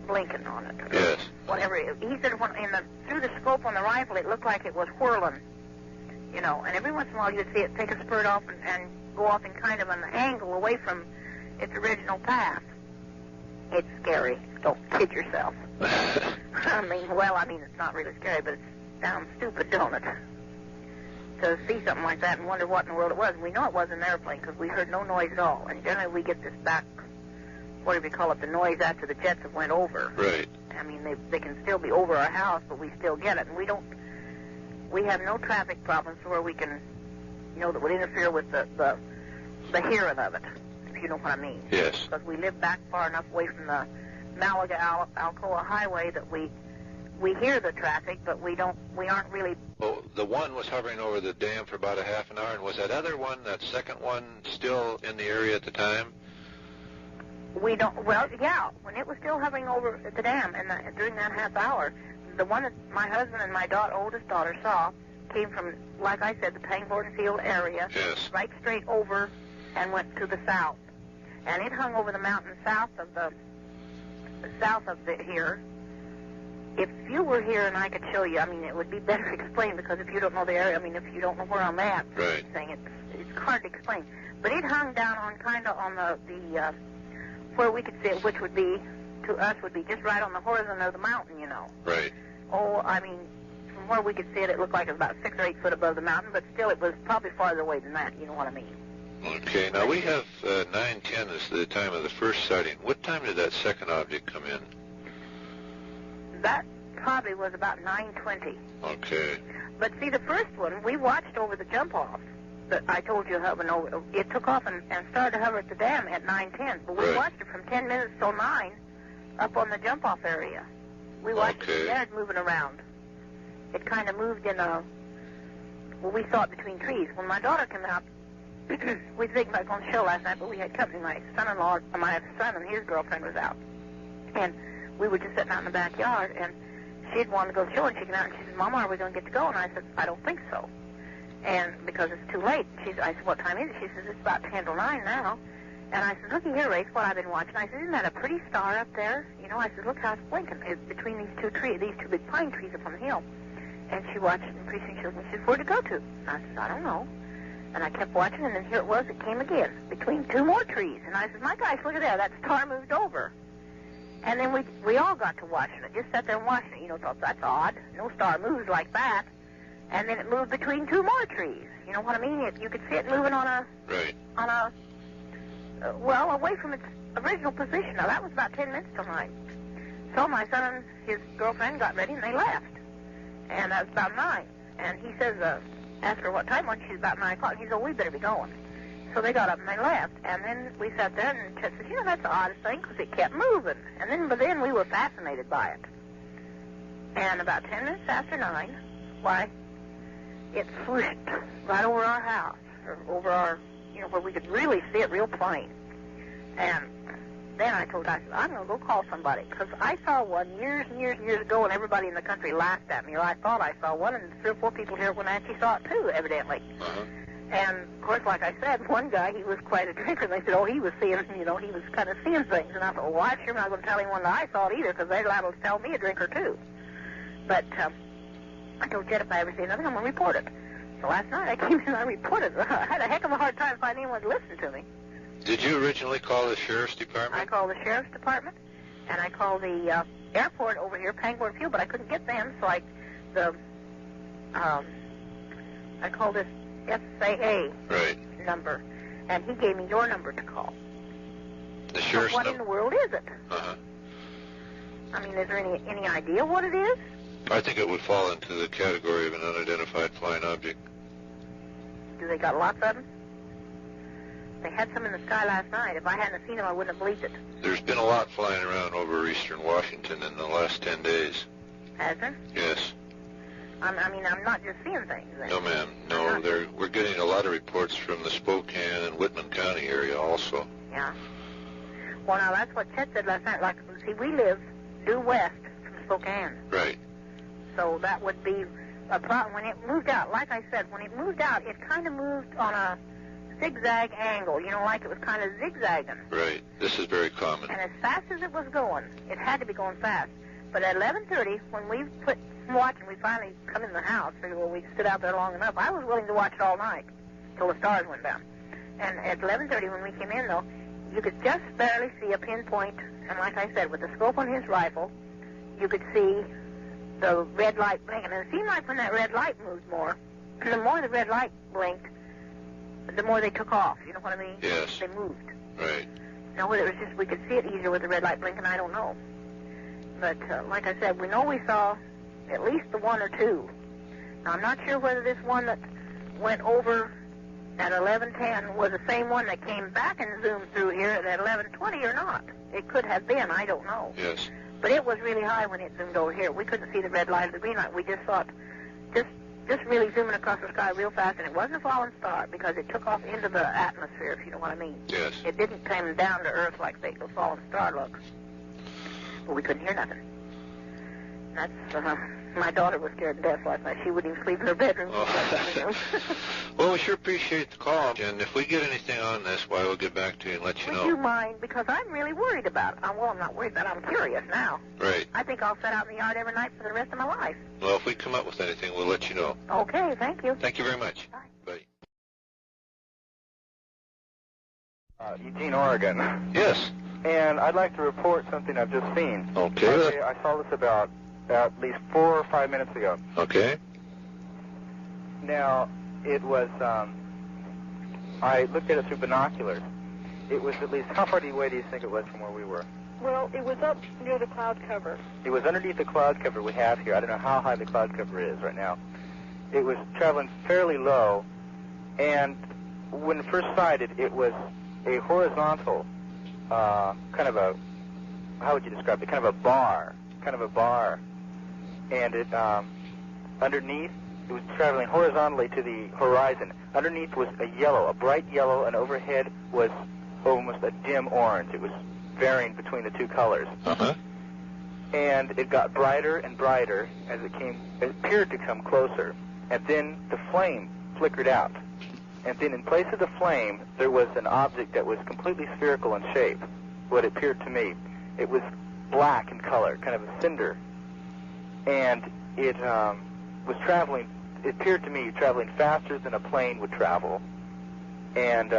blinking on it. Yes. Whatever. He said through the scope on the rifle, it looked like it was whirling, and every once in a while you'd see it take a spurt off and go off in kind of an angle away from its original path. It's scary. Don't kid yourself. It's not really scary, but it sounds stupid, don't it? To see something like that and wonder what in the world it was. And we know it wasn't an airplane because we heard no noise at all. And generally we get this back, what do we call it, the noise after the jets have went over. Right. They can still be over our house, but we still get it. And we have no traffic problems where we can, that would interfere with the hearing of it, if you know what I mean. Yes. Because we live back far enough away from the Malaga-Alcoa highway that we hear the traffic, but we aren't really. Well, the one was hovering over the dam for about a half an hour, and was that other one, that second one, still in the area at the time? We don't. Well, yeah, when it was still hovering over at the dam, and during that half hour, the one that my husband and my oldest daughter saw came from, like I said, the Pangborn Field area, yes, right straight over, and went to the south, and it hung over the mountain south of here. If you were here and I could show you, it would be better explained, because if you don't know the area, if you don't know where I'm at, right, it's hard to explain. But it hung down on the where we could see it, which would be, to us, would be just right on the horizon of the mountain, Right. Oh, from where we could see it, it looked like it was about 6 or 8 foot above the mountain, but still it was probably farther away than that, you know what I mean? Okay, now we have 9:10 as the time of the first sighting. What time did that second object come in? That probably was about 9:20. Okay. But see, the first one, we watched over the jump-off. That I told you hovering over. It took off and started to hover at the dam at 9:10. But we watched it from 10 minutes till 9 up on the jump-off area. We watched it there moving around. It kind of moved in a... Well, we saw it between trees. When my daughter came out, we was thinking about going to the show last night, but we had company. My son-in-law, my son and his girlfriend was out. And we were just sitting out in the backyard, and she'd wanted to go to the show, and she came out, and she said, Mama, are we going to get to go? And I said, I don't think so. And because it's too late. I said, what time is it? She says, it's about 10 till 9 now. And I said, looky here, Race, what I've been watching. I said, isn't that a pretty star up there? You know, I said, look how it's blinking. It's between these two big pine trees up on the hill. And she watched it, and pretty soon she looked, and she said, where'd it go to? And I said, I don't know. And I kept watching, and then here it was. It came again, between two more trees. And I said, my gosh, look at that. That star moved over. And then we all got to watching it. Just sat there and watching it. You know, thought, that's odd. No star moves like that. And then it moved between two more trees. You know what I mean? You could see it moving on a... Right. On a... well, away from its original position. Now, that was about 10 minutes till 9. So my son and his girlfriend got ready, and they left. And that was about 9. And he says, asked her what time was. She's about 9 o'clock. He said, we better be going. So they got up and they left. And then we sat there, and Chet says, you know, that's the oddest thing, because it kept moving. But then we were fascinated by it. And about 10 minutes after 9, why, it swooshed right over our house, or over our, you know, where we could really see it real plain. And then I said, I'm going to go call somebody, because I saw one years and years and years ago, and everybody in the country laughed at me, or I thought I saw one, and 3 or 4 people here at Wenatchee saw it too, evidently. Uh-huh. And, of course, like I said, one guy, he was quite a drinker, and they said, he was seeing, you know, he was kind of seeing things. And I thought, well, I'm sure not going to tell anyone that I saw it either, because they're liable to tell me a drinker too. But I told Jed if I ever see nothing, I'm going to report it. So last night I came in and I reported it. I had a heck of a hard time finding anyone to listen to me. Did you originally call the sheriff's department? I called the sheriff's department, and I called the airport over here, Pangborn Field, but I couldn't get them, so I called this FAA number, and he gave me your number to call. The sheriff's number? What in the world is it? Uh-huh. I mean, is there any idea what it is? I think it would fall into the category of an unidentified flying object. Do they got lots of them? They had some in the sky last night. If I hadn't seen them, I wouldn't have believed it. There's been a lot flying around over eastern Washington in the last 10 days. Has there? Yes. I'm not just seeing things. Then. No, ma'am. No, we're getting a lot of reports from the Spokane and Whitman County area also. Yeah. Well, now, that's what Chet said last night. Like, see, we live due west from Spokane. Right. So that would be a problem. When it moved out, like I said, when it moved out, it kind of moved on a zigzag angle, you know, like it was kind of zigzagging. Right. This is very common. And as fast as it was going, it had to be going fast. But at 11:30, when we put watching, we finally come in the house. Figured, well, we stood out there long enough. I was willing to watch it all night till the stars went down. And at 11:30, when we came in, though, you could just barely see a pinpoint. And like I said, with the scope on his rifle, you could see the red light blinking. And it seemed like when that red light moved more, the more the red light blinked, the more they took off. You know what I mean? Yes. They moved. Right. Now, whether it was just we could see it easier with the red light blinking, I don't know. But like I said, we know we saw at least the 1 or 2. Now, I'm not sure whether this one that went over at 11:10 was the same one that came back and zoomed through here at 11:20 or not. It could have been. I don't know. Yes. But it was really high when it zoomed over here. We couldn't see the red light or the green light. We just saw it just really zooming across the sky real fast, and it wasn't a falling star because it took off into the atmosphere, if you know what I mean. Yes. It didn't come down to Earth like the falling star looks. But we couldn't hear nothing. That's, my daughter was scared to death last night. She wouldn't even sleep in her bedroom. Oh. Well, we sure appreciate the call, and if we get anything on this, why, we'll get back to you and let you know. Would you mind? Because I'm really worried about it. Well, I'm not worried, but I'm curious now. Right. I think I'll sit out in the yard every night for the rest of my life. Well, if we come up with anything, we'll let you know. Okay, thank you. Thank you very much. Bye. Bye. Eugene, Oregon. Yes. And I'd like to report something I've just seen. Okay. I saw this about at least 4 or 5 minutes ago. Okay. Now, it was I looked at it through binoculars. It was at least, how far away do you think it was from where we were? Well, it was up near the cloud cover. It was underneath the cloud cover we have here. I don't know how high the cloud cover is right now. It was traveling fairly low, and when first sighted, it was a horizontal, kind of a, how would you describe it? Kind of a bar. And it, underneath, it was traveling horizontally to the horizon. Underneath was a bright yellow, and overhead was almost a dim orange. It was varying between the two colors. Uh-huh. And it got brighter and brighter as it appeared to come closer. And then the flame flickered out. And then in place of the flame, there was an object that was completely spherical in shape, what appeared to me. It was black in color, kind of a cinder. And it was traveling, it appeared to me, traveling faster than a plane would travel. And,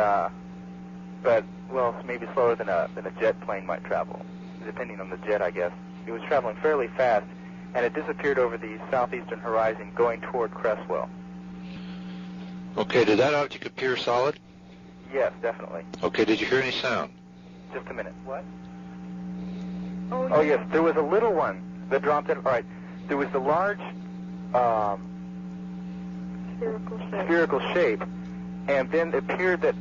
but, well, maybe slower than a jet plane might travel, depending on the jet, I guess. It was traveling fairly fast, and it disappeared over the southeastern horizon going toward Cresswell. Okay, did that object appear solid? Yes, definitely. Okay, did you hear any sound? Just a minute. What? Oh, yes, there was a little one that dropped in. All right, there was the large spherical shape, and then it appered that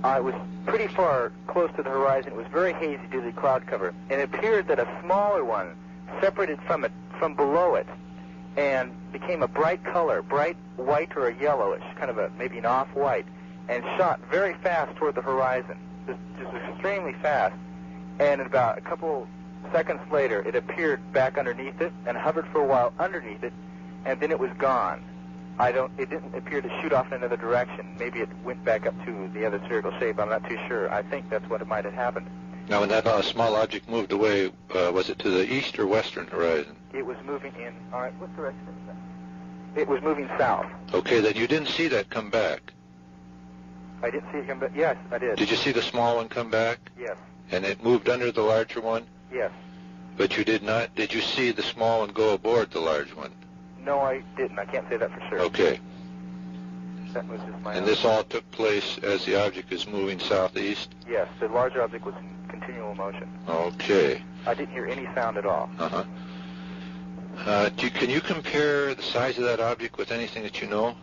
I was pretty far close to the horizon. It was very hazy due to the cloud cover, and it appeared that a smaller one separated from it, from below it, and became a bright color, bright white or a yellowish, kind of maybe an off-white, and shot very fast toward the horizon, just extremely fast. And about a couple seconds later, it appeared back underneath it and hovered for a while underneath it, and then it was gone. It didn't appear to shoot off in another direction. Maybe it went back up to the other spherical shape. I'm not too sure. I think that's what it might have happened. Now, when that small object moved away, was it to the east or western horizon? It was moving in, all right, what direction is that? It was moving south. Okay, then you didn't see that come back. I didn't see it come back. Yes, I did. Did you see the small one come back? Yes. And it moved under the larger one? Yes. But you did not, did you see the small one go aboard the large one? No, I didn't. I can't say that for sure. Okay. That was just my And own. this all took place as the object is moving southeast? Yes, the larger object was in continual motion. Okay. I didn't hear any sound at all. Uh-huh. Can you compare the size of that object with anything that you know?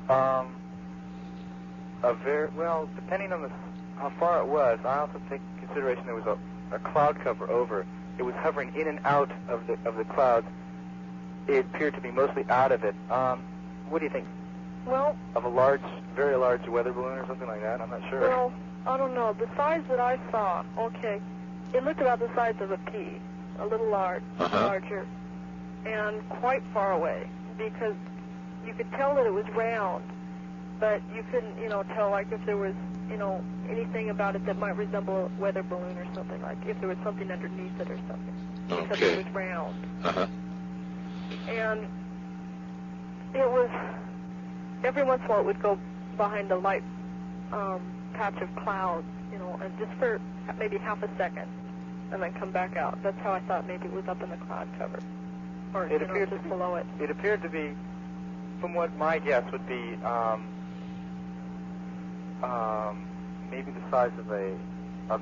Well, depending on how far it was, I also take into consideration there was a cloud cover over. It was hovering in and out of the clouds. It appeared to be mostly out of it. What do you think? Well, of a very large weather balloon or something like that? I'm not sure. Well, I don't know. The size that I saw, okay, it looked about the size of a pea, a little larger, and quite far away, because you could tell that it was round, but you couldn't, tell, like, if there was, anything about it that might resemble a weather balloon or something, like if there was something underneath it or something, because it was round. Uh-huh. And it was, every once in a while it would go behind a light patch of clouds, and just for maybe half a second, and then come back out. That's how I thought maybe it was up in the cloud cover, or it appeared just below it. It appeared to be, from what my guess would be, maybe the size of a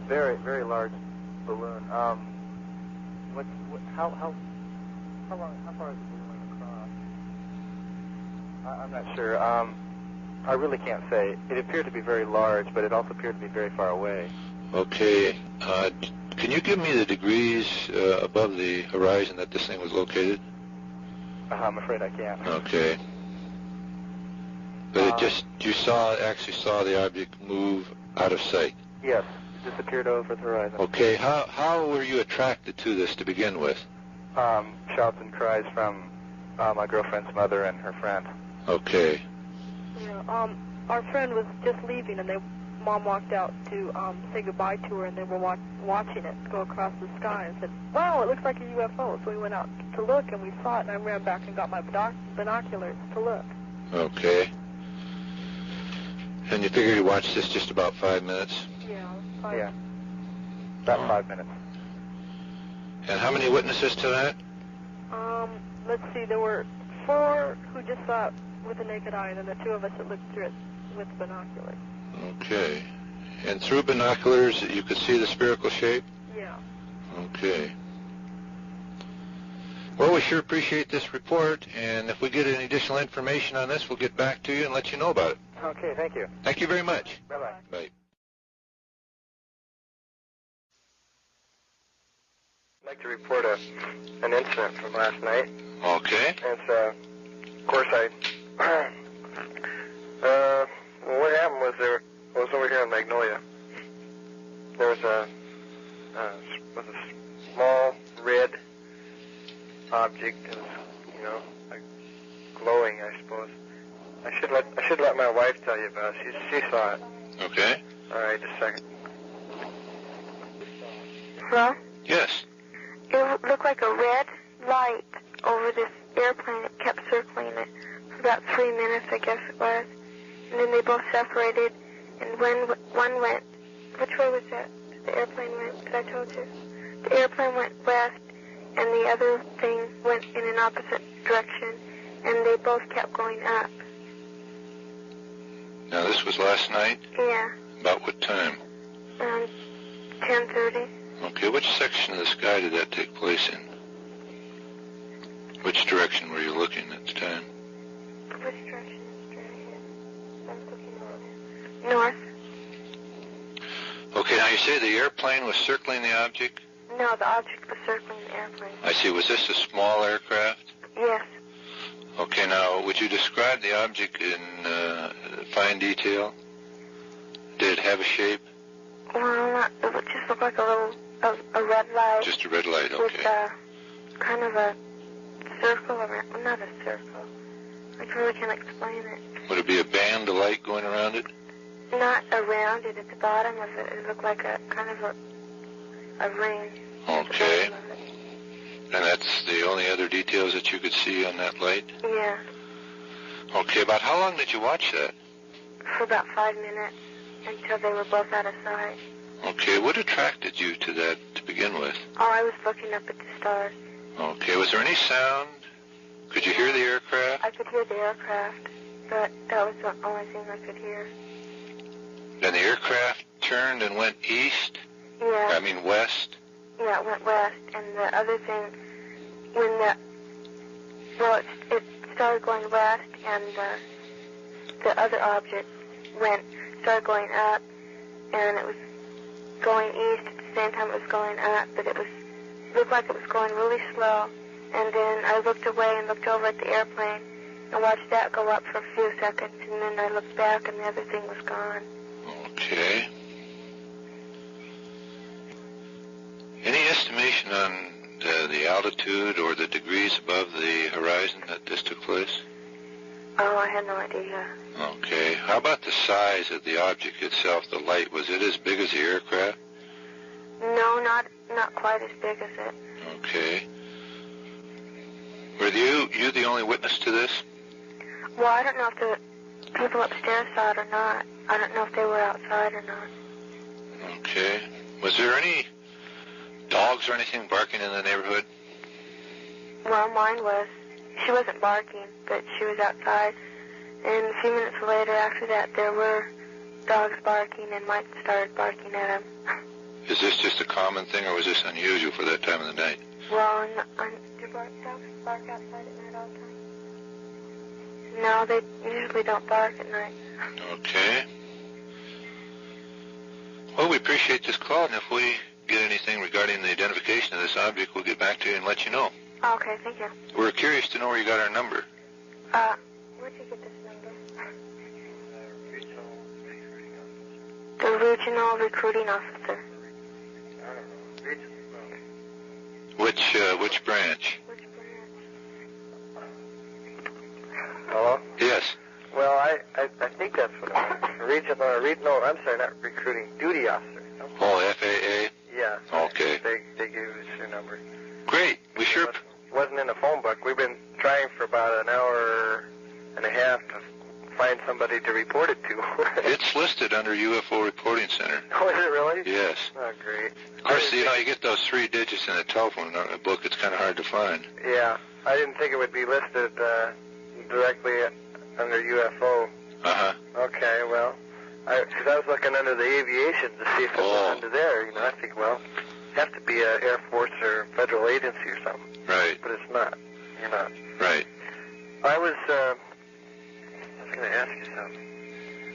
very, very large balloon. How far is the balloon across? I'm not sure. I really can't say. It appeared to be very large, but it also appeared to be very far away. Okay. Can you give me the degrees above the horizon that this thing was located? I'm afraid I can't. Okay. But you actually saw the object move out of sight? Yes. It disappeared over the horizon. Okay. How were you attracted to this to begin with? Shouts and cries from my girlfriend's mother and her friend. Okay. Yeah, our friend was just leaving, and Mom walked out to say goodbye to her, and they were watching it go across the sky and said, "Wow, it looks like a UFO." So we went out to look, and we saw it, and I ran back and got my binoculars to look. Okay. And you figured you watched this just about 5 minutes? Yeah. About 5 minutes. And how many witnesses to that? Let's see, there were 4 who just saw it with the naked eye, and then the 2 of us that looked through it with binoculars. Okay. And through binoculars, you could see the spherical shape? Yeah. Okay. Well, we sure appreciate this report, and if we get any additional information on this, we'll get back to you and let you know about it. Okay, thank you. Thank you very much. Bye-bye. Bye. I'd like to report an incident from last night. Okay. It's, of course, what happened was I was over here in Magnolia. There was a small red object, like glowing, I suppose. I should let my wife tell you about it. She saw it. Okay. All right, just a second. Hello? Yes. It looked like a red light over this airplane. It kept circling it for about 3 minutes, I guess it was. And then they both separated, and when one went, which way was that? The airplane went, because I told you. The airplane went west, and the other thing went in an opposite direction, and they both kept going up. Now, this was last night? Yeah. About what time? 10:30. Okay, which section of the sky did that take place in? Which direction were you looking at the time? Which direction is straight? I'm looking north. North. Okay, now you say the airplane was circling the object? No, the object was circling the airplane. I see. Was this a small aircraft? Yes. Okay, now, would you describe the object in fine detail? Did it have a shape? Well, it would just look like a red light. Just a red light, okay. With kind of a circle around, well, not a circle. I really can't explain it. Would it be a band of light going around it? Not around it, at the bottom of it. It looked like a kind of a ring. Okay. And that's the only other details that you could see on that light? Yeah. Okay, about how long did you watch that? For about 5 minutes, until they were both out of sight. Okay, what attracted you to that to begin with? Oh, I was looking up at the stars. Okay, was there any sound? Could you hear the aircraft? I could hear the aircraft, but that was the only thing I could hear. And the aircraft turned and went east? Yeah. I mean west? Yeah, it went west, and the other thing, it started going west, and the other object started going up, and it was going east at the same time it was going up, but it looked like it was going really slow, and then I looked away and looked over at the airplane, and watched that go up for a few seconds, and then I looked back, and the other thing was gone. Okay. Any estimation on the altitude or the degrees above the horizon that this took place? Oh, I had no idea. Okay. How about the size of the object itself, the light? Was it as big as the aircraft? No, not quite as big as it. Okay. Were you the only witness to this? Well, I don't know if the people upstairs saw it or not. I don't know if they were outside or not. Okay. Was there any dogs or anything barking in the neighborhood? Well, mine was. She wasn't barking, but she was outside. And a few minutes later after that, there were dogs barking, and mine started barking at them. Is this just a common thing, or was this unusual for that time of the night? Well, do dogs bark outside at night all the time? No, they usually don't bark at night. Okay. Well, we appreciate this call, and if we get anything regarding the identification of this object, we'll get back to you and let you know. Okay, thank you. We're curious to know where you got our number. Where'd you get this number? The regional recruiting officer. Which branch? Hello? Yes. Well, I think that's what it is. No, I'm sorry, not recruiting, duty officer. Oh, FAA? Yeah. Okay. They gave us your number. Great. We sure... Wasn't in the phone book. We've been trying for about an hour and a half to find somebody to report it to. It's listed under UFO Reporting Center. Oh, is it really? Yes. Oh, great. Of course, you get those 3 digits in a telephone book. It's kind of hard to find. Yeah. I didn't think it would be listed directly under UFO. Uh-huh. Okay, well, because I was looking under the aviation to see if it was under there. You know, I think, well, it has to be an Air Force or federal agency or something. Right. But it's not. You're not. Right. I was going to ask you something.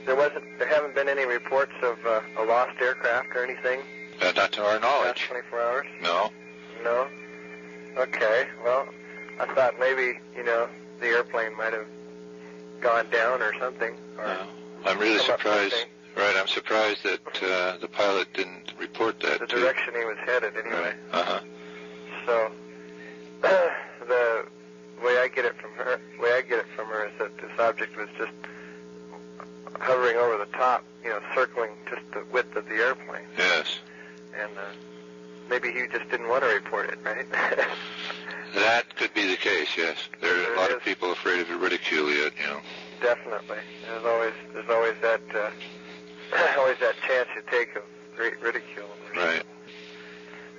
There haven't been any reports of a lost aircraft or anything? Not to our knowledge. 24 hours? No. No? Okay, well, I thought maybe, you know, the airplane might have gone down or something. Or I'm really surprised. Right, I'm surprised that the pilot didn't report that. The direction he was headed, anyway. Right. Uh-huh. So, the way I get it from her is that this object was just hovering over the top, you know, circling just the width of the airplane. Yes. And maybe he just didn't want to report it, right? That could be the case, yes. There are a lot of people afraid of ridicule yet, you know. Definitely. There's always that chance you take of great ridicule. Right.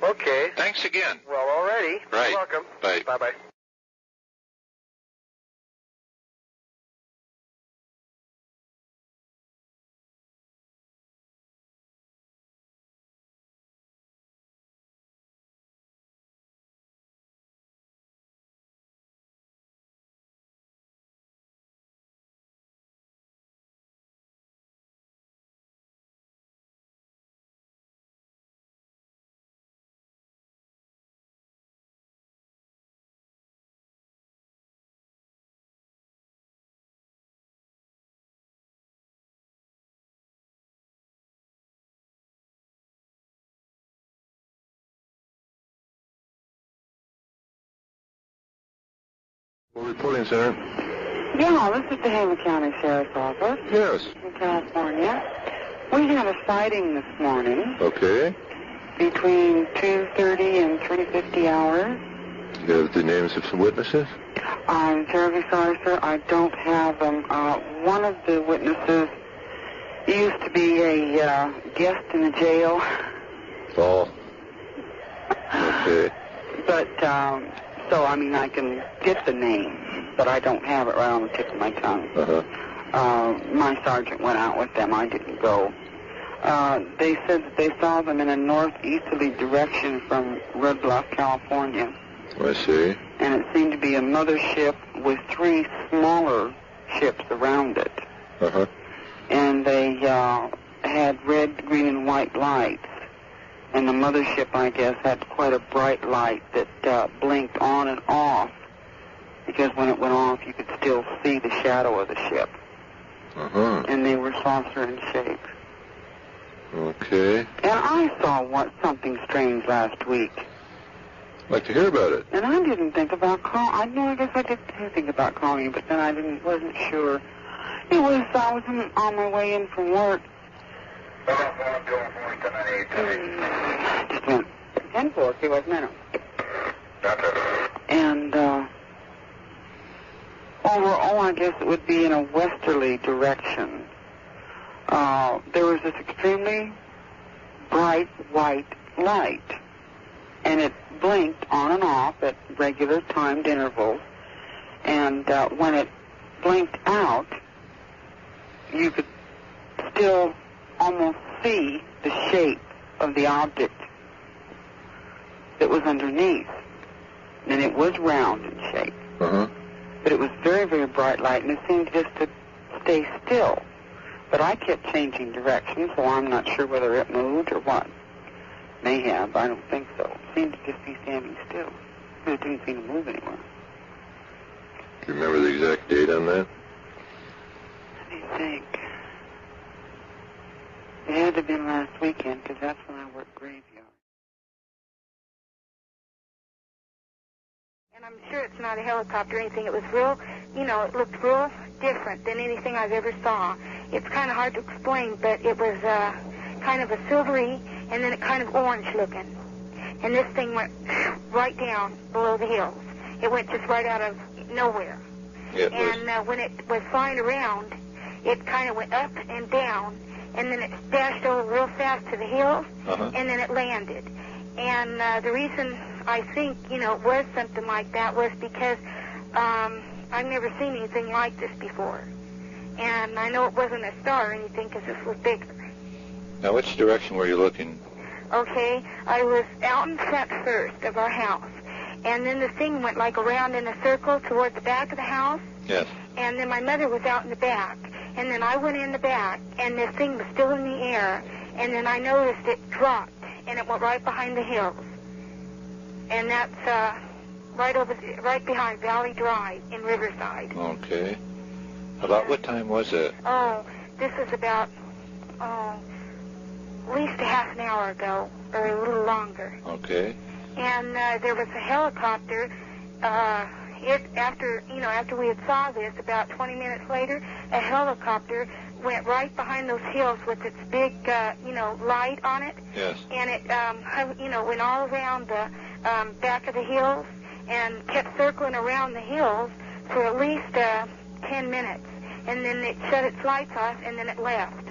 Okay. Thanks again. Well, alrighty. Right. You're welcome. Bye. Bye-bye. Reporting center. Yeah, this is the Hammond County Sheriff's Office. Yes. In California. We had a sighting this morning. Okay. Between 2:30 and 3:50 hours. You have the names of some witnesses? I'm terribly sorry, sir. I don't have them. One of the witnesses used to be a guest in the jail. Oh. Okay. But, so, I mean, I can get the name, but I don't have it right on the tip of my tongue. Uh-huh. My sergeant went out with them. I didn't go. They said that they saw them in a northeasterly direction from Red Bluff, California. I see. And it seemed to be a mothership with 3 smaller ships around it. Uh-huh. And they had red, green, and white lights. And the mothership, I guess, had quite a bright light that blinked on and off, because when it went off, you could still see the shadow of the ship. Uh-huh. And they were saucer in shape. Okay. And I saw something strange last week. I'd like to hear about it. And I didn't think about calling. I guess I did think about calling you, but then I wasn't sure. I was on my way in from work. Just a minute. 10-4, see what's minute. And, overall, I guess it would be in a westerly direction. There was this extremely bright white light, and it blinked on and off at regular timed intervals, and when it blinked out, you could still almost see the shape of the object that was underneath. And it was round in shape. Uh-huh. But it was very, very bright light, and it seemed just to stay still. But I kept changing direction, so I'm not sure whether it moved or what. May have, I don't think so. It seemed to just be standing still. It didn't seem to move anywhere. Do you remember the exact date on that? Let me think. It had to have been last weekend, because that's when I worked graveyard. And I'm sure it's not a helicopter or anything. It was real, it looked real different than anything I've ever saw. It's kind of hard to explain, but it was kind of a silvery and then it kind of orange looking. And this thing went right down below the hills. It went just right out of nowhere. Yeah, and when it was flying around, it kind of went up and down, and then it dashed over real fast to the hills, and then it landed. And the reason I think, it was something like that was because I've never seen anything like this before. And I know it wasn't a star or anything because this was bigger. Now, which direction were you looking? Okay, I was out in front first of our house. And then the thing went like around in a circle towards the back of the house. Yes. And then my mother was out in the back. And then I went in the back, and this thing was still in the air. And then I noticed it dropped, and it went right behind the hills. And that's right behind Valley Drive in Riverside. Okay. About what time was it? Oh, this is about, at least a half an hour ago, or a little longer. Okay. And there was a helicopter. After we had saw this, about 20 minutes later, a helicopter went right behind those hills with its big, light on it. Yes. And it, went all around the back of the hills and kept circling around the hills for at least 10 minutes. And then it shut its lights off, and then it left.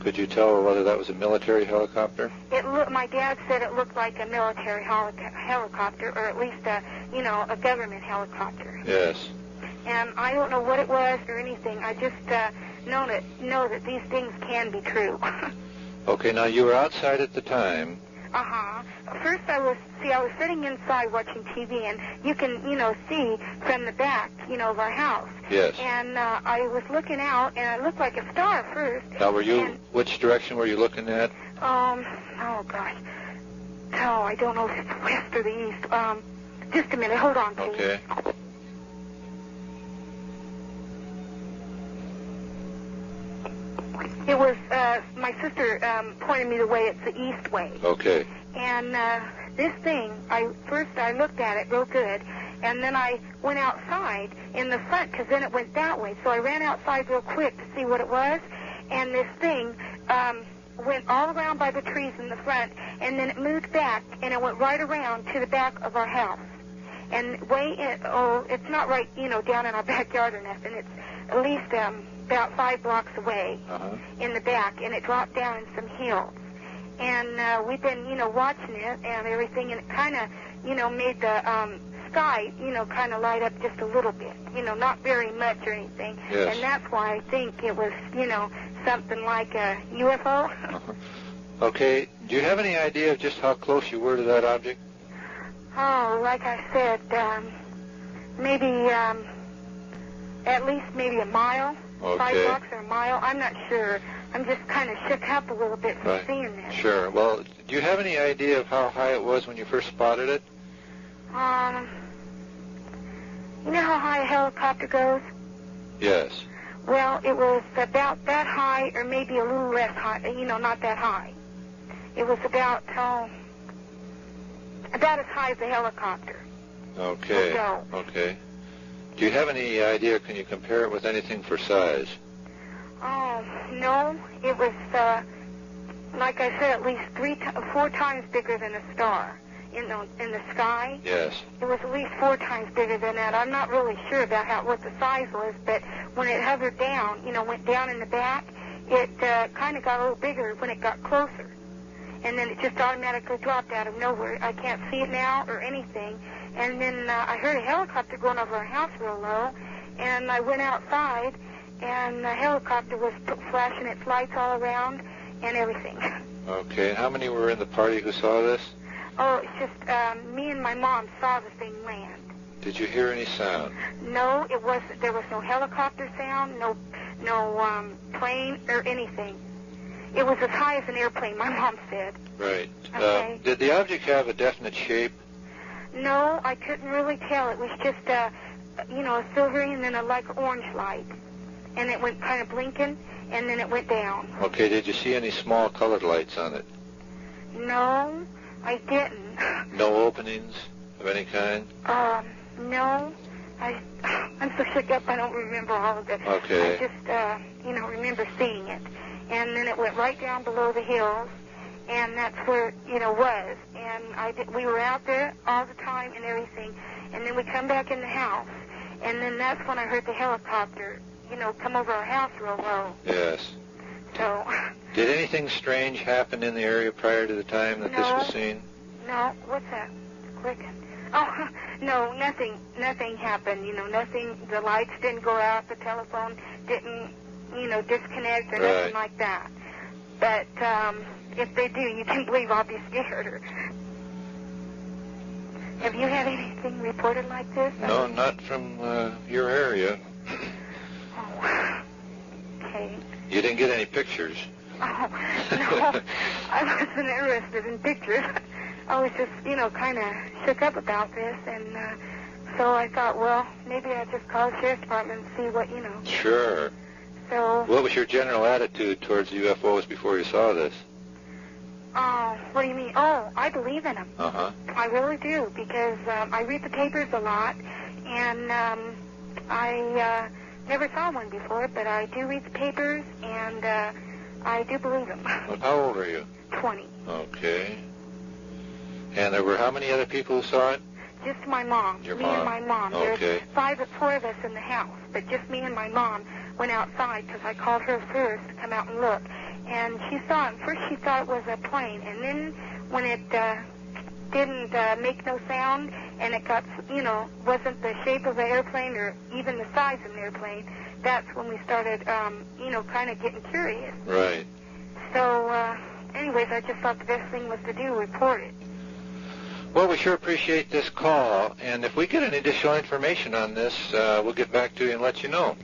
Could you tell whether that was a military helicopter? My dad said it looked like a military helicopter, or at least a government helicopter. Yes. And I don't know what it was or anything. I just know that these things can be true. Okay, now you were outside at the time. Uh-huh. First I was sitting inside watching TV, and you can, see from the back, of our house. Yes. And I was looking out, and it looked like a star first. Now, which direction were you looking at? Oh, gosh. Oh, I don't know if it's the west or the east. Just a minute. Hold on, please. Okay. It was, my sister pointed me the way. It's the east way. Okay. And this thing, I looked at it real good, and then I went outside in the front, because then it went that way. So I ran outside real quick to see what it was, and this thing went all around by the trees in the front, and then it moved back, and it went right around to the back of our house. And it's not right, down in our backyard or nothing. It's at least about 5 blocks away in the back, and it dropped down in some hills. And we've been, watching it and everything, and it kind of, made the sky, kind of light up just a little bit, not very much or anything. Yes. And that's why I think it was, something like a UFO. Okay. Do you have any idea of just how close you were to that object? Oh, like I said, maybe at least maybe a mile, okay. 5 blocks or a mile. I'm not sure. I'm just kind of shook up a little bit from seeing this. Sure. Well, do you have any idea of how high it was when you first spotted it? You know how high a helicopter goes? Yes. Well, it was about that high, or maybe a little less high, not that high. It was about as high as a helicopter. Okay. Okay. Do you have any idea, can you compare it with anything for size? Oh, no. It was, like I said, at least 4 times bigger than a star in the sky. Yes. It was at least 4 times bigger than that. I'm not really sure about what the size was, but when it hovered down, went down in the back, it kind of got a little bigger when it got closer. And then it just automatically dropped out of nowhere. I can't see it now or anything. And then I heard a helicopter going over our house real low, and I went outside, and the helicopter was flashing its lights all around and everything. Okay. How many were in the party who saw this? Oh, it's just me and my mom saw the thing land. Did you hear any sound? No, it wasn't. There was no helicopter sound, no plane or anything. It was as high as an airplane, my mom said. Right. Okay. Did the object have a definite shape? No, I couldn't really tell. It was just, a silvery and then a like orange light. And it went kind of blinking, and then it went down. Okay, did you see any small colored lights on it? No, I didn't. No openings of any kind? No. I'm so shook up I don't remember all of it. Okay. I just, remember seeing it. And then it went right down below the hills, and that's where it, was. And we were out there all the time and everything. And then we come back in the house, and then that's when I heard the helicopter, come over our house real low. Yes. So. Did anything strange happen in the area prior to the time that this was seen? No. What's that? It's clicking. Oh, no, nothing happened, nothing. The lights didn't go out, the telephone didn't disconnect or nothing like that. But if they do, you can believe I'll be scared. Have you had anything reported like this? No, not from your area. Oh, okay. You didn't get any pictures? Oh, no, I wasn't interested in pictures. I was just, kind of shook up about this, and so I thought, well, maybe I'd just call the Sheriff's Department and see what, Sure. So... What was your general attitude towards UFOs before you saw this? Oh, what do you mean? Oh, I believe in them. Uh-huh. I really do, because I read the papers a lot, and I never saw one before, but I do read the papers, and I do believe them. Well, how old are you? 20. Okay. And there were how many other people who saw it? Just my mom. Your me mom. and my mom. Okay. There's 4 of us in the house, but just me and my mom went outside because I called her first to come out and look. And she saw it. First she thought it was a plane, and then when it didn't make no sound, and it got, wasn't the shape of an airplane or even the size of an airplane, that's when we started, kind of getting curious. Right. So, anyways, I just thought the best thing was to do, report it. Well, we sure appreciate this call, and if we get any additional information on this, we'll get back to you and let you know.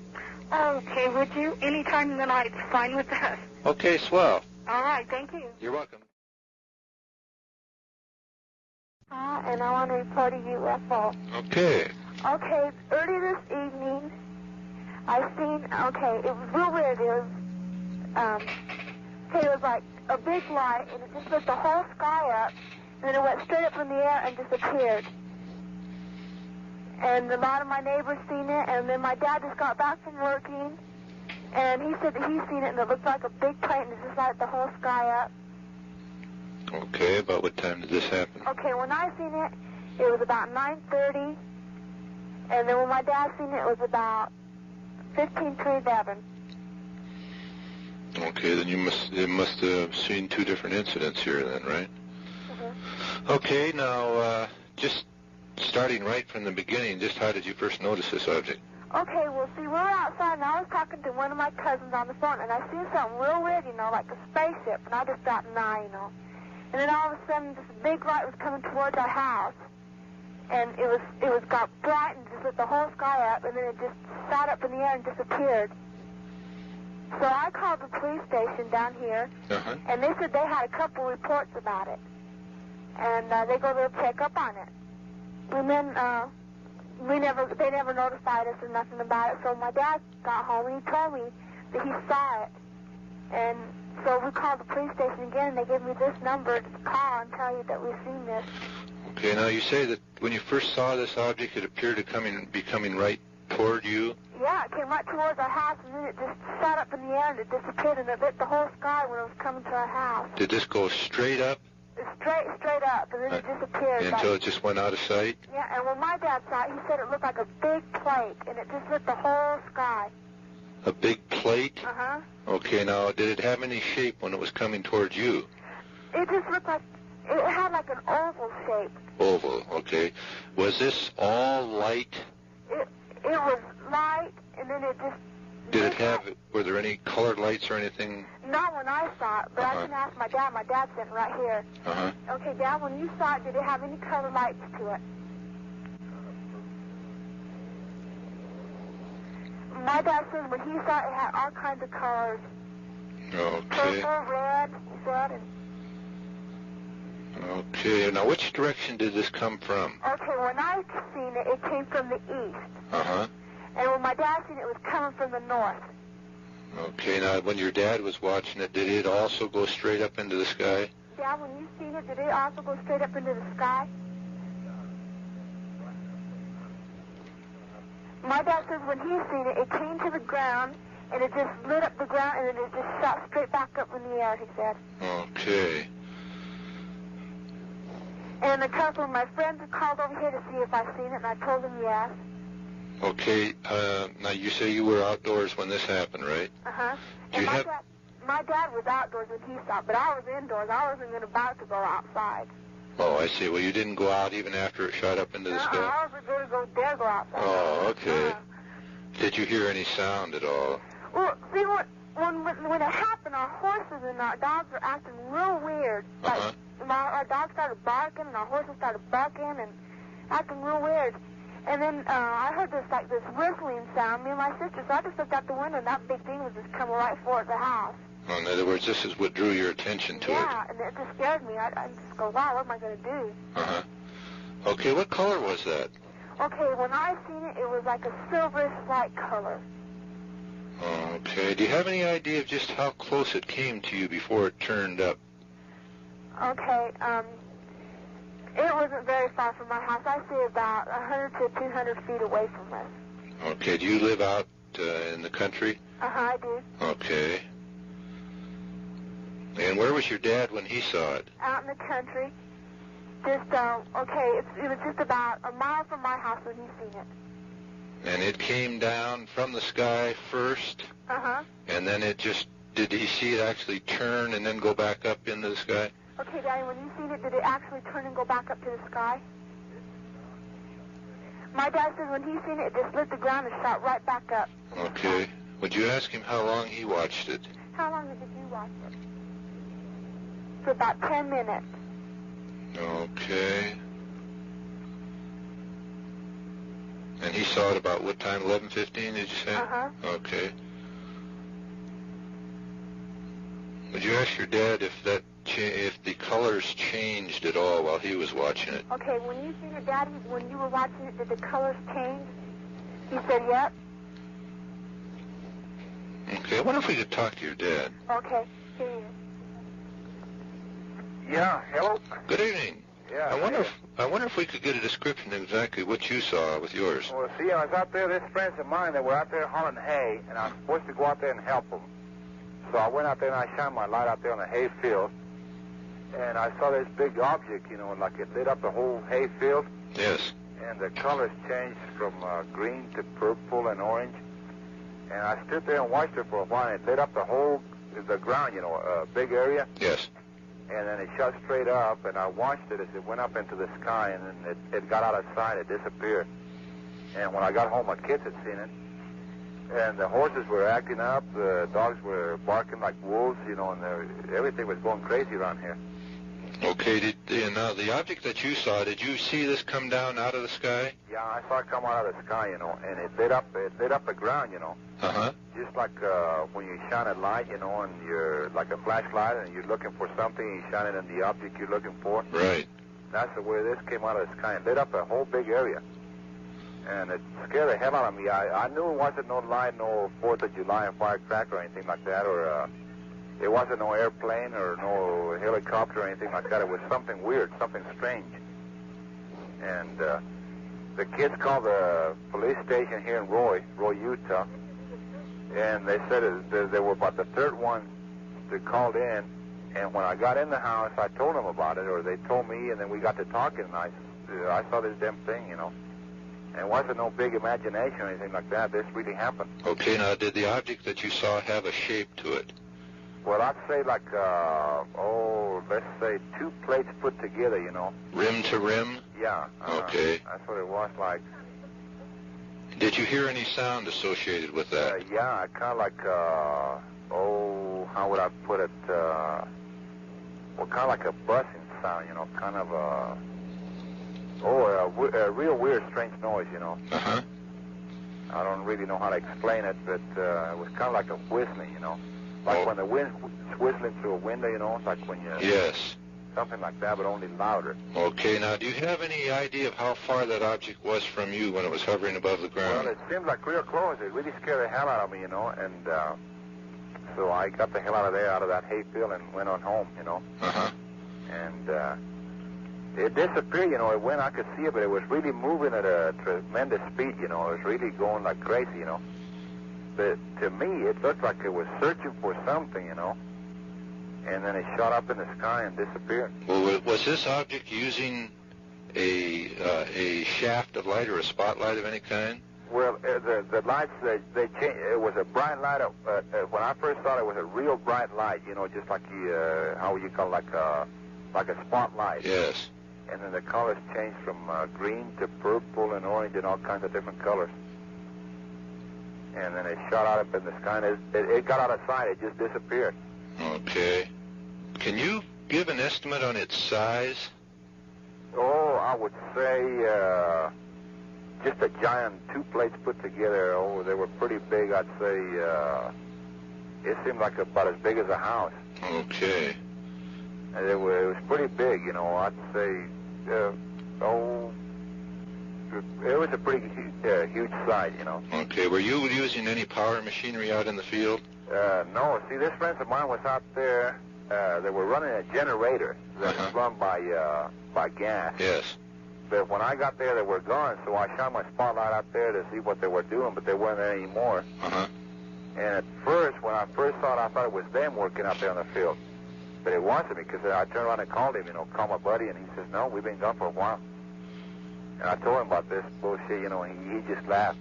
Okay, would you? Any time in the night's fine with us. Okay, swell. All right, thank you. You're welcome. And I want to report a UFO. Okay. Okay, early this evening, I seen, it was real weird. It was like a big light, and it just lit the whole sky up, and then it went straight up in the air and disappeared. And a lot of my neighbors seen it, and then my dad just got back from working, and he said that he's seen it, and it looked like a big plane, and it just lighted the whole sky up. Okay, about what time did this happen? Okay, when I seen it, it was about 9:30, and then when my dad seen it, it was about 15 to 11. Okay, then you must have seen 2 different incidents here then, right? Mm-hmm. Okay, now, just starting right from the beginning, just how did you first notice this object? Okay, well, see, we were outside, and I was talking to one of my cousins on the phone, and I seen something real weird, like a spaceship, and I just got an eye, And then all of a sudden, this big light was coming towards our house, and it got bright and just lit the whole sky up, and then it just shot up in the air and disappeared. So I called the police station down here, and they said they had a couple reports about it, and they go there to check up on it. And then they never notified us or nothing about it. So my dad got home and he told me that he saw it, and so we called the police station again, and they gave me this number to call and tell you that we've seen this. Okay, now you say that when you first saw this object, it appeared to be coming right toward you? Yeah, it came right towards our house, and then it just shot up in the air, and it disappeared, and it lit the whole sky when it was coming to our house. Did this go straight up? Straight up, and then it disappeared. Until it just went out of sight? Yeah, and when my dad saw it, he said it looked like a big plate, and it just lit the whole sky. A big plate? Uh-huh. Okay, now, did it have any shape when it was coming towards you? It just looked like, it had like an oval shape. Oval, okay. Was this all light? It was light, and then it just... Were there any colored lights or anything? Not when I saw it, but I can ask my dad. My dad's sitting right here. Okay, Dad, when you saw it, did it have any colored lights to it? My dad said when he saw it, it had all kinds of colors. Okay. Purple, red, he said. Okay, now which direction did this come from? Okay, when I seen it, it came from the east. And when my dad seen it, it was coming from the north. Okay, now when your dad was watching it, did it also go straight up into the sky? Dad, when you seen it, did it also go straight up into the sky? My dad says when he seen it, it came to the ground, and it just lit up the ground, and then it just shot straight back up in the air, he said. Okay. And a couple of my friends called over here to see if I seen it, and I told them yes. Okay, now you say you were outdoors when this happened, right? And my dad was outdoors when he saw it, but I was indoors. I wasn't about to go outside. Oh, I see. Well, you didn't go out even after it shot up into the sky? I wasn't going to dare go outside. Oh, okay. Did you hear any sound at all? Well, see, when it happened, our horses and our dogs were acting real weird. Uh-huh. Like, our dogs started barking, and our horses started bucking and acting real weird. And then I heard this whistling sound, me and my sister, so I just looked out the window, and that big thing was just coming right for the house. Well, in other words, this is what drew your attention to it. Yeah, and it just scared me. I just go, wow, what am I going to do? Uh-huh. Okay, what color was that? Okay, when I seen it, it was like a silverish light color. Okay, do you have any idea of just how close it came to you before it turned up? Okay, it wasn't very far from my house. I say about 100 to 200 feet away from us. Okay, do you live out in the country? Uh-huh, I do. Okay. And where was your dad when he saw it? Out in the country. Just, okay, it was just about a mile from my house when he seen it. And it came down from the sky first? Uh-huh. And then it just, did he see it actually turn and then go back up into the sky? Okay, Daddy, when you seen it, did it actually turn and go back up to the sky? My dad says when he seen it, it just lit the ground and shot right back up. Okay. Would you ask him how long he watched it? How long did you watch it? For about 10 minutes. Okay. And he saw it about what time? 11:15, did you say? Uh-huh. Okay. Would you ask your dad if the colors changed at all while he was watching it? Okay, when you seen it, Daddy, when you were watching it, did the colors change? He said, yep. Okay, I wonder if we could talk to your dad. Okay, here he is. Yeah, hello? Good evening. Yeah. I wonder if we could get a description of exactly what you saw with yours. Well, see, I was out there, there's friends of mine that were out there hauling hay, and I was supposed to go out there and help them. So I went out there and I shined my light out there on the hay field, and I saw this big object, like it lit up the whole hay field. Yes. And the colors changed from green to purple and orange. And I stood there and watched it for a while, and it lit up the ground, a big area. Yes. And then it shot straight up, and I watched it as it went up into the sky, and then it got out of sight, it disappeared. And when I got home, my kids had seen it. And the horses were acting up, the dogs were barking like wolves, and everything was going crazy around here. Okay, now the object that you saw, did you see this come down out of the sky? Yeah, I saw it come out of the sky, and it lit up the ground, Uh-huh. Just like when you shine a light, and you're like a flashlight, and you're looking for something, and you shine it on the object you're looking for. Right. That's the way this came out of the sky and lit up a whole big area. And it scared the hell out of me. I knew it wasn't no light, no 4th of July firecracker or anything like that, or it wasn't no airplane or no helicopter or anything like that. It was something weird, something strange. And the kids called the police station here in Roy, Utah, and they said they were about the third one that called in. And when I got in the house, I told them about it, or they told me, and then we got to talking, and I saw this damn thing, And it wasn't no big imagination or anything like that. This really happened. Okay, now did the object that you saw have a shape to it? Well, I'd say like, let's say 2 plates put together, Rim to rim? Yeah. Okay. That's what it was like. Did you hear any sound associated with that? Yeah, kind of like, how would I put it? Kind of like a buzzing sound, kind of a real weird, strange noise, Uh-huh. I don't really know how to explain it, but it was kind of like a whistling, Like when the wind's whistling through a window, it's like when you... Yes. Something like that, but only louder. Okay, now do you have any idea of how far that object was from you when it was hovering above the ground? Well, it seemed like real close. It really scared the hell out of me, and so I got the hell out of there, out of that hayfield, and went on home, Uh-huh. And it disappeared, it went, I could see it, but it was really moving at a tremendous speed, it was really going like crazy, But to me, it looked like it was searching for something, and then it shot up in the sky and disappeared. Well, was this object using a shaft of light or a spotlight of any kind? Well, the lights, they changed. It was a bright light. When I first saw it, it was a real bright light, just like how you call it, like a spotlight. Yes. And then the colors changed from green to purple and orange and all kinds of different colors. and then it shot out up in the sky, and it got out of sight. It just disappeared. Okay. Can you give an estimate on its size? Oh, I would say just a giant, two plates put together. Oh, they were pretty big. I'd say it seemed like about as big as a house. Okay. And it was pretty big, you know. I'd say, it was a pretty huge sight, you know. Okay. Were you using any power machinery out in the field? No. See, this friend of mine was out there. They were running a generator that was run by gas. Yes. But when I got there, they were gone, so I shone my spotlight out there to see what they were doing, but they weren't there anymore. And at first, when I first saw it, I thought it was them working out there on the field. But it wasn't, because I turned around and called him, you know, called my buddy, and he says, no, we've been gone for a while. And I told him about this bullshit, you know, and he just laughed.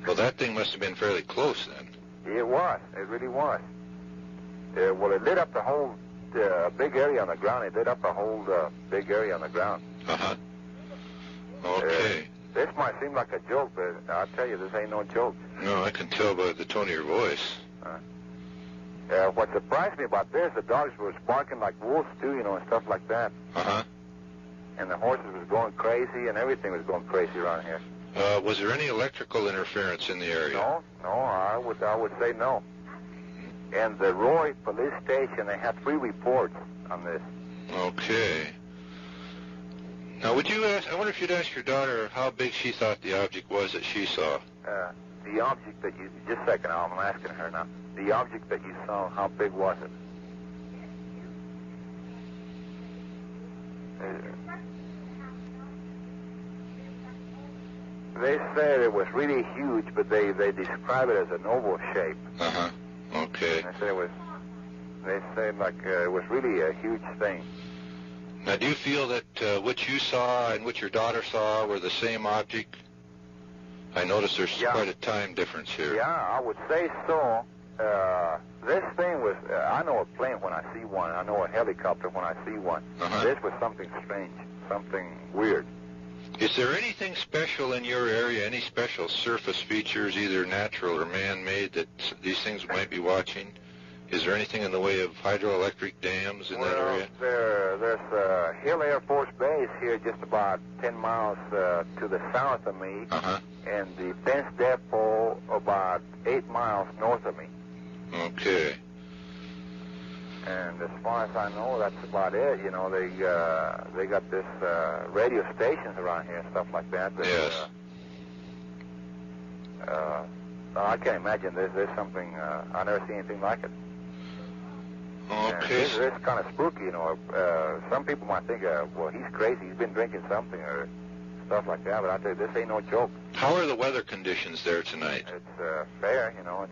Well, that thing must have been fairly close then. It was. It really was. Well, it lit up the whole big area on the ground. It lit up the whole big area on the ground. Okay. This might seem like a joke, but I'll tell you, this ain't no joke. No, I can tell by the tone of your voice. What surprised me about this, the dogs were barking like wolves too, you know, and stuff like that. And the horses was going crazy, and everything was going crazy around here. Was there any electrical interference in the area? No, I would say no. And the Roy police station, they had 3 reports on this. Okay. Now, would you ask? I wonder if you'd ask your daughter how big she thought the object was that she saw. The object that you just a second, I'm asking her now. The object that you saw, how big was it? They said it was really huge, but they describe it as an oval shape. Okay. They said like it was really a huge thing. Now, do you feel that what you saw and what your daughter saw were the same object? I notice there's quite a time difference here. Yeah, I would say so. This thing was, I know a plane when I see one. I know a helicopter when I see one. This was something strange, something weird. Is there anything special in your area, any special surface features, either natural or man-made, that these things might be watching? Is there anything in the way of hydroelectric dams in that area? There's Hill Air Force Base here just about 10 miles to the south of me, and the Defense Depot about 8 miles north of me. Okay. And as far as I know, that's about it. You know, they got this radio stations around here and stuff like that. Yes. I can't imagine there's something, I've never seen anything like it. Okay. This is kind of spooky, you know. Some people might think, well, he's crazy. He's been drinking something or stuff like that. But I tell you, this ain't no joke. How are the weather conditions there tonight? It's fair, you know.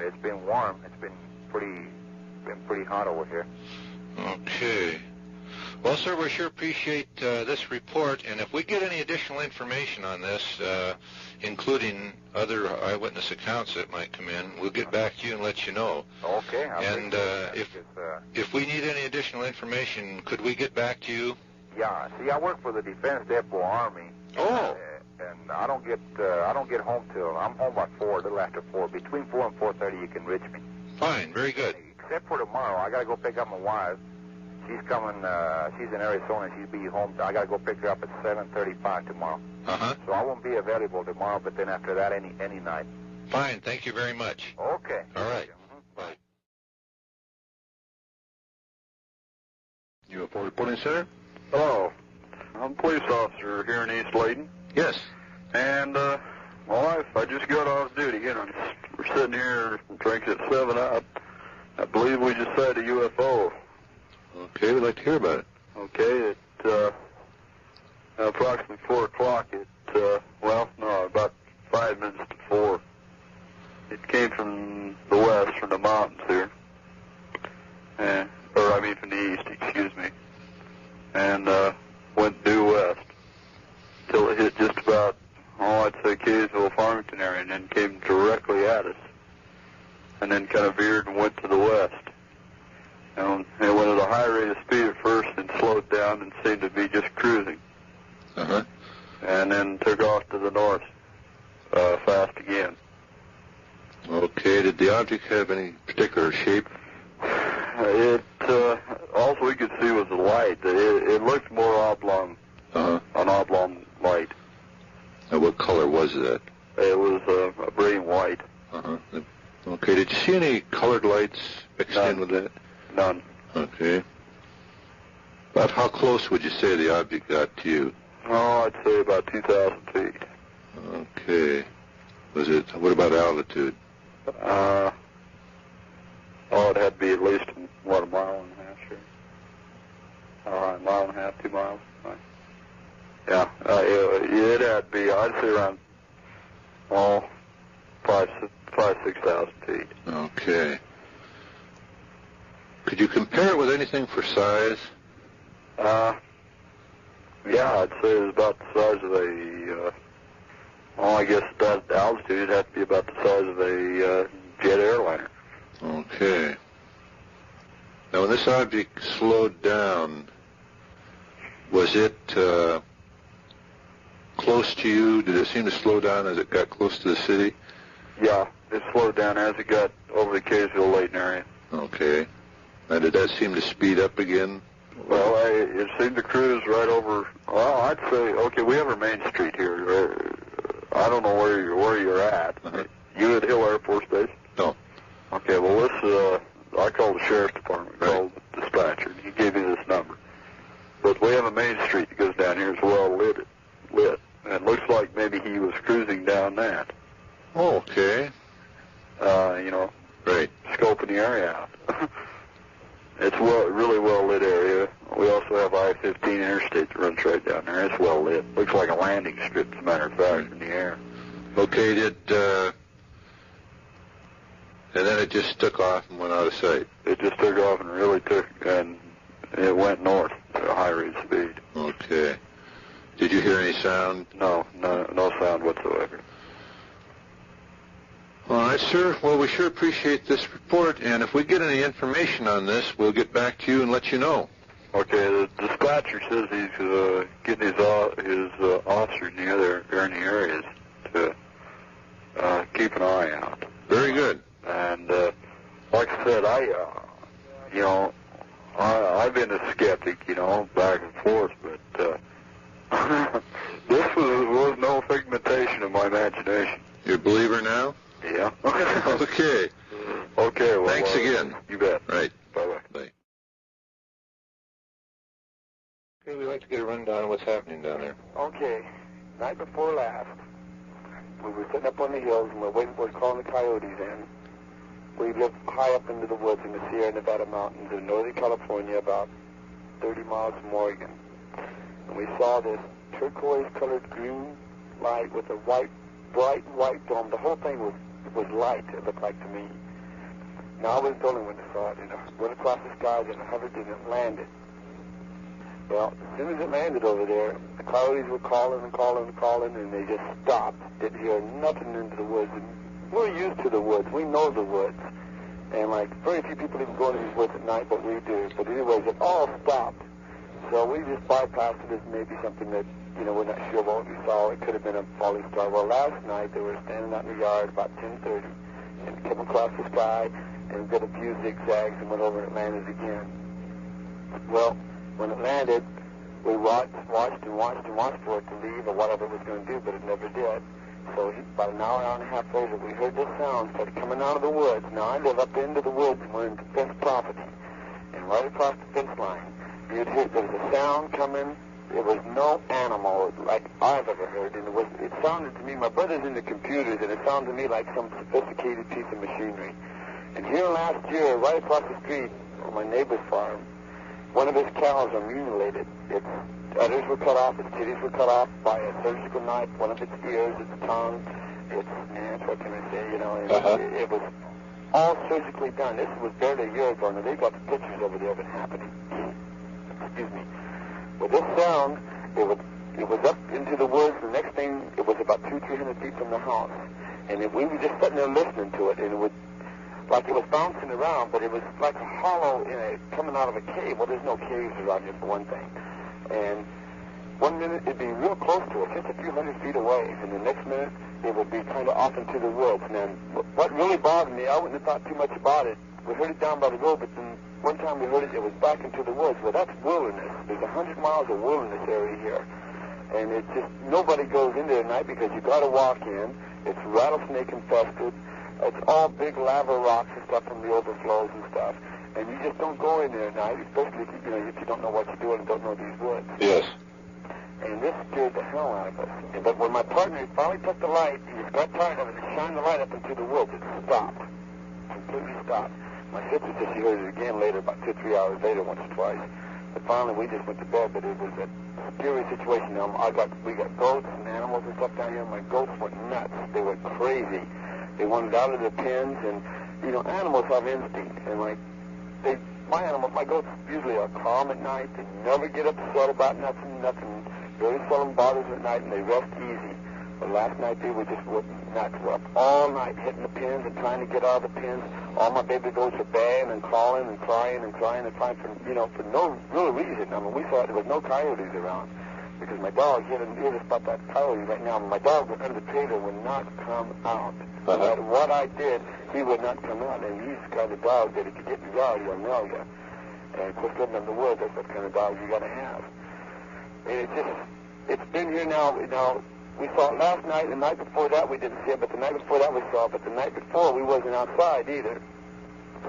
It's been warm. It's been pretty hot over here. Okay. Well, sir, we sure appreciate this report, and if we get any additional information on this, including other eyewitness accounts that might come in, we'll get back to you and let you know. Okay. And if we need any additional information, could we get back to you? Yeah. See, I work for the Defense Depot Army. Oh. And I don't get home till I'm home by 4, a little after 4. Between 4 and 4:30, you can reach me. Fine. Very good. Except for tomorrow, I gotta go pick up my wife. She's coming. She's in Arizona. She'll be home. I gotta go pick her up at 7:35 tomorrow. So I won't be available tomorrow. But then after that, any night. Fine. Thank you very much. Okay. All right. Bye. UFO Reporting Center. Hello. I'm a police officer here in East Layton. Yes. And my wife, I just got off duty. You know, we're sitting here drinking at 7 Up. I believe we just sighted a UFO. Okay, we'd like to hear about it. Okay, at approximately 4 o'clock, about 5 minutes to 4. It came from the west, from the mountains here. From the east, excuse me. And went due west till it hit just about, I'd say Kaysville, Farmington area, and then came directly at us. And then kind of veered and went to the west. And it went at a high rate of speed at first and slowed down and seemed to be just cruising. And then took off to the north fast again. Okay. Did the object have any particular shape? All we could see was the light. It looked more oblong, an oblong light. And what color was that? It was a brilliant white. Okay. Did you see any colored lights mixed in with that? None. Okay. About how close would you say the object got to you? Oh, I'd say about 2,000 feet. Okay. What about altitude? It had to be at least, a mile and a half, sure. A mile and a half, 2 miles. Right. Yeah, it had to be, I'd say around, 6,000 feet. Okay. Could you compare it with anything for size? Yeah, I'd say it was about the size of a, I guess that altitude would have to be about the size of a jet airliner. Okay. Now, when this object slowed down, was it close to you? Did it seem to slow down as it got close to the city? Yeah, it slowed down as it got over the Kaysville-Layton area. Okay. And did that seem to speed up again? Well, it seemed to cruise right over, I'd say, okay, we have our main street here. I don't know where you're at. You at Hill Air Force Base? No. Okay, well, I called the sheriff's department, called the dispatcher, and he gave me this number. But we have a main street that goes down here. It's well lit. And it looks like maybe he was cruising down that. Oh, okay. Right. Scoping the area out. It's really well lit area. We also have I-15 interstate that runs right down there. It's well lit. Looks like a landing strip, as a matter of fact, in the air. Okay, and then it just took off and went out of sight. It just took off and it went north at a high rate of speed. Okay. Did you hear any sound? No sound whatsoever. All right, sir. Well, we sure appreciate this report, and if we get any information on this, we'll get back to you and let you know. Okay, the dispatcher says he's getting his officers in the areas to keep an eye out. Very good. And like I said, I've been a skeptic, back and forth, but this was no figmentation of my imagination. You're a believer now? Yeah. Okay. Okay, well... Thanks again. You bet. Right. Bye-bye. Bye. Okay, we'd like to get a rundown of what's happening down there. Okay. Night before last, we were sitting up on the hills and we're calling the coyotes in. We live high up into the woods in the Sierra Nevada mountains in Northern California, about 30 miles from Oregon. And we saw this turquoise-colored green light with a bright white dome. The whole thing was light, it looked like to me. Now I was the only one that saw it. It went across the sky, then it hovered, and it landed. Well, as soon as it landed over there, the coyotes were calling, and they just stopped. Didn't hear nothing into the woods. And we're used to the woods. We know the woods. And, very few people even go into these woods at night, but we do. But anyways, it all stopped. So we just bypassed it as maybe something that, we're not sure what we saw. It could have been a falling star. Well, last night, they were standing out in the yard about 10:30 and came across the sky and did a few zigzags and went over and landed again. Well, when it landed, we watched for it to leave or whatever it was going to do, but it never did. So about an hour and a half later, we heard this sound started coming out of the woods. Now, I live up into the woods, and we're in fenced property. And right across the fence line, you'd hear there was a sound coming. It was no animal like I've ever heard, and it sounded to me, my brother's into computers, and it sounded to me like some sophisticated piece of machinery. And here last year, right across the street on my neighbor's farm, one of his cows are mutilated. Its udders were cut off, its titties were cut off by a surgical knife, one of its ears, its tongue, what can I say, it was all surgically done. This was barely a year ago, and they got the pictures over there of it happening. Excuse me. With this sound, it was up into the woods. The next thing, it was about 200-300 feet from the house. And we were just sitting there listening to it, and it was bouncing around, but it was like a hollow coming out of a cave. Well, there's no caves around here, for one thing. And one minute, it'd be real close to us, just a few hundred feet away. And the next minute, it would be kind of off into the woods. And then what really bothered me, I wouldn't have thought too much about it. We heard it down by the road, but then one time we heard it, it was back into the woods. Well, that's wilderness. There's 100 miles of wilderness area here. And it's just, nobody goes in there at night because you got to walk in. It's rattlesnake infested. It's all big lava rocks and stuff from the overflows and stuff. And you just don't go in there at night, especially if you don't know what you're doing and don't know these woods. Yes. And this scared the hell out of us. But when my partner finally took the light, he just got tired of it and shined the light up into the woods. It stopped. Completely stopped. My sister said she heard it again later, about 2 or 3 hours later, once or twice. But finally, we just went to bed. But it was a scary situation. We got goats and animals and stuff down here. My goats went nuts. They went crazy. They wanted out of their pens, and animals have instinct. And my goats usually are calm at night. They never get upset about nothing. Very seldom bothers at night, and they rest easy. But last night they were just nuts. We're up all night hitting the pins and trying to get out of the pins. All my baby goats are baying and calling and crying and crying and crying for no real reason. I mean, we thought there was no coyotes around because my dog hit us about that coyote right now. My dog under the trailer would not come out. No matter what I did, he would not come out. And he's the kind of dog that if you get in the yard, he'll nail you. And of course, living in the woods, that's what kind of dog you got to have. And it's been here now. We saw it last night. The night before that, we didn't see it. But the night before that, we saw it. But the night before, we wasn't outside either.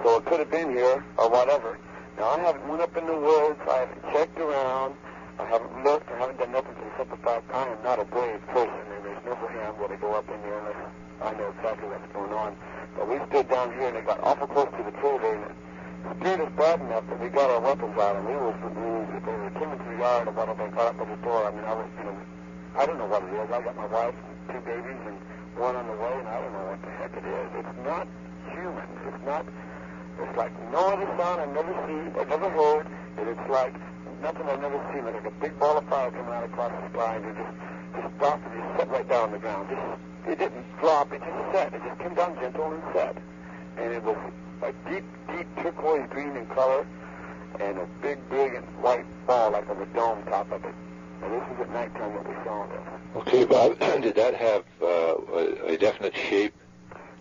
So it could have been here or whatever. Now, I haven't went up in the woods. I haven't checked around. I haven't looked. I haven't done nothing for the simple fact I am not a brave person, and there's no way I'm going to go up in there unless I know exactly what's going on. But we stood down here, and it got awful close to the trailer, and it scared us bad enough that we got our weapons out, and if they came into the yard or whatever, they got up at the door. I mean, I don't know what it is. I got my wife and 2 babies and one on the way, and I don't know what the heck it is. It's not human. It's like no other sound I've never seen or never heard, and it's like nothing I've never seen. Like a big ball of fire coming out across the sky, and it just stopped and just set right down on the ground. It didn't drop, it just set. It just came down gentle and set. And it was a deep, deep turquoise green in color, and a big, brilliant white ball like of a dome top of it. And this was at nighttime that we saw this. Okay, Bob, did that have a definite shape?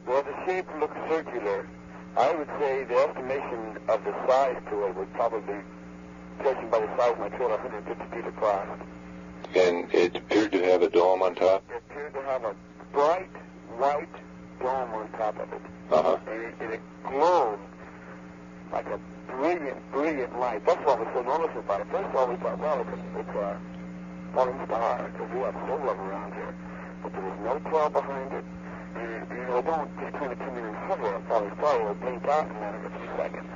Well, the shape looked circular. I would say the estimation of the size to it was probably, judging by the size of my trailer, 150 feet across. And it appeared to have a dome on top? It appeared to have a bright white dome on top of it. And it glowed like a brilliant, brilliant light. That's what was so noticeable about it. First of all, we thought, well, it's a falling star, because we have several of them around here. But there was no trail behind it. And, it don't just kind of come in and hover a falling star. It will blink out in a matter of a few seconds.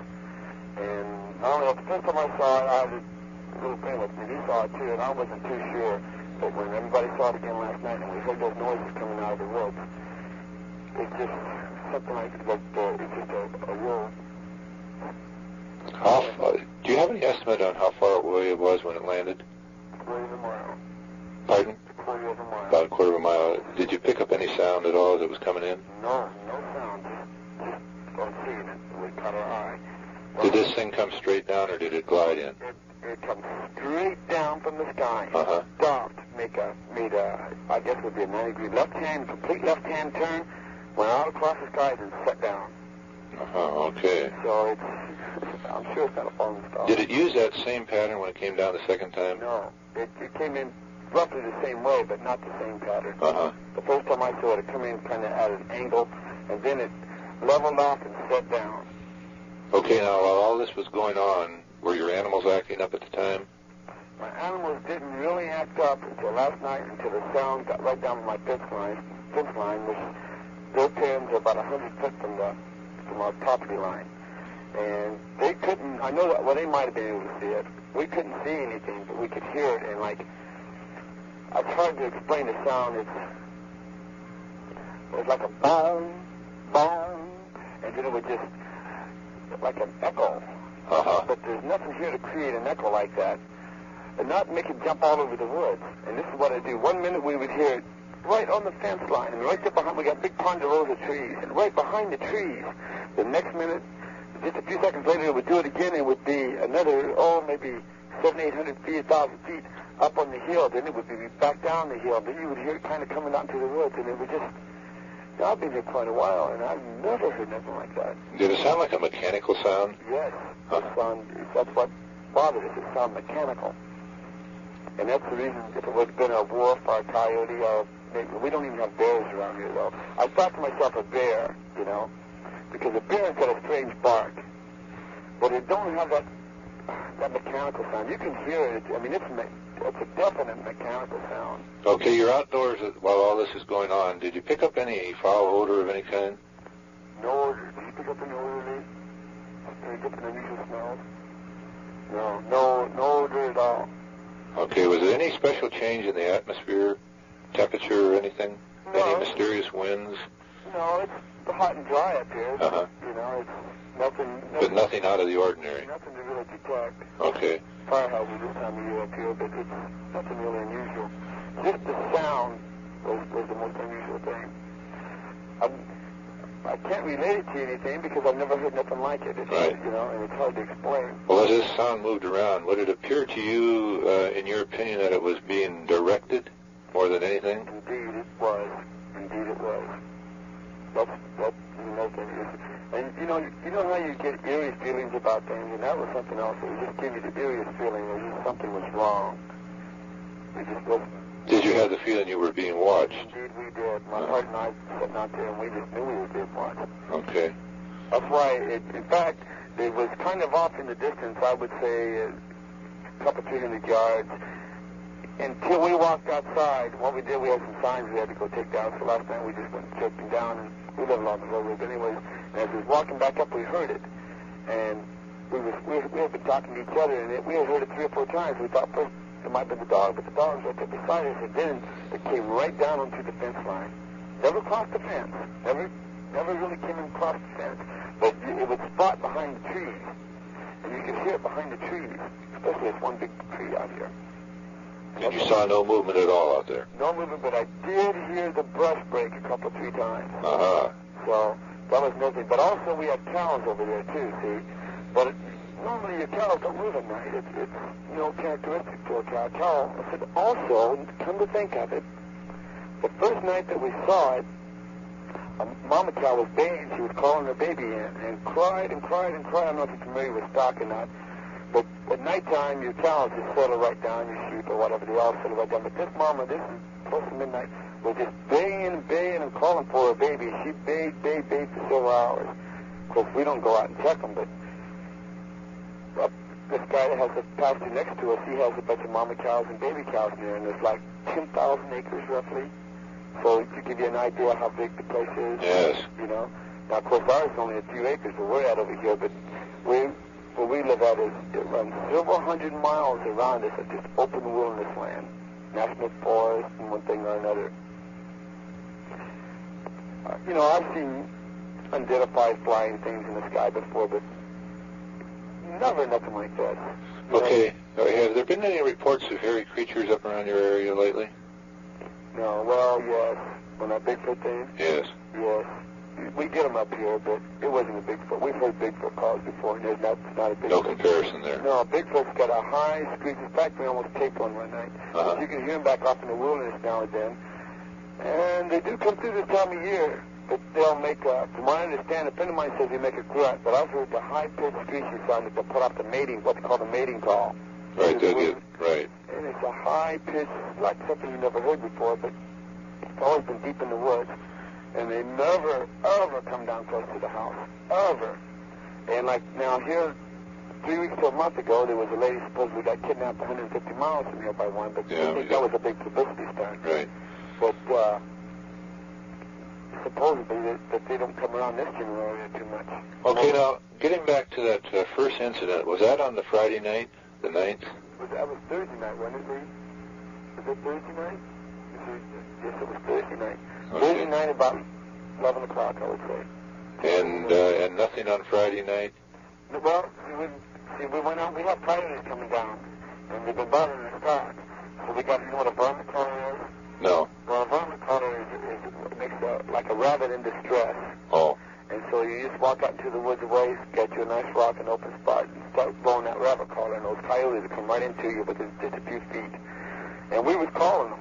And not only the first time I saw it, I was a little bit with me. He saw it too, and I wasn't too sure. But when everybody saw it again last night, and we heard those noises coming out of the woods, it's just something like it's just a real... Do you have any estimate on how far away it was when it landed? A quarter of a mile. Pardon? A quarter of a mile. About a quarter of a mile. Did you pick up any sound at all as it was coming in? No sound. Just unseen. It would cut our eye. Well, did this thing come straight down, or did it glide in? It comes straight down from the sky. Stopped. Made a, I guess it would be a 90-degree complete left-hand turn, went out across the sky and set down. Okay. So I'm sure it's not a falling star. Did it use that same pattern when it came down the second time? No. It came in roughly the same way, but not the same pattern. The first time I saw it came in kind of at an angle, and then it leveled off and set down. Okay, now while all this was going on, were your animals acting up at the time? My animals didn't really act up until last night, until the sound got right down to my fence line, which their pens are about 100 foot from our property line. And they couldn't, I know that, well, they might have been able to see it. We couldn't see anything, but we could hear it, and it's hard to explain the sound. It was like a boom, boom, and then it would just, like an echo. But there's nothing here to create an echo like that, and not make it jump all over the woods. And this is what I do. 1 minute we would hear it right on the fence line, and right there behind, we got big ponderosa trees, and right behind the trees, the next minute, just a few seconds later, it would do it again. It would be another, maybe 700, 800 feet, 1,000 feet up on the hill, then it would be back down the hill, then you would hear it kind of coming out into the woods, and it would just, I've been here quite a while, and I've never heard nothing like that. Did it sound like a mechanical sound? Yes. That's what bothered us. It sounded mechanical. And that's the reason, if it would have been a wolf or a coyote, or maybe, we don't even have bears around here, though. I thought to myself a bear, you know, because a bear has got a strange bark. But it don't have that mechanical sound. You can hear it. I mean, it's a definite mechanical sound. Okay, you're outdoors while all this is going on. Did you pick up any foul odor of any kind? No odor. Did you pick up any odor, Lee? Any different unusual smells? No odor at all. Okay, was there any special change in the atmosphere, temperature, or anything? No. Any mysterious winds? No, it's hot and dry up here. Uh-huh. You know, it's nothing. But nothing out of the ordinary? Nothing to really detect. Okay. Fire hazard this time of year up here, but it's nothing really unusual. Just the sound was the most unusual thing. I can't relate it to anything because I've never heard nothing like it. Right. You know, and it's hard to explain. Well, as this sound moved around, would it appear to you, in your opinion, that it was being directed more than anything? Indeed, it was. Indeed, it was. That's another thing. And you know how you get eerie feelings about things, and that was something else. It would just give you the eeriest feeling that just something was wrong. It just wasn't. Did you have the feeling you were being watched? Indeed, we did. My partner and I were sitting out there, and we just knew we were being watched. Okay. That's why, in fact, it was kind of off in the distance, I would say a couple, 300 yards, until we walked outside. What we did, we had some signs we had to go take down, so last night we just went choking down, and we live along the road, but anyways, and as we was walking back up, we heard it, and we had been talking to each other, and we had heard it 3 or 4 times. We thought first it might be the dog, but the dog was right there beside us, and then it came right down onto the fence line. Never crossed the fence. Never really came across the fence, but it would spot behind the trees, and you could hear it behind the trees, especially if one big tree out here. And you saw no movement at all out there? No movement, but I did hear the brush break a couple, 3 times. Uh-huh. So that was nothing. But also we have cows over there too, see? But normally your cows don't move at night. It's characteristic to a cow. I said, also, come to think of it, the first night that we saw it, a mama cow was baying. She was calling her baby in and cried and cried and cried. I don't know if you're familiar with stock or not. But at nighttime, your cows just settle right down, your sheep or whatever, they all settle right down. But this mama, this is close to midnight, was just baying and calling for her baby. She bayed for several hours. Of course, we don't go out and check them, but this guy that has the pasture next to us, he has a bunch of mama cows and baby cows there, and there's like 10,000 acres roughly. So to give you an idea how big the place is. Yes. You know. Now, of course, ours is only a few acres where we're at over here, but where we live at is, it runs several hundred miles around us of just open wilderness land, national forest, and one thing or another. I've seen unidentified flying things in the sky before, but never nothing like this. Okay. Have there been any reports of hairy creatures up around your area lately? No. Well, yes. On that Bigfoot thing? Yes. Yes. We get them up here, but it wasn't a Bigfoot. We've heard Bigfoot calls before, and it's not a Bigfoot. No comparison there. No, Bigfoot's got a high screech. In fact, we almost taped one night. Uh-huh. You can hear them back off in the wilderness now and then. And they do come through this time of year, but they'll make from what I understand, a friend of mine says they make a grunt, but I've heard the high-pitched screeching sound that they'll put off the mating, what's called a mating call. Right, they'll get, right. And it's a high-pitched, like something you never heard before, but it's always been deep in the woods. And they never, ever come down close to the house. Ever. And like now here, 3 weeks to a month ago, there was a lady supposedly got kidnapped 150 miles from here by one, but I think that was a big publicity stunt. Right. But supposedly that they don't come around this general area too much. Okay, now, getting back to that first incident, was that on the Friday night, the 9th? That was Thursday night, wasn't it, Lee? Was it Thursday night? Yes, it was Thursday night. Okay. Thursday night about 11 o'clock, I would say. And nothing on Friday night? Well, we went out, we have predators coming down, and they've been bothering the stock. So we got, you know what a vermicolor is? No. Well, a vermicolor makes like a rabbit in distress. Oh. And so you just walk out into the woods away, get you a nice rock and open spot, and start blowing that rabbit collar, and those coyotes will come right into you within just a few feet. And we was calling them.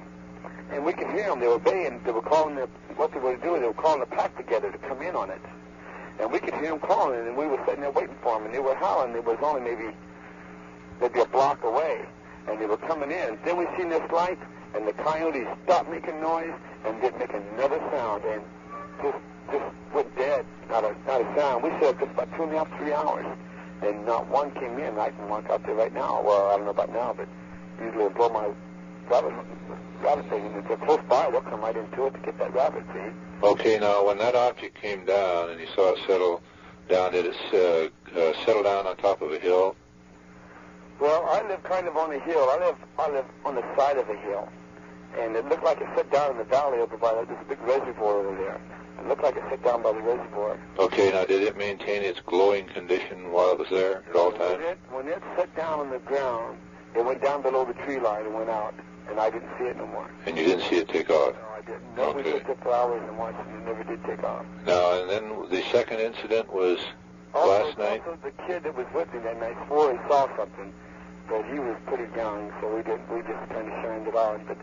And we could hear them. They were baying. They were calling what they were doing. They were calling the pack together to come in on it. And we could hear them calling, and we were sitting there waiting for them. And they were howling. It was only maybe a block away. And they were coming in. Then we seen this light, and the coyotes stopped making noise and didn't make another sound. And just went dead, not a sound. We sat just about 2.5, 3 hours. And not one came in. I can walk out there right now. Well, I don't know about now, but usually I blow my rabbit thing. And if they're close by, they'll come right into it to get that rabbit, see? Okay, now, when that object came down and you saw it settle down, did it settle down on top of a hill? Well, I live kind of on a hill. I live on the side of a hill. And it looked like it set down in the valley over by, there's a big reservoir over there. It looked like it set down by the reservoir. Okay, now did it maintain its glowing condition while it was there at all times? When it set down on the ground, it went down below the tree line and went out, and I didn't see it no more. And you didn't see it take off? No, I didn't. No, we looked at for hours and watched it, and it never did take off. Now, and then the second incident was last night? Also, the kid that was with me that night swore he saw something, but he was pretty young, so we just kind of shined it out. But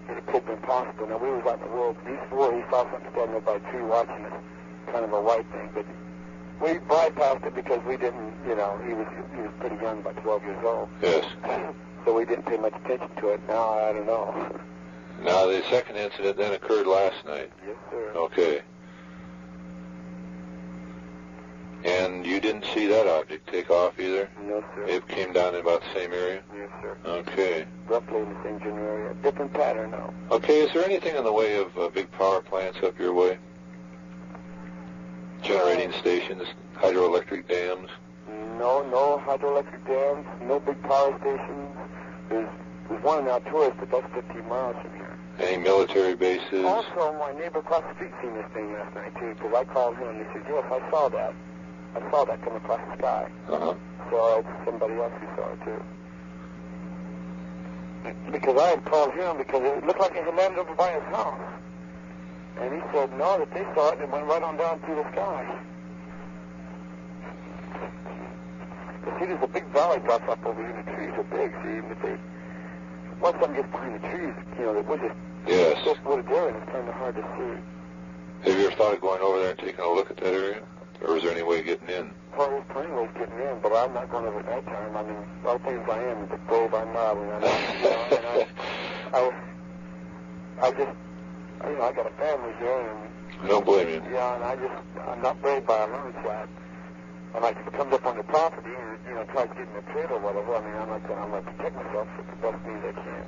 it could have been possible. Now, we was out in the world. He swore he saw something standing there by a tree watching us, kind of a white thing. But we bypassed it because we didn't, he was pretty young, about 12 years old. Yes. So we didn't pay much attention to it. Now, I don't know. Now, the second incident then occurred last night? Yes, sir. Okay. And you didn't see that object take off either? No, sir. It came down in about the same area? Yes, sir. Okay. Roughly in the same general area. Different pattern, though. Okay, is there anything in the way of big power plants up your way? Generating stations, hydroelectric dams? No hydroelectric dams, no big power stations. There's one in Alturas, but that's 15 miles from here. Any military bases? Also, my neighbor across the street seen this thing last night, too, because I called him and he said, yes, I saw that. I saw that come across the sky. Uh-huh. So it's somebody else who saw it, too. Because I had called him because it looked like it had landed over by his house. And he said, no, that they saw it and it went right on down through the sky. See, there's a big valley drops up over here. The trees are big, see, even if they... Once something gets behind the trees, we're just put it there, and it's kind of hard to see. Have you ever thought of going over there and taking a look at that area? Or is there any way of getting in? Well, there's plenty of ways getting in, but I'm not going over at that time. I mean, a lot of things I am, but brave I'm not. I got a family here, and... I don't blame you. Yeah, and I'm not brave by a long shot. And like if it comes up on the property and tries to get in the trade or whatever, I mean, I'm going to protect myself with the best means I can.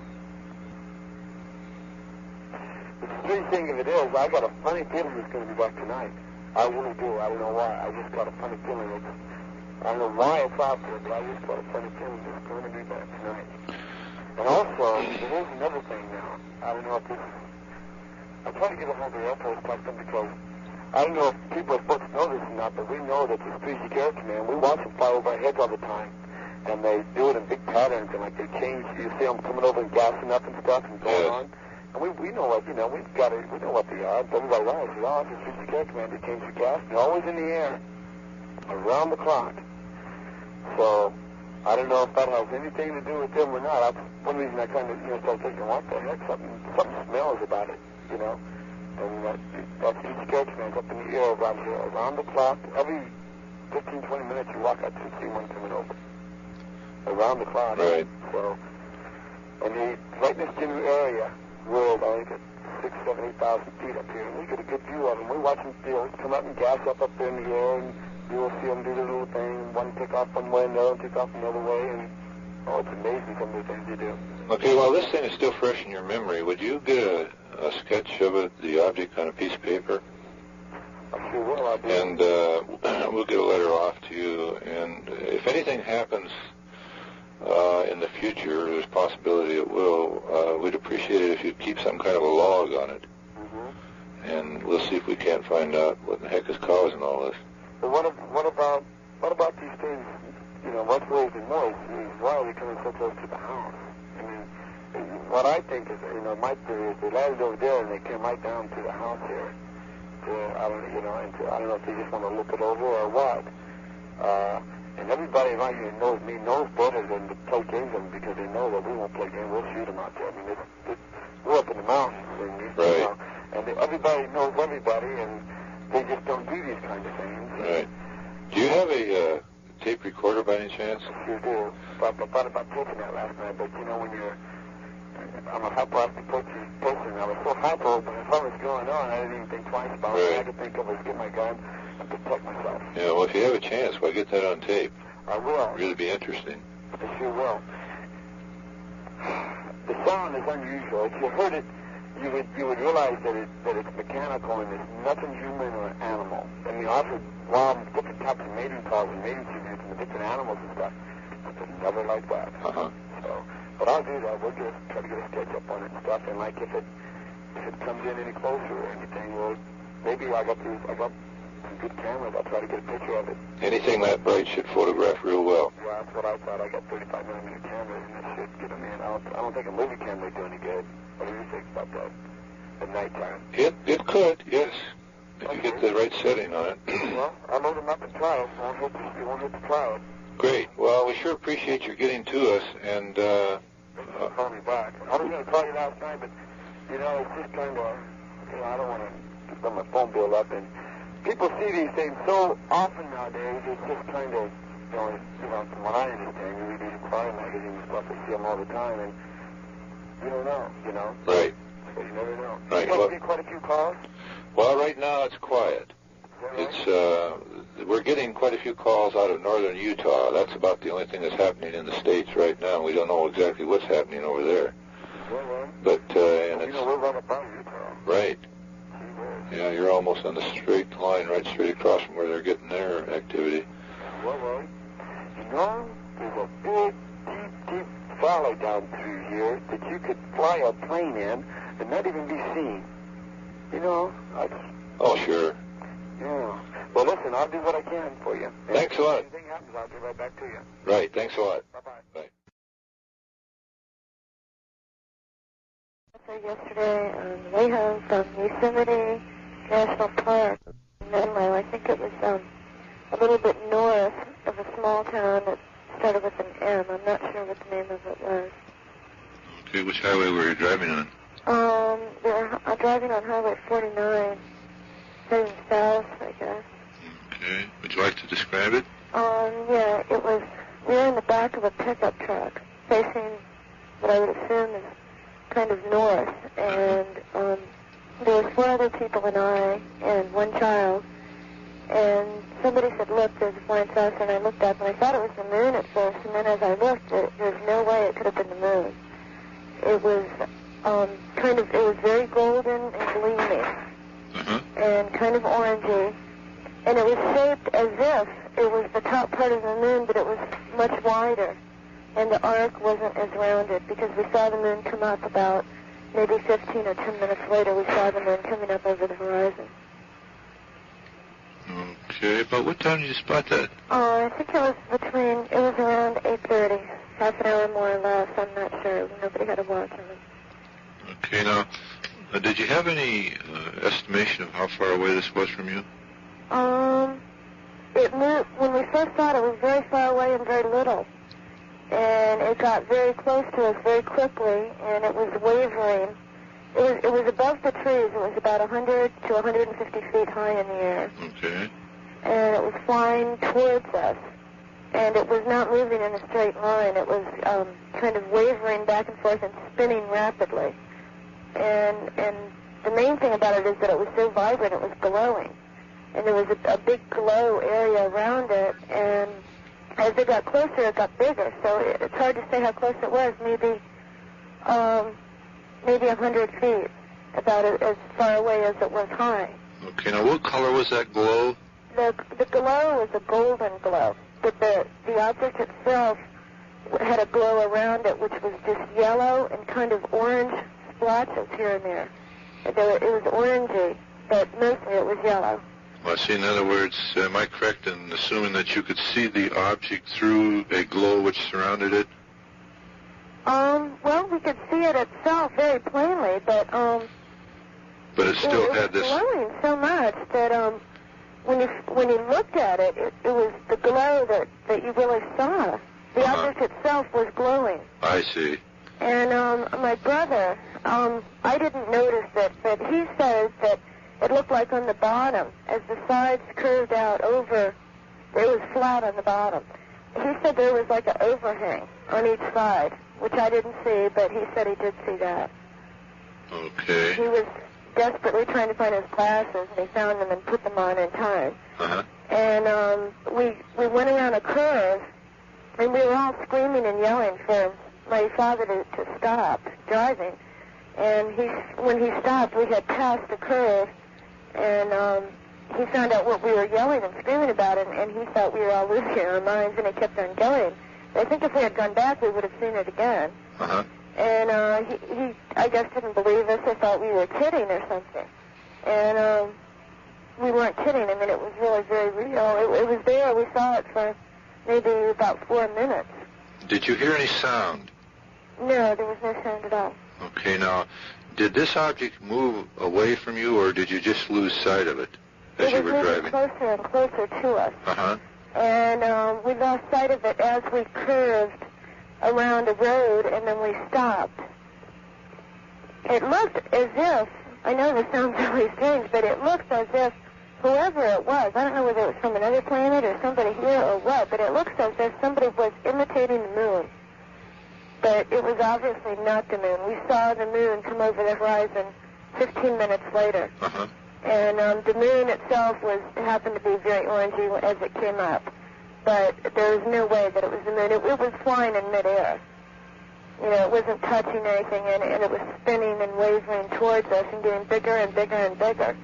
The strange thing of it is, I got a funny feeling it's going to be back tonight. I really do. I don't know why. I just got a funny feeling. I don't know why it's out there, but I just got a funny feeling it's going to be back tonight. And also, there is another thing now. I don't know if this is... I'm trying to get a hold of the Air Force custom because... I don't know if people are supposed to know this or not, but we know that the Street Security Command, we watch them fly over our heads all the time. And they do it in big patterns, and like they change, you see them coming over and gassing up and stuff and going on. And we know what, we know what they are. But everybody knows, the Street Security Command, they change the gas, and they're always in the air, around the clock. So, I don't know if that has anything to do with them or not. That's one reason I kind of, started thinking, what the heck, something smells about it, And that Street Security Command's up in the air around here, around the clock. Every 15, 20 minutes you walk out to see one coming over. Around the clock. Right. So, and right in this general area, we're I think at 6,000, 7,000, 8,000 feet up here, and we get a good view of them. We watch them come up and gas up there in the air, and you'll see them do their little thing. One take off one way, another take off another way, and it's amazing some of the things they do. Okay, well, this thing is still fresh in your memory. Would you get a sketch of it, the object, on a piece of paper? I sure will. I'll do. And we'll get a letter off to you. And if anything happens in the future, there's a possibility it will, we'd appreciate it if you'd keep some kind of a log on it. Mm-hmm. And we'll see if we can't find out what the heck is causing all this. But what about these things? What's raised the noise is why are they coming so close to the house? I mean, what I think is, my theory is they landed over there and they came right down to the house here. I don't know if they just want to look it over or what. And everybody around here knows me, knows better than to play games with them because they know that we won't play games. We'll shoot them out there. I mean, we're up in the mountains. Right. And everybody knows everybody, and they just don't do these kind of things. Right. Do you have a tape recorder by any chance? Sure do. I thought about taking that last night, but you know, when I'm a hyperactive person, I was so hyper when the was going on, I didn't even think twice about it. All I could think of was get my gun and protect myself. Yeah, well, if you have a chance, why get that on tape? I will. It'd really be interesting. I sure will. The sound is unusual. If you heard it, you would realize that it's mechanical and it's nothing human or animal. I mean, I've heard different types of mating calls and mating signals from the different animals and stuff. But never like that. Uh-huh. So, but I'll do that. We'll just try to get a sketch up on it and stuff. And like if it comes in any closer or anything, well, maybe I got some good cameras. I'll try to get a picture of it. Anything that bright should photograph real well. Yeah, that's what I thought. I got 35mm cameras, and that should get them in. I don't think a movie camera would do any good. What do you think about that? At nighttime. It could, yes. If you get the right setting on it. Well, I'll load them up and try it. You won't hurt to try it. Great. Well, we sure appreciate your getting to us, and call me back. I was going to call you last night, but you know, it's just kind of, I don't want to let my phone bill up. And people see these things so often nowadays. It's just kind of, from what I understand, you read these crime magazines and stuff, they see them all the time, and you don't know, Right. So you never know. Right. You must get quite a few calls. Well, right now it's quiet. We're getting quite a few calls out of northern Utah. That's about the only thing that's happening in the States right now. We don't know exactly what's happening over there. But, and it's... we're right about Utah. Right. Yeah, you're almost on the straight line, right straight across from where they're getting their activity. Well, there's a big, deep valley down through here that you could fly a plane in and not even be seen. Oh, sure. Yeah. Well, listen, I'll do what I can for you. Thanks a lot. If anything happens, I'll get right back to you. Right. Thanks a lot. Bye-bye. Bye. So yesterday on the way home from Yosemite National Park, Menlo, I think it was a little bit north of a small town that started with an M. I'm not sure what the name of it was. Okay, which highway were you driving on? I'm driving on Highway 49, heading south, I guess. Okay. Would you like to describe it? Yeah, we were in the back of a pickup truck, facing what I would assume is kind of north, and there was 4 other people and I, and 1 child, and somebody said, look, there's a flying saucer, and I looked up, and I thought it was the moon at first, and then as I looked, there's no way it could have been the moon. It was it was very golden and gleaming, and kind of orangey, and it was shaped as if it was the top part of the moon, but it was much wider, and the arc wasn't as rounded, because we saw the moon come up about maybe 15 or 10 minutes later. We saw the moon coming up over the horizon. Okay, about what time did you spot that? I think it was around 8:30, half an hour more or less, I'm not sure. Nobody had a watch on it. Okay, now, did you have any estimation of how far away this was from you? It moved, when we first saw it was very far away and very little. And it got very close to us very quickly, and it was wavering. It was above the trees. It was about 100 to 150 feet high in the air. Okay. And it was flying towards us. And it was not moving in a straight line. It was kind of wavering back and forth and spinning rapidly. And the main thing about it is that it was so vibrant, it was glowing. And there was a big glow area around it, and as it got closer, it got bigger. So it's hard to say how close it was. Maybe 100 feet, about as far away as it was high. Okay, now what color was that glow? The glow was a golden glow, but the object itself had a glow around it, which was just yellow and kind of orange splotches here and there. It was orangey, but mostly it was yellow. Well, see, in other words, am I correct in assuming that you could see the object through a glow which surrounded it? Well, we could see it itself very plainly, but it still had this... It was glowing so much that, when you looked at it, it was the glow that you really saw. The object itself was glowing. I see. And my brother, I didn't notice it, but he says that it looked like on the bottom, as the sides curved out over, it was flat on the bottom. He said there was like an overhang on each side, which I didn't see, but he said he did see that. Okay. He was desperately trying to find his glasses, and he found them and put them on in time. Uh-huh. And we went around a curve, and we were all screaming and yelling for my father to stop driving. And when he stopped, we had passed the curve, and he found out what we were yelling and screaming about, and he thought we were all losing our minds, and he kept on going. I think if we had gone back, we would have seen it again. Uh-huh. And he, I guess, didn't believe us or thought we were kidding or something. And we weren't kidding. I mean, it was really very real. It was there. We saw it for maybe about 4 minutes. Did you hear any sound? No, there was no sound at all. Okay, now, did this object move away from you, or did you just lose sight of it as you were driving? It was moving closer and closer to us. Uh-huh. And we lost sight of it as we curved around a road, and then we stopped. It looked as if, I know this sounds really strange, but it looked as if whoever it was, I don't know whether it was from another planet or somebody here or what, but it looks as if somebody was imitating the moon. But it was obviously not the moon. We saw the moon come over the horizon 15 minutes later. Uh-huh. And the moon itself happened to be very orangey as it came up. But there was no way that it was the moon. It was flying in midair. You know, it wasn't touching anything, and it was spinning and wavering towards us and getting bigger and bigger and bigger.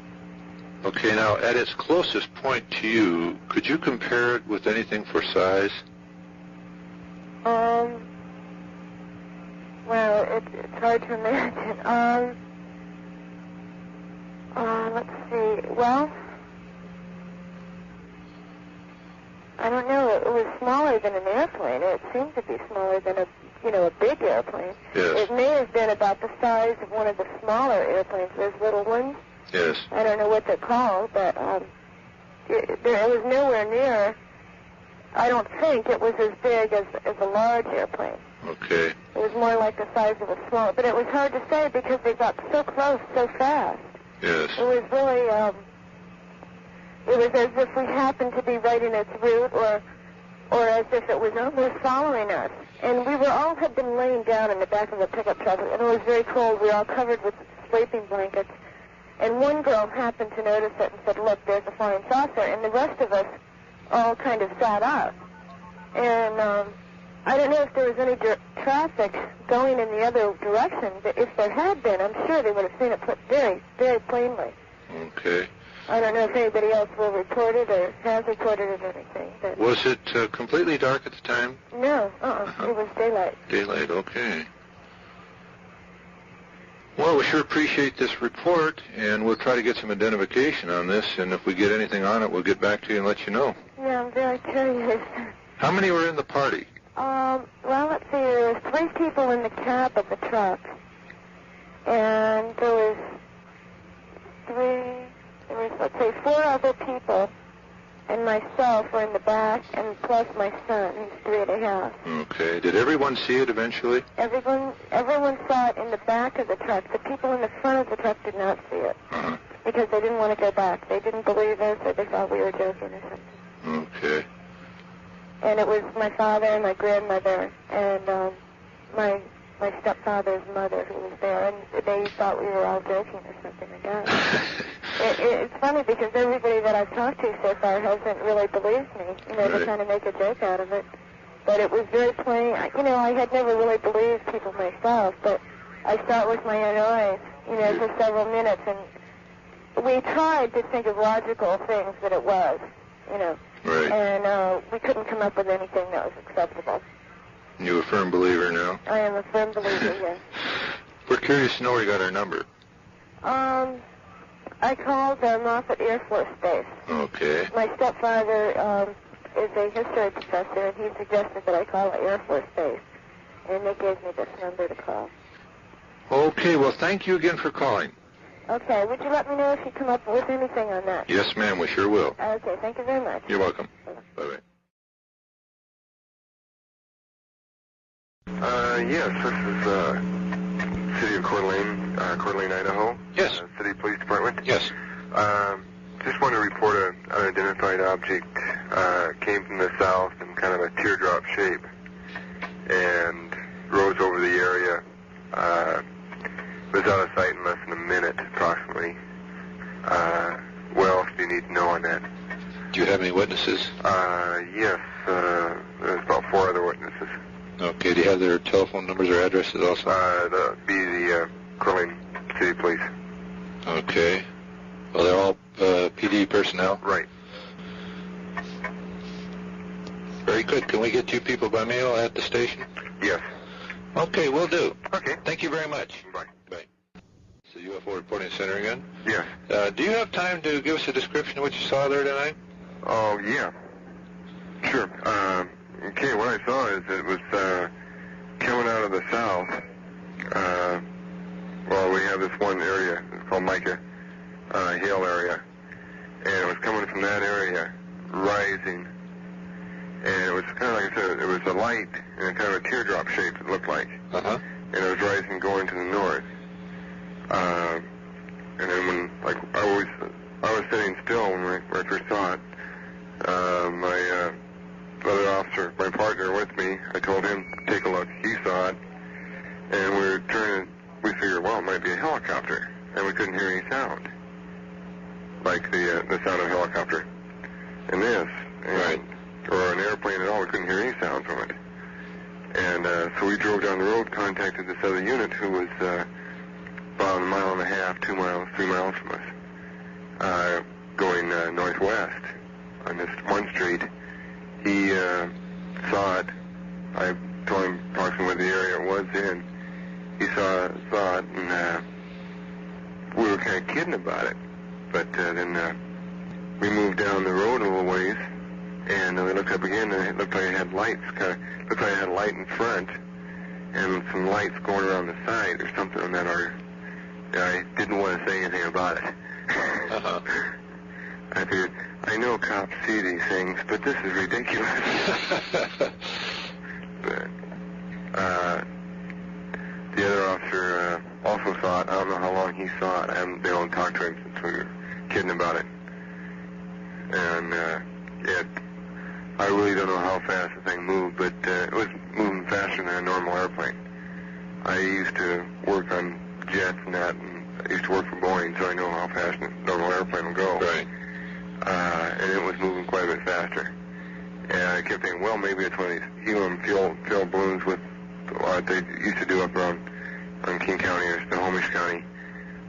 Okay, now, at its closest point to you, could you compare it with anything for size? Well, it's hard to imagine. Let's see. Well, I don't know. It was smaller than an airplane. It seemed to be smaller than a big airplane. Yes. It may have been about the size of one of the smaller airplanes, those little ones. Yes. I don't know what they're called, but it was nowhere near. I don't think it was as big as a large airplane. Okay. It was more like the size of a small, but it was hard to say because they got so close so fast. Yes. It was really, it was as if we happened to be right in its route, or as if it was almost following us. And we all had been laying down in the back of the pickup truck, and it was very cold. We were all covered with sleeping blankets. And one girl happened to notice it and said, "Look, there's a flying saucer." And the rest of us all kind of sat up. And I don't know if there was any traffic going in the other direction, but if there had been, I'm sure they would have seen it very, very plainly. Okay. I don't know if anybody else will report it or has reported it or anything. But Was it completely dark at the time? No, It was daylight. Daylight, okay. Well, we sure appreciate this report, and we'll try to get some identification on this, and if we get anything on it, we'll get back to you and let you know. Yeah, I'm very curious. How many were in the party? Well, let's see, there was 3 people in the cab of the truck, and there was, let's say, 4 other people, and myself were in the back, and plus my son, who's 3 1/2. Okay. Did everyone see it eventually? Everyone saw it in the back of the truck. The people in the front of the truck did not see it, because they didn't want to go back. They didn't believe us, or they thought we were joking or something. Okay. And it was my father and my grandmother and my stepfather's mother who was there, and they thought we were all joking or something like that. It's funny because everybody that I've talked to so far hasn't really believed me. They kind of make a joke out of it. But it was very plain. I had never really believed people myself, but I saw it with my own eyes, for several minutes, and we tried to think of logical things that it was, Right. And we couldn't come up with anything that was acceptable. You a firm believer now? I am a firm believer, yes. We're curious to know where you got our number. I called Moffett Air Force Base. Okay. My stepfather is a history professor, and he suggested that I call the Air Force Base, and they gave me this number to call. Okay, well, thank you again for calling. Okay, would you let me know if you come up with anything on that? Yes, ma'am, we sure will. Okay, thank you very much. You're welcome. Bye-bye. Yes, this is City of Coeur d'Alene, Idaho. Yes. City Police Department. Yes. Just want to report an unidentified object. Came from the south in kind of a teardrop shape and rose over the area. Was out of sight in less than a minute, approximately. What else do you need to know on that? Do you have any witnesses? Yes. There's about 4 other witnesses. Okay, do you have their telephone numbers or addresses also? The Coeur d'Alene City Police. Okay. Well, they're all PD personnel? Right. Very good. Can we get 2 people by mail at the station? Yes. Okay, will do. Okay. Thank you very much. Bye. Bye. It's the UFO Reporting Center again. Yes. Do you have time to give us a description of what you saw there tonight? Oh, yeah. Sure. Okay, what I saw is it was coming out of the south. Well, we have this one area, it's called Micah Hill area, and it was coming from that area, rising, and it was kind of like I said, it was a light in a kind of a teardrop shape, it looked like, Uh-huh. and it was rising going to the north. And then when, like, I was sitting still when I first saw it. My other officer, my partner with me, I told him to take a look. He saw it, and we figured, well, it might be a helicopter, and we couldn't hear any sound, like the sound of a helicopter. And this, Right. or an airplane at all, we couldn't hear any sound from it. And so we drove down the road, contacted this other unit who was about 1.5 miles, 2 miles, 3 miles from us, going northwest on this one street. He saw it. I told him approximately where the area it was in. He saw it, and we were kind of kidding about it. But then we moved down the road a little ways, and we looked up again, and it looked like it had lights. Looked like it had a light in front, and some lights going around the side, or something on that order. I didn't want to say anything about it. Uh-huh. I figured, I know cops see these things, but this is ridiculous. But the other officer also saw it. I don't know how long he saw it. I haven't been able to talk to him since we were kidding about it. And I really don't know how fast the thing moved, but it was moving faster than a normal airplane. I used to work on jets and that, and I used to work for Boeing, so I know how fast a normal airplane will go. Right. And it was moving quite a bit faster. And I kept thinking, well, maybe it's one of these helium-filled balloons with what they used to do up around King County or Snohomish County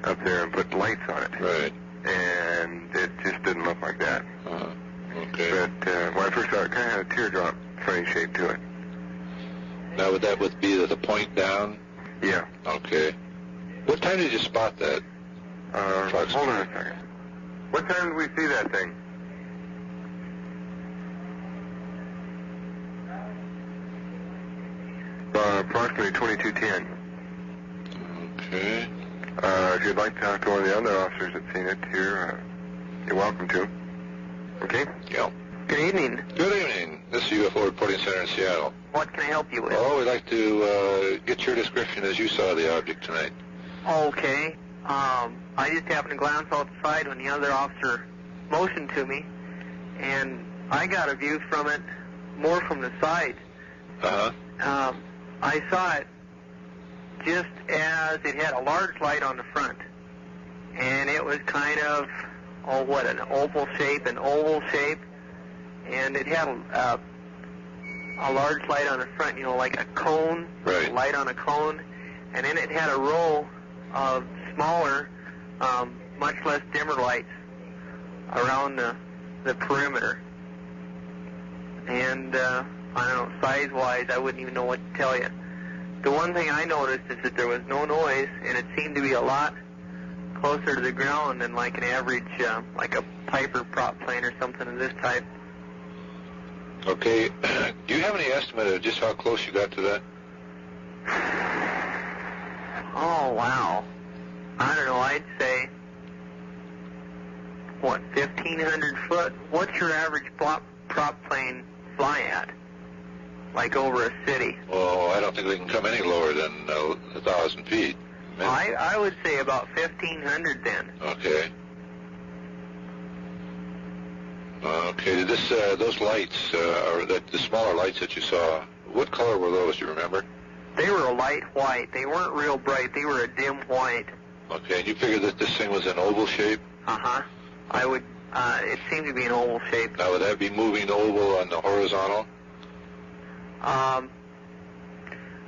up there and put lights on it. Right. And it just didn't look like that. Uh-huh. Okay. But when I first saw it, it kind of had a teardrop funny shape to it. Now, would that be the point down? Yeah. Okay. What time did you spot that? Hold on a second. What time did we see that thing? Approximately 22:10. Okay. If you'd like to talk to one of the other officers that's seen it here, you're welcome to. Okay? Yeah. Good evening. Good evening. This is UFO Reporting Center in Seattle. What can I help you with? Oh, we'd like to get your description as you saw the object tonight. Okay. I just happened to glance outside when the other officer motioned to me, and I got a view from it more from the side. Uh-huh. I saw it just as it had a large light on the front, and it was kind of, an oval shape, and it had a large light on the front, like a cone, right. Light on a cone, and then it had a row of smaller, much less dimmer lights around the perimeter. And I don't know, size-wise, I wouldn't even know what to tell you. The one thing I noticed is that there was no noise, and it seemed to be a lot closer to the ground than like an average, like a Piper prop plane or something of this type. Okay. Do you have any estimate of just how close you got to that? Oh, wow. I don't know, I'd say, 1,500 foot? What's your average prop plane fly at? Like over a city? Oh, I don't think we can come any lower than 1,000 feet. I would say about 1,500 then. Okay. Okay, did those lights, or the smaller lights that you saw, what color were those, do you remember? They were a light white. They weren't real bright. They were a dim white. Okay, and you figured that this thing was an oval shape? Uh-huh. It seemed to be an oval shape. Now, would that be moving oval on the horizontal?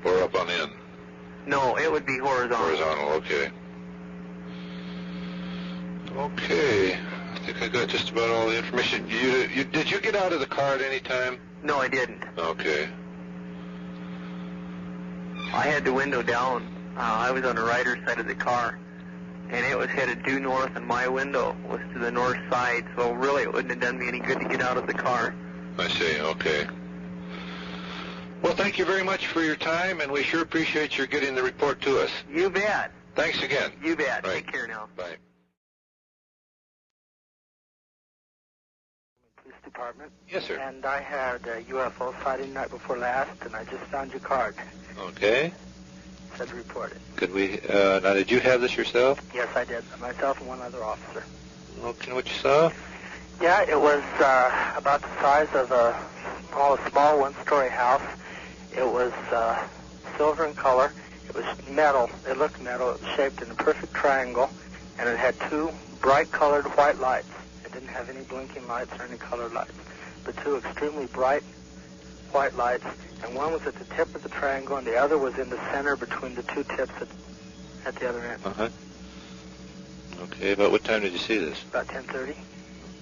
Or up on end? No, it would be horizontal. Horizontal, okay. Okay, I think I got just about all the information. Did you get out of the car at any time? No, I didn't. Okay. I had the window down. I was on the rider's side of the car, and it was headed due north, and my window was to the north side, so really it wouldn't have done me any good to get out of the car. I see, okay. Well, thank you very much for your time, and we sure appreciate your getting the report to us. You bet. Thanks again. You bet. Right. Take care now. Bye. Police Department. Yes, sir. And I had a UFO sighting night before last, and I just found your card. Okay. Said report it. Could we, now did you have this yourself? Yes, I did. Myself and one other officer. Okay, what you saw? Yeah, it was about the size of a small one-story house. It was silver in color. It was metal. It looked metal. It was shaped in a perfect triangle, and it had two bright-colored white lights. It didn't have any blinking lights or any colored lights, but two extremely bright white lights, and one was at the tip of the triangle, and the other was in the center between the two tips at the other end. Uh-huh. Okay, about what time did you see this? About 10:30.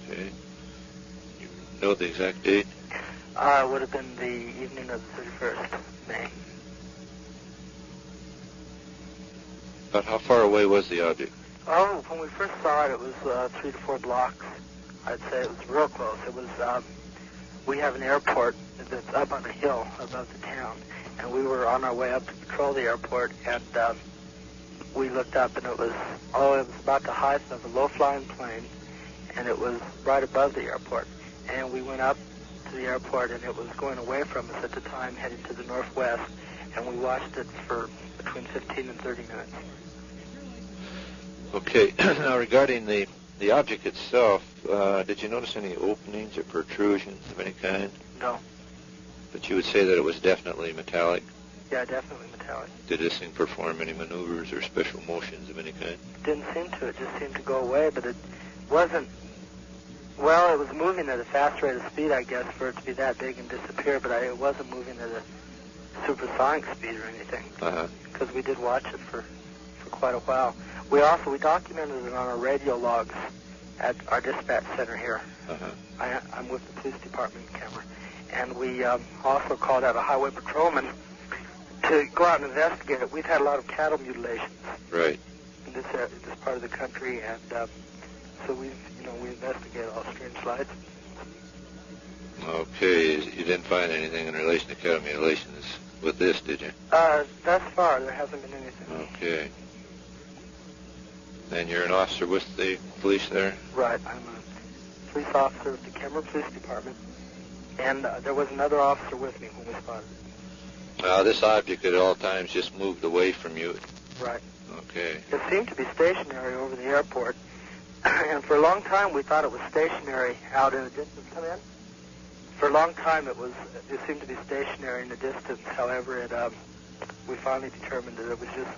Okay. You know the exact date? It would have been the evening of the 31st May. About how far away was the object? Oh, when we first saw it, it was 3 to 4 blocks. I'd say it was real close. It was, we have an airport that's up on a hill above the town, and we were on our way up to patrol the airport, and we looked up, and it was about the height of a low-flying plane, and it was right above the airport. And we went up to the airport, and it was going away from us at the time, heading to the northwest, and we watched it for between 15 and 30 minutes. Okay, now regarding the object itself, did you notice any openings or protrusions of any kind? No. But you would say that it was definitely metallic? Yeah, definitely metallic. Did this thing perform any maneuvers or special motions of any kind? It didn't seem to. It just seemed to go away, but it wasn't... Well, it was moving at a fast rate of speed, I guess, for it to be that big and disappear, but it wasn't moving at a supersonic speed or anything. Because we did watch it for quite a while. We documented it on our radio logs at our dispatch center here. I'm with the police department camera. And we also called out a highway patrolman to go out and investigate it. We've had a lot of cattle mutilations right in this part of the country, and so we investigate all strange lights. Okay, you didn't find anything in relation to cattle mutilations with this, did you? Thus far, there hasn't been anything. Okay. And you're an officer with the police there? Right, I'm a police officer with the Kemmer Police Department, and there was another officer with me when we spotted it. This object at all times just moved away from you? Right. Okay. It seemed to be stationary over the airport, and for a long time we thought it was stationary out in the distance. Come in. For a long time it seemed to be stationary in the distance. However, we finally determined that it was just,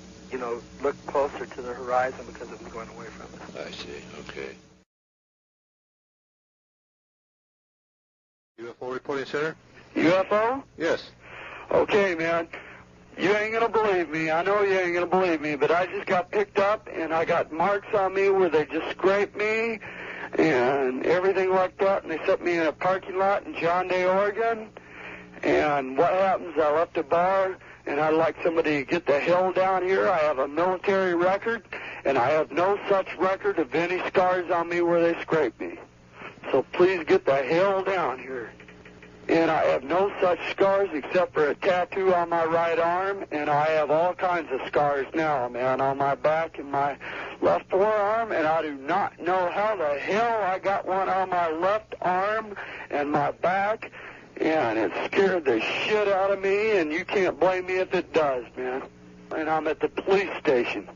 looked closer to the horizon because it was going away from us. I see. Okay. UFO Reporting Center? UFO? Yes. Okay, man. You ain't gonna believe me. I know you ain't gonna believe me, but I just got picked up, and I got marks on me where they just scraped me and everything like that, and they set me in a parking lot in John Day, Oregon. And what happens, I left a bar, and I'd like somebody to get the hell down here. I have a military record, and I have no such record of any scars on me where they scraped me. So please get the hell down here. and I have no such scars except for a tattoo on my right arm, and I have all kinds of scars now, man, on my back and my left forearm, and I do not know how the hell I got one on my left arm and my back, and it scared the shit out of me, and you can't blame me if it does, man. And I'm at the police station.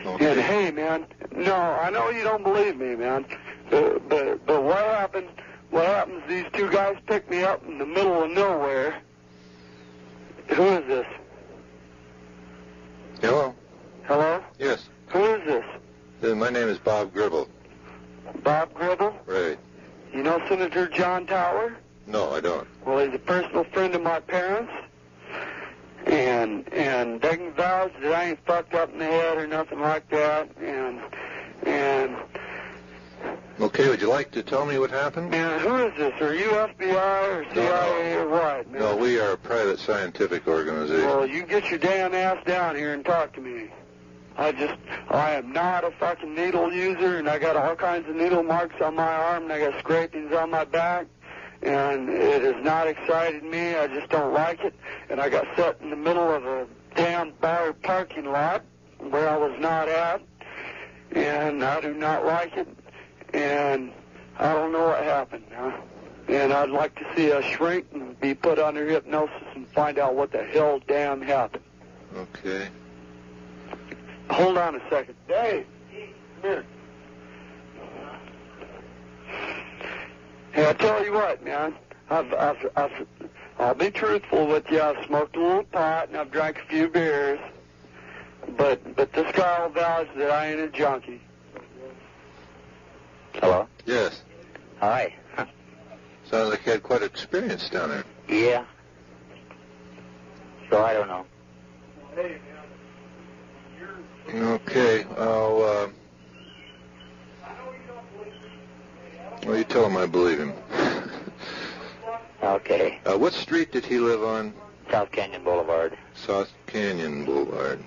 Okay. And hey, man, no, I know you don't believe me, man, but what happened? What happens? These two guys picked me up in the middle of nowhere. Who is this? Hello. Hello? Yes. Who is this? My name is Bob Gribble. Bob Gribble? Right. You know Senator John Tower? No, I don't. Well, he's a personal friend of my parents. And they can vouch that I ain't fucked up in the head or nothing like that. And okay, would you like to tell me what happened? Man, who is this? Are you FBI or CIA or what, man? No, we are a private scientific organization. Well, you get your damn ass down here and talk to me. I am not a fucking needle user, and I got all kinds of needle marks on my arm, and I got scrapings on my back, and it has not excited me. I just don't like it, and I got set in the middle of a damn bar parking lot where I was not at, and I do not like it, and I don't know what happened. And I'd like to see us shrink and be put under hypnosis and find out what the hell damn happened. Okay. Hold on a second. Dave, come here. Hey, I tell you what, man. I'll be truthful with you. I've smoked a little pot and I've drank a few beers, but this guy will vouch that I ain't a junkie. Hello? Yes. Hi. Sounds like you had quite an experience down there. Yeah. So I don't know. Okay, well, you tell him I believe him. Okay. What street did he live on? South Canyon Boulevard. South Canyon Boulevard.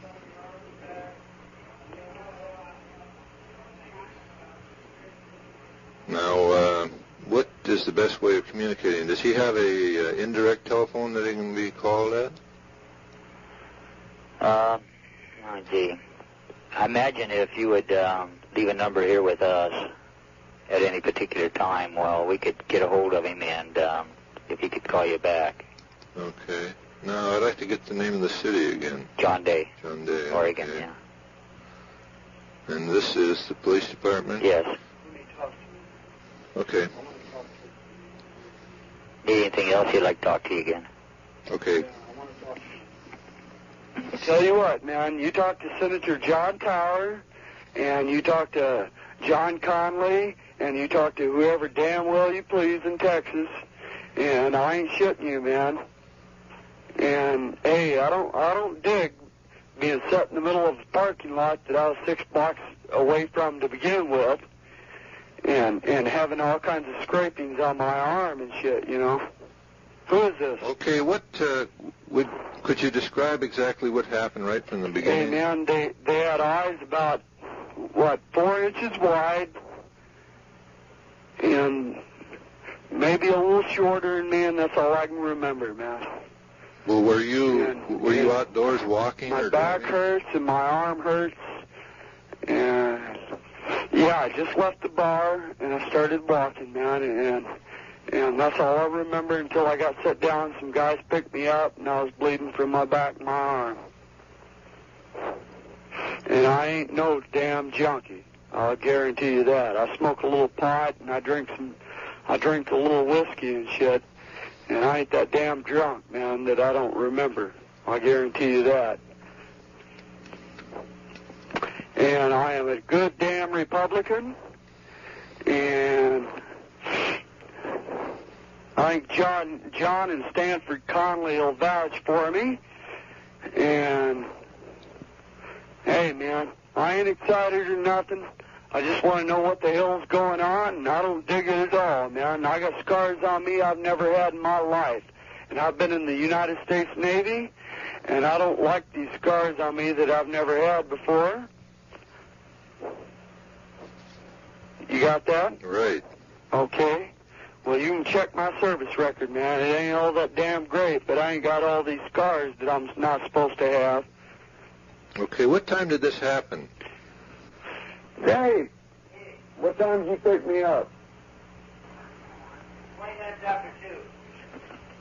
Now, what is the best way of communicating? Does he have a indirect telephone that he can be called at? Oh, gee. I imagine if you would leave a number here with us at any particular time, well, we could get a hold of him and if he could call you back. Okay. Now, I'd like to get the name of the city again. John Day. John Day. Oregon, okay. Yeah. And this is the police department? Yes. Okay. Need anything else you'd like to talk to you again? Okay. I'll tell you what, man, you talk to Senator John Tower, and you talk to John Conley, and you talk to whoever damn well you please in Texas, and I ain't shitting you, man. And, hey, I don't dig being set in the middle of a parking lot that I was 6 blocks away from to begin with, and having all kinds of scrapings on my arm and shit, you know. Who is this? Okay, could you describe exactly what happened right from the beginning? Hey, man, they had eyes about, 4 inches wide, and maybe a little shorter than me, and that's all I can remember, man. Well, were you outdoors walking my or back driving? hurts and my arm hurts, and yeah, I just left the bar and I started walking, man, and that's all I remember until I got set down. Some guys picked me up, and I was bleeding from my back and my arm. And I ain't no damn junkie. I'll guarantee you that. I smoke a little pot, and I drink a little whiskey and shit, and I ain't that damn drunk, man, that I don't remember. I guarantee you that. And I am a good damn Republican, and I think John and Stanford Conley will vouch for me. And, hey, man, I ain't excited or nothing. I just want to know what the hell's going on, and I don't dig it at all, man. I got scars on me I've never had in my life. And I've been in the United States Navy, and I don't like these scars on me that I've never had before. You got that? Right. Okay. Well, you can check my service record, man. It ain't all that damn great, but I ain't got all these scars that I'm not supposed to have. Okay, what time did this happen? Dave, what time did you pick me up? 20 minutes after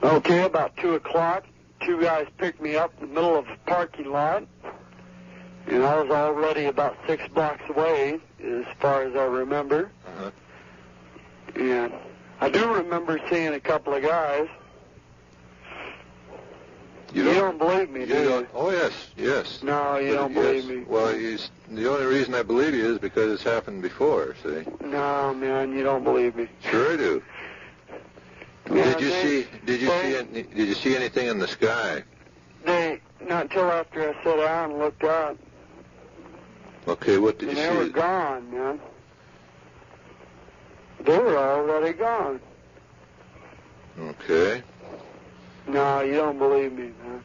2. Okay, about 2 o'clock. 2 guys picked me up in the middle of a parking lot, and I was already about 6 blocks away, as far as I remember. Uh-huh. And I do remember seeing a couple of guys. You don't believe me, do you? Oh, yes, yes. No, you don't believe me. Well, the only reason I believe you is because it's happened before, see? No, man, you don't believe me. Sure I do. Man, Did you see anything in the sky? Not until after I sat down and looked up. Okay, what did you see? They were gone, man. They were already gone. Okay. No, you don't believe me, man.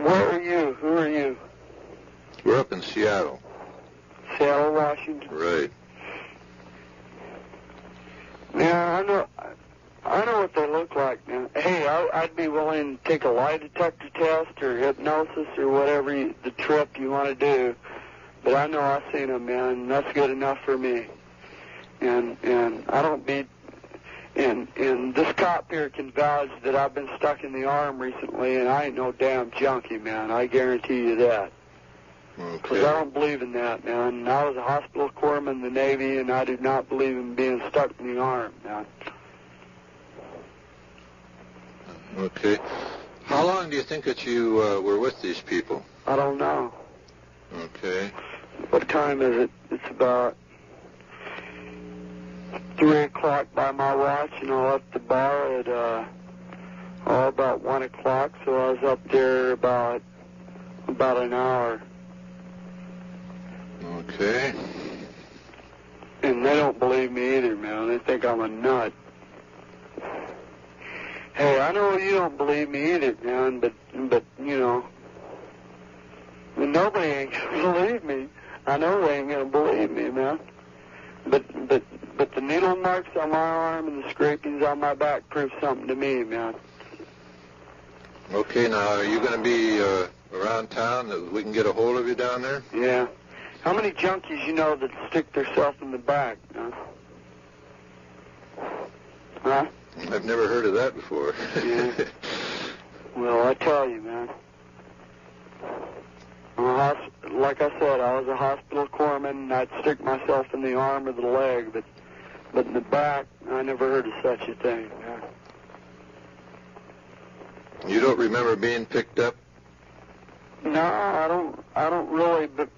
Where are you? Who are you? We're up in Seattle. Seattle, Washington. Right. Yeah, I know what they look like, man. Hey, I'd be willing to take a lie detector test or hypnosis or whatever the trip you want to do. But I know I've seen them, man, and that's good enough for me. And I don't be... And this cop here can vouch that I've been stuck in the arm recently, and I ain't no damn junkie, man. I guarantee you that. Because I don't believe in that, man. I was a hospital corpsman in the Navy, and I do not believe in being stuck in the arm, man. Okay. How long do you think that you were with these people? I don't know. Okay. What time is it? It's about 3 o'clock by my watch, and I left the bar at about 1 o'clock, so I was up there about an hour. Okay. And they don't believe me either, man. They think I'm a nut. Hey, I know you don't believe me either, man, but you know, nobody ain't gonna believe me. I know they ain't gonna believe me, man. But the needle marks on my arm and the scrapings on my back prove something to me, man. Okay, now, are you going to be around town that we can get a hold of you down there? Yeah. How many junkies you know that stick themselves in the back, huh? Huh? I've never heard of that before. Yeah. Well, I tell you, man. Like I said, I was a hospital corpsman, and I'd stick myself in the arm or the leg, but in the back, I never heard of such a thing. Yeah. You don't remember being picked up? No, I don't really, but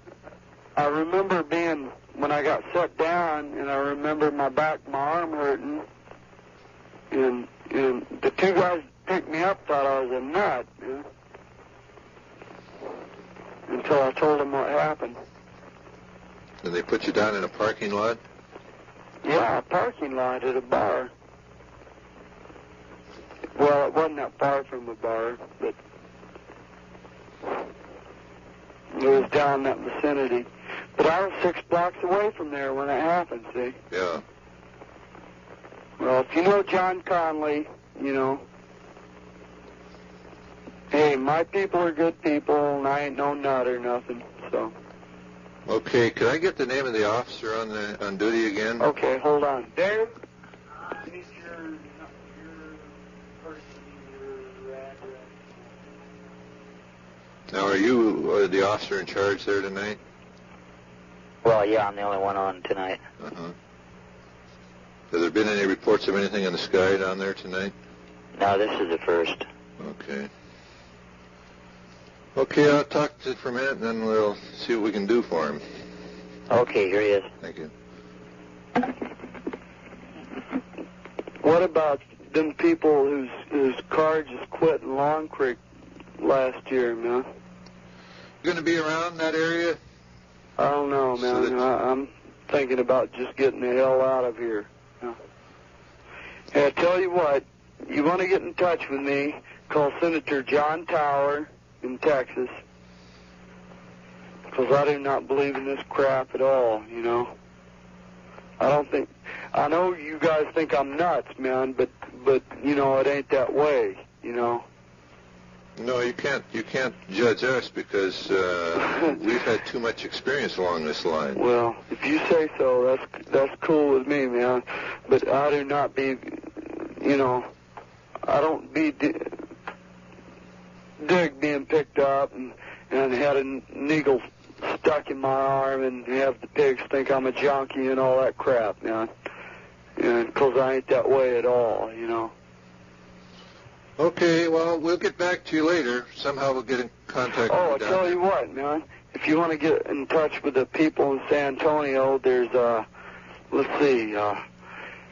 I remember being, when I got set down, and I remember my arm hurting, and the 2 guys that picked me up thought I was a nut, yeah. Until I told them what happened. Did they put you down in a parking lot? Yeah, a parking lot at a bar. Well, it wasn't that far from a bar, but it was down in that vicinity. But I was 6 blocks away from there when it happened, see? Yeah. Well, if you know John Conley, you know, hey, my people are good people, and I ain't no nut or nothing, so. Okay, could I get the name of the officer on duty again? Okay, hold on. Dave? Now, are you the officer in charge there tonight? Well, yeah, I'm the only one on tonight. Uh-huh. Have there been any reports of anything in the sky down there tonight? No, this is the first. Okay. Okay, I'll talk to him for a minute, and then we'll see what we can do for him. Okay, here he is. Thank you. What about them people whose car just quit in Long Creek last year, man? You going to be around that area? I don't know, man. I'm thinking about just getting the hell out of here. Yeah. Hey, I tell you what, you want to get in touch with me, call Senator John Tower in Texas, because I do not believe in this crap at all, you know. I know you guys think I'm nuts, man, but you know, it ain't that way, you know. No, you can't judge us because we've had too much experience along this line. Well, if you say so, that's cool with me, man. But I do not be, you know, I don't be dig being picked up and had a needle stuck in my arm and have the pigs think I'm a junkie and all that crap, man. And because I ain't that way at all, you know. Okay, well, we'll get back to you later. Somehow we'll get in contact with you. Oh, I tell you what, man. If you want to get in touch with the people in San Antonio, there's, let's see, you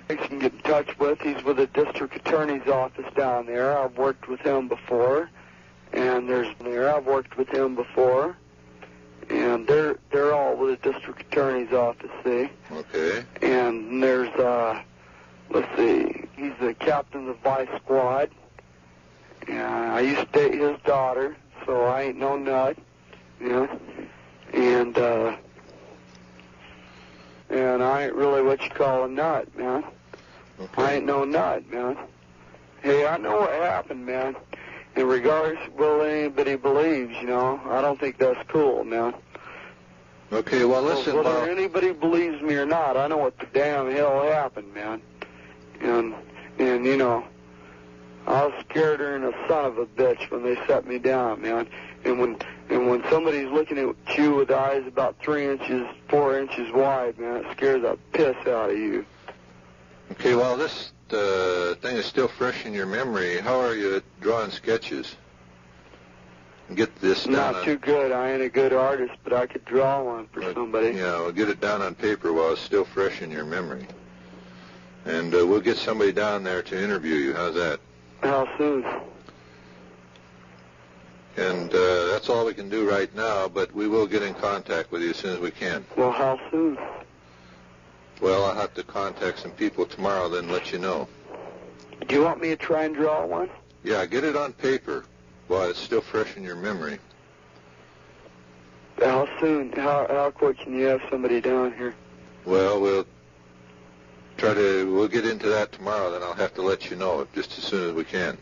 can get in touch with. He's with the district attorney's office down there. I've worked with him before. And I've worked with him before. And they're all with the district attorney's office, see? Okay. And there's, let's see, he's the captain of the vice squad. I used to date his daughter, so I ain't no nut, you know. And I ain't really what you call a nut, man. Okay. I ain't no nut, man. Hey, I know what happened, man. In regards to what anybody believes, you know, I don't think that's cool, man. Okay, well, listen, whether anybody believes me or not, I know what the damn hell happened, man. And you know, I was scared than a son of a bitch when they set me down, man. And when somebody's looking at you with eyes about 3 inches, 4 inches wide, man, it scares the piss out of you. Okay, well, this thing is still fresh in your memory. How are you at drawing sketches? Get this down. Not too good. I ain't a good artist, but I could draw one for somebody. Yeah, we'll get it down on paper while it's still fresh in your memory. And we'll get somebody down there to interview you. How's that? How soon? And that's all we can do right now, but we will get in contact with you as soon as we can. Well, how soon? Well, I'll have to contact some people tomorrow, then let you know. Do you want me to try and draw one? Yeah, get it on paper while it's still fresh in your memory. How soon? How quick can you have somebody down here? Well, we'll get into that tomorrow, then I'll have to let you know just as soon as we can.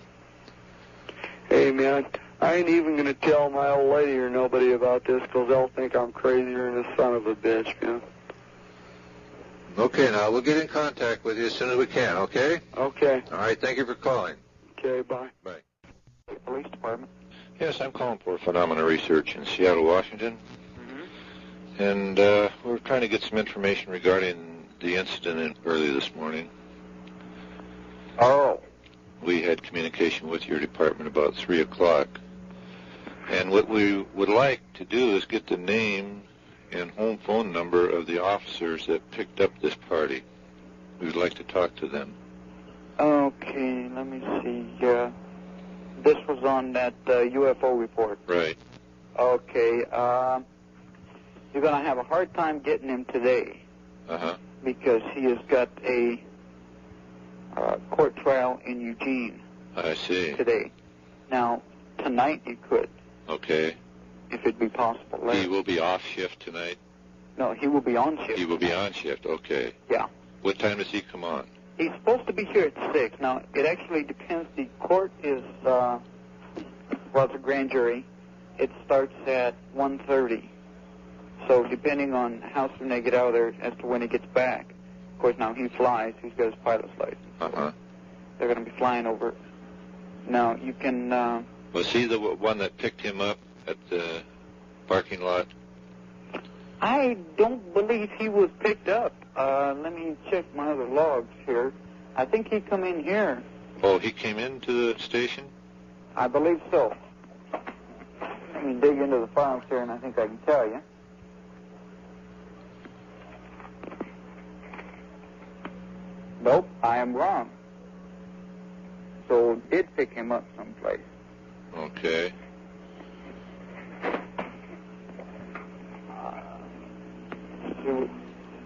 Hey, man, I ain't even going to tell my old lady or nobody about this because they'll think I'm crazier than a son of a bitch, man. Okay, now, we'll get in contact with you as soon as we can, okay? Okay. All right, thank you for calling. Okay, bye. Bye. Police Department. Yes, I'm calling for Phenomena Research in Seattle, Washington. Mm-hmm. And we're trying to get some information regarding the incident early this morning. Oh. We had communication with your department about 3 o'clock. And what we would like to do is get the name and home phone number of the officers that picked up this party. We would like to talk to them. Okay, let me see. This was on that UFO report. Right. Okay, you're going to have a hard time getting him today. Uh-huh. Because he has got a court trial in Eugene. I see. Today. Now, tonight you could. Okay. If it'd be possible. He will be off shift tonight? No, he will be on shift. He will be on shift, okay. Yeah. What time does he come on? He's supposed to be here at 6. Now, it actually depends. The court is, well, it's a grand jury. It starts at 1:30. So depending on how soon they get out of there as to when he gets back. Of course, now he flies. He's got his pilot's license. Uh-huh. They're going to be flying over. Now, you can... Was he the one that picked him up at the parking lot? I don't believe he was picked up. Let me check my other logs here. I think he come in here. Oh, he came into the station? I believe so. Let me dig into the files here, and I think I can tell you. Nope, I am wrong. So did pick him up someplace. Okay.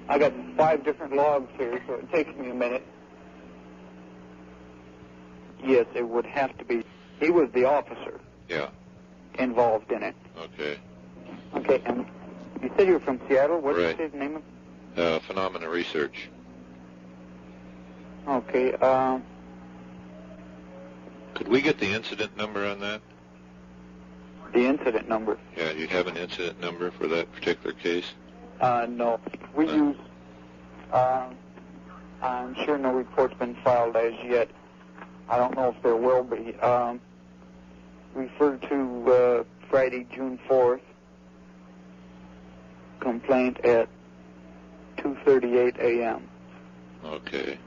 I got 5 different logs here, so it takes me a minute. Yes, it would have to be. He was the officer. Yeah. Involved in it. Okay. Okay, and you said you were from Seattle. What right. is his name? Phenomena Research. Okay. Could we get the incident number on that? The incident number? Yeah, do you have an incident number for that particular case? No. We use, I'm sure no report's been filed as yet. I don't know if there will be. Refer to Friday, June 4th, complaint at 2:38 a.m. Okay.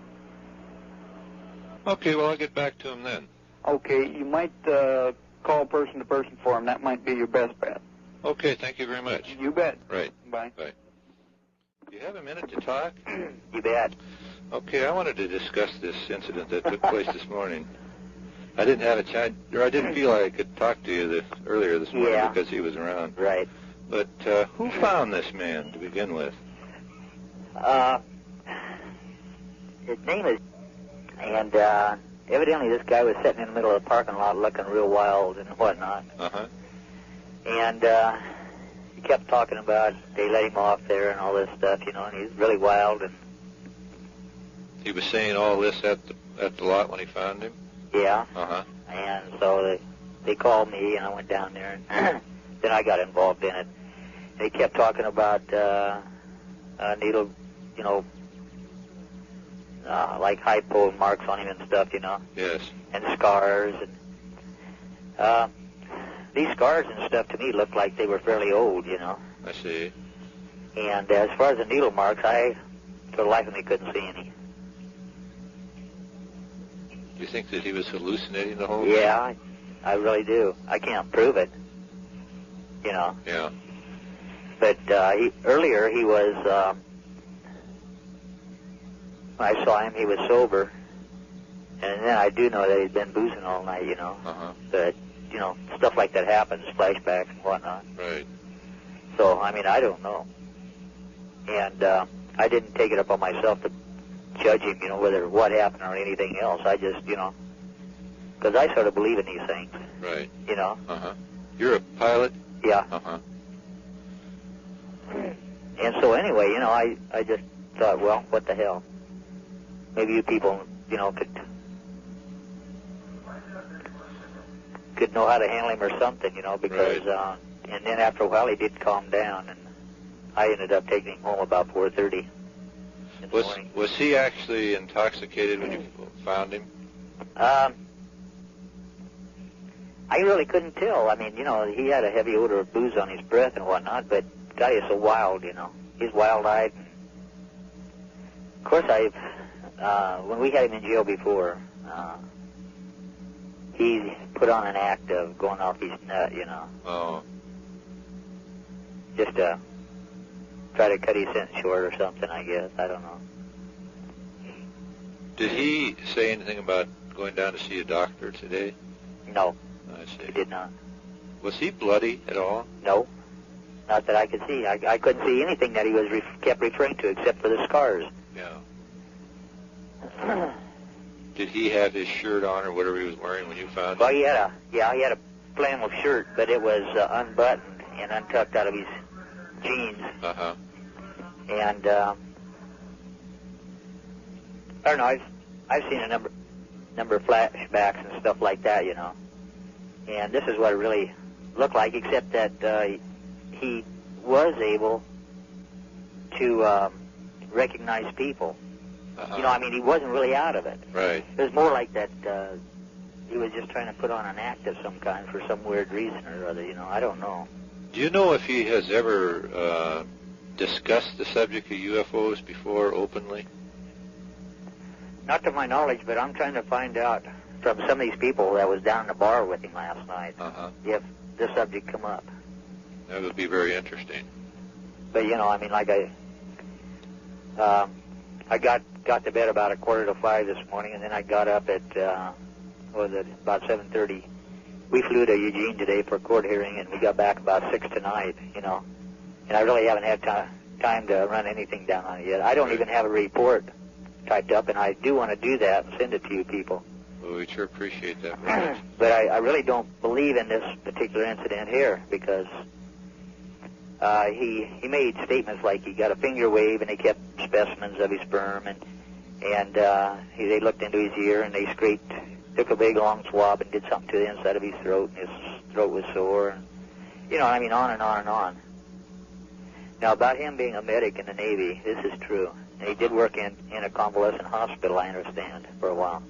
Okay, well, I'll get back to him then. Okay, you might call person-to-person for him. That might be your best bet. Okay, thank you very much. You bet. Right. Bye. Bye. Do you have a minute to talk? You bet. Okay, I wanted to discuss this incident that took place this morning. I didn't have a chance, or I didn't feel I could talk to you earlier this morning because he was around. Right. But who found this man to begin with? His name is... And evidently this guy was sitting in the middle of the parking lot looking real wild and whatnot. Uh-huh. And he kept talking about they let him off there and all this stuff, you know, and he's really wild. And he was saying all this at the lot when he found him? Yeah. Uh-huh. And so they called me, and I went down there, and then I got involved in it. And he kept talking about needle, you know, like hypo marks on him and stuff, you know. Yes. And scars. And these scars and stuff to me looked like they were fairly old, you know. I see. And as far as the needle marks, I, for the life of me, couldn't see any. Do you think that he was hallucinating the whole time? Yeah, I really do. I can't prove it, you know. Yeah. But earlier he was, when I saw him, he was sober. And then I do know that he'd been boozing all night, you know. Uh-huh. But, you know, stuff like that happens, flashbacks and whatnot. Right. So, I mean, I don't know. And I didn't take it upon myself to judge him, you know, whether what happened or anything else. I just, you know, because I sort of believe in these things. Right. You know? Uh-huh. You're a pilot? Yeah. Uh-huh. And so anyway, you know, I just thought, well, what the hell? Maybe you people, you know, could know how to handle him or something, you know, because, right. And then after a while he did calm down, and I ended up taking him home about 4:30. Was he actually intoxicated when you found him? I really couldn't tell. I mean, you know, he had a heavy odor of booze on his breath and whatnot, but God, he's so wild, you know. He's wild-eyed. Of course, when we had him in jail before, he put on an act of going off his nut, you know. Oh. Just to try to cut his sentence short or something, I guess. I don't know. Did he say anything about going down to see a doctor today? No. I see. He did not. Was he bloody at all? No. Not that I could see. I couldn't see anything that he was kept referring to except for the scars. Yeah. Did he have his shirt on or whatever he was wearing when you found him? Well, he had a flannel shirt, but it was unbuttoned and untucked out of his jeans. Uh-huh. And I don't know. I've seen a number of flashbacks and stuff like that, you know. And this is what it really looked like, except that he was able to recognize people. Uh-huh. You know, I mean, he wasn't really out of it. Right. It was more like that he was just trying to put on an act of some kind for some weird reason or other, you know. I don't know. Do you know if he has ever discussed the subject of UFOs before openly? Not to my knowledge, but I'm trying to find out from some of these people that was down in the bar with him last night if the subject come up. That would be very interesting. But, you know, I mean, like I got to bed about 4:45 this morning, and then I got up at, about 7:30. We flew to Eugene today for a court hearing, and we got back about 6 tonight, you know. And I really haven't had time to run anything down on it yet. I don't even have a report typed up, and I do want to do that and send it to you people. Well, we sure appreciate that very much. But I really don't believe in this particular incident here, because he made statements like he got a finger wave and he kept specimens of his sperm, and And they looked into his ear, and they took a big long swab and did something to the inside of his throat, and his throat was sore. And, you know, I mean, on and on and on. Now, about him being a medic in the Navy, this is true. And he did work in a convalescent hospital, I understand, for a while.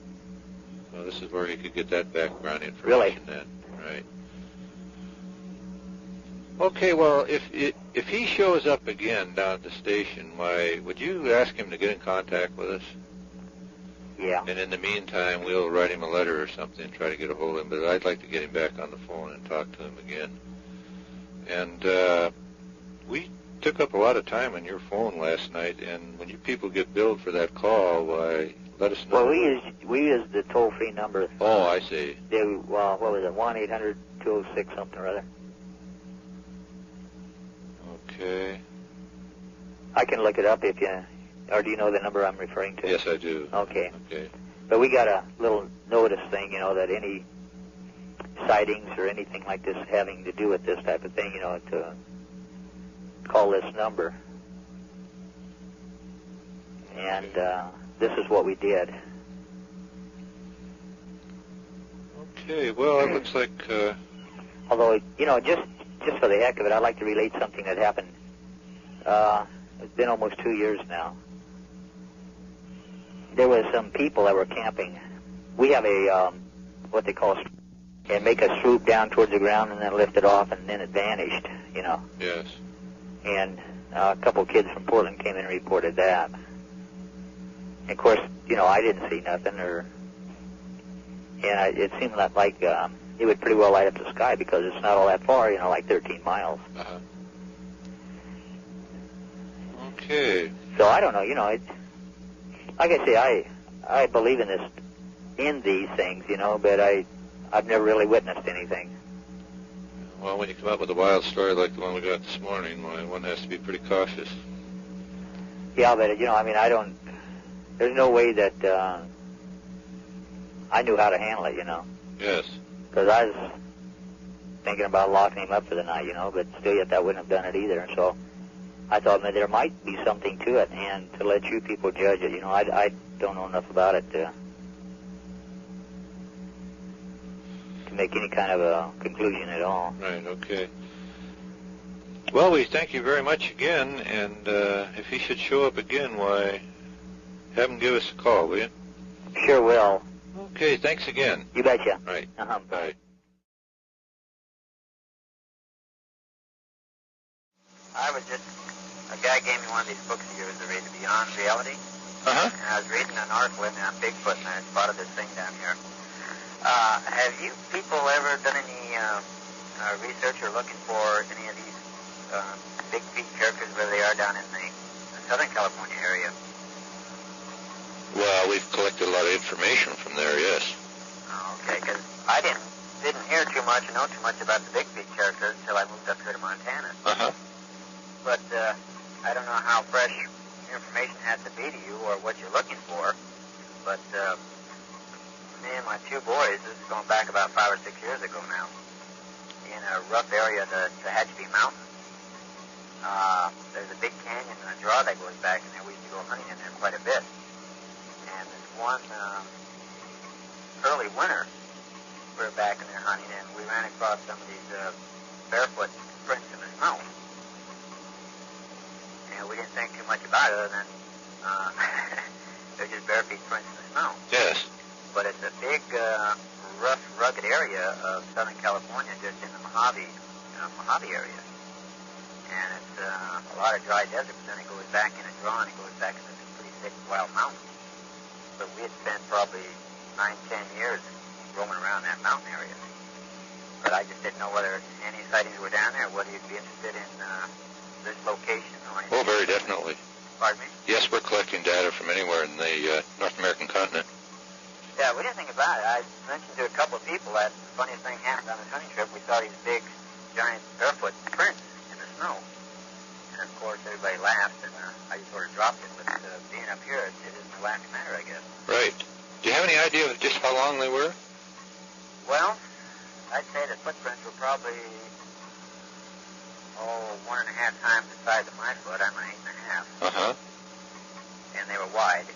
Well, this is where he could get that background information. Really? Then, right? Okay. Well, if he shows up again down at the station, why would you ask him to get in contact with us? Yeah. And in the meantime, we'll write him a letter or something, try to get a hold of him. But I'd like to get him back on the phone and talk to him again. And we took up a lot of time on your phone last night, and when you people get billed for that call, why, let us know. Well, we used the toll-free number. Oh, I see. Well, what was it, 1-800-206 something or other? Okay. I can look it up if you, or do you know the number I'm referring to? Yes, I do. Okay. Okay. But we got a little notice thing, you know, that any sightings or anything like this having to do with this type of thing, you know, to call this number. And this is what we did. Okay, well, it looks like... Although, you know, just for the heck of it, I'd like to relate something that happened. It's been almost 2 years now. There was some people that were camping. We have a, what they call, and make a swoop down towards the ground and then lift it off, and then it vanished, you know. Yes. And a couple of kids from Portland came in and reported that. And of course, you know, I didn't see nothing, and it seemed like it would pretty well light up the sky because it's not all that far, you know, like 13 miles. Uh-huh. Okay. So I don't know, you know, like I say, I believe in these things, you know, but I've never really witnessed anything. Well, when you come up with a wild story like the one we got this morning, one has to be pretty cautious. Yeah, but, you know, I mean, there's no way that I knew how to handle it, you know. Yes. Because I was thinking about locking him up for the night, you know, but still yet that wouldn't have done it either. So I thought there might be something to it, and to let you people judge it, you know, I don't know enough about it to make any kind of a conclusion at all. Right, okay. Well, we thank you very much again, and if he should show up again, why, have him give us a call, will you? Sure will. Okay, thanks again. You betcha. Right. Uh-huh. Bye. A guy gave me one of these books of yours to read, Beyond Reality. Uh-huh. And I was reading an article in there on Bigfoot, and I spotted this thing down here. Have you people ever done any research or looking for any of these big feet characters where they are down in the Southern California area? Well, we've collected a lot of information from there, yes. Oh, okay, because I didn't hear too much or know too much about the big feet characters until I moved up here to Montana. Uh-huh. But I don't know how fresh information has to be to you or what you're looking for. But me and my two boys, this is going back about 5 or 6 years ago now, in a rough area of the Tehachapi Mountains. There's a big canyon and a draw that goes back in there. We used to go hunting in there quite a bit. And this one early winter, we were back in there hunting, and we ran across some of these barefoot prints in the snow. And we didn't think too much about it other than they're just bare feet prints in the snow. Yes. But it's a big, rough, rugged area of Southern California, just in the Mojave area. And it's a lot of dry desert, but then it goes back in a draw, and it goes back into some pretty thick, wild mountains. But we had spent probably 9, 10 years roaming around that mountain area. But I just didn't know whether any sightings were down there, whether you'd be interested in this location or anything. Oh, very definitely. Pardon me? Yes, we're collecting data from anywhere in the North American continent. Yeah, we didn't think about it. I mentioned to a couple of people that the funniest thing happened on this hunting trip. We saw these big, giant barefoot prints in the snow. And, of course, everybody laughed, and I just sort of dropped it. But being up here, it isn't a laughing matter, I guess. Right. Do you have any idea of just how long they were? Well, I'd say the footprints were probably, 1.5 times the size of my foot. I'm an 8.5. Uh-huh. And they were wide.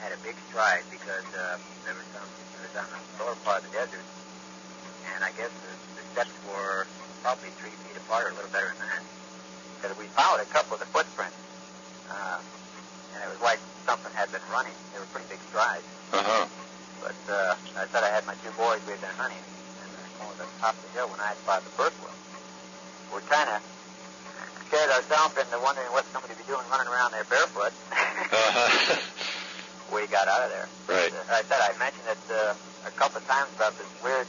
had a big stride because it was on the lower part of the desert, and I guess the steps were probably 3 feet apart or a little better than that. Because we followed a couple of the footprints, and it was like something had been running. They were pretty big strides. Uh-huh. But I said I had my 2 boys, we had been hunting, and over the top of the hill when I had spotted the first one. We're kind of scared ourselves into wondering what somebody would be doing running around there barefoot. We got out of there. Right. I said I mentioned it a couple of times about this weird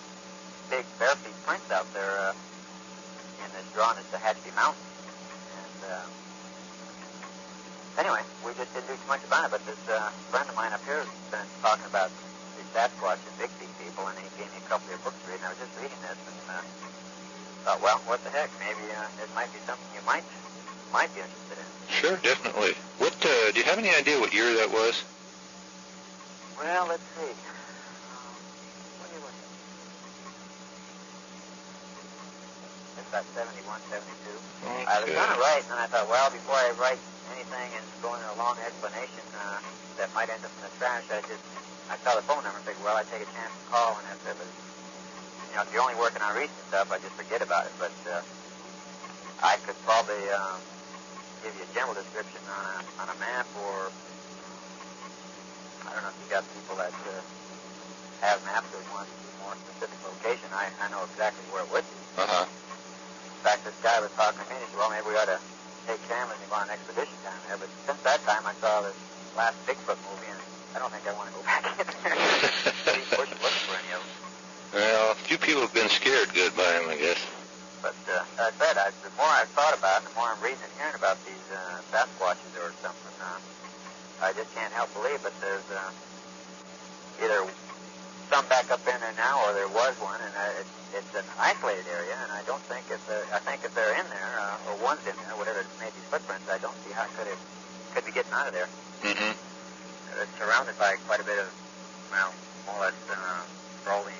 big bare feet prints out there in this drawn as the Hatchby Mountain. And anyway, we just didn't do too much about it, but this friend of mine up here has been talking about the Sasquatch and Bigfeet people, and he gave me a couple of books to read, and I was just reading this, and thought, well, what the heck, maybe it might be something you might be interested in. Sure, definitely. What, do you have any idea what year that was? Well, let's see. What year was it? It's about 71, 72. Okay. I was going to write, and I thought, well, before I write anything and go into a long explanation that might end up in the trash, I saw the phone number and figured, well, I'd take a chance to call, and if you're only working on recent stuff, I just forget about it. But I could probably give you a general description on a map, or I don't know if you got people that have maps that want to see more specific location. I know exactly where it would be. Uh-huh. In fact, this guy was talking to me, and he said, well, maybe we ought to take cameras and go on an expedition down there. But since that time, I saw this last Bigfoot movie, and I don't think I want to go back in there. Keep looking for any of them. Well, a few people have been scared good by him, I guess. But as I said, the more I've thought about it, the more I'm reading and hearing about these Sasquatches or something, I just can't help believe that there's either some back up in there now, or there was one, and it's an isolated area, and I don't think I think if they're in there, or one's in there, whatever made these footprints, I don't see how it could be getting out of there. Mm-hmm. It's surrounded by quite a bit of, well, more or less rolling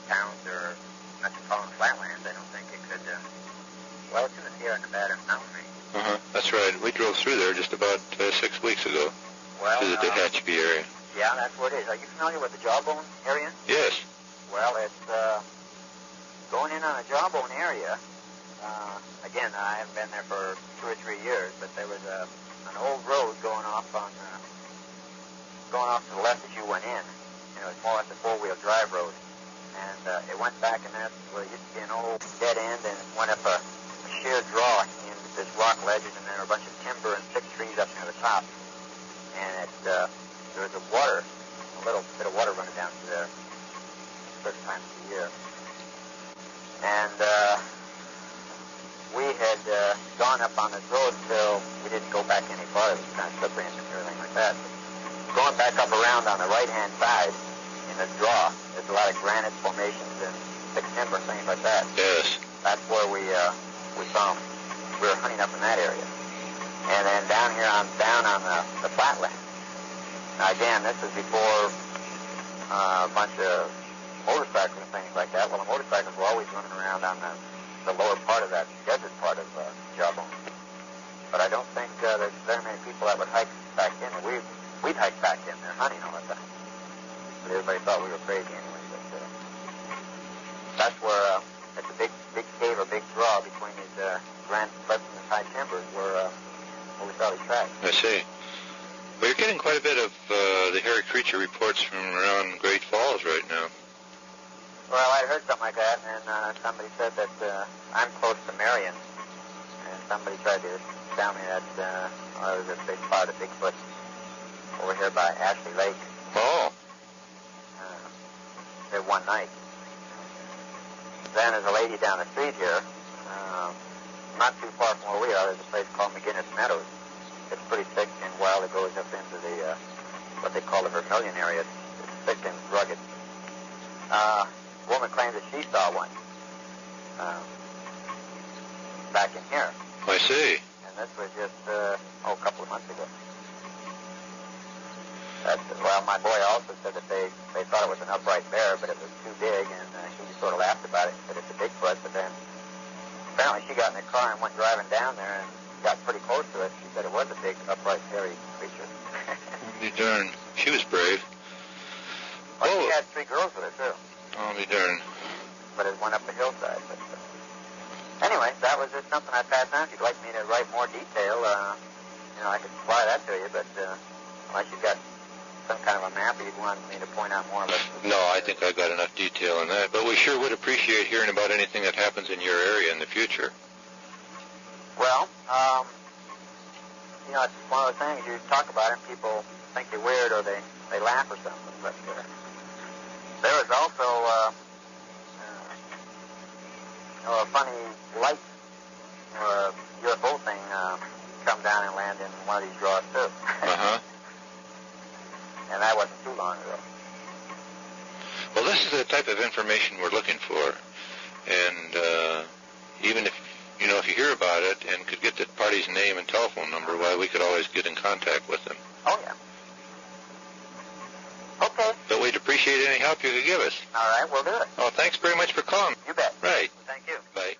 towns or metropolitan flatlands. I don't think it could, well, it's in the Sierra Nevada mountain range. Uh-huh. That's right. We drove through there just about 6 weeks ago. Well, to the Hatchby area. Yeah, that's where it is. Are you familiar with the Jawbone area? Yes. Well, it's going in on the Jawbone area. Again, I haven't been there for 2 or 3 years, but there was an old road going off to the left as you went in. It was more like a 4-wheel drive road. And it went back in there where it used to be an old dead end, and it went up a sheer draw into this rock ledges, and there were a bunch of timber and thick trees up near the top. And there was a little bit of water running down through there certain times of the year. And we had gone up on this road until we didn't go back any farther. It was kind of slippery and everything like that. But going back up around on the right-hand side in the draw, there's a lot of granite formations and thick timber, things like that. Yes. That's where we saw them. We were hunting up in that area. And then down here down on the flatland. Now again, this is before a bunch of motorcycles and things like that. Well, the motorcycles were always running around on the lower part of that desert part of Jawbone. But I don't think there's very many people that would hike back in. We'd hike back in there hunting all the time. But everybody thought we were crazy anyway. But that's where it's a big cave or big draw between these grand cliffs and the high timbers where we saw these tracks. I see. Well, you're getting quite a bit of the hairy creature reports from around Great Falls right now. Well, I heard something like that, and somebody said that I'm close to Marion, and somebody tried to tell me that they spotted a Bigfoot over here by Ashley Lake. Oh. There one night. Then there's a lady down the street here, not too far from where we are. There's a place called McGinnis Meadows. It's pretty thick and wild. It goes up into the what they call the Vermilion area. It's thick and rugged. Woman claims that she saw one back in here. I see. And this was just a couple of months ago. Well, my boy also said that they thought it was an upright bear, but it was too big, and she just sort of laughed about it and said it's a Bigfoot. But then apparently she got in her car and went driving down there and got pretty close to it. She said it was a big, upright, hairy creature. be darned. She was brave. Well, she had 3 girls with her, too. I'll be darned. But it went up the hillside. But, anyway, that was just something I passed on. If you'd like me to write more detail, I could supply that to you, but unless you've got some kind of a map or you'd want me to point out more of it. No, I think I got enough detail on that, but we sure would appreciate hearing about anything that happens in your area in the future. Well, it's one of those things you talk about it and people think you're weird or they laugh or something, but there was also a funny light or a UFO thing come down and land in one of these draws too. Uh-huh. And that wasn't too long ago. Well, this is the type of information we're looking for, and even if you hear about it and could get the party's name and telephone number, why, we could always get in contact with them. Oh, yeah. Okay. But we'd appreciate any help you could give us. All right, we'll do it. Oh, thanks very much for calling. You bet. Right. Thank you. Bye.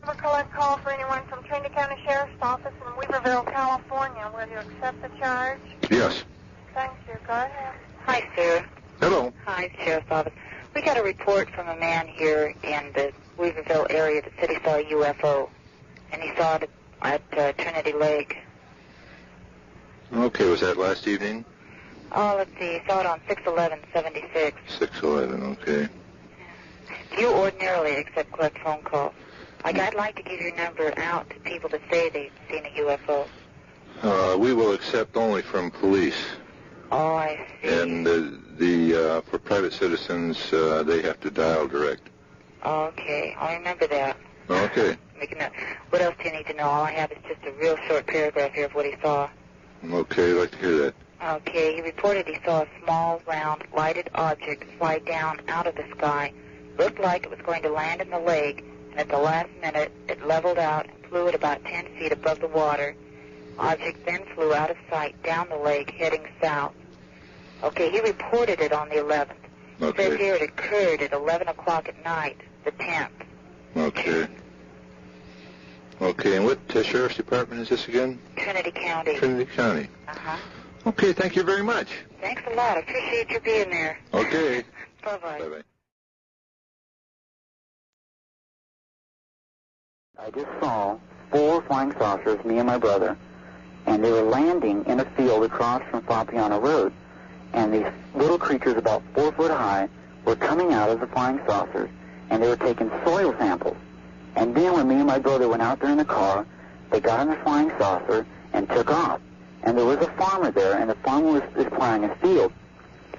We'll collect call for anyone from Trinity County Sheriff's Office in Weaverville, California. Will you accept the charge? Yes. Thank you. Go ahead. Hi, Sue. Hello. Hi, Sheriff's Office. We got a report from a man here in the Weaverville area that said he saw a UFO, and he saw it at Trinity Lake. Okay, was that last evening? Oh, let's see. He saw it on 6/11/76. 6/11, okay. Do you ordinarily accept collect phone calls? I'd like to give your number out to people that say they've seen a UFO. We will accept only from police. Oh, I see. And for private citizens, they have to dial direct. Okay, I'll remember that. Okay. Make a note. What else do you need to know? All I have is just a real short paragraph here of what he saw. Okay, I'd like to hear that. Okay, he reported he saw a small, round, lighted object fly down out of the sky. Looked like it was going to land in the lake, and at the last minute, it leveled out and flew at about 10 feet above the water. Object then flew out of sight down the lake, heading south. Okay, he reported it on the 11th. Okay. It says here it occurred at 11 o'clock at night, the 10th. Okay. Okay, and what sheriff's department is this again? Trinity County. Trinity County. Uh-huh. Okay, thank you very much. Thanks a lot. I appreciate your being there. Okay. Bye-bye. Bye-bye. I just saw 4 flying saucers, me and my brother, and they were landing in a field across from Fabiano Road. And these little creatures about 4 foot high were coming out of the flying saucers, and they were taking soil samples. And then when me and my brother went out there in the car, they got in the flying saucer and took off. And there was a farmer there, and the farmer was plowing a field.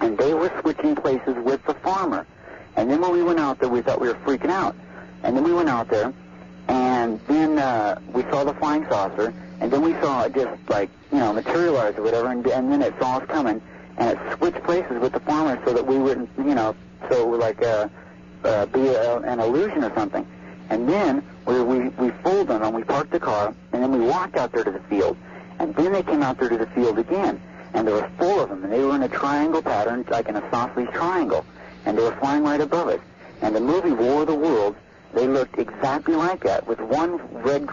And they were switching places with the farmer. And then when we went out there, we thought we were freaking out. And then we went out there, and then we saw the flying saucer, and then we saw it just, materialize or whatever, and then it saw us coming, and it switched places with the farmer so that we wouldn't, so it would, be an illusion or something. And then we fooled them, and we parked the car, and then we walked out there to the field. And then they came out there to the field again, and there were 4 of them, and they were in a triangle pattern, like in a sausage triangle, and they were flying right above us. And the movie War of the Worlds, they looked exactly like that, with one red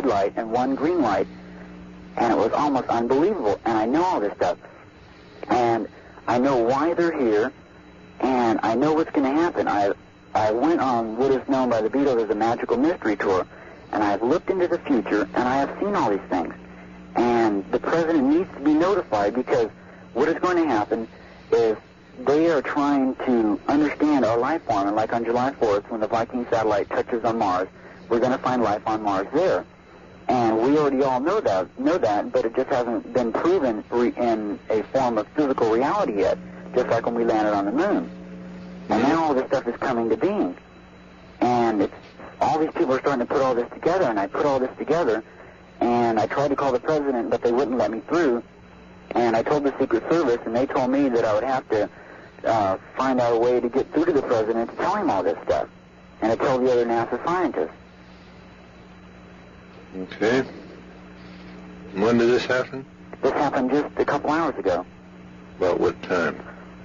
light and one green light, and it was almost unbelievable. And I know all this stuff, and I know why they're here, and I know what's going to happen. I went on what is known by the Beatles as a magical mystery tour, and I've looked into the future, and I have seen all these things. And the president needs to be notified, because what is going to happen is they are trying to understand our life form, and like on July 4th, when the Viking satellite touches on Mars, we're going to find life on Mars there. And we already all know that, but it just hasn't been proven in a form of physical reality yet, just like when we landed on the moon. And now all this stuff is coming to being. And all these people are starting to put all this together, and I put all this together, and I tried to call the president, but they wouldn't let me through. And I told the Secret Service, and they told me that I would have to find out a way to get through to the president to tell him all this stuff, and to tell the other NASA scientists. Okay. When did this happen? This happened just a couple hours ago. About what time?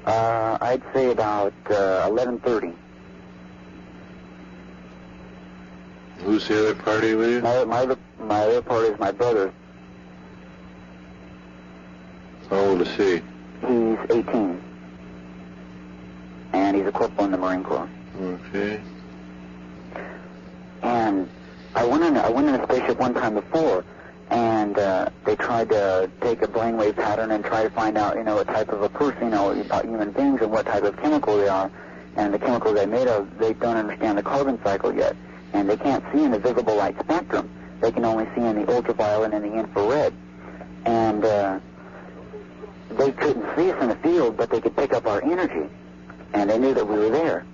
I'd say about 11:30. Who's the other party with you? My other party is my brother. How old is he? He's 18. And he's a corporal in the Marine Corps. Okay. And I went in a spaceship one time before, and they tried to take a brainwave pattern and try to find out, what type of a person, about human beings and what type of chemical they are. And the chemicals they're made of, they don't understand the carbon cycle yet. And they can't see in the visible light spectrum. They can only see in the ultraviolet and the infrared. And they couldn't see us in the field, but they could pick up our energy. And they knew that we were there.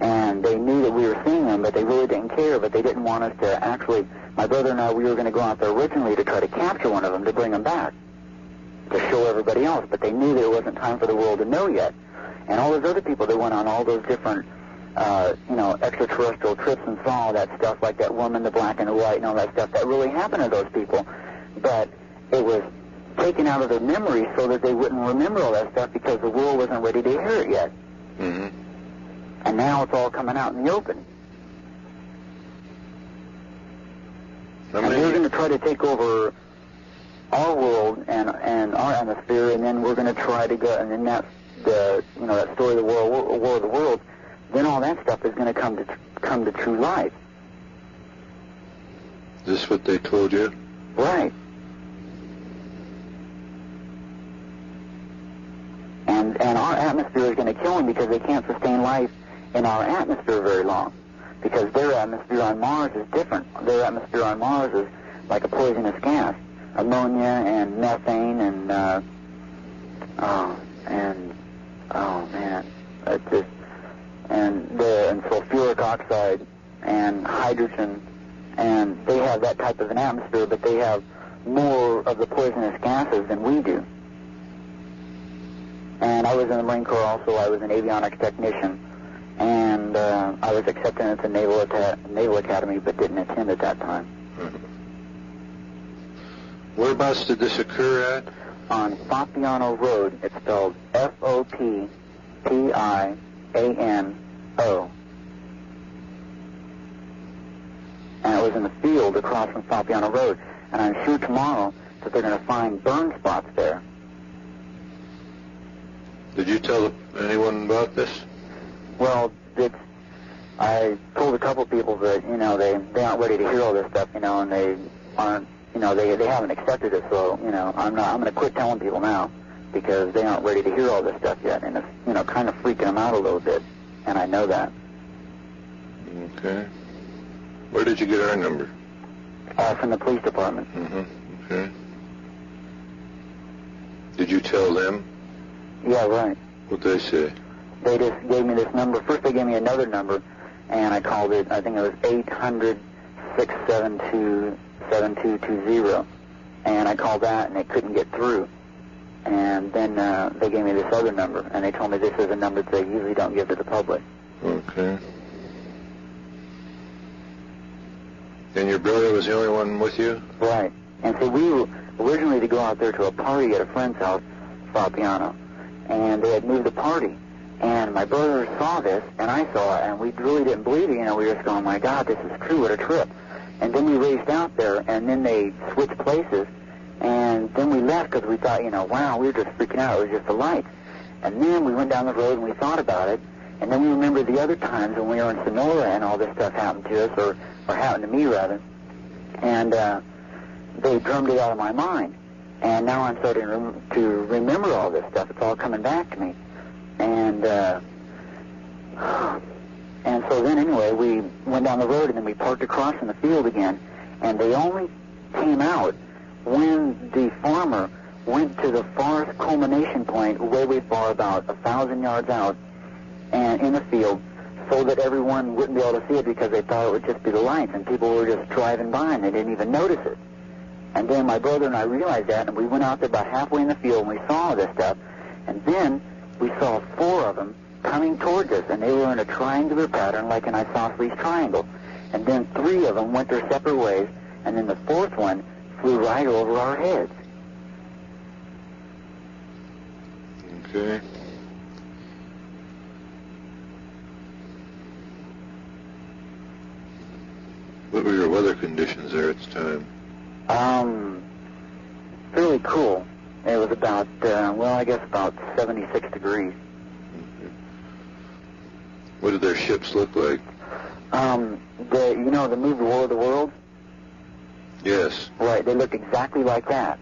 And they knew that we were seeing them, but they really didn't care. But they didn't want us to actually, my brother and I, we were going to go out there originally to try to capture one of them to bring them back, to show everybody else. But they knew that it wasn't time for the world to know yet. And all those other people that went on all those different, extraterrestrial trips and saw all that stuff, like that woman, the black and the white, and all that stuff, that really happened to those people. But it was taken out of their memory so that they wouldn't remember all that stuff because the world wasn't ready to hear it yet. Mm-hmm. And now it's all coming out in the open. And we're going to try to take over our world and our atmosphere, and then we're going to try to go, and then that's the, that story of the War of the Worlds, then all that stuff is going to come to true life. Is this what they told you? Right. And our atmosphere is going to kill them because they can't sustain life in our atmosphere very long. Because their atmosphere on Mars is different. Their atmosphere on Mars is like a poisonous gas. Ammonia and methane and and sulfuric oxide and hydrogen, and they have that type of an atmosphere, but they have more of the poisonous gases than we do. And I was in the Marine Corps also. I was an avionics technician, and I was accepted at the Naval Academy, but didn't attend at that time. Mm-hmm. Whereabouts did this occur at? On Fapiano Road. It's spelled F-O-P-P-I-A-N-O. And it was in the field across from Fapiano Road. And I'm sure tomorrow that they're going to find burn spots there. Did you tell anyone about this? Well, I told a couple people that, they aren't ready to hear all this stuff, and they aren't, they haven't accepted it, so, I'm going to quit telling people now because they aren't ready to hear all this stuff yet, and it's, kind of freaking them out a little bit, and I know that. Okay. Where did you get our number? From the police department. Mm-hmm. Okay. Did you tell them? Yeah, right. What'd they say? They just gave me this number. First they gave me another number, and I called it, I think it was 800-672-7220. And I called that, and they couldn't get through. And then they gave me this other number, and they told me this is a number that they usually don't give to the public. Okay. And your brother was the only one with you? Right. And so we were originally to go out there to a party at a friend's house, Fapiano, and they had moved the party. And my brother saw this, and I saw it, and we really didn't believe it. We were just going, my God, this is true, what a trip. And then we raced out there, and then they switched places, and then we left because we thought, wow, we were just freaking out. It was just the lights. And then we went down the road, and we thought about it, and then we remembered the other times when we were in Sonora and all this stuff happened to us, or happened to me, rather. And they drummed it out of my mind. And now I'm starting to remember all this stuff. It's all coming back to me. And so then anyway, we went down the road and then we parked across in the field again. And they only came out when the farmer went to the farthest culmination point, way far, about 1,000 yards out, and in the field, so that everyone wouldn't be able to see it because they thought it would just be the lights, and people were just driving by and they didn't even notice it. And then my brother and I realized that, and we went out there about halfway in the field and we saw all this stuff, and then we saw 4 of them coming towards us, and they were in a triangular pattern like an isosceles triangle. And then 3 of them went their separate ways, and then the 4th one flew right over our heads. Okay. What were your weather conditions there at the time? Really cool. It was about, I guess about 76 degrees. Mm-hmm. What did their ships look like? The movie War of the Worlds? Yes. Right, they looked exactly like that.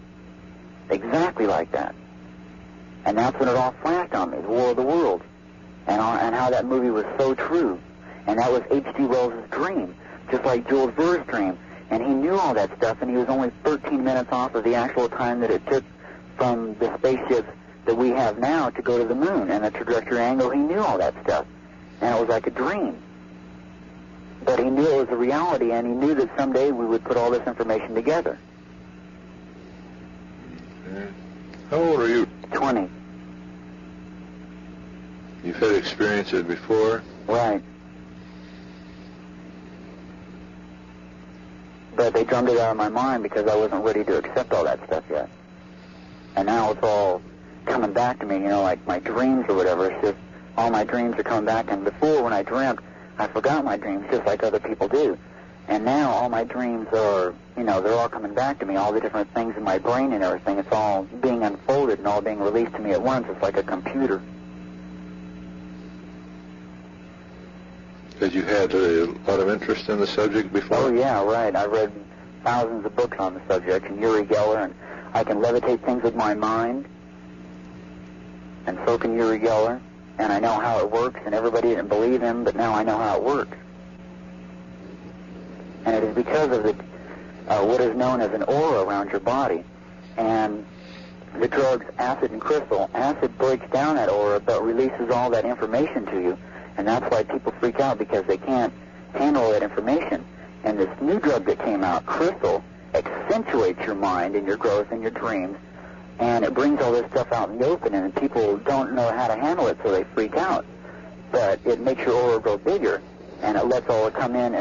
Exactly like that. And that's when it all flashed on me, the War of the Worlds, and how that movie was so true. And that was H.G. Wells' dream, just like Jules Verne's dream. And he knew all that stuff, and he was only 13 minutes off of the actual time that it took from the spaceships that we have now to go to the moon, and the trajectory angle. He knew all that stuff, and it was like a dream. But he knew it was a reality, and he knew that someday we would put all this information together. Okay. How old are you? 20. You've had experiences before? Right. But they drummed it out of my mind because I wasn't ready to accept all that stuff yet. And now it's all coming back to me, like my dreams or whatever. It's just all my dreams are coming back. And before, when I dreamt, I forgot my dreams just like other people do. And now all my dreams are, they're all coming back to me, all the different things in my brain and everything. It's all being unfolded and all being released to me at once. It's like a computer. Had you had a lot of interest in the subject before? Oh, yeah, right. I read thousands of books on the subject, and Uri Geller, and I can levitate things with my mind, and so can Uri Geller, and I know how it works, and everybody didn't believe him, but now I know how it works. And it is because of what is known as an aura around your body, and the drugs acid and crystal. Acid breaks down that aura, but releases all that information to you. And that's why people freak out, because they can't handle that information. And this new drug that came out, crystal, accentuates your mind and your growth and your dreams, and it brings all this stuff out in the open, and people don't know how to handle it, so they freak out. But it makes your aura grow bigger, and it lets all it come in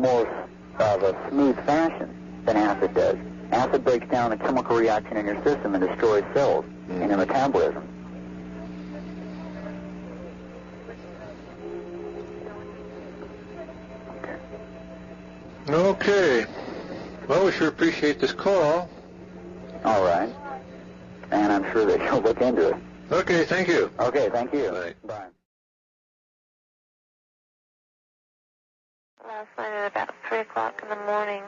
more of a smooth fashion than acid does. Acid breaks down a chemical reaction in your system and destroys cells in your metabolism. Okay. Well, we sure appreciate this call. All right. And I'm sure that you'll look into it. Okay, thank you. Okay, thank you. Bye. Bye. Last night at about 3 o'clock in the morning,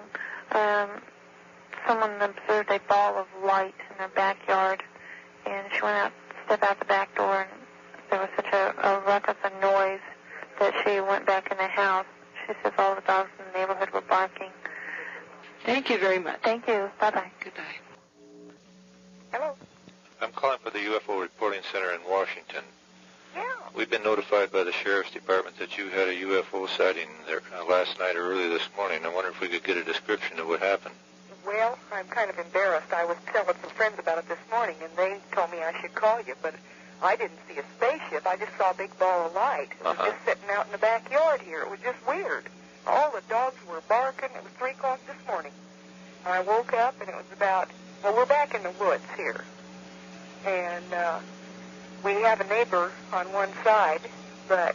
someone observed a ball of light in their backyard, and she went out, stepped out the back door, and there was such a ruckus and noise that she went back in the house. She says all the dogs in the neighborhood were barking. Thank you very much. Thank you. Bye-bye. Goodbye. Hello. I'm calling for the UFO Reporting Center in Washington. Yeah. We've been notified by the Sheriff's Department that you had a UFO sighting there last night or early this morning. I wonder if we could get a description of what happened. Well, I'm kind of embarrassed. I was telling some friends about it this morning, and they told me I should call you, but I didn't see a spaceship. I just saw a big ball of light. It was just sitting out in the backyard here. It was just weird. All the dogs were barking. It was 3 o'clock this morning. I woke up, and it was about, we're back in the woods here. And we have a neighbor on one side, but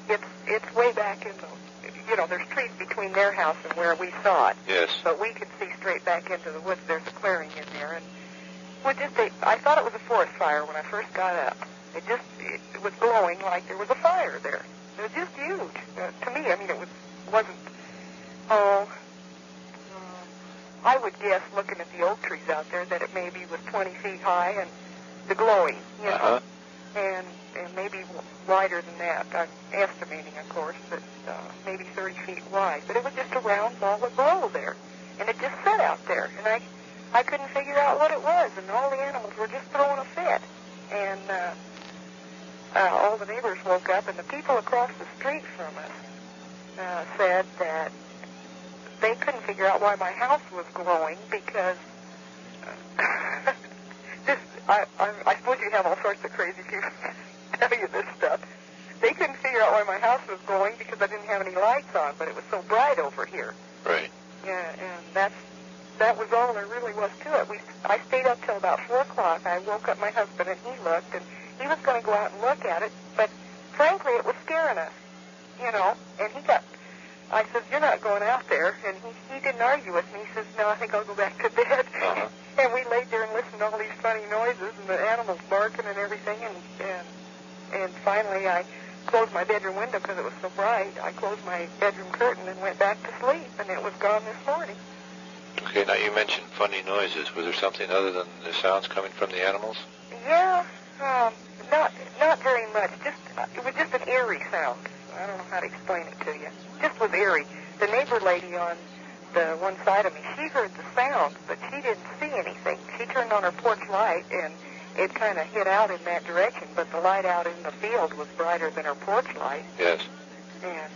it's way back in the, there's trees between their house and where we saw it. Yes. But we could see straight back into the woods. There's a clearing in there, and I thought it was a forest fire when I first got up. It was glowing like there was a fire there. It was just huge. To me, I mean, wasn't, I would guess, looking at the oak trees out there, that it maybe was 20 feet high and the glowing, and maybe wider than that. I'm estimating, of course, but maybe 30 feet wide. But it was just a round ball of glow there, and it just sat out there, and I couldn't figure out what it was, and all the animals were just throwing a fit. And all the neighbors woke up, and the people across the street from us said that they couldn't figure out why my house was glowing because I suppose you have all sorts of crazy people tell you this stuff. They couldn't figure out why my house was glowing because I didn't have any lights on, but it was so bright over here. Right. Yeah, and that was all there really was to it. I stayed up till about 4 o'clock. I woke up my husband, and he looked, and he was going to go out and look at it, but frankly, it was scaring us, and he got I said, you're not going out there. And he didn't argue with me. He says, no, I think I'll go back to bed. Uh-huh. And we laid there and listened to all these funny noises and the animals barking and everything. And finally I closed my bedroom window because it was so bright. I closed my bedroom curtain and went back to sleep, and it was gone this morning. Okay, now you mentioned funny noises. Was there something other than the sounds coming from the animals? Yeah, not very much. It was just an eerie sound. I don't know how to explain it to you. Just was eerie. The neighbor lady on the one side of me, she heard the sound, but she didn't see anything. She turned on her porch light, and it kind of hit out in that direction, but the light out in the field was brighter than her porch light. Yes. And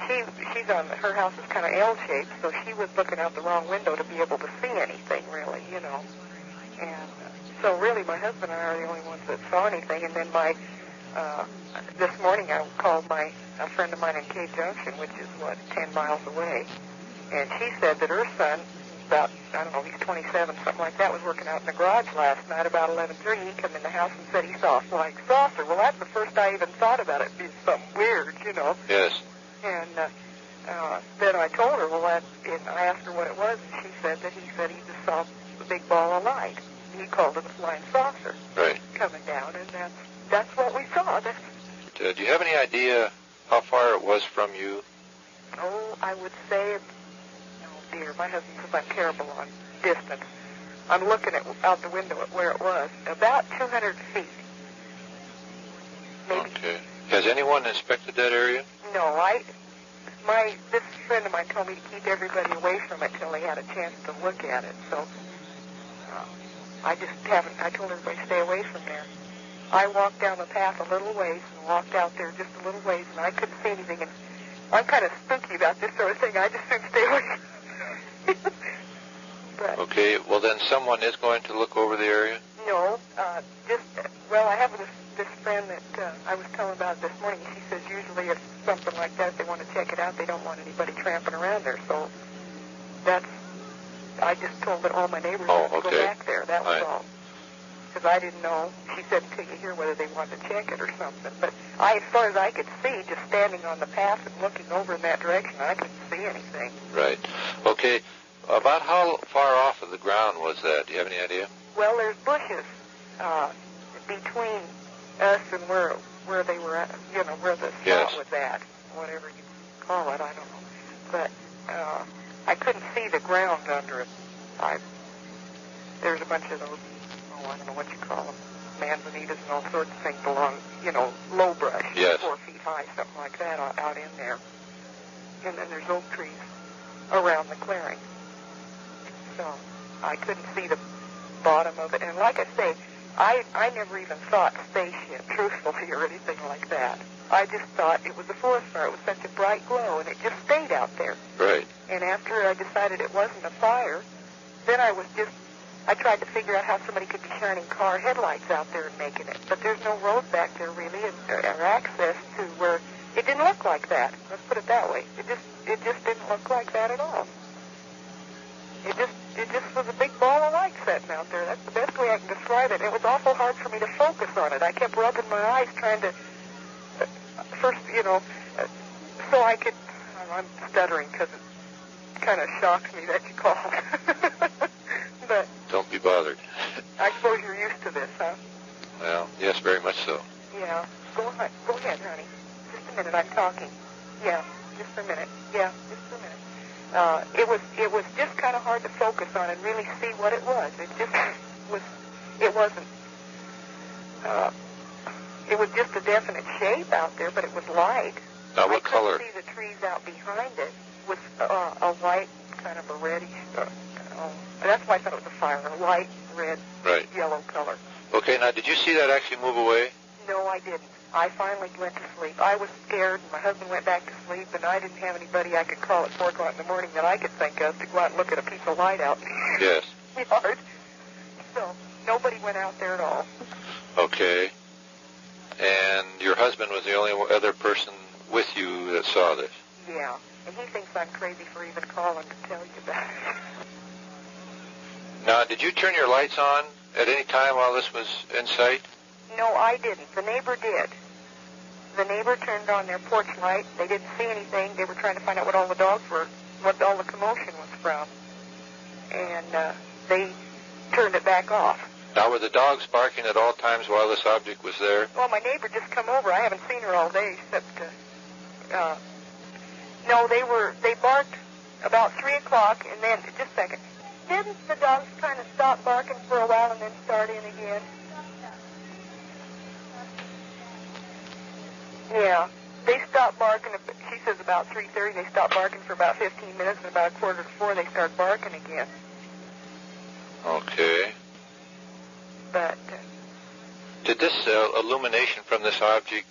she's on, her house is kind of L-shaped, so she was looking out the wrong window to be able to see anything, really, you know. And so really my husband and I are the only ones that saw anything. And then this morning I called a friend of mine in Cave Junction, which is, 10 miles away. And she said that her son, about, I don't know, he's 27, something like that, was working out in the garage last night about 11:30. He came in the house and said he saw a flying saucer. Well, that's the first I even thought about it being something weird, you know. Yes. And then I told her, and I asked her what it was, and she said that he just saw a big ball of light. He called it a flying saucer. Right. Coming down, and that's what we saw. Do you have any idea how far it was from you? Oh, I would say, oh dear, my husband says I'm terrible on distance. I'm looking out the window at where it was, about 200 feet. Maybe. Okay. Has anyone inspected that area? No, this friend of mine told me to keep everybody away from it till they had a chance to look at it. So I just haven't. I told everybody to stay away from there. I walked down the path a little ways and walked out there just a little ways, and I couldn't see anything. And I'm kind of spooky about this sort of thing. I just couldn't stay away. But, okay. Well, then someone is going to look over the area? No. I have this friend that I was telling about this morning. She says usually if something like that, if they want to check it out, they don't want anybody tramping around there. So I just told all my neighbors to go back there. That was all. Because I didn't know. She said until you hear whether they wanted to check it or something. But as far as I could see, just standing on the path and looking over in that direction, I couldn't see anything. Right. Okay. About how far off of the ground was that? Do you have any idea? Well, there's bushes between us and where they were at, where the spot was at, whatever you call it, I don't know. But I couldn't see the ground under it. There's a bunch of those, I don't know what you call them, manzanitas and all sorts of things along, low brush, 4 feet high, something like that out in there. And then there's oak trees around the clearing. So I couldn't see the bottom of it. And like I say, I never even thought spaceship, truthfully, or anything like that. I just thought it was a forest fire. It was such a bright glow, and it just stayed out there. Right. And after I decided it wasn't a fire, then I tried to figure out how somebody could be shining car headlights out there and making it. But there's no road back there, really, or access to where it didn't look like that. Let's put it that way. It just didn't look like that at all. It just was a big ball of light sitting out there. That's the best way I can describe it. It was awful hard for me to focus on it. I kept rubbing my eyes trying to, so I could, I'm stuttering because it kind of shocks me that you called. But don't be bothered. I suppose you're used to this, huh? Well, yes, very much so. Yeah. Go ahead, honey. Just a minute, I'm talking. Yeah, just a minute. Yeah, just a minute. It was just kind of hard to focus on and really see what it was. It was just a definite shape out there, but it was light. Now, what color? I couldn't see the trees out behind it with a white, kind of a reddish, that's why I thought it was a fire, a light, red, yellow color. Okay, now, did you see that actually move away? No, I didn't. I finally went to sleep. I was scared, and my husband went back to sleep, and I didn't have anybody I could call at 4 o'clock in the morning that I could think of to go out and look at a piece of light out in the yard. So nobody went out there at all. Okay. And your husband was the only other person with you that saw this? Yeah, and he thinks I'm crazy for even calling to tell you about it. Now, did you turn your lights on at any time while this was in sight? No, I didn't. The neighbor did. the neighbor turned on their porch light. They didn't see anything. They were trying to find out what all the dogs were, what all the commotion was from. And they turned it back off. Now, were the dogs barking at all times while this object was there? Well, my neighbor just come over. I haven't seen her all day, except, no, they barked about 3 o'clock, and then, just a second, didn't the dogs kind of stop barking for a while and then start in again? Yeah, they stopped barking, she says about 3:30, they stopped barking for about 15 minutes, and about 3:45 they started barking again. Okay. But... did this illumination from this object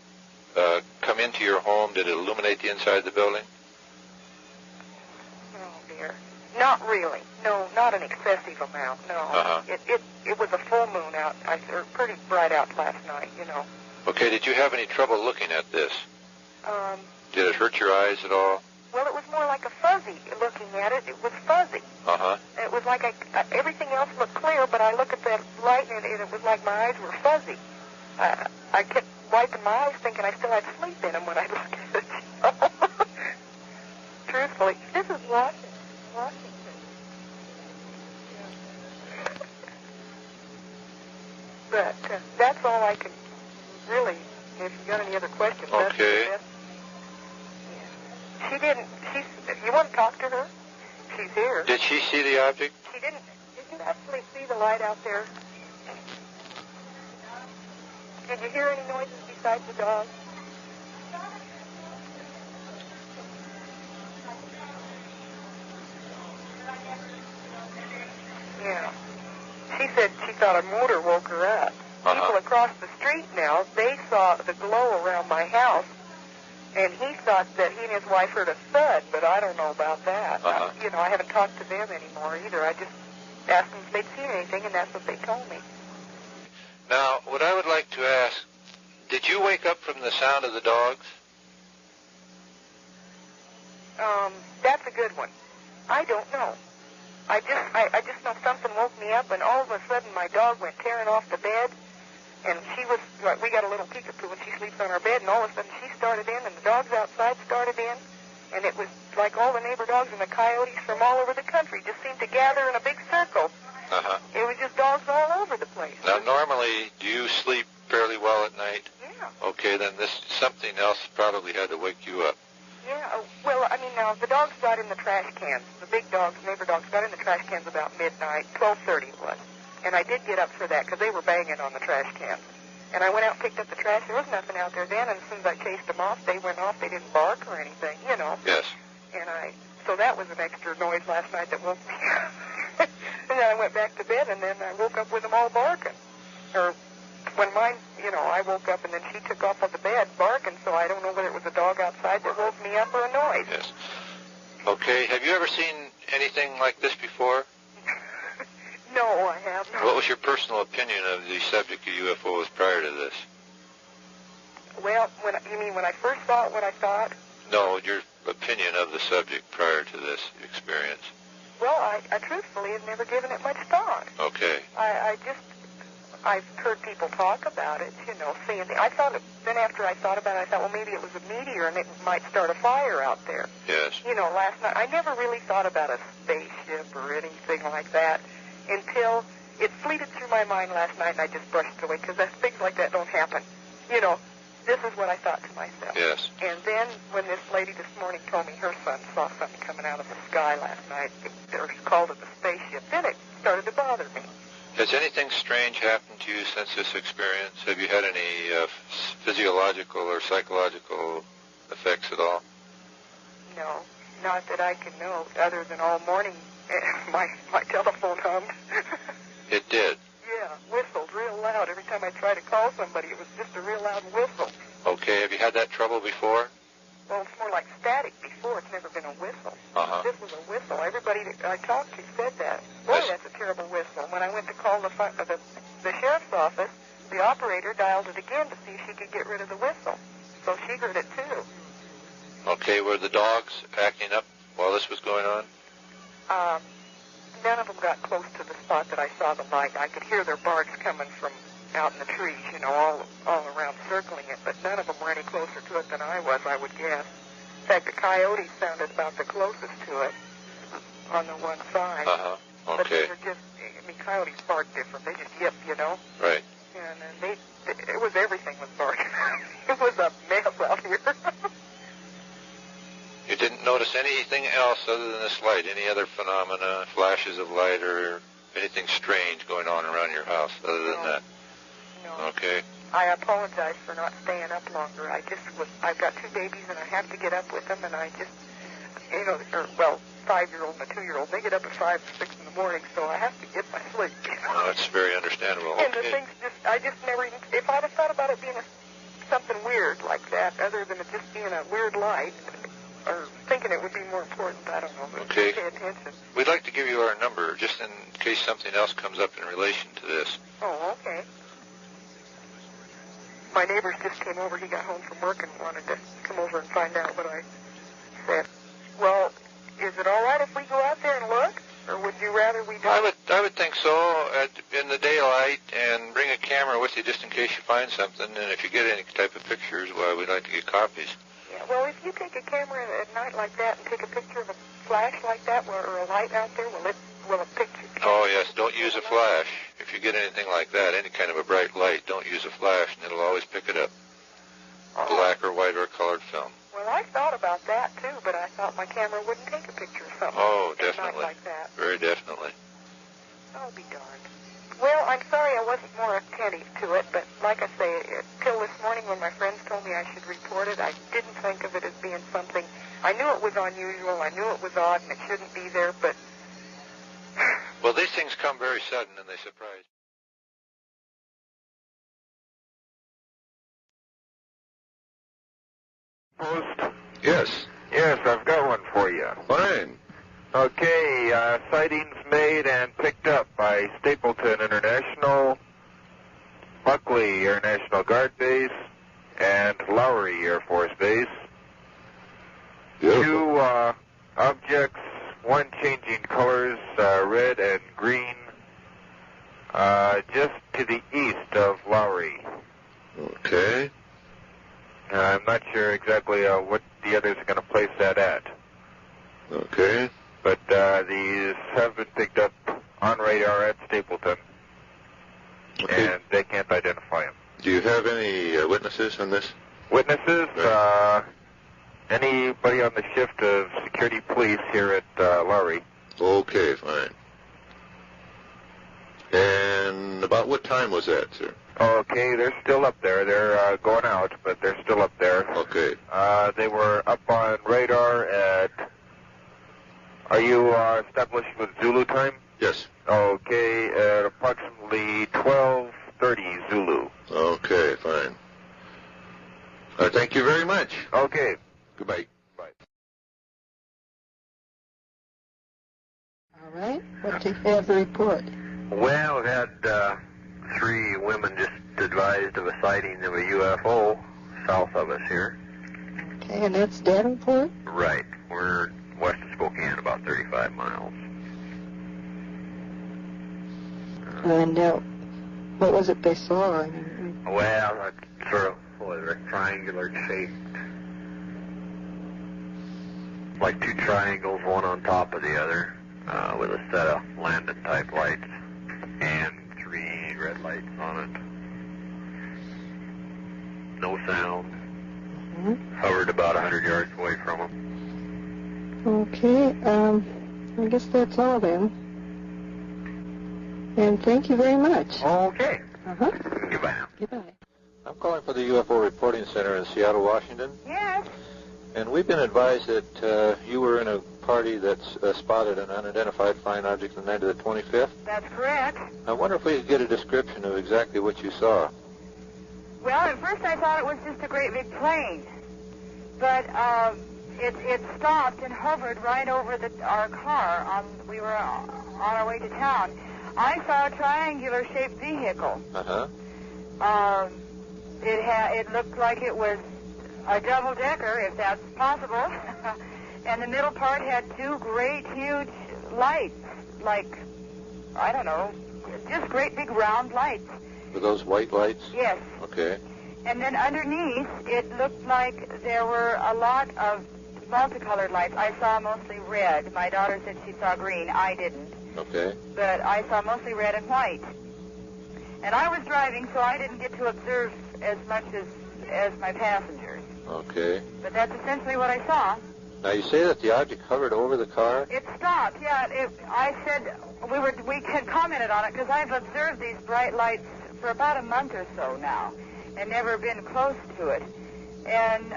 come into your home? Did it illuminate the inside of the building? Oh, dear. Not really. No, not an excessive amount, no. Uh-huh. It was a full moon out, or pretty bright out last night, you know. Okay, did you have any trouble looking at this? Did it hurt your eyes at all? Well, it was more like a fuzzy looking at it. It was fuzzy. Uh-huh. It was like everything else looked clear, but I look at that light and it was like my eyes were fuzzy. I kept wiping my eyes thinking I still had sleep in them when I looked at it. Truthfully. This is Washington. But that's all I can really, if you got any other questions. Okay. She didn't, you want to talk to her? She's here. Did she see the object? She didn't actually see the light out there. Did you hear any noises besides the dog? Yeah. She said she thought a motor woke her up. Uh-huh. People across the street now, they saw the glow around my house, and he thought that he and his wife heard a thud, but I don't know about that. Uh-huh. I haven't talked to them anymore either. I just asked them if they'd seen anything, and that's what they told me. Now, what I would like to ask, did you wake up from the sound of the dogs? That's a good one. I don't know. I just know something woke me up, and all of a sudden my dog went tearing off the bed, and we got a little peekapoo, and she sleeps on our bed, and all of a sudden she started in, and the dogs outside started in, and it was like all the neighbor dogs and the coyotes from all over the country just seemed to gather in a big circle. Uh-huh. It was just dogs all over the place. Now, normally, do you sleep fairly well at night? Yeah. Okay, then something else probably had to wake you up. Yeah, well, I mean, now, the dogs got in the trash cans. The big dogs, neighbor dogs, got in the trash cans about midnight, 12:30 it was. And I did get up for that because they were banging on the trash cans. And I went out and picked up the trash. There was nothing out there then, and as soon as I chased them off, they went off. They didn't bark or anything, you know. Yes. And so that was an extra noise last night that woke me up. And then I went back to bed, and then I woke up with them all barking. Or when mine, I woke up, and then she took off of the bed barking, so I don't know whether it was a dog outside that woke me up or a noise. Yes. Okay, have you ever seen anything like this before? No, I haven't. What was your personal opinion of the subject of UFOs prior to this? Well, you mean when I first saw it, what I thought? No, your opinion of the subject prior to this experience. Well, I truthfully had never given it much thought. Okay. I've heard people talk about it, seeing it. Then after I thought about it, I thought, well, maybe it was a meteor and it might start a fire out there. Yes. Last night, I never really thought about a spaceship or anything like that until it fleeted through my mind last night, and I just brushed it away, because things like that don't happen. This is what I thought to myself. Yes. And then when this lady this morning told me her son saw something coming out of the sky last night, or called it a spaceship, then it started to bother me. Has anything strange happened to you since this experience? Have you had any physiological or psychological effects at all? No, not that I can know, other than all morning my telephone hummed. It did? Yeah, whistled real loud. Every time I tried to call somebody, it was just a real loud whistle. Okay, have you had that trouble before? Well, it's more like static before. It's never been a whistle. Uh-huh. This was a whistle. Everybody that I talked to said that. Boy, that's a terrible whistle. When I went to call the sheriff's office, the operator dialed it again to see if she could get rid of the whistle. So she heard it too. Okay, were the dogs acting up while this was going on? None of them got close to the spot that I saw the light. I could hear their barks coming from out in the trees, you know, all around circling it, but none of them were any closer to it than I was, I would guess. In fact, the coyotes sounded about the closest to it on the one side. Uh-huh. Okay. But these are just, I mean, coyotes bark different. They just yip, you know. Right. And then it was everything was barking. It was a mess out here. You didn't notice anything else other than this light? Any other phenomena, flashes of light, or anything strange going on around your house other than that? No. Okay. I apologize for not staying up longer. I've got 2 babies and I have to get up with them, and I just, you know, 5-year-old and a 2-year-old, they get up at 5 or 6 in the morning, so I have to get my sleep. Oh, that's very understandable. And the things I just never even, if I'd have thought about it being something weird like that, other than it just being a weird light, or thinking it would be more important, I don't know. But okay. Pay attention. We'd like to give you our number, just in case something else comes up in relation to this. Oh, okay. My neighbors just came over. He got home from work and wanted to come over and find out what I said. Well, is it all right if we go out there and look, or would you rather we don't? I would think so, in the daylight, and bring a camera with you just in case you find something. And if you get any type of pictures, well, we'd like to get copies. Yeah. Well, if you take a camera at night like that and take a picture of a flash like that, or a light out there, will a picture? Oh yes, don't use a flash. If you get anything like that, any kind of a bright light, don't use a flash, and it'll always pick it up. Black or white or colored film. Well, I thought about that too, but I thought my camera wouldn't take a picture of something. Oh, at definitely. night like that. Very definitely. I'll be darned. Well, I'm sorry I wasn't more attentive to it, but like I say, till this morning when my friends told me I should report it, I didn't think of it as being something. I knew it was unusual, I knew it was odd, and it shouldn't be there, but... Well, these things come very sudden, and they surprise. Post? Yes. Yes, I've got one for you. Fine. Okay, sightings made and picked up by Stapleton International, Buckley Air National Guard Base, and Lowry Air Force Base. Beautiful. 2 objects, one changing colors, red and green, just to the east of Lowry. Okay. I'm not sure exactly what the others are going to place that at. Okay. But these have been picked up on radar at Stapleton, okay. And they can't identify them. Do you have any witnesses on this? Witnesses? Right. Anybody on the shift of security police here at Lowry. Okay, fine. And about what time was that, sir? Okay, they're still up there. They're going out, but they're still up there. Okay. They were up on radar at... Are you established with Zulu time? Yes. Okay, at approximately 12:30 Zulu. Okay, fine. Thank you very much. Okay. Goodbye. Bye. All right. What do you have to report? Well, we've had 3 women just advised of a sighting of a UFO south of us here. Okay, and that's Davenport? Right. We're west of Spokane, about 35 miles. And what was it they saw? I mean, Well, it's sort of a triangular shaped, like 2 triangles, one on top of the other, with a set of landing type lights and 3 red lights on it. No sound. Mm-hmm. Hovered about 100 yards away from them. Okay, I guess that's all then. And thank you very much. Okay. Uh-huh. Goodbye now. Goodbye. I'm calling for the UFO Reporting Center in Seattle, Washington. Yes. And we've been advised that you were in a party that's spotted an unidentified flying object the night of the 25th. That's correct. I wonder if we could get a description of exactly what you saw. Well, at first I thought it was just a great big plane. But it stopped and hovered right over our car. We were on our way to town. I saw a triangular-shaped vehicle. Uh-huh. It looked like it was a double-decker, if that's possible. And the middle part had 2 great, huge lights, like, I don't know, just great big round lights. Were those white lights? Yes. Okay. And then underneath, it looked like there were a lot of multicolored lights. I saw mostly red. My daughter said she saw green. I didn't. Okay. But I saw mostly red and white. And I was driving, so I didn't get to observe as much as my passengers. Okay. But that's essentially what I saw. Now, you say that the object hovered over the car? It stopped, yeah. I said, we had commented on it because I've observed these bright lights for about a month or so now and never been close to it. And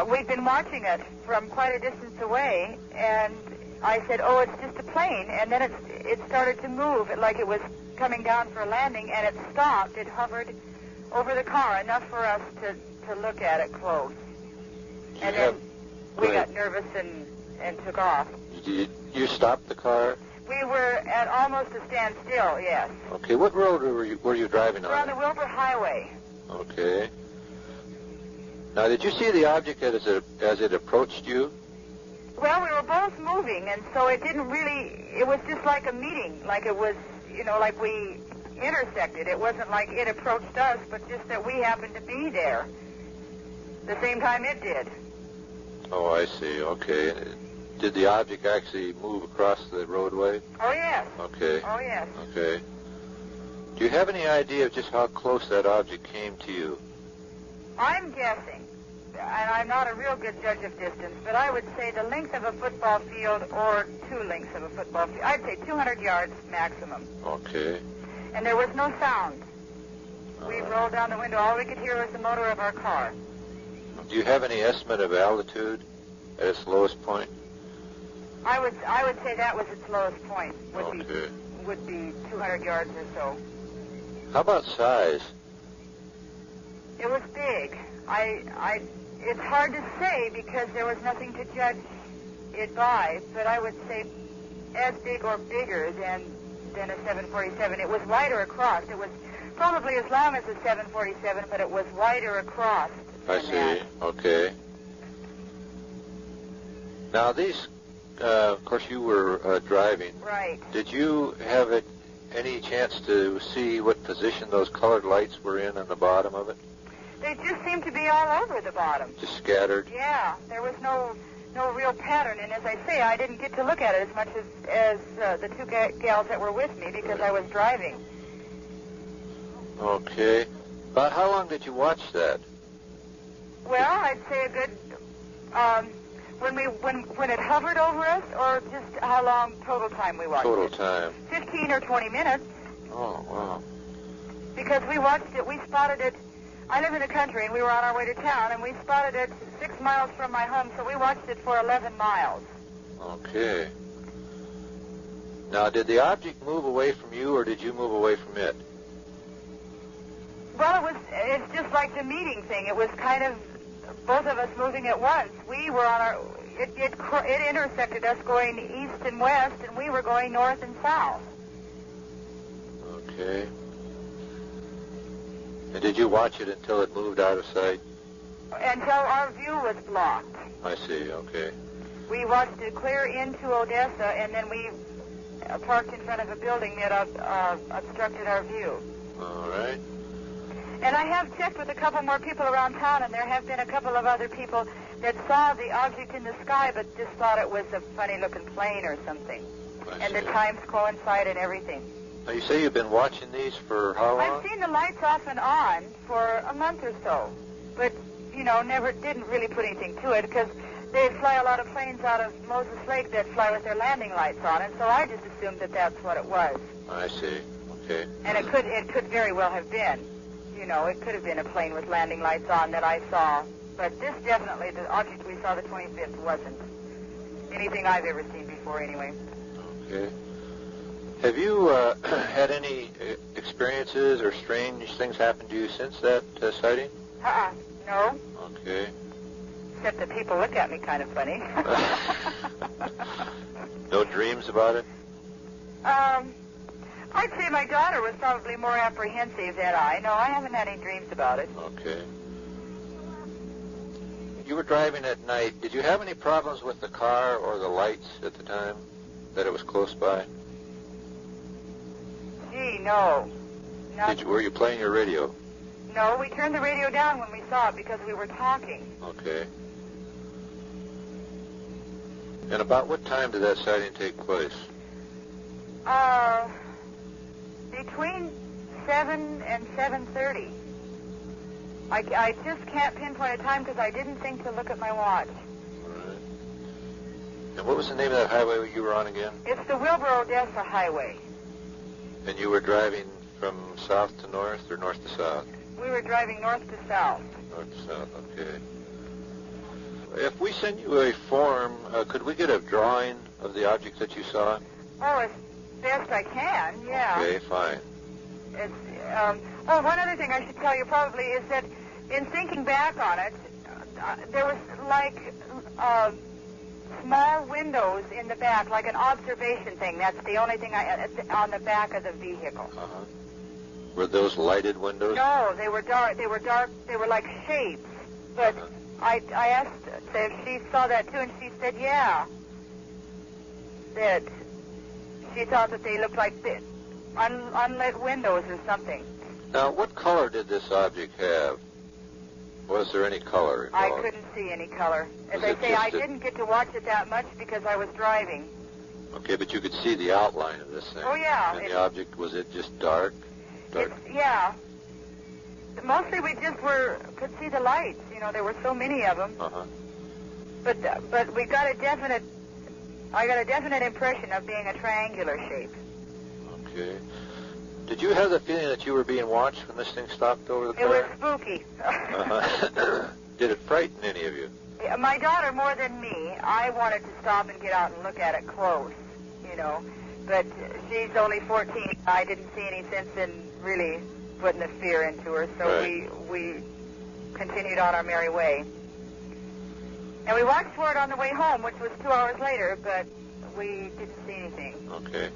we've been watching it from quite a distance away, and I said, oh, it's just a plane. And then it started to move like it was coming down for a landing, and it stopped. It hovered over the car enough for us to look at it close. And then we got nervous and took off. You stopped the car? We were at almost a standstill, yes. Okay, what road were you driving on? We're on the Wilbur Highway. Okay. Now, did you see the object as it approached you? Well, we were both moving, and so it didn't really, it was just like a meeting, like it was, like we intersected. It wasn't like it approached us, but just that we happened to be there the same time it did. Oh, I see. Okay. Did the object actually move across the roadway? Oh, yes. Okay. Oh, yes. Okay. Do you have any idea of just how close that object came to you? I'm guessing, and I'm not a real good judge of distance, but I would say the length of a football field or 2 lengths of a football field. I'd say 200 yards maximum. Okay. And there was no sound. We rolled down the window. All we could hear was the motor of our car. Do you have any estimate of altitude at its lowest point? I would say that was its lowest point. Would be 200 yards or so. How about size? It was big. It's hard to say because there was nothing to judge it by, but I would say as big or bigger than a 747. It was wider across. It was probably as long as a 747, but it was wider across. I see. Okay. Now these, of course, you were driving. Right. Did you have any chance to see what position those colored lights were in on the bottom of it? They just seemed to be all over the bottom. Just scattered? Yeah. There was no real pattern, and as I say, I didn't get to look at it as much as the 2 gals that were with me because I was driving. Okay. About how long did you watch that? Well, I'd say a good when it hovered over us, or just how long total time we watched Total it? time. 15 or 20 minutes. Oh, wow. Because we watched it, we spotted it. I live in the country, and we were on our way to town, and we spotted it 6 miles from my home, so we watched it for 11 miles. Okay. Now, did the object move away from you, or did you move away from it? Well, it's just like the meeting thing. It was kind of both of us moving at once. We were on it intersected us going east and west, and we were going north and south. Okay. And did you watch it until it moved out of sight? Until our view was blocked. I see, okay. We watched it clear into Odessa, and then we parked in front of a building that obstructed our view. All right. And I have checked with a couple more people around town, and there have been a couple of other people that saw the object in the sky but just thought it was a funny-looking plane or something. And the times coincide and everything. Now, you say you've been watching these for how long? I've seen the lights off and on for a month or so, but, never didn't really put anything to it because they fly a lot of planes out of Moses Lake that fly with their landing lights on, and so I just assumed that that's what it was. I see. Okay. And it could very well have been. It could have been a plane with landing lights on that I saw. But this definitely, the object we saw the 25th, wasn't anything I've ever seen before anyway. Okay. Have you had any experiences or strange things happen to you since that sighting? No. Okay. Except that people look at me kind of funny. No dreams about it? I'd say my daughter was probably more apprehensive than I. No, I haven't had any dreams about it. Okay. You were driving at night. Did you have any problems with the car or the lights at the time that it was close by? Gee, no. Were you playing your radio? No, we turned the radio down when we saw it because we were talking. Okay. And about what time did that sighting take place? Between 7 and 7:30. I just can't pinpoint a time because I didn't think to look at my watch. All right. And what was the name of that highway you were on again? It's the Wilbur-Odessa Highway. And you were driving from south to north or north to south? We were driving north to south. North to south, okay. If we send you a form, could we get a drawing of the object that you saw? Oh, as best I can, yeah. Okay, fine. It's, one other thing I should tell you probably is that in thinking back on it, there was like small windows in the back, like an observation thing. That's the only thing on the back of the vehicle. Uh-huh. Were those lighted windows? No, they were dark. They were dark. They were like shapes. But I asked if she saw that too, and she said, yeah. That she thought that they looked like unlit windows or something. Now, what color did this object have? Was there any color involved? I couldn't see any color. As I say, I didn't get to watch it that much because I was driving. Okay, but you could see the outline of this thing. Oh, yeah. And the object, was it just dark? Yeah. Mostly we just could see the lights. You know, there were so many of them. Uh-huh. But we got I got a definite impression of being a triangular shape. Okay. Did you have the feeling that you were being watched when this thing stopped over the car? It was spooky. Uh-huh. Did it frighten any of you? My daughter more than me. I wanted to stop and get out and look at it close, you know. But she's only 14. I didn't see any sense in really putting the fear into her, so right. we continued on our merry way. And we watched for it on the way home, which was 2 hours later, but we didn't see anything. Okay.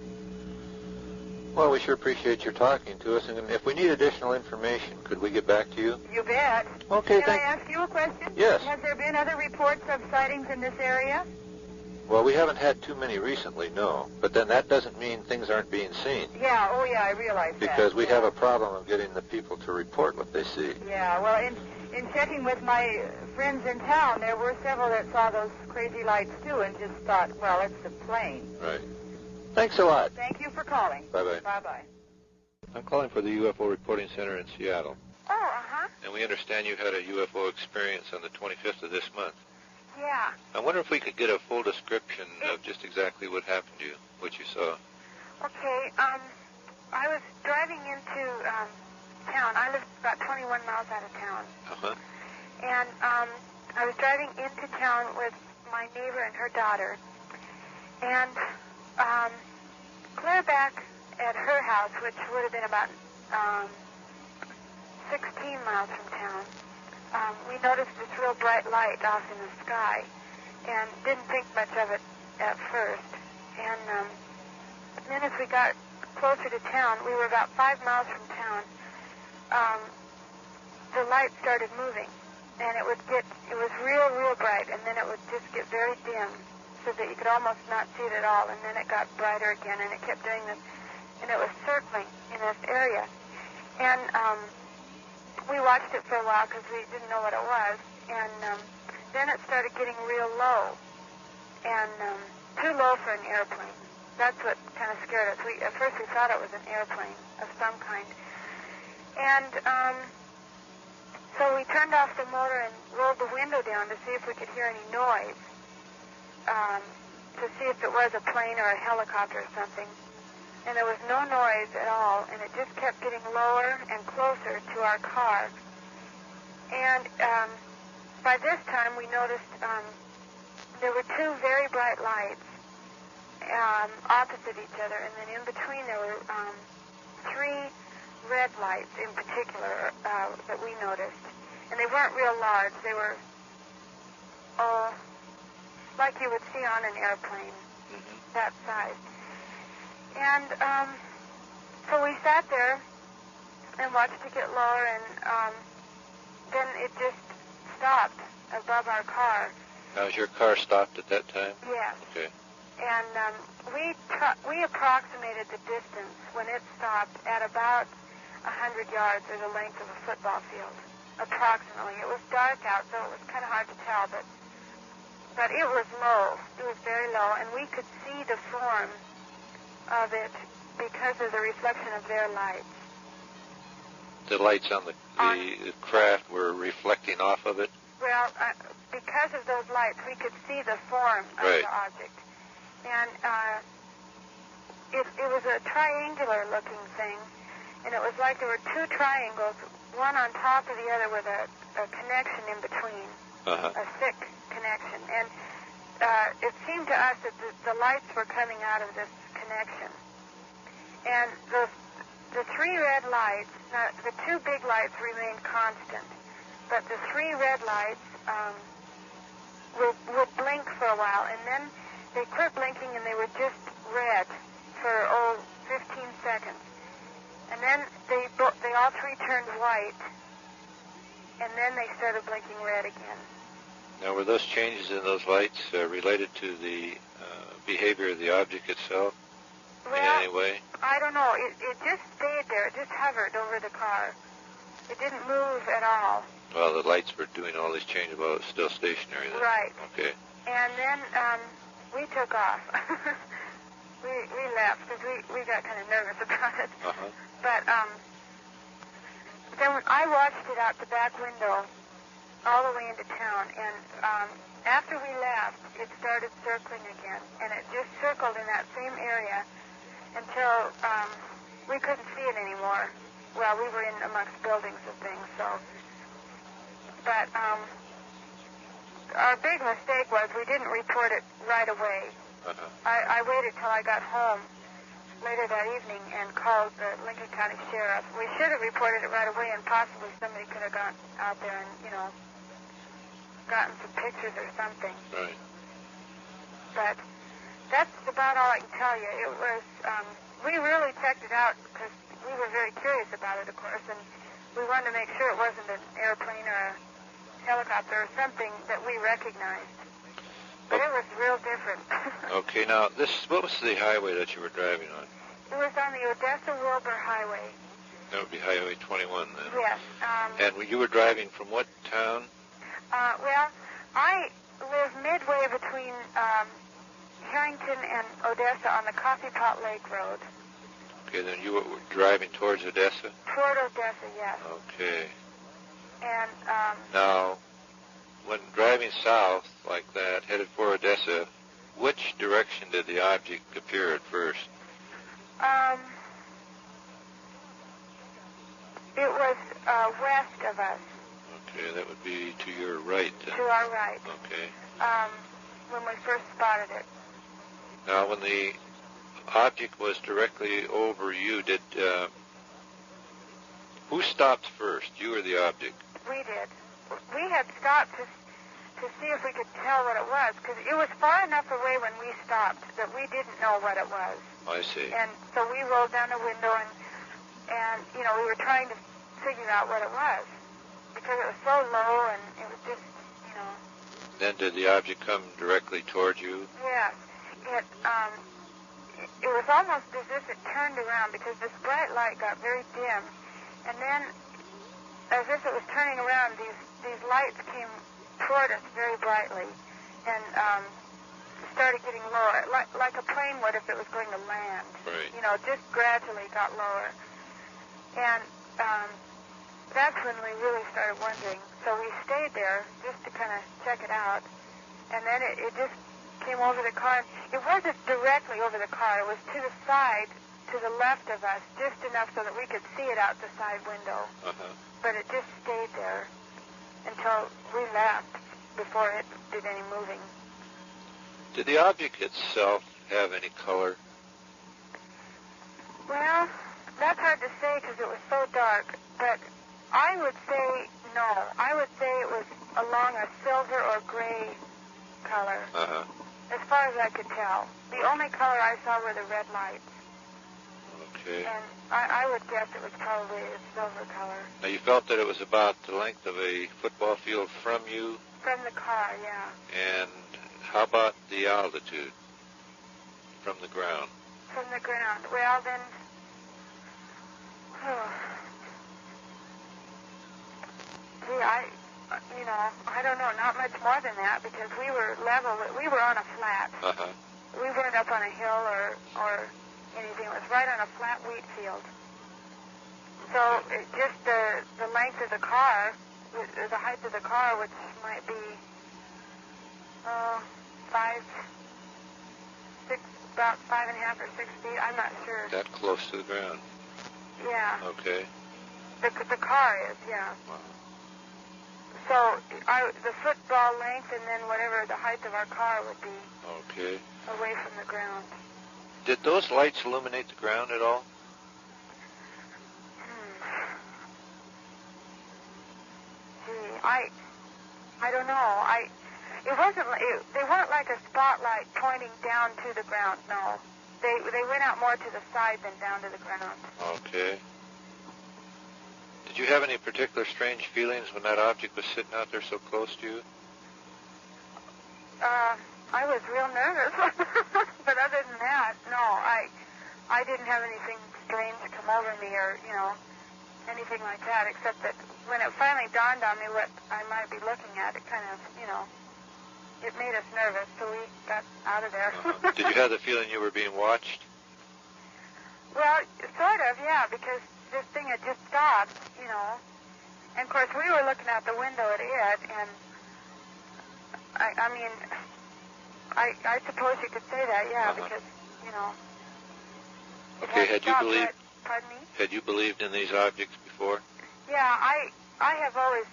Well, we sure appreciate your talking to us, and if we need additional information, could we get back to you? You bet. Okay, Can I ask you a question? Yes. Has there been other reports of sightings in this area? Well, we haven't had too many recently, no. But then that doesn't mean things aren't being seen. Yeah, oh yeah, I realize that. Because we have a problem of getting the people to report what they see. Yeah, well, in checking with my friends in town, there were several that saw those crazy lights too and just thought, well, it's a plane. Right. Thanks a lot. Thank you for calling. Bye-bye. Bye-bye. I'm calling for the UFO Reporting Center in Seattle. Oh, uh-huh. And we understand you had a UFO experience on the 25th of this month. Yeah. I wonder if we could get a full description of just exactly what happened to you, what you saw. Okay, I was driving into town. I live about 21 miles out of town. Uh-huh. And I was driving into town with my neighbor and her daughter. And clear back at her house, which would have been about 16 miles from town, we noticed this real bright light off in the sky and didn't think much of it at first. And then as we got closer to town, we were about 5 miles from town, the light started moving. And it was real bright, and then it would just get very dim so that you could almost not see it at all. And then it got brighter again, and it kept doing this. And it was circling in this area. And we watched it for a while because we didn't know what it was. And then it started getting real low, and too low for an airplane. That's what kind of scared us. At first we thought it was an airplane of some kind. And so we turned off the motor and rolled the window down to see if we could hear any noise, to see if it was a plane or a helicopter or something. And there was no noise at all, and it just kept getting lower and closer to our car. And by this time, we noticed there were two very bright lights opposite each other, and then in between there were three red lights in particular that we noticed. And they weren't real large. They were, like you would see on an airplane, that size. And so we sat there and watched it get lower, and then it just stopped above our car. Now, was your car stopped at that time? Yes. Okay. And we approximated the distance when it stopped at about 100 yards, or the length of a football field, approximately. It was dark out, so it was kind of hard to tell, but it was low. It was very low, and we could see the form of it because of the reflection of their lights. The lights on the craft were reflecting off of it? Well, because of those lights, we could see the form of the object. And it was a triangular-looking thing, and it was like there were two triangles, one on top of the other with a connection in between, a thick connection. And it seemed to us that the lights were coming out of this connection. And the three red lights, the two big lights remained constant, but the three red lights would blink for a while, and then they quit blinking and they were just red for 15 seconds. And then they all three turned white, and then they started blinking red again. Now, were those changes in those lights related to the behavior of the object itself in any way? I don't know. It just stayed there. It just hovered over the car. It didn't move at all. Well, the lights were doing all these changes while it was still stationary then. Right. Okay. And then we took off. we left because we got kind of nervous about it. But then I watched it out the back window all the way into town, and after we left, it started circling again, and it just circled in that same area until we couldn't see it anymore. Well, we were in amongst buildings and things, so. But our big mistake was we didn't report it right away. I waited till I got home later that evening and called the Lincoln County Sheriff. We should have reported it right away, and possibly somebody could have gone out there and, gotten some pictures or something. Right. But that's about all I can tell you. It was, we really checked it out because we were very curious about it, of course, and we wanted to make sure it wasn't an airplane or a helicopter or something that we recognized. But it was real different. Okay, now, what was the highway that you were driving on? It was on the Odessa-Wilbur Highway. That would be Highway 21 then. Yes. And you were driving from what town? Well, I live midway between Harrington and Odessa on the Coffee Pot Lake Road. Okay, then you were driving towards Odessa? Toward Odessa, yes. Okay. And, now, when driving south like that, headed for Odessa, which direction did the object appear at first? It was west of us. Okay, that would be to your right then. To our right. Okay. When we first spotted it. Now, when the object was directly over you, who stopped first, you or the object? We did. We had stopped to see if we could tell what it was, because it was far enough away when we stopped that we didn't know what it was. I see. And so we rolled down the window and we were trying to figure out what it was, because it was so low and it was just, Then did the object come directly toward you? Yes. It was almost as if it turned around, because this bright light got very dim, and then as if it was turning around, these lights came toward us very brightly and started getting lower, like a plane would if it was going to land. Right. Just gradually got lower. And that's when we really started wondering. So we stayed there just to kind of check it out. And then it just came over the car. It wasn't directly over the car. It was to the side, to the left of us, just enough so that we could see it out the side window. But it just stayed there until we left before it did any moving. Did the object itself have any color? Well, that's hard to say because it was so dark, but I would say no. I would say it was along a silver or gray color, as far as I could tell. The only color I saw were the red lights. Okay. And I would guess it was probably a silver color. Now, you felt that it was about the length of a football field from you? From the car, yeah. And how about the altitude from the ground? From the ground. Well, then, Gee, I don't know, not much more than that, because we were level. We were on a flat. Uh-huh. We weren't up on a hill or anything. It was right on a flat wheat field. So just the length of the car, the height of the car, which might be about 5.5 or 6 feet. I'm not sure. That close to the ground? Yeah. Okay. The car is, yeah. Wow. So the football length and then whatever the height of our car would be. Okay. Away from the ground. Did those lights illuminate the ground at all? Gee, I don't know. It wasn't. They weren't like a spotlight pointing down to the ground. No, they went out more to the side than down to the ground. Okay. Did you have any particular strange feelings when that object was sitting out there so close to you? I was real nervous, but other than that, no, I didn't have anything strange come over me or anything like that. Except that when it finally dawned on me what I might be looking at, it kind of it made us nervous, so we got out of there. Did you have the feeling you were being watched? Well, sort of, yeah, because this thing had just stopped, and of course we were looking out the window at it, and I suppose you could say that, yeah, because, Okay, had you believed? Pardon me? Had you believed in these objects before? Yeah, I have always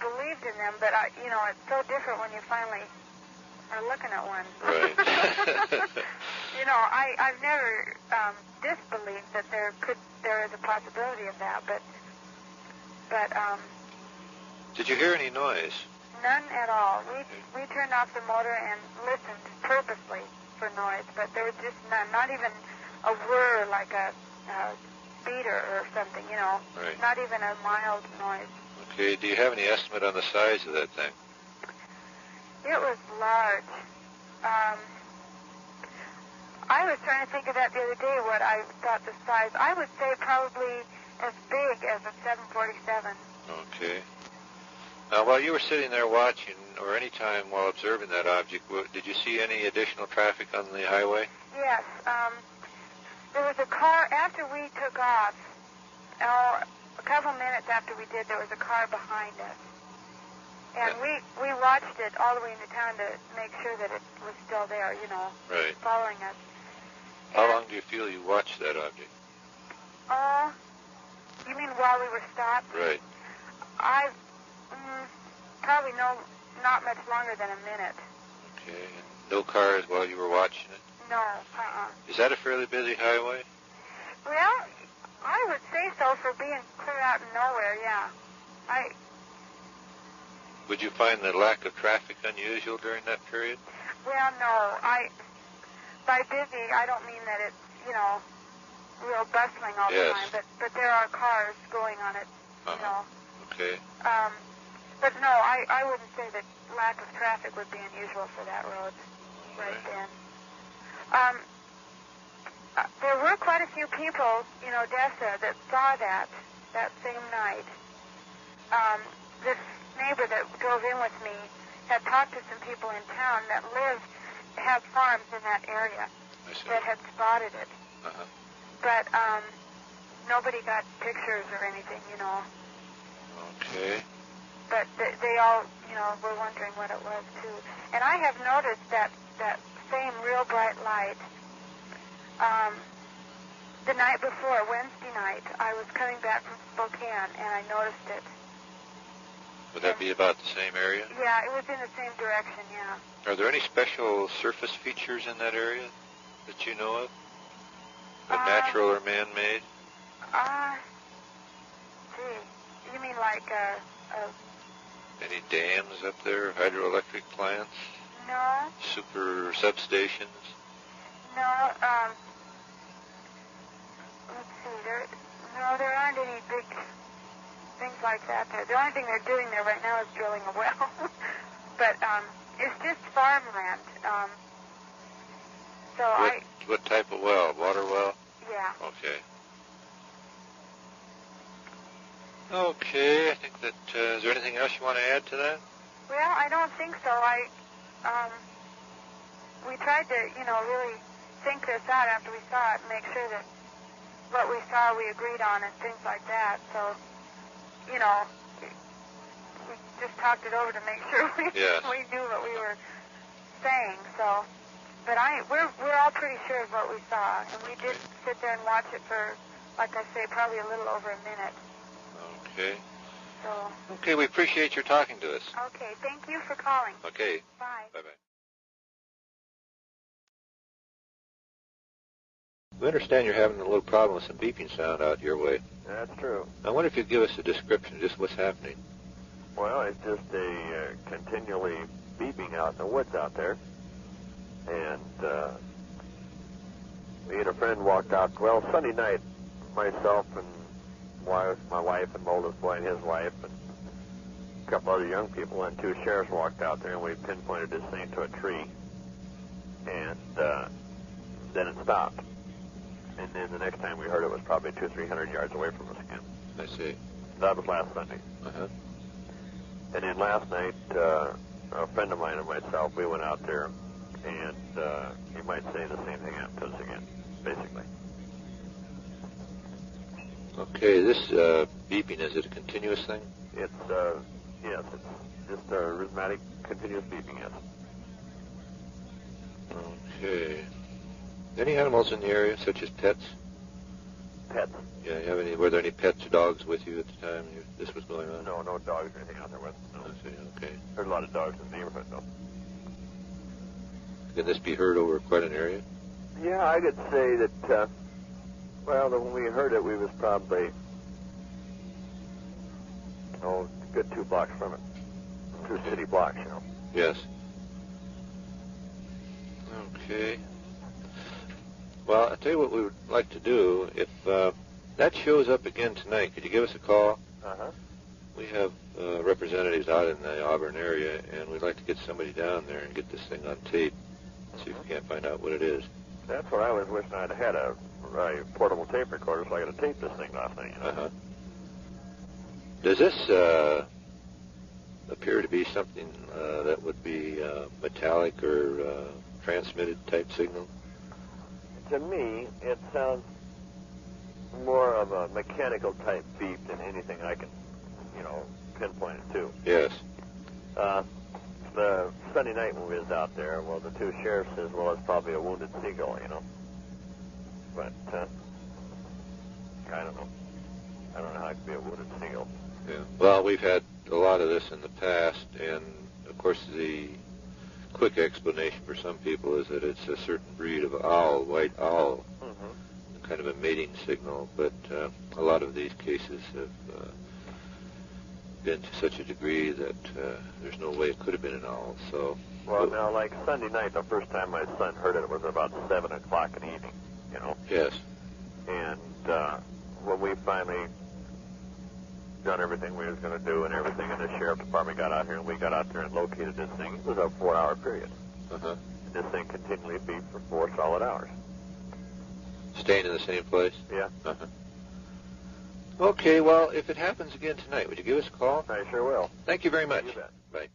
believed in them, but it's so different when you finally are looking at one. Right. I've never disbelieved that there is a possibility of that, but Did you hear any noise? None at all. We turned off the motor and listened purposely for noise, but there was just none. Not even a whir like a beater or something, Right. Not even a mild noise. Okay, do you have any estimate on the size of that thing? It was large. I was trying to think of that the other day, what I thought the size. I would say probably as big as a 747. Okay. Now, while you were sitting there watching, or any time while observing that object, did you see any additional traffic on the highway? Yes. There was a car, after we took off, a couple minutes after we did, there was a car behind us. And we watched it all the way into town to make sure that it was still there, Right. following us. How long do you feel you watched that object? You mean while we were stopped? Right. Probably not much longer than a minute. Okay. And no cars while you were watching it? No, Is that a fairly busy highway? Well, I would say so for being clear out in nowhere, yeah. Would you find the lack of traffic unusual during that period? Well, no. By busy, I don't mean that it's, real bustling all the time, but there are cars going on it, Okay. But no, I wouldn't say that lack of traffic would be unusual for that road right then. There were quite a few people in Odessa that saw that same night. This neighbor that drove in with me had talked to some people in town that have farms in that area that had spotted it. But nobody got pictures or anything, Okay. But they all, were wondering what it was, too. And I have noticed that same real bright light. The night before, Wednesday night, I was coming back from Spokane, and I noticed it. Would that be about the same area? Yeah, it was in the same direction, yeah. Are there any special surface features in that area that you know of? Natural or man-made? You mean like any dams up there, hydroelectric plants? No. Super substations? No, let's see, there aren't any big things like that there. The only thing they're doing there right now is drilling a well. But it's just farmland. What type of well? Water well? Yeah. Okay. Okay, I think that, is there anything else you want to add to that? Well, I don't think so. We tried to, really think this out after we saw it and make sure that what we saw we agreed on and things like that. So, we just talked it over to make sure we knew what we were saying. So, but we're all pretty sure of what we saw, and we did sit there and watch it for, like I say, probably a little over a minute. Okay. So. Okay, we appreciate your talking to us. Okay, thank you for calling. Okay. Bye. Bye-bye. We understand you're having a little problem with some beeping sound out your way. That's true. I wonder if you'd give us a description of just what's happening. Well, it's just a continually beeping out in the woods out there. And me and a friend walked out, Sunday night, myself and my wife and my oldest boy and his wife and a couple other young people and two sheriffs walked out there, and we pinpointed this thing to a tree. And then it stopped. And then the next time we heard it was probably 200 or 300 yards away from us again. I see. That was last Sunday. Uh-huh. And then last night, a friend of mine and myself, we went out there, and you might say the same thing happened to us again, basically. Okay, this beeping, is it a continuous thing? It's, yes, it's just a rhythmic, continuous beeping, yes. Okay. Any animals in the area, such as pets? Pets? Yeah, were there any pets or dogs with you at the time this was going on? No dogs or anything out there with us, no. I see, okay. There's a lot of dogs in the neighborhood, though. Can this be heard over quite an area? Yeah, I could say that, when we heard it, we was probably, a good 2 blocks from it. 2 city blocks, Yes. Okay. Well, I'll tell you what we would like to do. If that shows up again tonight, could you give us a call? Uh-huh. We have representatives out in the Auburn area, and we'd like to get somebody down there and get this thing on tape, see if we can't find out what it is. That's what I was wishing I'd had, a portable tape recorder so I could have taped this thing last night. Uh-huh. Does this appear to be something that would be metallic or transmitted type signal? To me, it sounds more of a mechanical type beep than anything I can, pinpoint it to. Yes. The Sunday night when we was out there, the two sheriffs says, it's probably a wounded seagull, But, I don't know. I don't know how it could be a wounded seagull. Yeah. Well, we've had a lot of this in the past, and, of course, the quick explanation for some people is that it's a certain breed of owl, white owl, kind of a mating signal, but a lot of these cases have been to such a degree that there's no way it could have been an owl. So. Well, now, like Sunday night, the first time my son heard it was about 7 o'clock in the evening, Yes. And when we finally done everything we was going to do and everything, and the sheriff department got out here, and we got out there and located this thing, it was a 4-hour period. Uh-huh. And this thing continually beeped for 4 solid hours. Staying in the same place? Yeah. Uh-huh. Okay, well, if it happens again tonight, would you give us a call? I sure will. Thank you very much. You bet. Bye.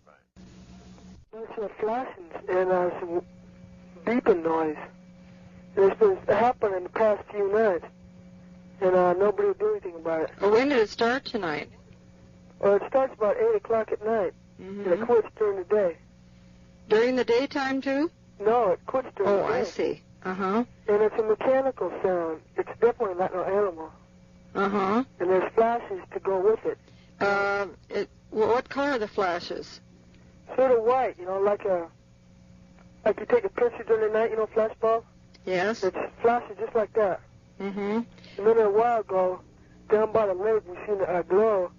There's some flashings and some beeping noise. And it's been happening the past few nights. And nobody will do anything about it. Well, when did it start tonight? Well, it starts about 8 o'clock at night. And it quits during the day. During the daytime, too? No, it quits during the day. Oh, I see. Uh-huh. And it's a mechanical sound. It's definitely not no animal. Uh-huh. And there's flashes to go with it. What color are the flashes? Sort of white, like you take a picture during the night, flash bulb? Yes. It's flashes just like that. Mm-hmm. And then a while ago, down by the lake, we seen a glow,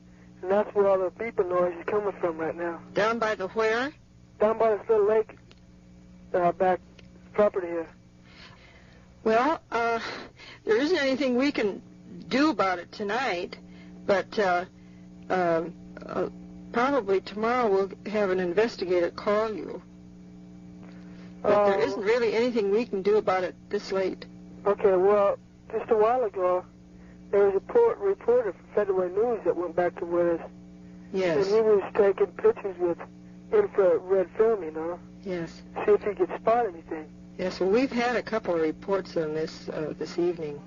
and that's where all the beeping noise is coming from right now. Down by the where? Down by this little lake, back property here. Well, there isn't anything we can do about it tonight, but probably tomorrow we'll have an investigator call you. But there isn't really anything we can do about it this late. Okay, well, just a while ago, there was a reporter from Federal News that went back to with us. Yes. And he was taking pictures with infrared film, you know. Yes. See if he could spot anything. Yes, well, we've had a couple of reports on this this evening.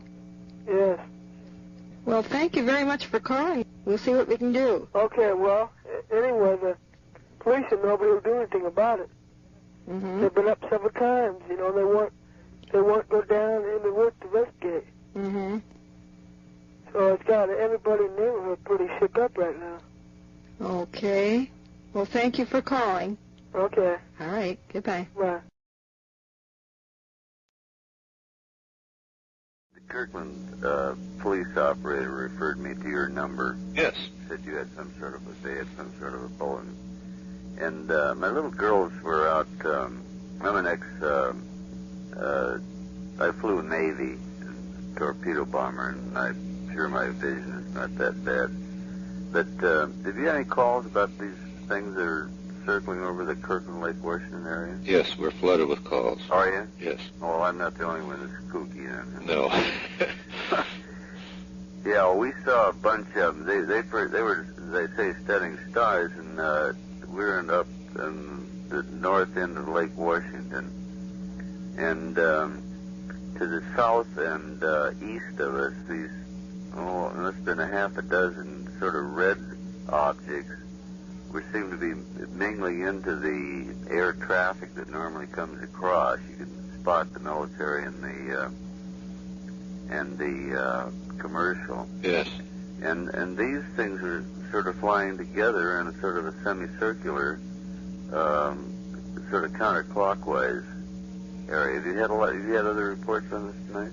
Yes. Well, thank you very much for calling. We'll see what we can do. Okay, well, anyway, the police and nobody will do anything about it. Mm-hmm. They've been up several times, you know, they won't go down in the woods to investigate. Mm-hmm. So it's got everybody in the neighborhood pretty shook up right now. Okay. Well, thank you for calling. Okay. All right. Goodbye. Bye. The Kirkland police operator referred me to your number. Yes. Said you had some sort of a bulletin. And my little girls were out. I'm an I flew Navy, torpedo bomber, and I'm sure my vision is not that bad. But have you had any calls about these things that are circling over the Kirkland Lake Washington area? Yes, we're flooded with calls. Are you? Yes. Well, I'm not the only one that's kooky then. No. Yeah, well, we saw a bunch of them. They were, they say, studying stars, and we were up in the north end of Lake Washington. And to the south and east of us, these, it must have been a half a dozen sort of red objects, which seem to be mingling into the air traffic that normally comes across. You can spot the military and the commercial. Yes. And these things are sort of flying together in a sort of a semicircular, sort of counterclockwise area. Have you had other reports on this tonight?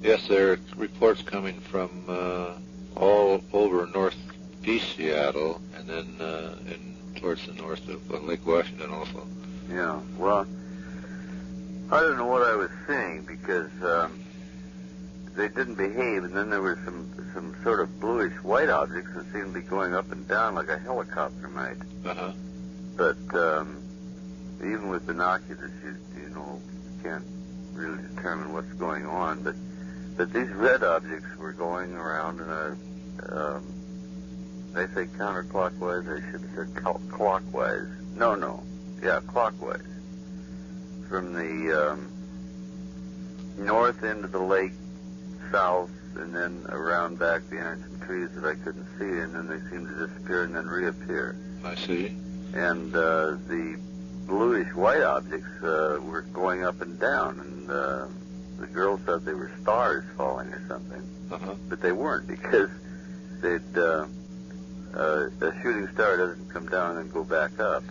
Yes, there are reports coming from all over northeast Seattle, and then towards the north of Lake Washington also. Yeah, well, I don't know what I was seeing because they didn't behave, and then there were some sort of bluish-white objects that seemed to be going up and down like a helicopter might. Uh-huh. But even with binoculars, you know, can't really determine what's going on. But these red objects were going around in a, they say counterclockwise, I should have said clockwise. Yeah, clockwise. From the north end of the lake, south, and then around back behind some trees that I couldn't see, and then they seemed to disappear and then reappear. I see. And the bluish-white objects were going up and down, and the girls thought they were stars falling or something. Uh-huh. But they weren't, because a shooting star doesn't come down and go back up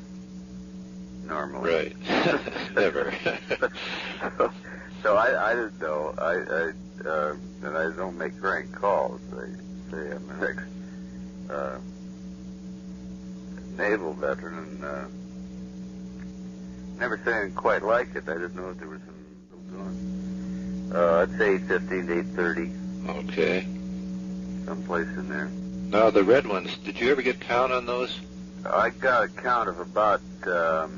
normally. Right. Never. So I didn't know. And I don't make rank calls. I say I'm an ex-naval veteran, and never say anything quite like it. I didn't know if there was some going. I'd say 8:15 to 8:30. Okay. Someplace in there. Now, the red ones, did you ever get count on those? I got a count of about, well,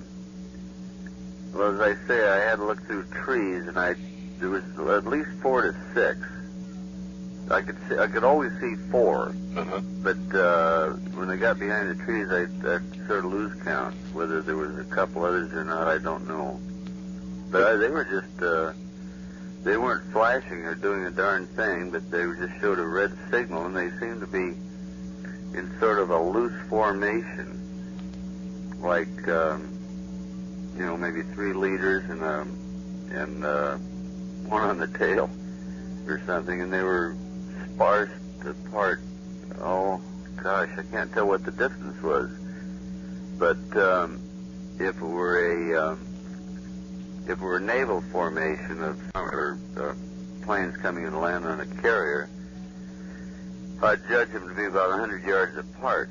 as I say, I had to look through trees, and there was at least 4 to 6. I could always see 4, but when they got behind the trees, I sort of lose count. Whether there was a couple others or not, I don't know. But they were just, they weren't flashing or doing a darn thing, but they just showed a red signal, and they seemed to be in sort of a loose formation, like, maybe 3 leaders and one on the tail or something, and they were sparse apart. Oh gosh, I can't tell what the distance was, but if it were a naval formation of planes coming in to land on a carrier, I'd judge them to be about 100 yards apart.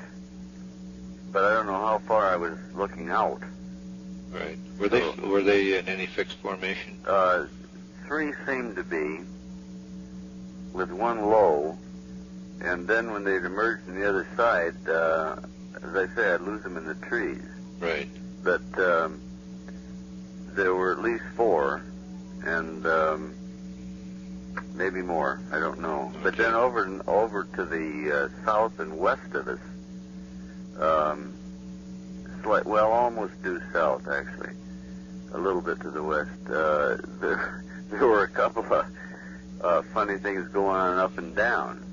But I don't know how far I was looking out. Right. Were they in any fixed formation? 3 seemed to be, with 1 low, and then when they'd emerged on the other side, as I say, I'd lose them in the trees. Right. But there were at least 4, and maybe more. I don't know. Okay. But then over to the south and west of us, almost due south actually, a little bit to the west. There were a couple of funny things going on up and down,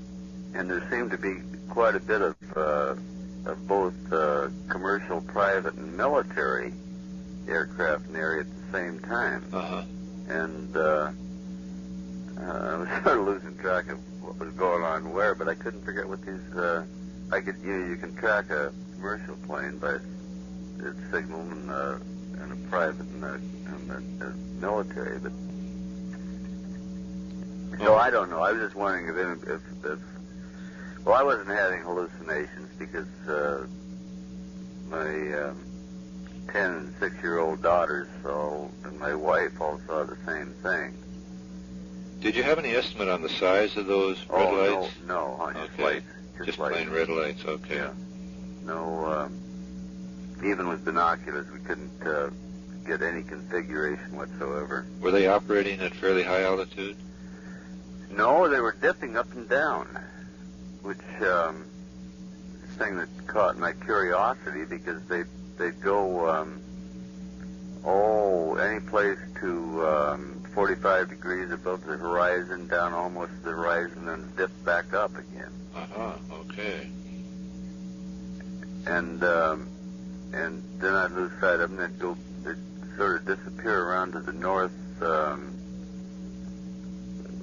and there seemed to be quite a bit of both commercial, private, and military aircraft in the area at the same time. And I was sort of losing track of what was going on where, but I couldn't figure out what these. You can track a commercial plane by its signal and a private and a military, but. So I don't know. I was just wondering if well, I wasn't having hallucinations because my 10 and 6-year-old daughters saw, and my wife all saw the same thing. Did you have any estimate on the size of those red lights? No, just lights. Just plain red lights, okay. Yeah. No, even with binoculars, we couldn't get any configuration whatsoever. Were they operating at fairly high altitude? No, they were dipping up and down, which thing that caught my curiosity because they'd go any place to 45 degrees above the horizon, down almost to the horizon, and dip back up again. Okay. And then I'd lose sight of them, and they'd sort of disappear around to the north.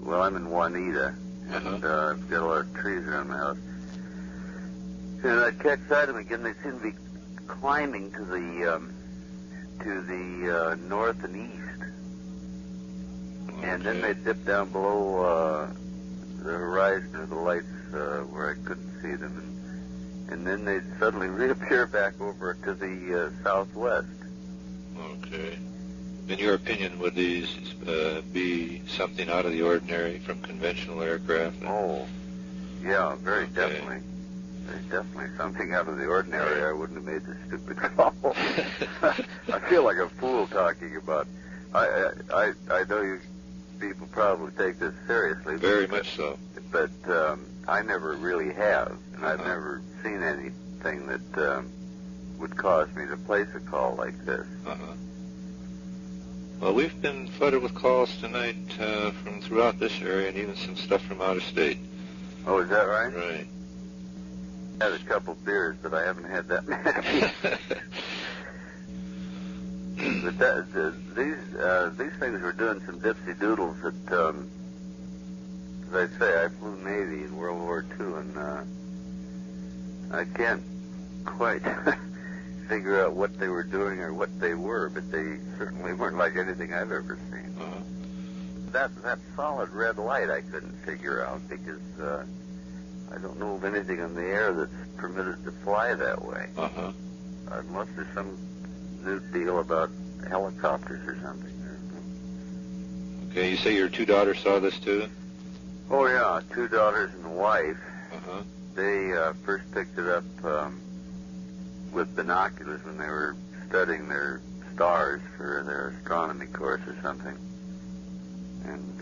Well, I'm in Juanita, and I've got a lot of trees around my house. And I'd catch sight of them again. They seem to be climbing to the north and east, and then they'd dip down below the horizon of the lights where I couldn't see them, and then they'd suddenly reappear back over to the southwest. Okay. In your opinion, would these be something out of the ordinary from conventional aircraft? Oh, yeah, very definitely. Very definitely something out of the ordinary. I wouldn't have made this stupid call. I feel like a fool talking about. I know you people probably take this seriously. Very much so. But I never really have, and I've never seen anything that would cause me to place a call like this. Well, we've been flooded with calls tonight from throughout this area and even some stuff from out of state. Oh, is that right? Right. I had a couple beers, but I haven't had that many. But these things were doing some dipsy doodles that, as I say, I flew Navy in World War II, and I can't quite figure out what they were doing or what they were, but they certainly weren't like anything I've ever seen. That solid red light I couldn't figure out because I don't know of anything in the air that's permitted to fly that way. Unless there's some new deal about helicopters or something. Okay, you say your two daughters saw this too? Oh, yeah, 2 daughters and a wife. They first picked it up with binoculars when they were studying their stars for their astronomy course or something. And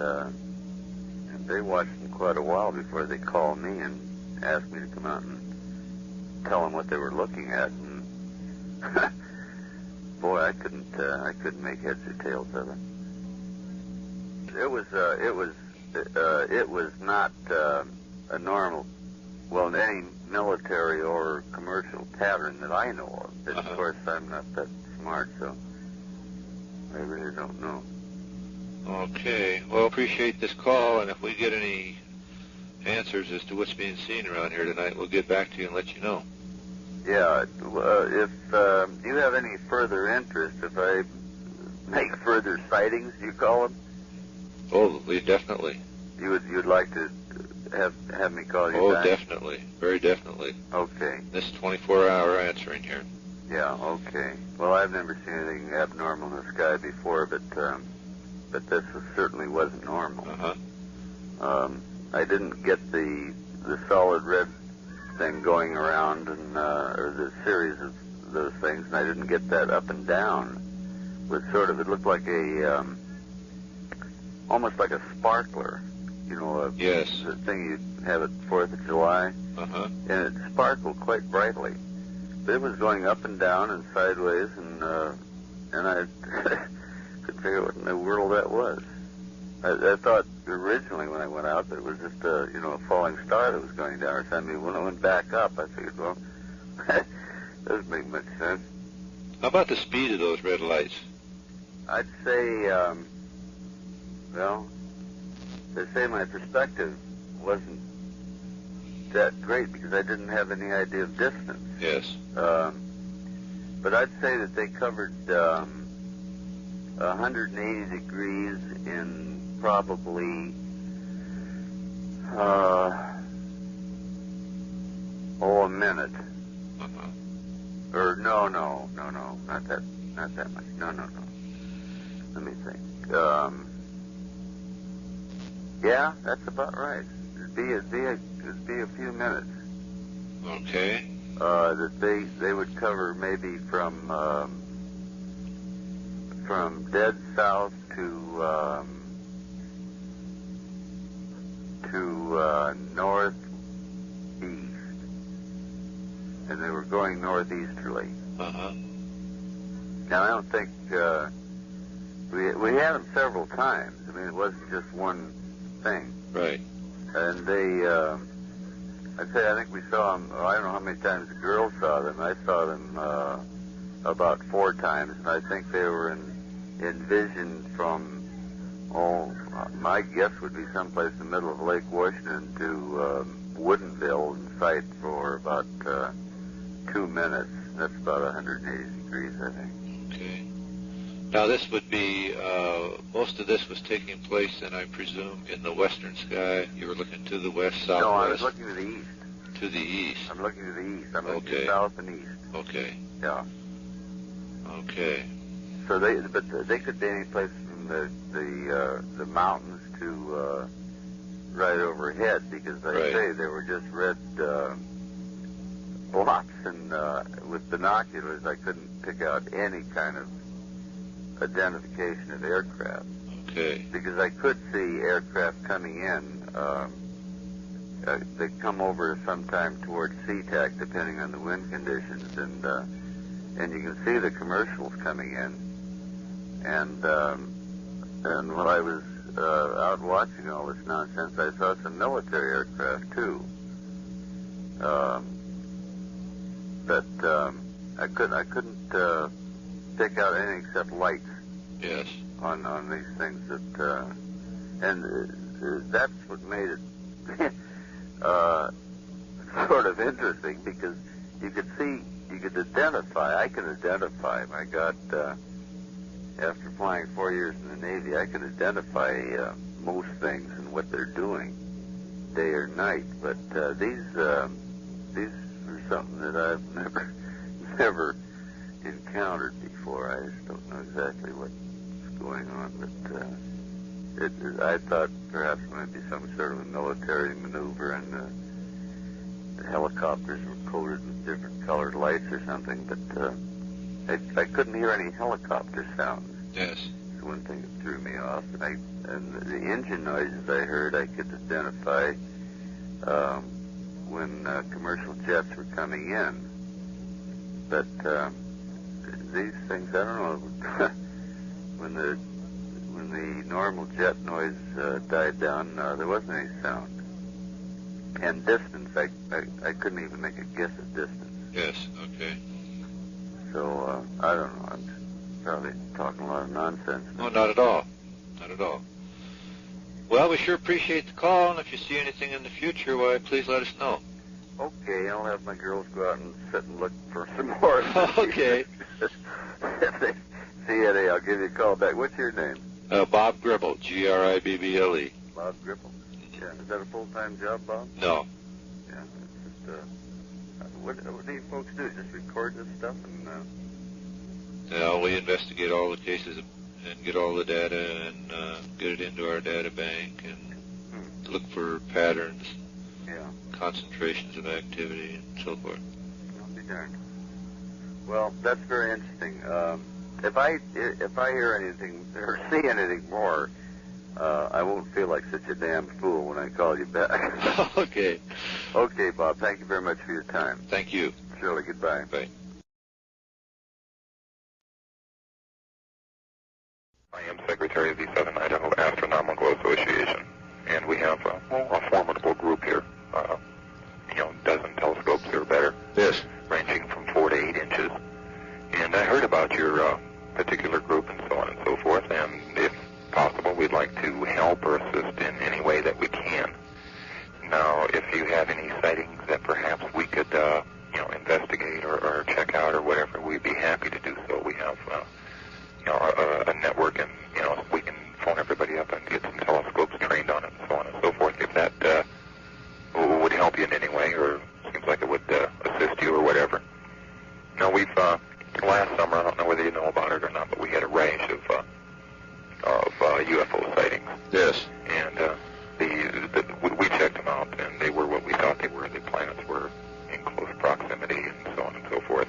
they watched them quite a while before they called me and asked me to come out and tell them what they were looking at. And boy, I couldn't make heads or tails of it. It was not a normal, well, any military or commercial pattern that I know of. But of course, I'm not that smart, so I really don't know. Okay. Well, appreciate this call, and if we get any answers as to what's being seen around here tonight, we'll get back to you and let you know. Yeah. If you have any further interest, if I make further sightings, do you call them? Oh, definitely. You'd like to have me call you back? Oh, definitely. Very definitely. Okay. This 24-hour answering here. Yeah, okay. Well, I've never seen anything abnormal in the sky before, but this certainly wasn't normal. I didn't get the solid red thing going around, and or the series of those things, and I didn't get that up and down. With sort of, it looked like a almost like a sparkler yes, the thing you have at 4th of July, and it sparkled quite brightly. But it was going up and down and sideways, and I couldn't figure out what in the world that was. I thought originally when I went out that it was just a falling star that was going down or something. When it went back up, I figured, well, that doesn't make much sense. How about the speed of those red lights? I'd say, they say my perspective wasn't that great because I didn't have any idea of distance. Yes. But I'd say that they covered 180 degrees in probably a minute. Or no, not that much. No. Let me think. Yeah, that's about right. It'd be a few minutes. Okay. That they would cover maybe from dead south to northeast, and they were going northeasterly. Now I don't think we had them several times. I mean, it wasn't just one thing. Right. And they, I think we saw them. I don't know how many times the girls saw them. I saw them about 4 times, and I think they were in vision from, my guess would be someplace in the middle of Lake Washington to Woodinville in sight for about 2 minutes. That's about 180 degrees, I think. Okay. Now this would be, most of this was taking place, and I presume, in the western sky. You were looking to the west, southwest? No, I was looking to the east. To the east? I'm looking to the east. I'm looking south and east. Okay. Yeah. Okay. So they could be any place from the mountains to right overhead, because they say they were just red blocks, and with binoculars I couldn't pick out any kind of identification of aircraft. Okay. Because I could see aircraft coming in. They come over sometime towards SeaTac, depending on the wind conditions, and you can see the commercials coming in. And when I was out watching all this nonsense, I saw some military aircraft too. But I couldn't pick out any except lights. Yes. On these things and that's what made it sort of interesting, because you could identify. I could identify. My God, after flying 4 years in the Navy, I could identify most things and what they're doing, day or night. But these are something that I've never encountered before. I just don't know exactly what's going on, but I thought perhaps it might be some sort of a military maneuver, and the helicopters were coated with different colored lights or something, but I couldn't hear any helicopter sounds. Yes. That's one thing that threw me off, and the engine noises I heard I could identify when commercial jets were coming in. But these things, I don't know, when the normal jet noise died down, there wasn't any sound. And distance, I couldn't even make a guess at distance. Yes, okay. So, I don't know, I'm probably talking a lot of nonsense. No, not at all. Not at all. Well, we sure appreciate the call, and if you see anything in the future, why, please let us know. Okay, I'll have my girls go out and sit and look for some more. Okay. If they see any, I'll give you a call back. What's your name? Bob Gribble, Gribble. Bob Gribble. Yeah, is that a full-time job, Bob? No. Yeah, it's just, what do you folks do? Just record this stuff and... No, we investigate all the cases and get all the data and get it into our data bank and look for patterns, concentrations of activity, and so forth. I'll be darned. Well, that's very interesting. If I hear anything or see anything more, I won't feel like such a damn fool when I call you back. Okay. Okay, Bob. Thank you very much for your time. Thank you. Surely, goodbye. Bye. I am Secretary of the Southern Idaho Astronomical Association, and we have a formidable group here. Dozen telescopes or better. Yes. Ranging from 4 to 8 inches. And I heard about your particular group and so on and so forth, and if possible, we'd like to help or assist in any way that we can. Now, if you have any sightings that perhaps we could, investigate or check out or whatever, we'd be happy to do so. We have, a network, and, we can phone everybody up and get some telescopes trained on it and so on and so forth. If that would help you in any way, or seems like it would assist you or whatever. Now, we've, last summer, I don't know whether you know about it or not, but we had a rash of UFO sightings. Yes. And we checked them out, and they were what we thought they were. The planets were in close proximity and so on and so forth.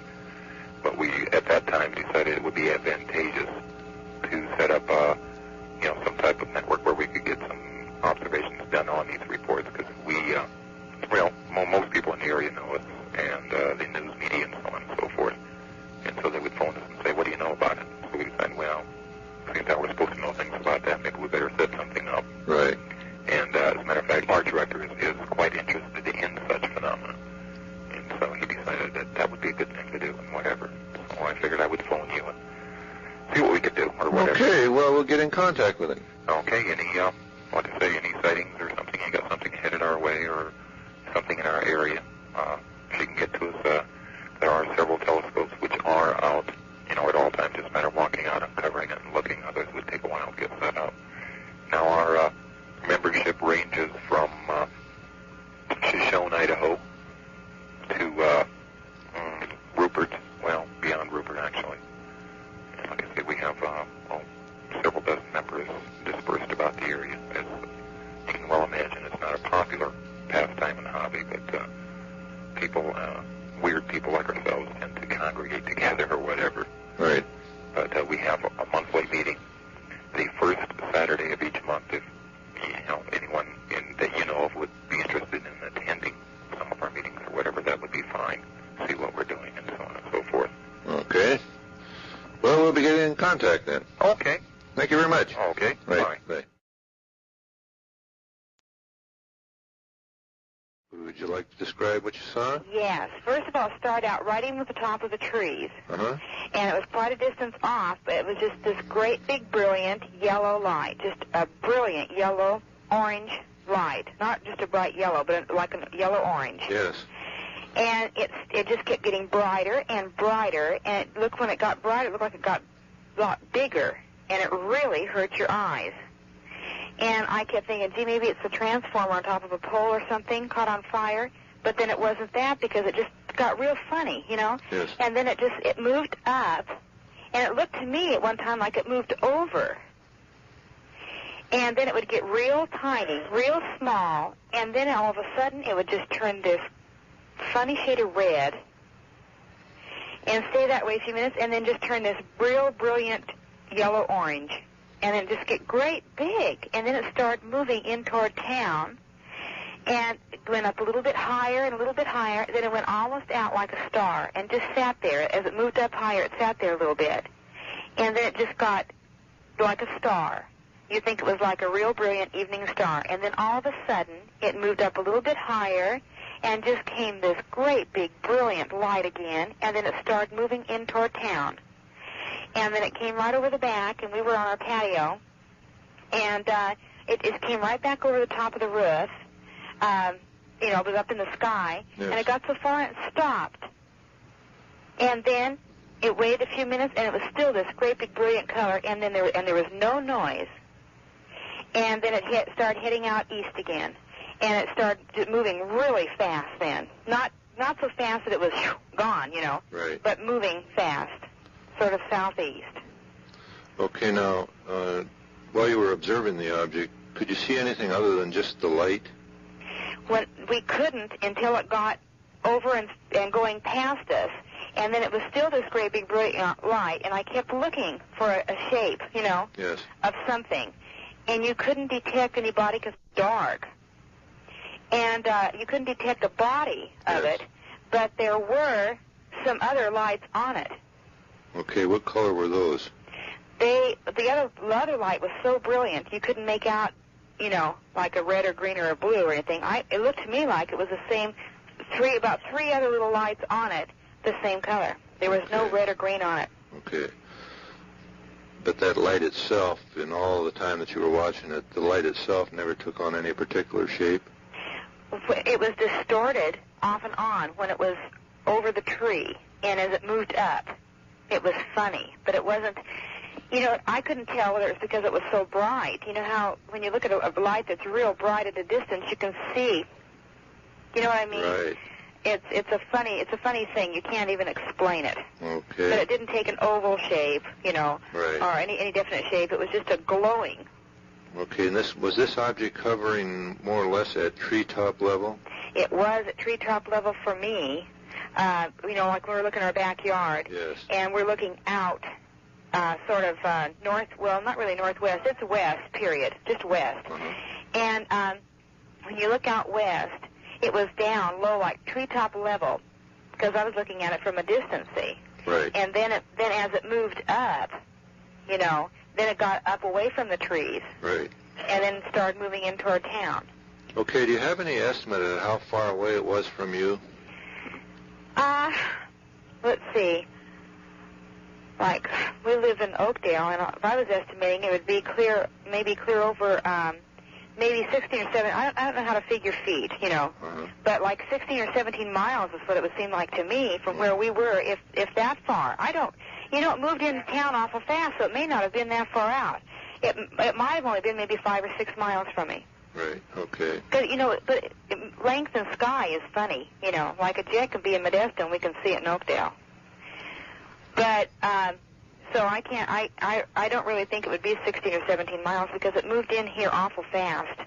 But we, at that time, decided it would be advantageous to set up, some type of network where we could get some observations done on these reports, because we, most people in the area know us, and the news media and so on and so forth. And so they would phone us and say, what do you know about it? So we decided, seems that we're supposed to know things about that, maybe we better set something up. Right. And as a matter of fact, our director is quite interested in such phenomena. And so he decided that would be a good thing to do and whatever. So I figured I would phone you and see what we could do or whatever. Okay, well, we'll get in contact with him. Okay, any sightings or something, you got something headed our way or something in our area, she can get to us. There are several telescopes which are out, at all times. Just a matter of walking out and covering it and looking. Others would take a while to get set up. Now, our membership ranges from Shoshone, Idaho, to Rupert, beyond Rupert, actually. And like I said, we have several dozen members dispersed about the area. As you can well imagine, it's not a popular pastime and hobby, but people, weird people like ourselves, tend to congregate together or whatever. Right. But we have a monthly meeting, the first Saturday of each month. If anyone that you know of would be interested in attending some of our meetings or whatever, that would be fine. See what we're doing and so on and so forth. Okay. Well, we'll be getting in contact then. Okay. Thank you very much. Okay. Right. Bye. Would you like to describe what you saw? Yes. First of all, start out right in with the top of the trees. Uh-huh. And it was quite a distance off, but it was just this great big brilliant yellow light. Just a brilliant yellow-orange light. Not just a bright yellow, but like a yellow-orange. Yes. And it just kept getting brighter and brighter, and when it got brighter, it looked like it got a lot bigger, and it really hurt your eyes. And I kept thinking, gee, maybe it's the transformer on top of a pole or something caught on fire. But then it wasn't that, because it just got real funny, Yes. And then it moved up, and it looked to me at one time like it moved over. And then it would get real tiny, real small, and then all of a sudden it would just turn this funny shade of red and stay that way a few minutes, and then just turn this real brilliant yellow-orange. And then just get great big, and then it started moving in toward town, and it went up a little bit higher and a little bit higher, then it went almost out like a star, and just sat there. As it moved up higher, it sat there a little bit, and then it just got like a star. You'd think it was like a real brilliant evening star, and then all of a sudden, it moved up a little bit higher, and just came this great big brilliant light again, and then it started moving in toward town. And then it came right over the back, and we were on our patio, and it came right back over the top of the roof. It was up in the sky, yes. And it got so far and it stopped. And then it waited a few minutes, and it was still this great big brilliant color, and then there was no noise. And then it started heading out east again, and it started moving really fast then. Not so fast that it was gone, Right. but moving fast. Sort of southeast. Okay, now, while you were observing the object, could you see anything other than just the light? When we couldn't until it got over and going past us, and then it was still this great big brilliant light, and I kept looking for a shape, Yes. of something. and you couldn't detect anybody because it's dark. And you couldn't detect the body of it, but there were some other lights on it. Okay, what color were those? The other light was so brilliant you couldn't make out, like a red or green or a blue or anything. It looked to me like it was the same, about three other little lights on it, the same color. There was no red or green on it. Okay. But that light itself, in all the time that you were watching it, the light itself never took on any particular shape? It was distorted off and on when it was over the tree, and as it moved up, it was funny, but it wasn't, I couldn't tell whether it was because it was so bright. You know how when you look at a light that's real bright at a distance, you can see, you know what I mean? Right. It's a funny thing. You can't even explain it. Okay. But it didn't take an oval shape, right. or any definite shape. It was just a glowing. Okay, and was this object covering more or less at treetop level? It was at treetop level for me. Like when we're looking at our backyard. Yes. And we're looking out, sort of not really northwest. It's west, period, just west. Uh-huh. And when you look out west, it was down low, like treetop level, because I was looking at it from a distance, see. Right. And then as it moved up, then it got up away from the trees. Right. And then started moving in toward town. Okay, do you have any estimate of how far away it was from you? Let's see. Like, we live in Oakdale, and if I was estimating, it would be maybe clear over, maybe 16 or 17, I don't know how to figure feet, Uh-huh. but like 16 or 17 miles is what it would seem like to me from where we were, if that far. It moved into town awful fast, so it may not have been that far out. It might have only been maybe 5 or 6 miles from me. Right, okay. But length in sky is funny, like a jet can be in Modesto and we can see it in Oakdale. But, so I don't really think it would be 16 or 17 miles because it moved in here awful fast.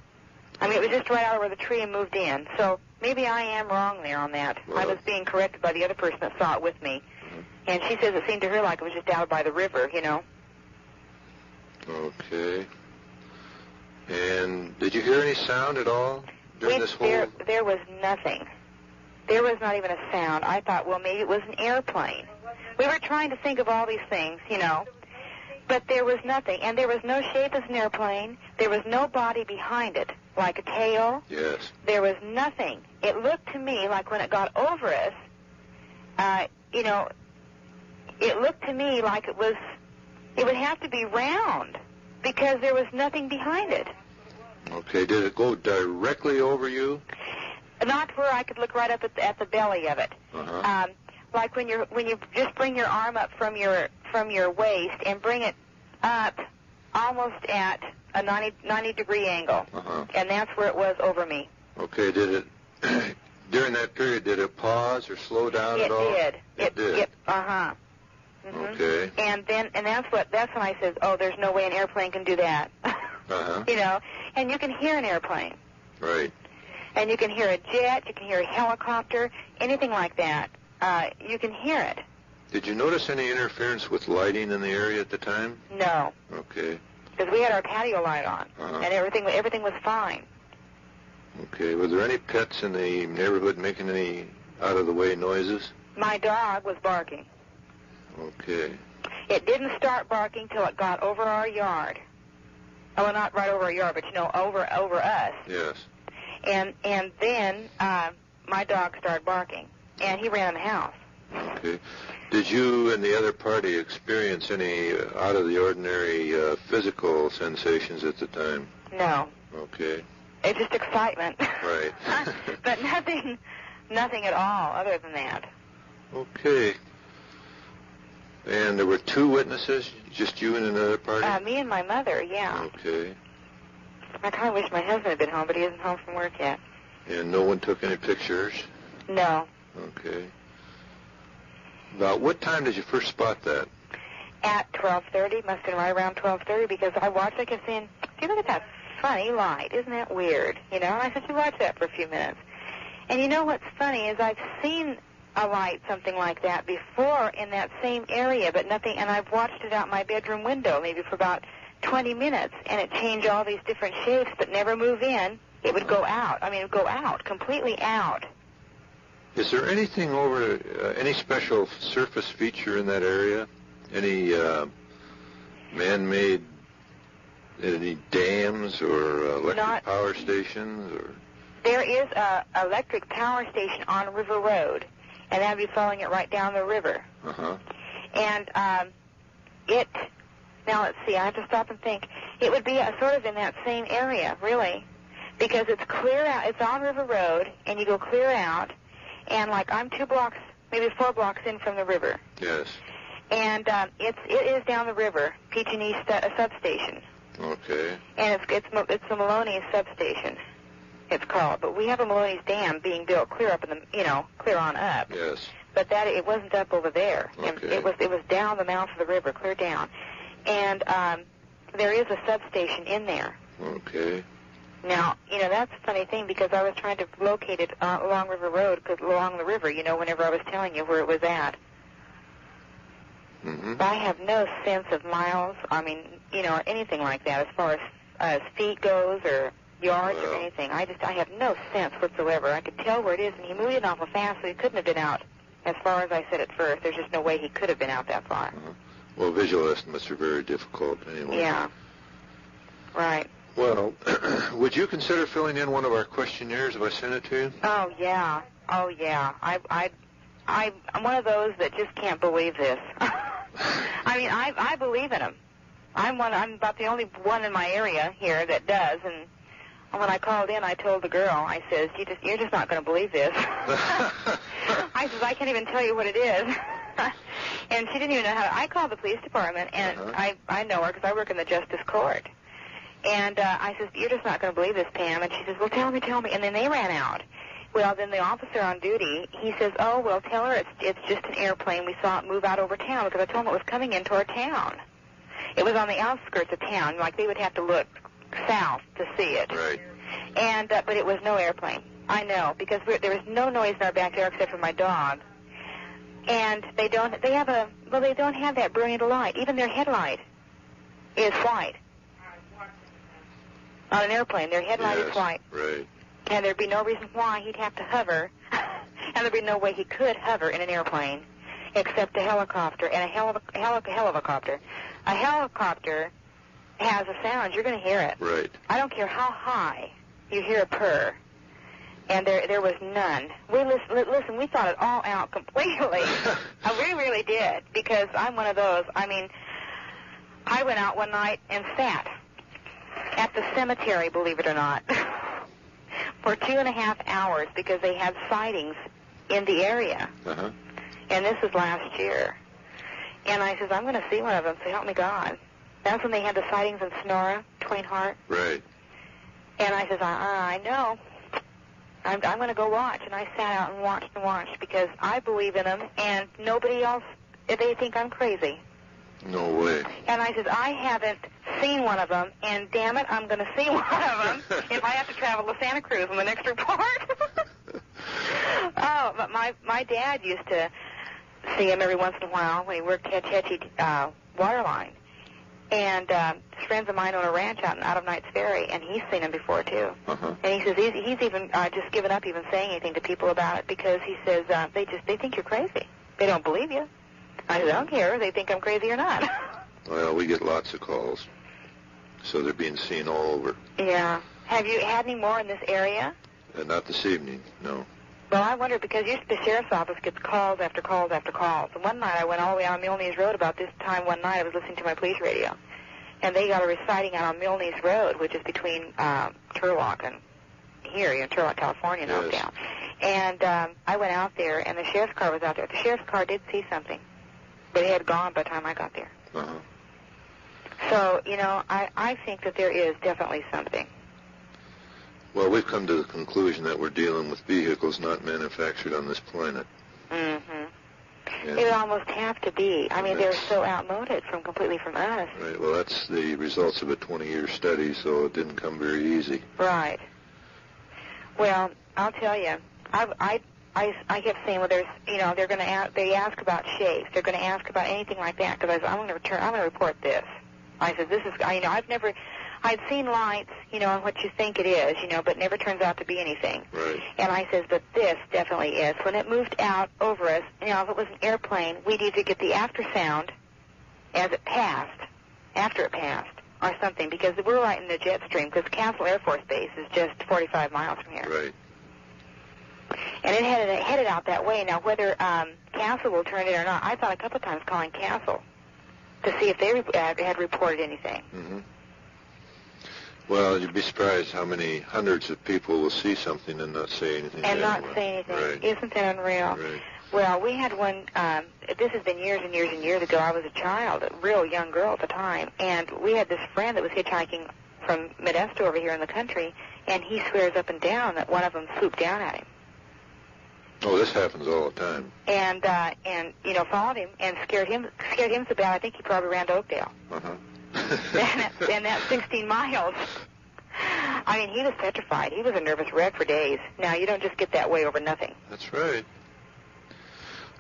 I mean, it was just right out of where the tree and moved in. So maybe I am wrong there on that. Well, I was being corrected by the other person that saw it with me. And she says it seemed to her like it was just out by the river, Okay. And did you hear any sound at all during this whole... There was nothing. There was not even a sound. I thought, well, maybe it was an airplane. We were trying to think of all these things, but there was nothing. And there was no shape as an airplane. There was no body behind it, like a tail. Yes. There was nothing. It looked to me like when it got over us, it looked to me like it would have to be round because there was nothing behind it. Okay, did it go directly over you? Not where I could look right up at the belly of it. Uh-huh. Like when you just bring your arm up from your waist and bring it up almost at a 90-degree angle. Uh-huh. And that's where it was over me. Okay, did it, during that period, did it pause or slow down at all? It did. Uh-huh. Mm-hmm. Okay. And that's when I said, oh, there's no way an airplane can do that. Uh-huh. And you can hear an airplane. Right. And you can hear a jet, you can hear a helicopter, anything like that. You can hear it. Did you notice any interference with lighting in the area at the time? No. Okay. Because we had our patio light on, Uh-huh. and everything was fine. Okay. Were there any pets in the neighborhood making any out-of-the-way noises? My dog was barking. Okay. It didn't start barking till it got over our yard. Oh, well, not right over our yard, but over us. Yes. And then my dog started barking, and he ran in the house. Okay. Did you and the other party experience any out-of-the-ordinary physical sensations at the time? No. Okay. It's just excitement. Right. But nothing at all other than that. Okay. And there were two witnesses, just you and another party? Me and my mother, yeah. Okay. I kind of wish my husband had been home, but he isn't home from work yet. And no one took any pictures? No. Okay. About what time did you first spot that? At 12:30, must have been right around 12:30, because I kept saying, see, look at that funny light. Isn't that weird? And I said, you watch that for a few minutes. And what's funny is I've seen a light, something like that, before in that same area, but nothing, and I've watched it out my bedroom window maybe for about 20 minutes, and it changed all these different shapes, but never move in. It would go out. I mean, it would go out, completely out. Is there anything over, any special surface feature in that area? Any man-made, any dams or electric power stations? Or? There is a electric power station on River Road, and that would be following it right down the river. Uh-huh. And now let's see, I have to stop and think. It would be sort of in that same area, really, because it's clear out. It's on River Road, and you go clear out, and like I'm 2 blocks, maybe 4 blocks in from the river. Yes. And it is down the river, PG&E substation. Okay. And it's the Maloney's substation, it's called. But we have a Maloney's Dam being built clear up in the, clear on up. Yes. But it wasn't up over there. Okay. It was down the mouth of the river, clear down. And there is a substation in there. Okay. Now, that's a funny thing because I was trying to locate it along River Road, along the river, whenever I was telling you where it was at. Mm-hmm. But I have no sense of miles, anything like that as far as feet goes or yards or anything. I have no sense whatsoever. I could tell where it is, and he moved it awful fast, so he couldn't have been out as far as I said at first. There's just no way he could have been out that far. Uh-huh. Well, visual estimates are very difficult anyway. Yeah. Right. Well, would you consider filling in one of our questionnaires if I sent it to you? Oh, yeah. I'm one of those that just can't believe this. I believe in him. I'm about the only one in my area here that does, and when I called in, I told the girl, I says, you're just not going to believe this. I says, I can't even tell you what it is. And she didn't even know how to. I called the police department, and I know her because I work in the justice court. And I says, you're just not going to believe this, Pam. And she says, well, tell me. And then they ran out. Well, then the officer on duty, he says, oh, well, tell her it's just an airplane. We saw it move out over town because I told him it was coming into our town. It was on the outskirts of town. Like, they would have to look south to see it. Right. And but it was no airplane. I know, because there was no noise in our backyard except for my dog. And they don't have that brilliant light. Even their headlight is white. On an airplane, their headlight is white. Right. And there'd be no reason why he'd have to hover, and there'd be no way he could hover in an airplane, except a helicopter, and a helicopter. A helicopter has a sound. You're going to hear it. Right. I don't care how high you hear a purr. And there was none. Listen, we thought it all out completely. We really did, because I'm one of those. I went out one night and sat at the cemetery, believe it or not, for 2.5 hours because they had sightings in the area. Uh-huh. And this was last year. And I says, I'm going to see one of them, so help me God. That's when they had the sightings in Sonora, Twain Harte. Right. And I says, I know. I'm going to go watch. And I sat out and watched because I believe in them, and nobody else, they think I'm crazy. No way. And I says, I haven't seen one of them, and damn it, I'm going to see one of them if I have to travel to Santa Cruz on the next report. Oh, but my dad used to see him every once in a while when he worked at Hetchy Waterline. And friends of mine own a ranch out of Knight's Ferry, and he's seen him before, too. Uh-huh. And he says he's even just given up even saying anything to people about it because he says they think you're crazy. They don't believe you. I said, I don't care if they think I'm crazy or not. Well, we get lots of calls, so they're being seen all over. Yeah. Have you had any more in this area? Not this evening, no. Well, I wonder, because usually the sheriff's office gets calls after calls after calls. And one night I went all the way out on Milne's Road. About this time one night I was listening to my police radio. And they got a reciting out on Milne's Road, which is between Turlock and here, Turlock, California, and Oakdale. And I went out there, and the sheriff's car was out there. The sheriff's car did see something, but it had gone by the time I got there. Uh-huh. So, I think that there is definitely something. Well, we've come to the conclusion that we're dealing with vehicles not manufactured on this planet. Mm-hmm. It would almost have to be. They're so outmoded completely from us. Right. Well, that's the results of a 20-year study, so it didn't come very easy. Right. Well, I'll tell you, I kept saying, well, there's, they're going to they ask about shapes. They're going to ask about anything like that because I'm going to report this. I said, this is, I'd seen lights, and what you think it is, but never turns out to be anything. Right. And I says, but this definitely is. When it moved out over us, if it was an airplane, we'd either get the after sound as it passed, after it passed, or something, because we're right in the jet stream, because Castle Air Force Base is just 45 miles from here. Right. And it headed out that way. Now, whether Castle will turn it or not, I thought a couple of times calling Castle to see if they had reported anything. Mm-hmm. Well, you'd be surprised how many hundreds of people will see something and not say anything. And not say anything. Right. Isn't that unreal? Right. Well, we had one, this has been years and years and years ago. I was a child, a real young girl at the time, and we had this friend that was hitchhiking from Modesto over here in the country, and he swears up and down that one of them swooped down at him. Oh, this happens all the time. And followed him and scared him so bad, I think he probably ran to Oakdale. Uh-huh. and that's 16 miles. I mean, he was petrified. He was a nervous wreck for days. Now, you don't just get that way over nothing. That's right.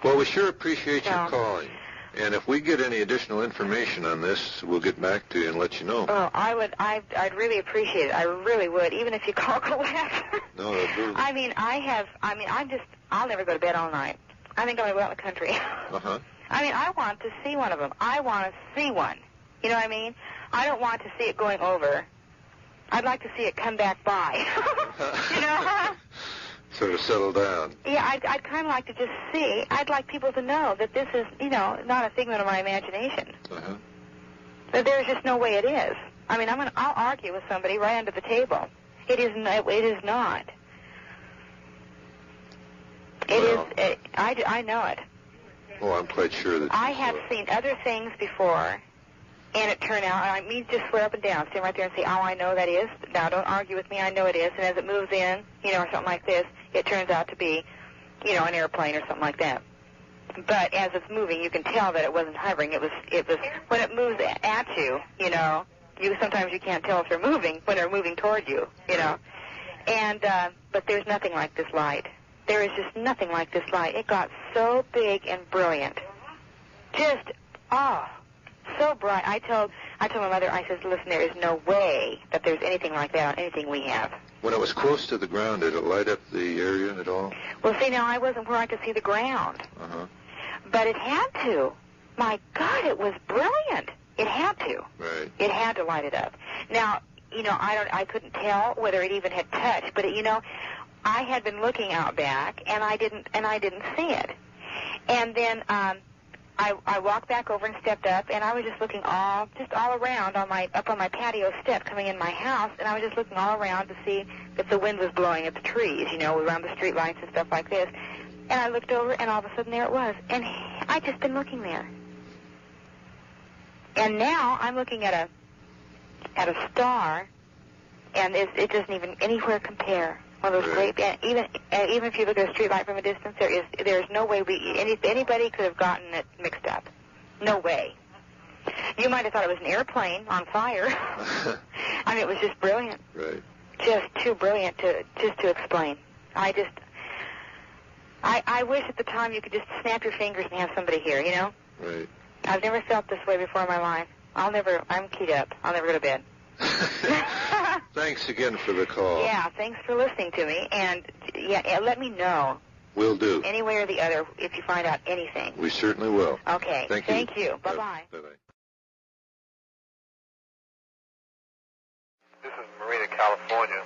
Well, we sure appreciate your calling. And if we get any additional information on this, we'll get back to you and let you know. Oh, I'd really appreciate it. I really would, even if you call collect. No, that's good. I'll never go to bed all night. I think I'm going to go out in the country. Uh-huh. I want to see one of them. I want to see one. You know what I mean? I don't want to see it going over. I'd like to see it come back by. Sort of settle down. Yeah, I'd kind of like to just see. I'd like people to know that this is, not a figment of my imagination. Uh-huh. That there's just no way it is. I mean, I'll argue with somebody right under the table. It is not. I know it. Oh, I'm quite sure that I have seen other things before, and it turned out, and I mean, just swear up and down, stand right there and say, oh, I know that is. Now, don't argue with me, I know it is. And as it moves in, or something like this, it turns out to be, an airplane or something like that. But as it's moving, you can tell that it wasn't hovering. It was when it moves at you, sometimes you can't tell if they're moving when they're moving toward you, And, but there's nothing like this light. There is just nothing like this light. It got so big and brilliant. Just, so bright. I told my mother, I said, listen, there is no way that there's anything like that on anything we have. When it was close to the ground, did it light up the area at all? Well, see, now I wasn't where I could see the ground. Uh-huh. But it had to. My God, it was brilliant. It had to. Right. It had to light it up. Now, I couldn't tell whether it even had touched, but I had been looking out back, and I didn't see it. And then I walked back over and stepped up, and I was just looking all around up on my patio step coming in my house, and I was just looking all around to see if the wind was blowing at the trees, around the street lights and stuff like this. And I looked over, and all of a sudden there it was. And I'd just been looking there. And now I'm looking at a star, and it doesn't even anywhere compare. One of those great, even if you look at a street light from a distance, there's no way anybody could have gotten it mixed up. No way. You might have thought it was an airplane on fire. I mean, it was just brilliant. Right. Just too brilliant to explain. I wish at the time you could just snap your fingers and have somebody here, Right. I've never felt this way before in my life. I'm keyed up. I'll never go to bed. Thanks again for the call. Yeah, thanks for listening to me. And, let me know. Will do. Any way or the other if you find out anything. We certainly will. Okay. Thank you. Bye-bye. Bye-bye. This is Marina, California,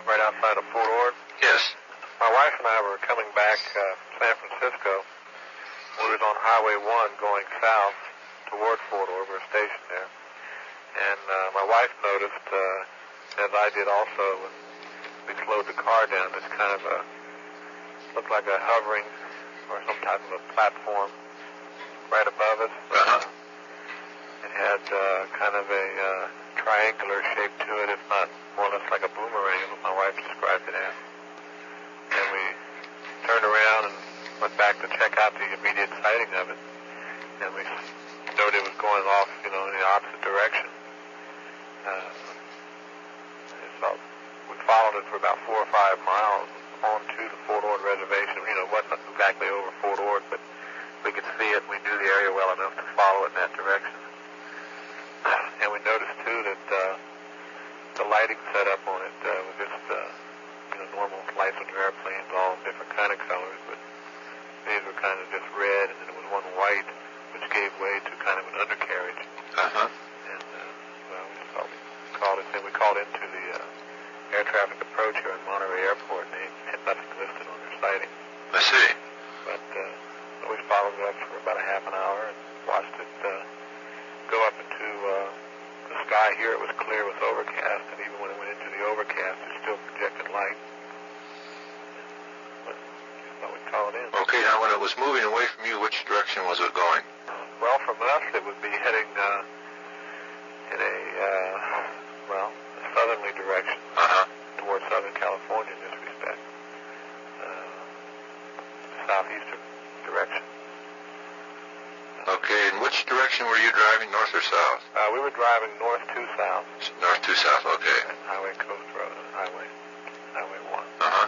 right outside of Fort Ord. Yes. My wife and I were coming back from San Francisco. We was on Highway 1 going south toward Fort Ord. We were stationed there. And my wife noticed, as I did also, when we slowed the car down, this kind of looked like a hovering or some type of a platform right above us. Uh-huh. It had kind of a triangular shape to it, if not more or less like a boomerang, is what my wife described it as. And we turned around and went back to check out the immediate sighting of it. And we noted it was going off, in the opposite direction. So we followed it for about 4 or 5 miles onto the Fort Ord Reservation. It wasn't exactly over Fort Ord, but we could see it. We knew the area well enough to follow it in that direction. And we noticed too that the lighting set up on it was just normal lights on your airplanes, all different kind of colors, but these were kind of just red, and then there was one white, which gave way to kind of an undercarriage. Uh-huh. And well, we just thought we called into the air traffic approach here in Monterey Airport, and they had nothing listed on their sighting. I see. But we followed it up for about a half an hour and watched it go up into the sky. Here it was clear with overcast, and even when it went into the overcast, it still projected light. But I thought we'd call it in. Okay, now when it was moving away from you, which direction was it going? Well, from us, it would be heading in a southerly direction towards Southern California in this respect. Southeastern direction. Okay, and which direction were you driving, north or south? We were driving north to south. North to south, okay. Highway Coast Road, Highway 1. Uh-huh.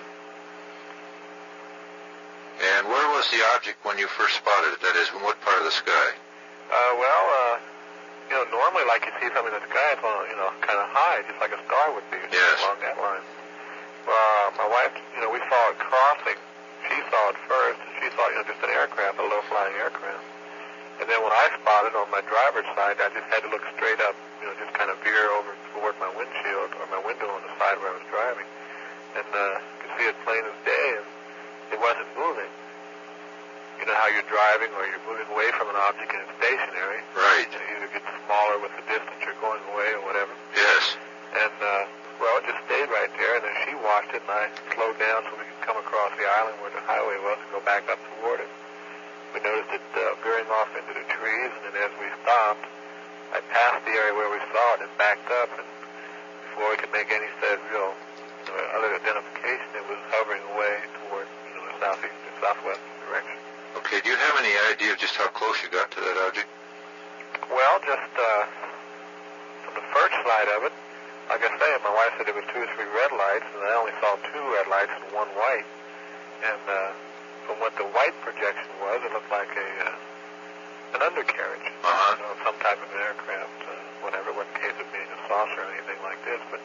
And where was the object when you first spotted it? That is, in what part of the sky? Normally, like you see something in the sky, it's on, kind of high, just like a star would be. Yes. Along that line. Well, my wife, we saw it crossing. She saw it first, and she saw, just an aircraft, a low-flying aircraft. And then when I spotted on my driver's side, I just had to look straight up, just kind of veer over toward my windshield or my window on the side where I was driving. And could see it plain as day, and it wasn't moving. You know how you're driving or you're moving away from an object and it's stationary. Right. It either gets smaller with the distance you're going away or whatever. Yes. And, it just stayed right there, and then she watched it, and I slowed down so we could come across the island where the highway was and go back up toward it. We noticed it veering off into the trees, and then as we stopped, I passed the area where we saw it and backed up, and before we could make any real other identification, it was hovering away toward the southeast or southwest direction. Okay, do you have any idea of just how close you got to that object? Well, just from the first side of it, like I say, my wife said there were 2 or 3 red lights, and I only saw 2 red lights and 1 white. And from what the white projection was, it looked like an undercarriage, some type of an aircraft, whatever. It wasn't a case of being a saucer or anything like this, but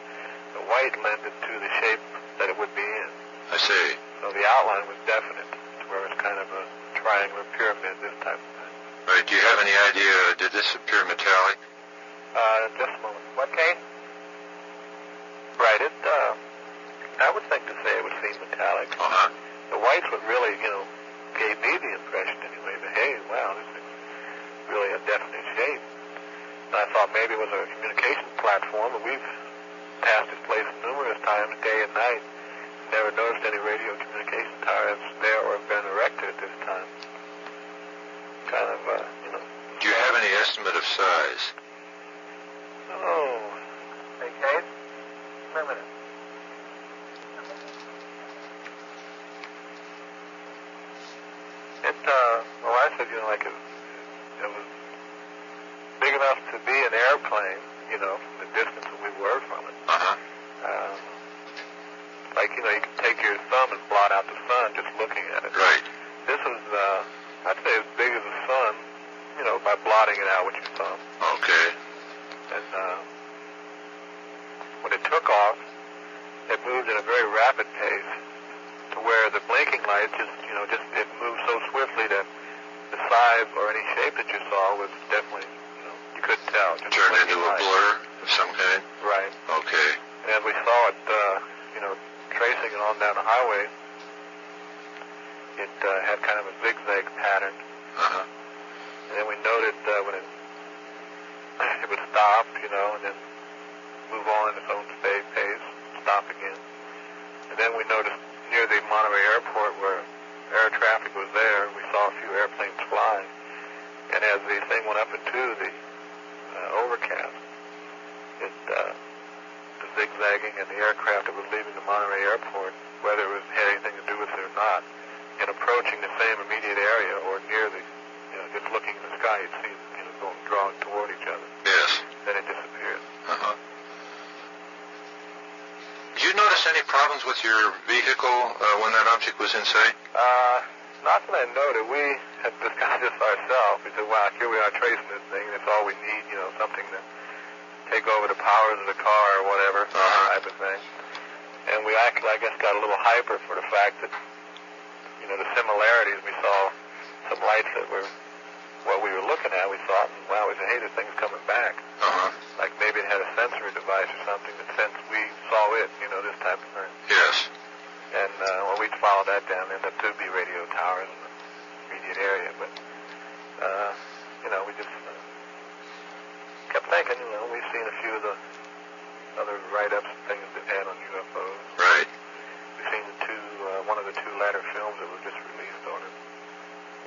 the white lended to the shape that it would be in. I see. So the outline was definite, to where it was kind of a triangular pyramid, this type of thing. Right. Do you have any idea, did this appear metallic? Just a moment. What, Kate? Right, I would think to say it would seem metallic. The whites would really, gave me the impression anyway that, hey, wow, this is really a definite shape. And I thought maybe it was a communications platform, but we've passed this place numerous times, day and night. Never noticed any radio communication towers there or have been erected at this time. Kind of, Do you have any estimate of size? Oh. Hey, Kate? Wait a minute. Well, I said, like it was big enough to be an airplane, from the distance that we were from it. Like, you can take your thumb and blot out the sun just looking at it. Right. This was, I'd say as big as the sun, by blotting it out with your thumb. Okay. And when it took off, it moved at a very rapid pace to where the blinking lights it moved so swiftly that the size or any shape that you saw was definitely, you couldn't tell. Just turned into a blur of some kind? Right. Okay. And as we saw it, tracing it on down the highway, it had kind of a zigzag pattern. And then we noted when it would stop, and then move on at its own pace, stop again. And then we noticed near the Monterey Airport where air traffic was there, we saw a few airplanes flying. And as the thing went up into the overcast, the zigzagging and the aircraft that was leaving the Monterey Airport, whether it had anything to do with it or not, and approaching the same immediate area or near the, just looking in the sky, you'd see, drawing toward each other. Yes. Then it disappeared. Did you notice any problems with your vehicle when that object was in sight? Not that I noted. We had discussed this ourselves. We said, wow, here we are tracing this thing. That's all we need, something to take over the powers of the car or whatever type of thing. And we actually, I guess, got a little hyper for the fact that, you know, the similarities. We saw some lights that were what we were looking at. We thought, wow, we said, hey, this thing's coming back. Like maybe it had a sensory device or something that since we saw it, you know, this type of thing. Yes. And well, we followed that down. Ended up to be radio towers in the immediate area. But, you know, we just kept thinking, you know, we've seen a few of the other write-ups and things they've had on UFOs. Right. We've seen one of the two latter films that were just released on it,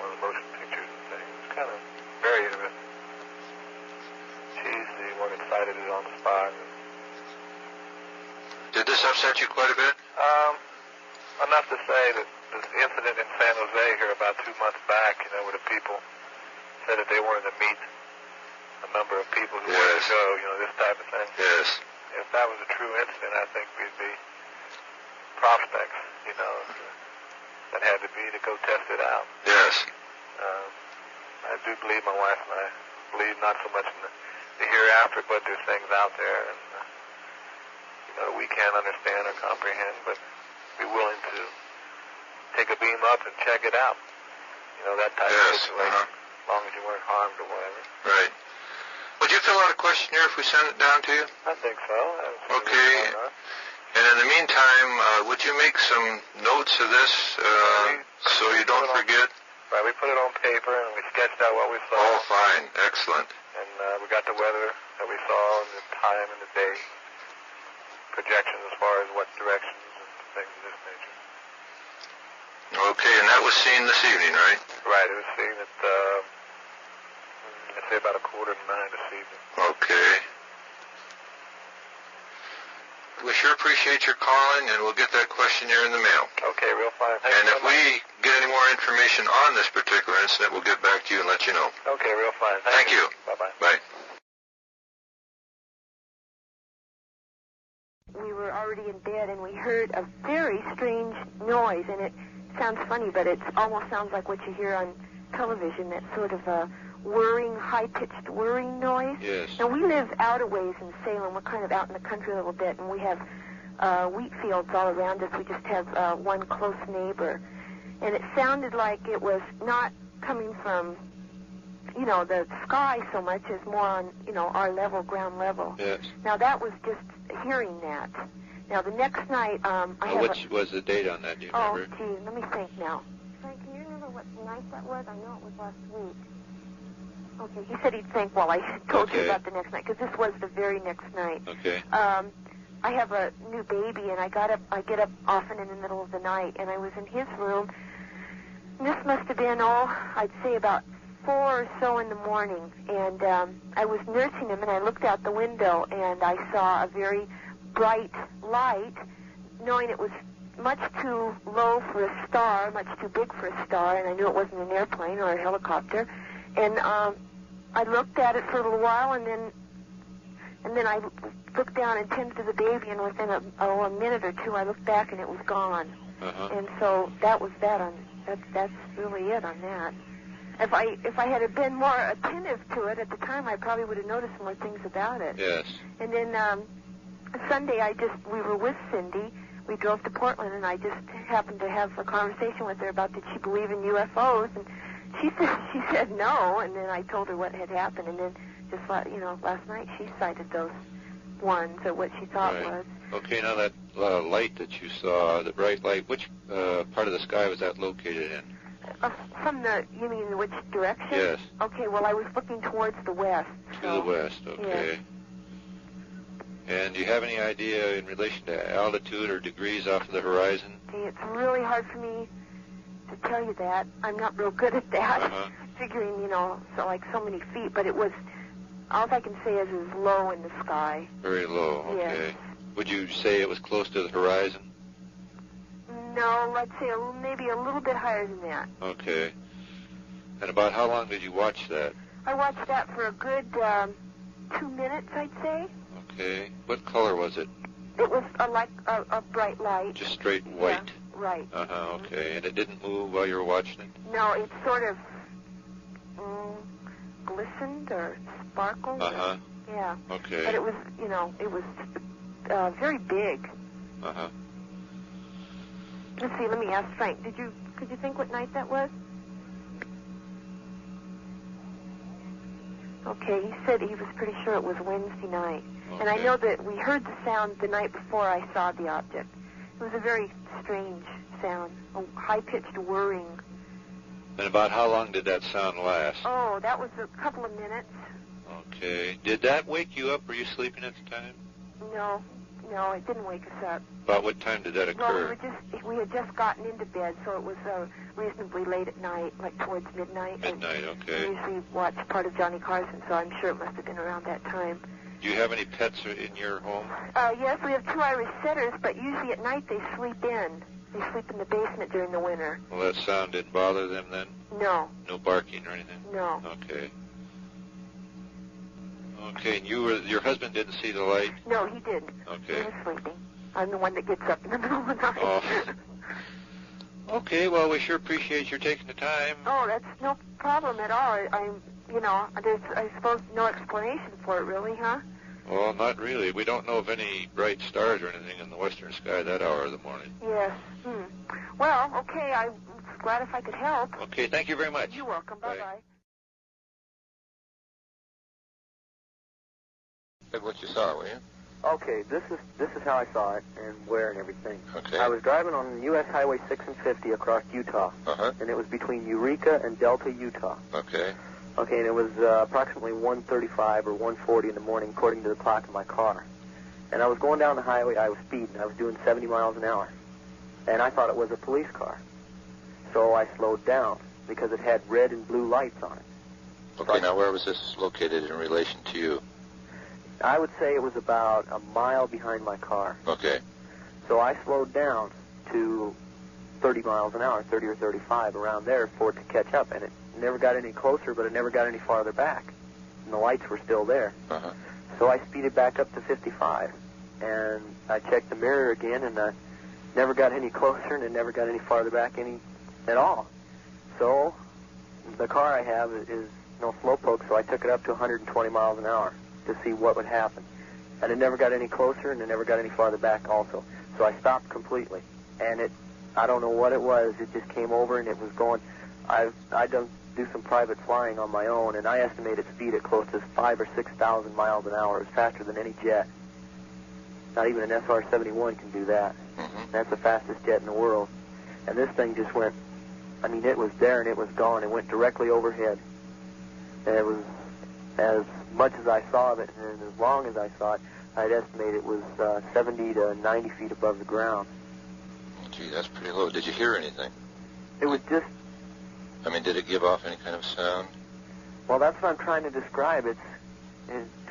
one of the motion pictures and things. It's kind of very interesting. She's the one that cited it on the spot. Did this upset you quite a bit? Enough to say that this incident in San Jose here about 2 months back, you know, where the people said that they wanted to meet a number of people who wanted to go, you know, this type of thing. Yes. If that was a true incident, I think we'd be prospects, you know, that had to be to go test it out. Yes. I do believe, my wife and I believe not so much in the hereafter, but there's things out there, and, you know, we can't understand or comprehend, but be willing to take a beam up and check it out. You know, that type of situation, as long as you weren't harmed or whatever. Right. Would you fill out a questionnaire if we send it down to you? I think so. Okay. And in the meantime, would you make some notes of this so you don't forget? Right, we put it on paper and we sketched out what we saw. Oh, fine. Excellent. And we got the weather that we saw and the time and the day, projections as far as what directions and things of this nature. Okay, and that was seen this evening, right? Right, it was seen at, I'd say about 8:45 this evening. Okay. We sure appreciate your calling, and we'll get that questionnaire in the mail. Okay, real fine. Thank and you if we get any more information on this particular incident, we'll get back to you and let you know. Okay, real fine. Thank you. Bye-bye. Bye. We were already in bed, and we heard a very strange noise, and it sounds funny, but it almost sounds like what you hear on television, that sort of a whirring, high-pitched whirring noise. Yes. Now, we live out a ways in Salem. We're kind of out in the country a little bit, and we have wheat fields all around us. We just have one close neighbor. And it sounded like it was not coming from, you know, the sky so much as more on, you know, our level, ground level. Yes. Now, that was just hearing that. Now, the next night, which was the date on that, do you remember? Oh, gee, let me think now. Frank, can you remember what night that was? I know it was last week. Okay, he said he'd think while I told you about the next night, because this was the very next night. Okay. I have a new baby, and I get up often in the middle of the night, and I was in his room. And this must have been, I'd say about 4 or so in the morning, and I was nursing him, and I looked out the window, and I saw a very bright light, knowing it was much too low for a star, much too big for a star, and I knew it wasn't an airplane or a helicopter. And I looked at it for a little while, and then I looked down and tended to the baby, and within a minute or two, I looked back, and it was gone. And so that was that on. That's really it on that. If I had been more attentive to it at the time, I probably would have noticed more things about it. Yes. And then Sunday, we were with Cindy. We drove to Portland, and I just happened to have a conversation with her about did she believe in UFOs, and she said no. And then I told her what had happened, and then just last night she cited those ones or what she thought was. Okay, now that light that you saw, the bright light, which part of the sky was that located in? You mean which direction? Yes. Okay, well, I was looking towards the west. To the west, okay. Yes. And do you have any idea in relation to altitude or degrees off of the horizon? See, it's really hard for me to tell you that. I'm not real good at that, figuring, so many feet, but it was, all I can say is it was low in the sky. Very low, okay. Yes. Would you say it was close to the horizon? No, let's say maybe a little bit higher than that. Okay. And about how long did you watch that? I watched that for a good 2 minutes, I'd say. Okay. What color was it? It was like a bright light. Just straight white? Yeah, right. Okay. And it didn't move while you were watching it? No, it sort of glistened or sparkled. Yeah. Okay. But it was, you know, it was very big. Uh-huh. Let's see, let me ask Frank. Could you think what night that was? Okay, he said he was pretty sure it was Wednesday night. Okay. And I know that we heard the sound the night before I saw the object. It was a very strange sound, a high-pitched whirring. And about how long did that sound last? Oh, that was a couple of minutes. Okay. Did that wake you up? Were you sleeping at the time? No, it didn't wake us up. About what time did that occur? Well, we had just gotten into bed, so it was reasonably late at night, like towards midnight. Midnight, okay. We usually watch part of Johnny Carson, so I'm sure it must have been around that time. Do you have any pets in your home? Yes, we have 2 Irish setters, but usually at night they sleep in. They sleep in the basement during the winter. Well, that sound didn't bother them then? No. No barking or anything? No. Okay. Okay, and your husband didn't see the light? No, he didn't. Okay. He was sleeping. I'm the one that gets up in the middle of the night. Oh. Okay, well, we sure appreciate your taking the time. Oh, that's no problem at all. There's, I suppose, no explanation for it, really, huh? Well, not really. We don't know of any bright stars or anything in the western sky that hour of the morning. Yes. Well, okay, I'm glad if I could help. Okay, thank you very much. You're welcome. Bye-bye. What you saw, will you? Okay, this is how I saw it and where and everything. Okay. I was driving on U.S. Highway 6 and 50 across Utah, and it was between Eureka and Delta, Utah. Okay. Okay, and it was approximately 1:35 or 1:40 in the morning, according to the clock in my car. And I was going down the highway. I was speeding. I was doing 70 miles an hour, and I thought it was a police car. So I slowed down because it had red and blue lights on it. Okay, now where was this located in relation to you? I would say it was about a mile behind my car. Okay. So I slowed down to 30 miles an hour, 30 or 35, around there for it to catch up. And it never got any closer, but it never got any farther back. And the lights were still there. Uh-huh. So I speeded back up to 55. And I checked the mirror again, and I never got any closer, and it never got any farther back at all. So the car I have is no slowpoke, so I took it up to 120 miles an hour to see what would happen. And it never got any closer, and it never got any farther back also. So I stopped completely. And I don't know what it was. It just came over, and it was going. I do some private flying on my own, and I estimated speed at close to 5,000 or 6,000 miles an hour. It was faster than any jet. Not even an SR-71 can do that. Mm-hmm. That's the fastest jet in the world. And this thing just went, I mean, it was there and it was gone. It went directly overhead. And it was, as much as I saw of it and as long as I saw it, I'd estimate it was 70 to 90 feet above the ground. Gee, that's pretty low. Did you hear anything? It was just... I mean, did it give off any kind of sound? Well, that's what I'm trying to describe. It's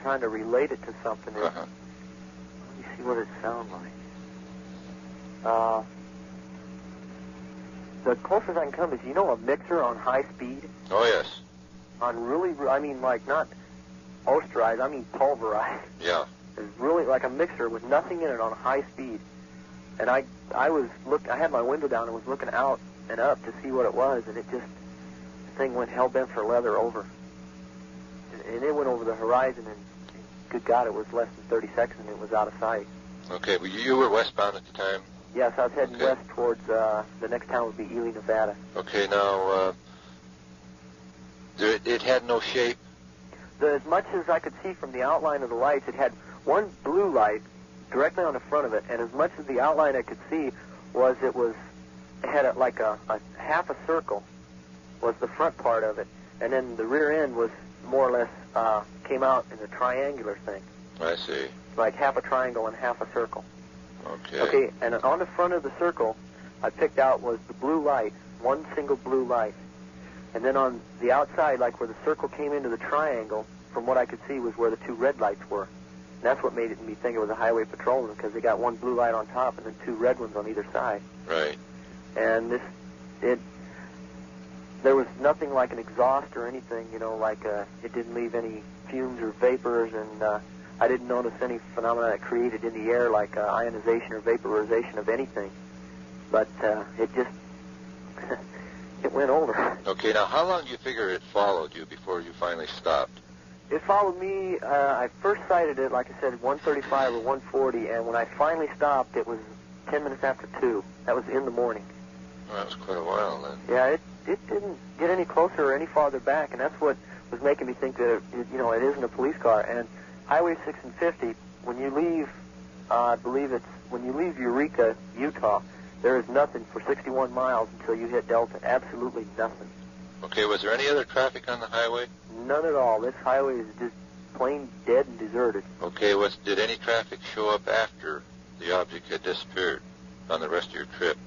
trying to relate it to something. Uh-huh. Let me see what it sounds like. The closest I can come is, you know, a mixer on high speed? Oh, yes. On really, I mean, like, not osterized, I mean pulverized. Yeah. It's really like a mixer with nothing in it on high speed. And I had my window down and was looking out and up to see what it was, and the thing went hell-bent for leather over. And it went over the horizon, and good God, it was less than 30 seconds, and it was out of sight. Okay, well, you were westbound at the time? Yes, I was heading west towards, the next town would be Ely, Nevada. Okay, now, it had no shape? As much as I could see from the outline of the lights, it had one blue light directly on the front of it, and as much as the outline I could see was it had like a half a circle was the front part of it, and then the rear end was more or less came out in a triangular thing. I see. Like half a triangle and half a circle. Okay. Okay, and on the front of the circle I picked out was the blue light, one single blue light. And then on the outside, like where the circle came into the triangle, from what I could see was where the 2 red lights were. And that's what made me think it was a highway patrolman, because they got one blue light on top and then 2 red ones on either side. Right. And there was nothing like an exhaust or anything, you know, like it didn't leave any fumes or vapors, and I didn't notice any phenomena that created in the air like ionization or vaporization of anything. But it just, it went over. Okay, now how long do you figure it followed you before you finally stopped? It followed me. I first sighted it, like I said, 1:35 or 1:40, and when I finally stopped, it was 10 minutes after 2. That was in the morning. Well, that was quite a while then. Yeah, it didn't get any closer or any farther back, and that's what was making me think that it isn't a police car. And Highway 6 and 50, when you leave, I believe it's when you leave Eureka, Utah, there is nothing for 61 miles until you hit Delta. Absolutely nothing. Okay, was there any other traffic on the highway? None at all. This highway is just plain dead and deserted. Okay, did any traffic show up after the object had disappeared on the rest of your trip?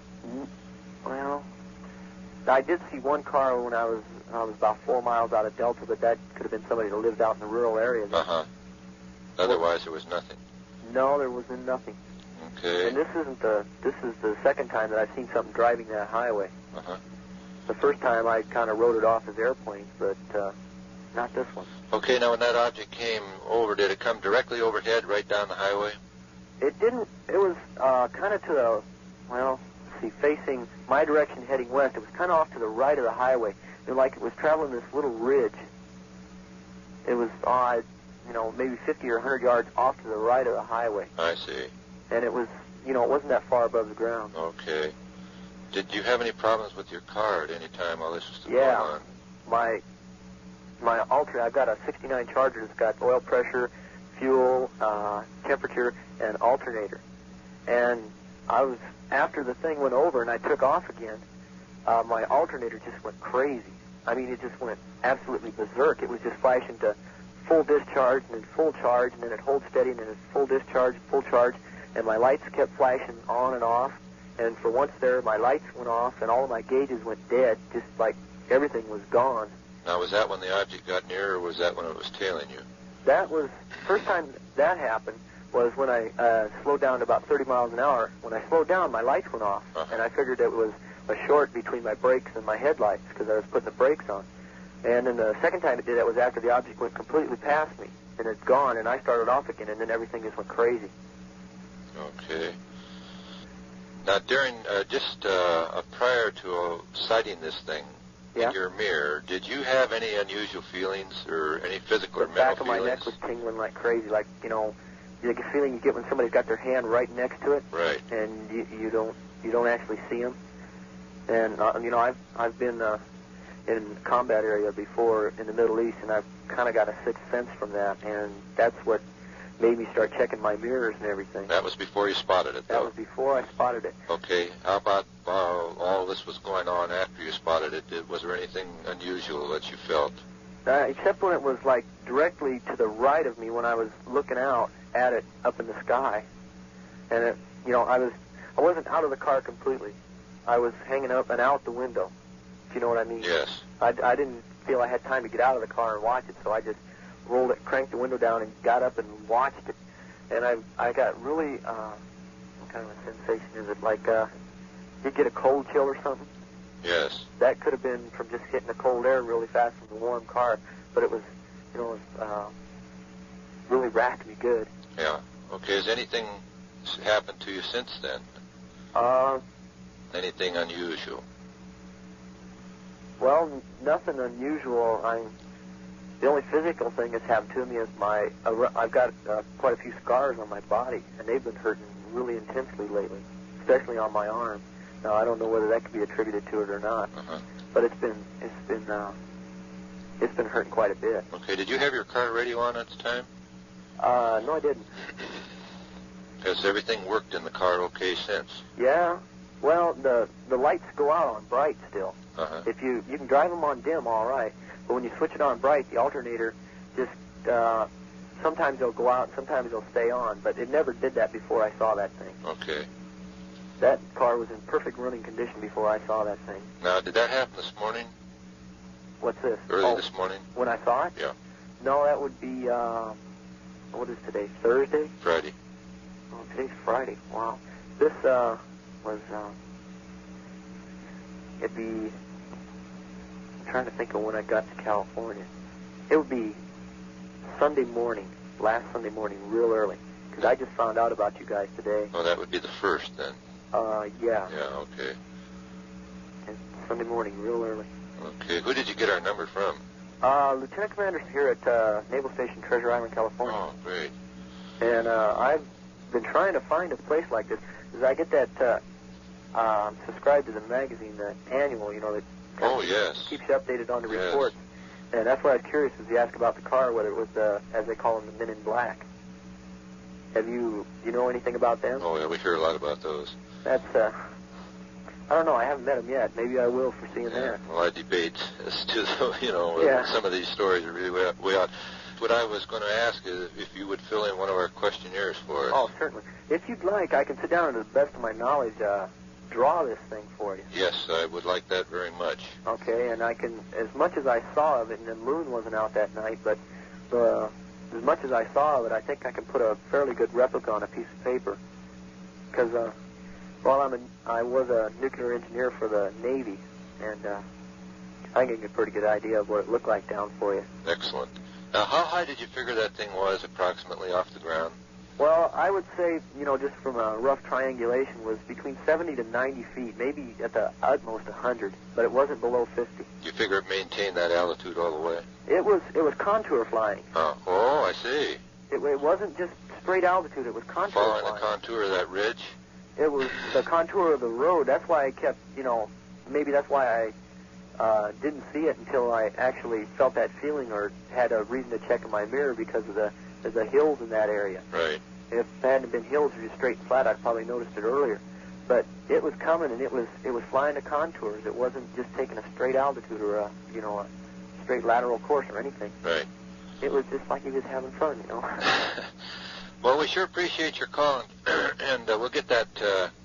Well, I did see one car when I was about 4 miles out of Delta, but that could have been somebody that lived out in the rural area. Otherwise, there was nothing. No, there was nothing. Okay. And this is the second time that I've seen something driving that highway. The first time I kind of wrote it off as airplanes, but not this one. Okay, now when that object came over, did it come directly overhead, right down the highway? It didn't. It was kind of to the, well, let's see, facing my direction heading west. It was kind of off to the right of the highway. Like it was traveling this little ridge. It was, maybe 50 or 100 yards off to the right of the highway. I see. And it was, it wasn't that far above the ground. Okay. Did you have any problems with your car at any time while this was still going on? My I've got a 69 Charger that's got oil pressure, fuel, temperature, and alternator. And after the thing went over and I took off again, my alternator just went crazy. I mean, it just went absolutely berserk. It was just flashing to full discharge and then full charge, and then it holds steady, and then it's full discharge, full charge, and my lights kept flashing on and off. And for once there, my lights went off, and all of my gauges went dead, just like everything was gone. Now, was that when the object got near, or was that when it was tailing you? That was, first time that happened was when I slowed down to about 30 miles an hour. When I slowed down, my lights went off, and I figured it was a short between my brakes and my headlights because I was putting the brakes on. And then the second time it did that was after the object went completely past me, and it's gone, and I started off again, and then everything just went crazy. Okay. Now, during prior to sighting this thing in your mirror, did you have any unusual feelings or any physical or mental feelings? The back of my neck was tingling like crazy, like, the feeling you get when somebody's got their hand right next to it. Right. And you don't actually see them. And I've been in combat area before in the Middle East, and I've kind of got a sixth sense from that, and that's what made me start checking my mirrors and everything. That was before you spotted it, though? That was before I spotted it. Okay. How about all this was going on after you spotted it? Was there anything unusual that you felt? Except when it was, like, directly to the right of me when I was looking out at it up in the sky. And, I wasn't out of the car completely. I was hanging up and out the window, if you know what I mean. Yes. I didn't feel I had time to get out of the car and watch it, so I just rolled it, cranked the window down, and got up and watched it. And I got really, what kind of a sensation is it? Like, you get a cold chill or something? Yes. That could have been from just hitting the cold air really fast from the warm car, but it was, really racked me good. Yeah. Okay. Has anything happened to you since then? Anything unusual? Well, nothing unusual. The only physical thing that's happened to me is I've got quite a few scars on my body, and they've been hurting really intensely lately, especially on my arm. Now, I don't know whether that could be attributed to it or not, but it's been hurting quite a bit. Okay. Did you have your car radio on at the time? No, I didn't. Has everything worked in the car okay since? Yeah. Well, the lights go out on bright still. If you can drive them on dim, all right. But when you switch it on bright, the alternator just sometimes they'll go out, sometimes they'll stay on. But it never did that before I saw that thing. Okay. That car was in perfect running condition before I saw that thing. Now, did that happen this morning? What's this? Early this morning? When I saw it? Yeah. No, that would be, what is today, Thursday? Friday. Oh, today's Friday. Wow. This was, it'd be, I'm trying to think of when I got to California. It would be Sunday morning, last Sunday morning, real early, because I just found out about you guys today. Oh, that would be the first then? Yeah. Yeah, okay. And Sunday morning, real early. Okay. Who did you get our number from? Lieutenant Commander's here at Naval Station Treasure Island, California. Oh, great. And I've been trying to find a place like this. Because I get that, subscribed to the magazine, the annual, that keeps you updated on the reports. And that's why I was curious, as you asked about the car, whether it was as they call them, the Men in Black. Do you know anything about them? Oh, yeah, we hear a lot about those. That's, I don't know, I haven't met them yet. Maybe I will for seeing that. Well, I debate as to, some of these stories are really way out. What I was going to ask is if you would fill in one of our questionnaires for us. Oh, certainly. If you'd like, I can sit down and, to the best of my knowledge, draw this thing for you. Yes, I would like that very much. Okay, and I can, as much as I saw of it, and the moon wasn't out that night, but as much as I saw of it, I think I can put a fairly good replica on a piece of paper. Because, I was a nuclear engineer for the Navy, and I can get a pretty good idea of what it looked like down for you. Excellent. Now, how high did you figure that thing was approximately off the ground? Well, I would say, just from a rough triangulation, was between 70 to 90 feet, maybe at the utmost 100, but it wasn't below 50. You figure it maintained that altitude all the way? It was contour flying. Oh, I see. It wasn't just straight altitude, it was contour flying. Following the contour of that ridge? It was the contour of the road. That's why I kept, maybe that's why I didn't see it until I actually felt that feeling or had a reason to check in my mirror because of the hills in that area. Right. If there hadn't been hills or just straight and flat, I'd probably noticed it earlier. But it was coming, and it was flying the contours. It wasn't just taking a straight altitude or a straight lateral course or anything. Right. It was just like he was having fun, Well, we sure appreciate your call, and we'll get that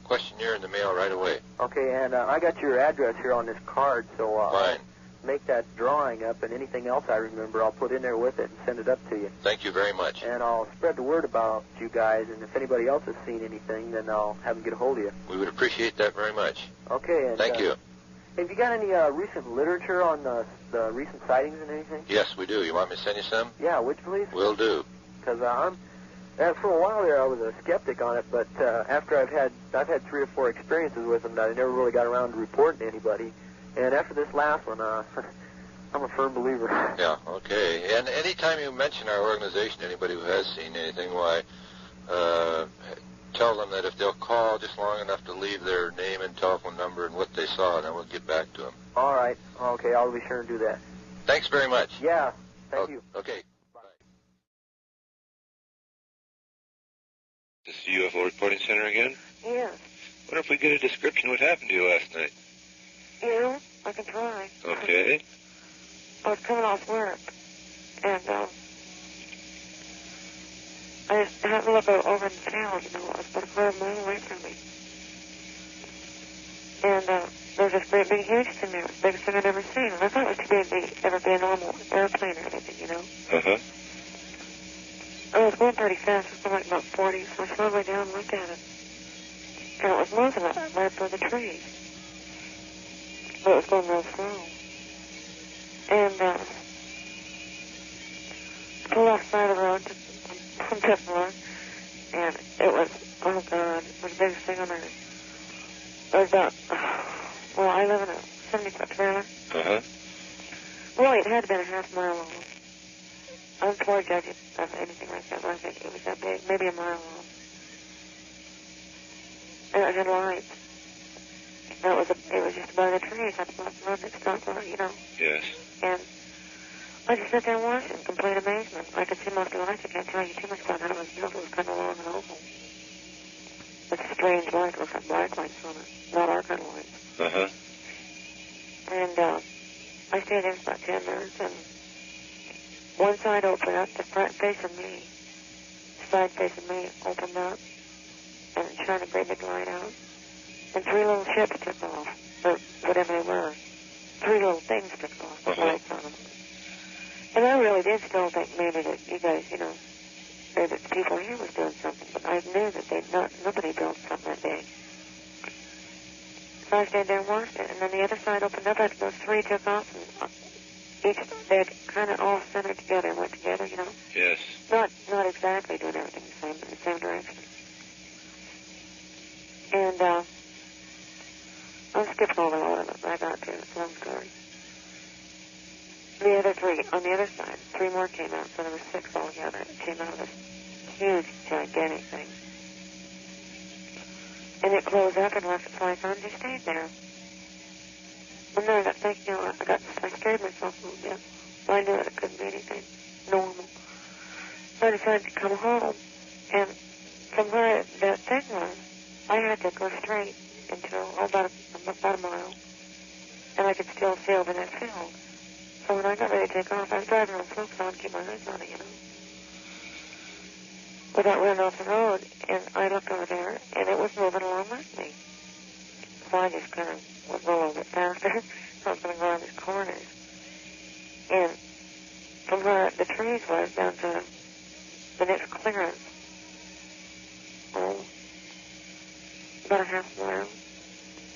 questionnaire in the mail right away. Okay, and I got your address here on this card, so Fine. Make that drawing up, and anything else I remember, I'll put in there with it and send it up to you. Thank you very much. And I'll spread the word about you guys, and if anybody else has seen anything, then I'll have them get a hold of you. We would appreciate that very much. Okay. And, Thank you. Have you got any recent literature on the recent sightings and anything? Yes, we do. You want me to send you some? Yeah, would you please? Will do. Because for a while there, I was a skeptic on it, but after I've had 3 or 4 experiences with them, that I never really got around to reporting to anybody. And after this last one, I'm a firm believer. Yeah, okay. And anytime you mention our organization, anybody who has seen anything, tell them that if they'll call just long enough to leave their name and telephone number and what they saw, and then we'll get back to them. All right. Okay, I'll be sure to do that. Thanks very much. Yeah, thank you. Okay. Bye. This is the UFO Reporting Center again? Yeah. Wonder if we get a description of what happened to you last night. I can try. Okay. I was coming off work, and I just had to look over in the town, it was about a quarter mile away from me. And there was this great big huge thing there, the biggest thing I'd ever seen. And I thought it was ever be a normal airplane or anything, Uh-huh. I was going pretty fast, it was going like about 40, so I slowed way down and looked at it. And it was moving right by the trees. But it was going real slow. And pulled off the side of the road from Pittsburgh, and it was, oh God, it was the biggest thing on earth. It was about, I live in a 70-foot trailer. Uh-huh. Really, it had to have been a half mile long. I'm poor judging of anything like that, but I think it was that big, maybe a mile long. And it had lights. And it was just above the trees. I thought the road that stopped on it, Yes. And I just sat there and watched it in complete amazement. I could see most of the lights. I can't tell you too much about how it was built. It was kind of long and oval. It's a strange light. It looks like black lights on it, not our kind of lights. Uh-huh. And I stayed there for about 10 minutes, and one side opened up, the front facing me, the side facing me opened up, and it shined a great big light out. And 3 little ships took off, or whatever they were. 3 little things took off with lights on them. And I really did still think maybe that you guys, or that the people here was doing something, but I knew that nobody built something that big. So I stayed there and watched it, and then the other side opened up after those 3 took off, and they'd kind of all centered together and went together, Yes. Not exactly doing everything the same, but in the same direction. And I'm skipping over all of it, but I got to it. It's a long story. The other 3 on the other side, 3 more came out, so there were 6 altogether. It came out of this huge, gigantic thing. And it closed up and left its lights on and just stayed there. And then I got thinking, I scared myself a little bit. So I knew that it couldn't be anything normal. So I decided to come home, and from where that thing was, I had to go straight until about a mile, and I could still see over that field. So when I got ready to take off, I was driving real slow, so I would keep my eyes on it, without running off the road. And I looked over there, and it was moving along with me. So I just kind of went a little bit faster. So I was going to go around these corners. And from where the trees was down to the next clearance, about a half mile.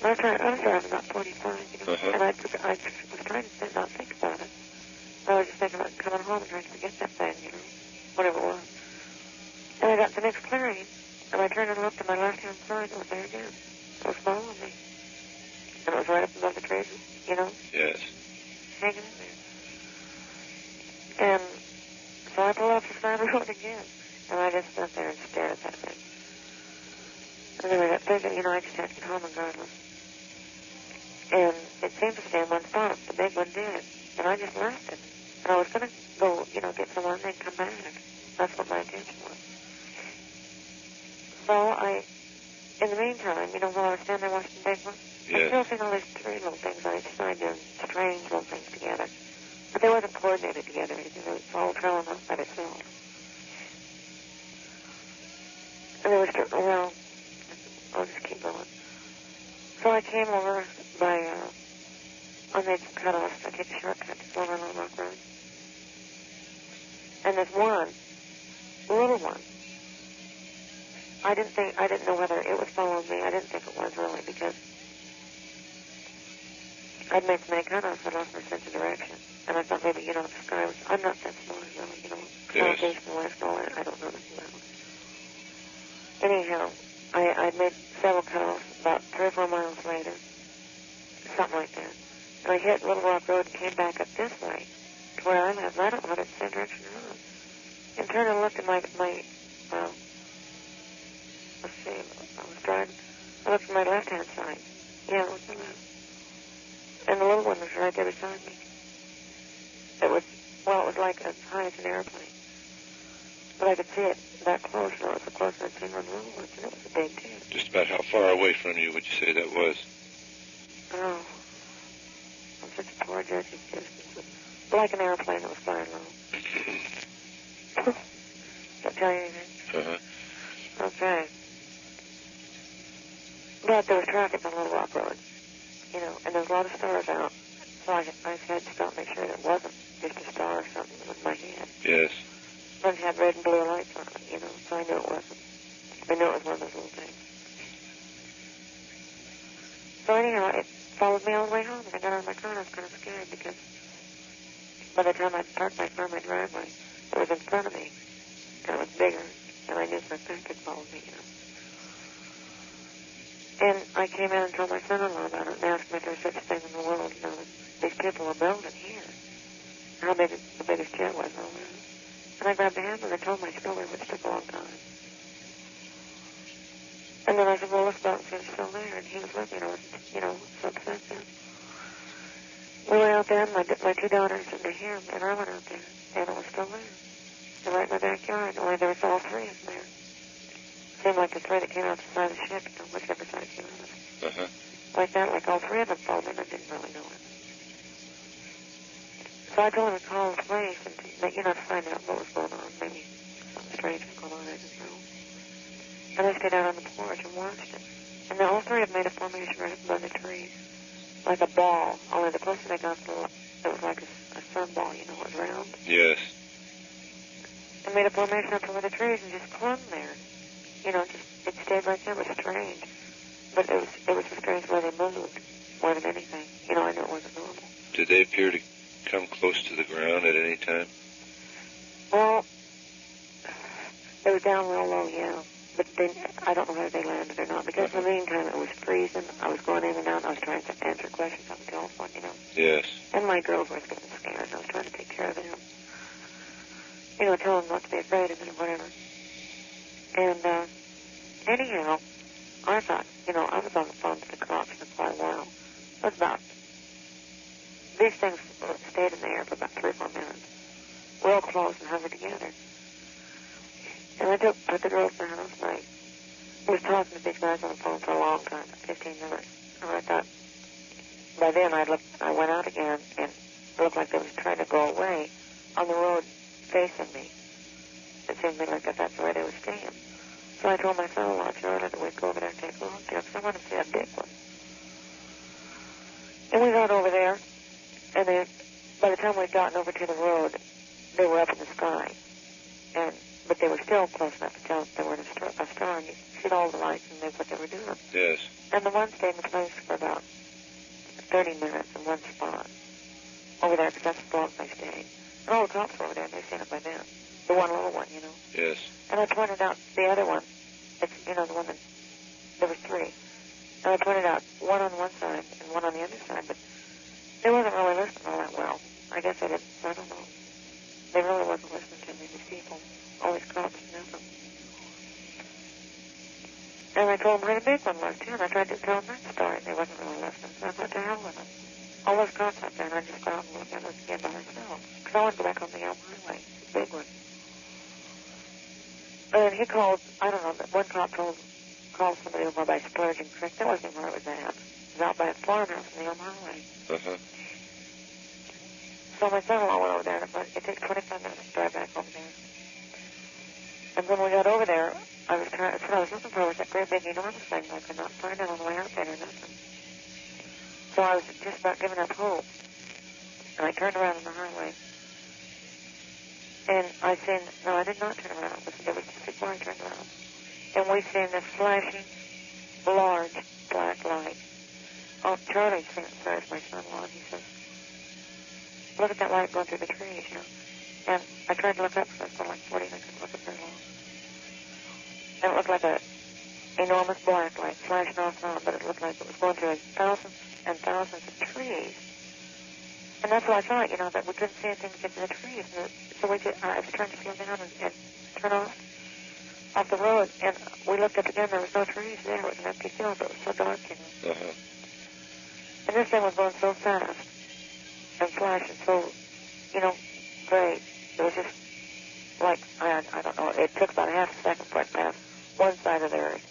I was driving about 45, and I was trying to not think about it. I was just thinking about coming home and trying to forget that thing, whatever it was. And I got to the next clearing, and I turned and looked to my left-hand side, and it was there again. It was following me. And it was right up above the trees, Yes. hanging in there. And so I pulled off the side of the road again, and I just sat there and stared at that thing. And then I got thinking, I just had to get home regardless. And it seemed to stay in one spot. The big one did. And I just left it. And I was going to go, get someone and then come back. That's what my intention was. So in the meantime, while I was standing there watching the big one, I still seen all these 3 little things on each side doing strange little things together. But they wasn't coordinated together. It was all traveling off by itself. And there was, I'll just keep going. So I came over by, I made some cutoffs. I took a shortcut to go over Little Rock Road. And there's one, little one. I didn't know whether it was following me. I didn't think it was really, because I'd made so many cutoffs, I lost my sense of direction. And I thought maybe, the sky was, I'm not that smart really, navigation life and all that, I don't know anything about it. Anyhow, I'd made several cutoffs about 3 or 4 miles later, something like that. And I hit Little Rock Road and came back up this way to where I live. I don't know whether it's the same direction or not. And turned and looked at my let's see, I was driving. I looked at my left-hand side. Yeah, it was the left. And the little one was right there beside me. It was like as high as an airplane. But I could see it that close, so it was the closest I'd seen one of the little ones, and it was a big too. Just about how far away from you would you say that was? Oh, I'm such a poor judge of distance. Like an airplane that was flying low. Does that tell you anything? Uh-huh. Okay. But there was traffic on Little Rock Road, and there was a lot of stars out. So I had to stop and make sure that it wasn't just a star or something with my head. Yes. It had red and blue lights on it, so I knew it wasn't. I knew it was one of those little things. So anyhow, it followed me all the way home, and I got out of my car, and I was kind of scared, because by the time I parked my car in my driveway, it was in front of me, and it was bigger, and I knew for a fact it followed me, And I came in and told my son-in-law about it, and asked him if there was such a thing in the world, that these people were building here, how big the biggest jet was and all that. And I grabbed a hammer and told my story, which took a long time. And then I said, well, look about and see if it's still there. And he was with me, and I was, so upset then. We went out there, and my 2 daughters and him, and I went out there, and it was still there. And right in my backyard, only there was all 3 of them there. Seemed like the 3 that came out the side of the ship, whichever side it came out of. Uh-huh. Like that, like all 3 of them followed me, and I didn't really know it. So I told him to call the police and to find out what was going on. Maybe something strange was going on, I didn't know. And I stayed out on the porch and watched it. And all 3 of them made a formation right up above the trees, like a ball. Only the closer they got to it was like a sunball, it was round. Yes. And made a formation up over the trees and just clung there. It stayed right there. It was strange. But it was a strange way they moved more than anything. I knew it wasn't normal. Did they appear to come close to the ground at any time? Well, they were down real low, yeah. But I don't know whether they landed or not, because in the meantime it was freezing. I was going going in and out. I was trying to answer questions on the telephone, you know. Yes. And my girls were getting scared, and I was trying to take care of them. You know, tell them not to be afraid of it or whatever. And, anyhow, I thought, you know, I was on the phone to the cops for quite a while. It was about, these things stayed in the air for about 3 or 4 minutes. Real close and hovered together. And I took the girls to the house, and I was talking to these guys on the phone for a long time, 15 minutes. And I thought, by then I went out again, and it looked like they was trying to go away on the road facing me. It seemed to me like that's where they were staying. So I told my son-in-law, Charlie, that we'd go over there and take a look, because I wanted to see a big one. And we got over there, and then by the time we'd gotten over to the road, they were up in the sky. But they were still close enough to tell us they were a star, and you see all the lights and knew what they were doing. Yes. And the one stayed in place for about 30 minutes in one spot over there, because that's the spot they stayed. And all the cops were over there, and they'd seen it by then. The one little one, you know. Yes. And I pointed out the other one. It's, you know, the one that, there was 3. And I pointed out one on one side and one on the other side, but they wasn't really listening all that well. I guess they didn't, I don't know. They really wasn't listening to me, these people. All these cops and them. And I told them where the big one was, too, and I tried to tell them that story. They wasn't really listening, so I thought, to hell with them. All those cops up there, and I just got out and looked at it again by myself. Because I wanted to go back on the Elm Highway, the big one. And he called, I don't know, one cop called somebody over by Splurging Creek. That wasn't even where it was at. It was out by a farmhouse on the Elm Highway. Uh-huh. So my son-in-law went over there, and it takes 25 minutes to drive back over there. And when we got over there, that's what I was looking for, was that great big enormous thing. I could not find it on the way out there or nothing. So I was just about giving up hope. And I turned around on the highway. And I did not turn around. It was just before I turned around. And we seen this flashing, large, black light. Oh, Charlie seen it first, my son-in-law, and he says, look at that light going through the trees, you know. And I tried to look up, so I was going like 40 minutes to look up very long. And it looked like an enormous black light flashing off and on, but it looked like it was going through thousands and thousands of trees. And that's what I thought, you know, that we couldn't see anything to get to the trees. And so I was trying to slow down and turn off the road. And we looked up again, there was no trees there. It was an empty field, but it was so dark, you know. Uh-huh. And this thing was going so fast and flashing so, you know, great. It was just like, I don't know, it took about a half a second for it past one side of the earth.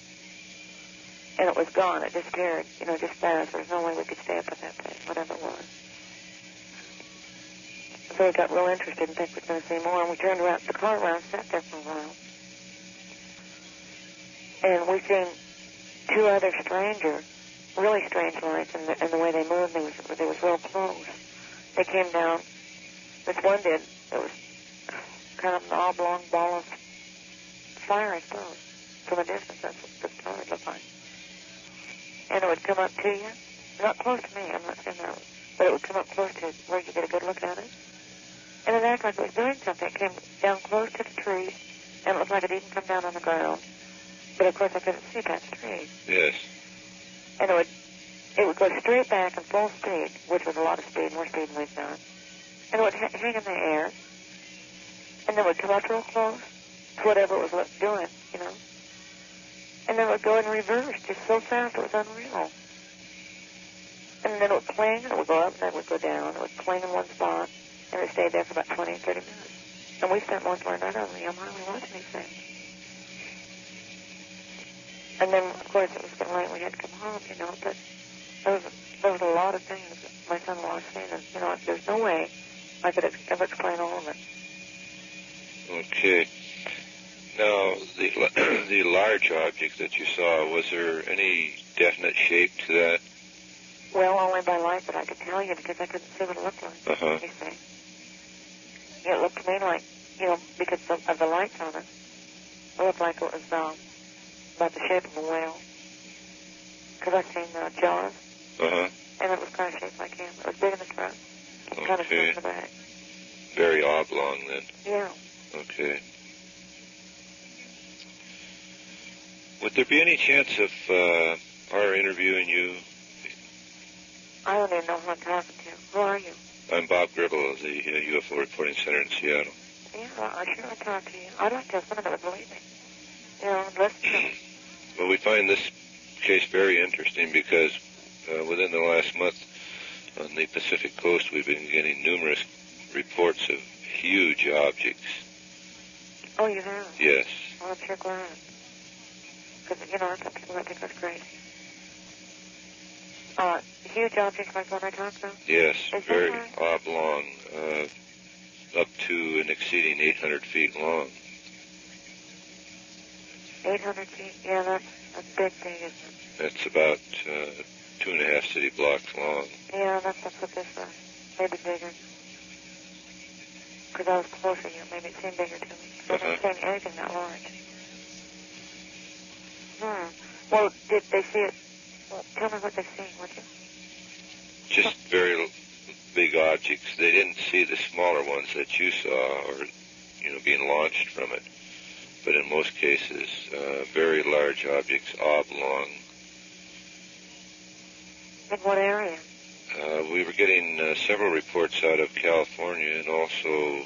And it was gone. It disappeared, you know, just fast. There was no way we could stay up at that place, whatever it was. So we got real interested and think we were going to see more. And we turned around, the car around, sat there for a while. And we seen 2 other really strange lights, and the way they moved, they was real close. They came down. This one did. It was kind of an oblong ball of fire, I suppose. From a distance, that's what the star would look like. And it would come up to you. Not close to me, I'm not saying that. But it would come up close to where you get a good look at it. And it acted like it was doing something. It came down close to the trees, and it looked like it even come down on the ground. But of course I couldn't see past the trees. Yes. And it would go straight back in full speed, which was a lot of speed, more speed than we've done. And it would hang in the air, and then it would come up real close to whatever it was doing, you know. And then it would go in reverse, just so fast it was unreal. And then it would cling, and it would go up, and then it would go down. It would cling in one spot, and it stayed there for about 20 or 30 minutes. And we spent most of our night on the Elm Highway watching these things. And then, of course, it was getting late, we had to come home, you know, but there was a lot of things that my son-in-law was saying, and, you know, there's no way I could ever explain all of it. Okay. Now, the large object that you saw, was there any definite shape to that? Well, only by light, but I could tell you because I couldn't see what it looked like. Uh-huh. You see? Yeah, it looked to me like, you know, because of the lights on it, it looked like it was about the shape of a whale. Because I've seen Jaws, uh-huh, and it was kind of shaped like him. It was big in the front, kind of small in the back. Very oblong, then. Yeah. Okay. Would there be any chance of our interviewing you I don't even know who I'm talking to. Who are you? I'm Bob Gribble of the UFO Reporting Center in Seattle. Yeah, I sure would talk to you. I'd like to have someone that would believe me. You know, listen to me. Well, we find this case very interesting because within the last month on the Pacific Coast, we've been getting numerous reports of huge objects. Oh, you have? Yes. Well, I'm sure glad. Because, you know, I've got people that think that's crazy. Huge objects like what I talked about? Yes, Is very that right? oblong, up to and exceeding 800 feet long. 800 feet? Yeah, that's big thing, isn't it? That's about 2.5 city blocks long. Yeah, that's what this was. Maybe bigger. Because I was closer here. Maybe it seemed bigger to me. I didn't see anything that large. Well, did they see it? Well, tell me what they've seen, would you? Just very big objects. They didn't see the smaller ones that you saw or, you know, being launched from it. But in most cases, very large objects, oblong. In what area? We were getting several reports out of California and also,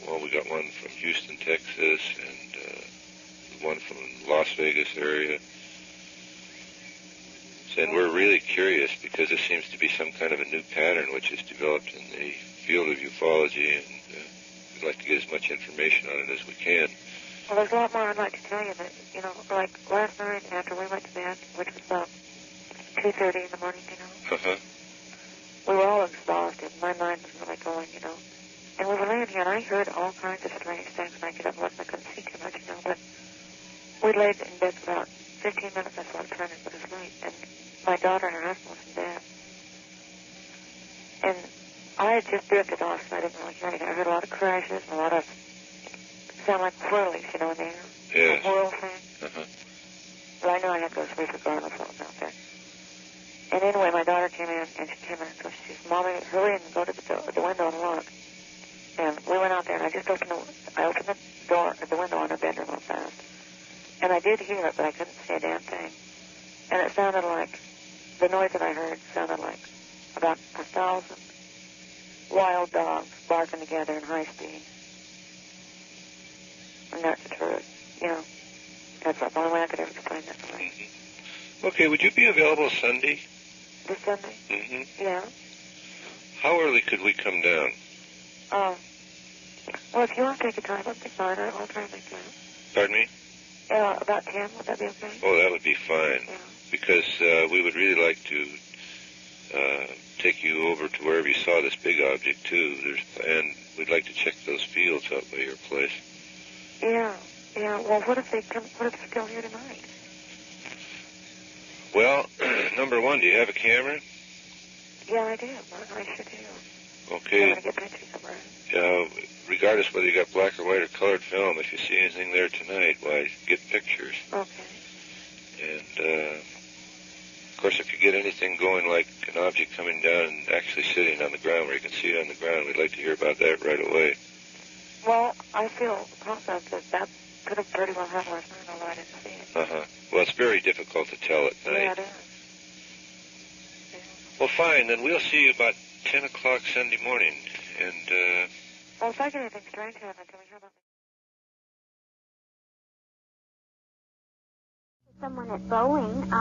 well, we got one from Houston, Texas, and one from Las Vegas area. And we're really curious because there seems to be some kind of a new pattern which is developed in the field of ufology, and we'd like to get as much information on it as we can. Well, there's a lot more I'd like to tell you that, you know, like last night after we went to bed, which was about 2:30 in the morning, you know, we were all exhausted. My mind was really going, you know. And we were laying here, and I heard all kinds of strange things, and I get up and look, and I couldn't see too much, you know, but we laid in bed for about 15 minutes. I started trying to go to sleep, and my daughter and her husband was in bed. And I had just drifted off, so I didn't really hear anything. I heard a lot of crashes and a lot of sound like whirlies, you know, in the air. Yes. A whirl thing. But I know I had to go to sleep regardless of what was out there. And anyway, my daughter came in, and she came in, so she said, Mommy, hurry and go to the window and look. And we went out there, and I just opened the door, the window on her bedroom real fast. And I did hear it, but I couldn't see a damn thing. And it sounded like, the noise that I heard sounded like about 1,000 wild dogs barking together in high speed. And that's the truth, you know. That's the only way I could ever explain that to me. Okay, would you be available Sunday? This Sunday? Yeah. How early could we come down? Well, if you want to take a time, that'd be fine. I'll try and make that. Pardon me? About 10, would that be okay? Oh, that would be fine. Yeah. Because we would really like to take you over to wherever you saw this big object, too. And we'd like to check those fields out by your place. Yeah. Well, what if they're still here tonight? Well, number one, do you have a camera? Yeah, I do. I sure do. Okay. I'm going to get pictures of her. Regardless whether you got black or white or colored film, if you see anything there tonight, why, get pictures. Okay. And, of course, if you get anything going like an object coming down and actually sitting on the ground where you can see it on the ground, we'd like to hear about that right away. Well, I feel confident that could have pretty well happened last night, although I didn't see it. Well, it's very difficult to tell at night. Yeah, it is. Yeah. Well, fine. Then we'll see you about 10 o'clock Sunday morning. And, well, if I get anything strange happen to me, how about someone at Boeing,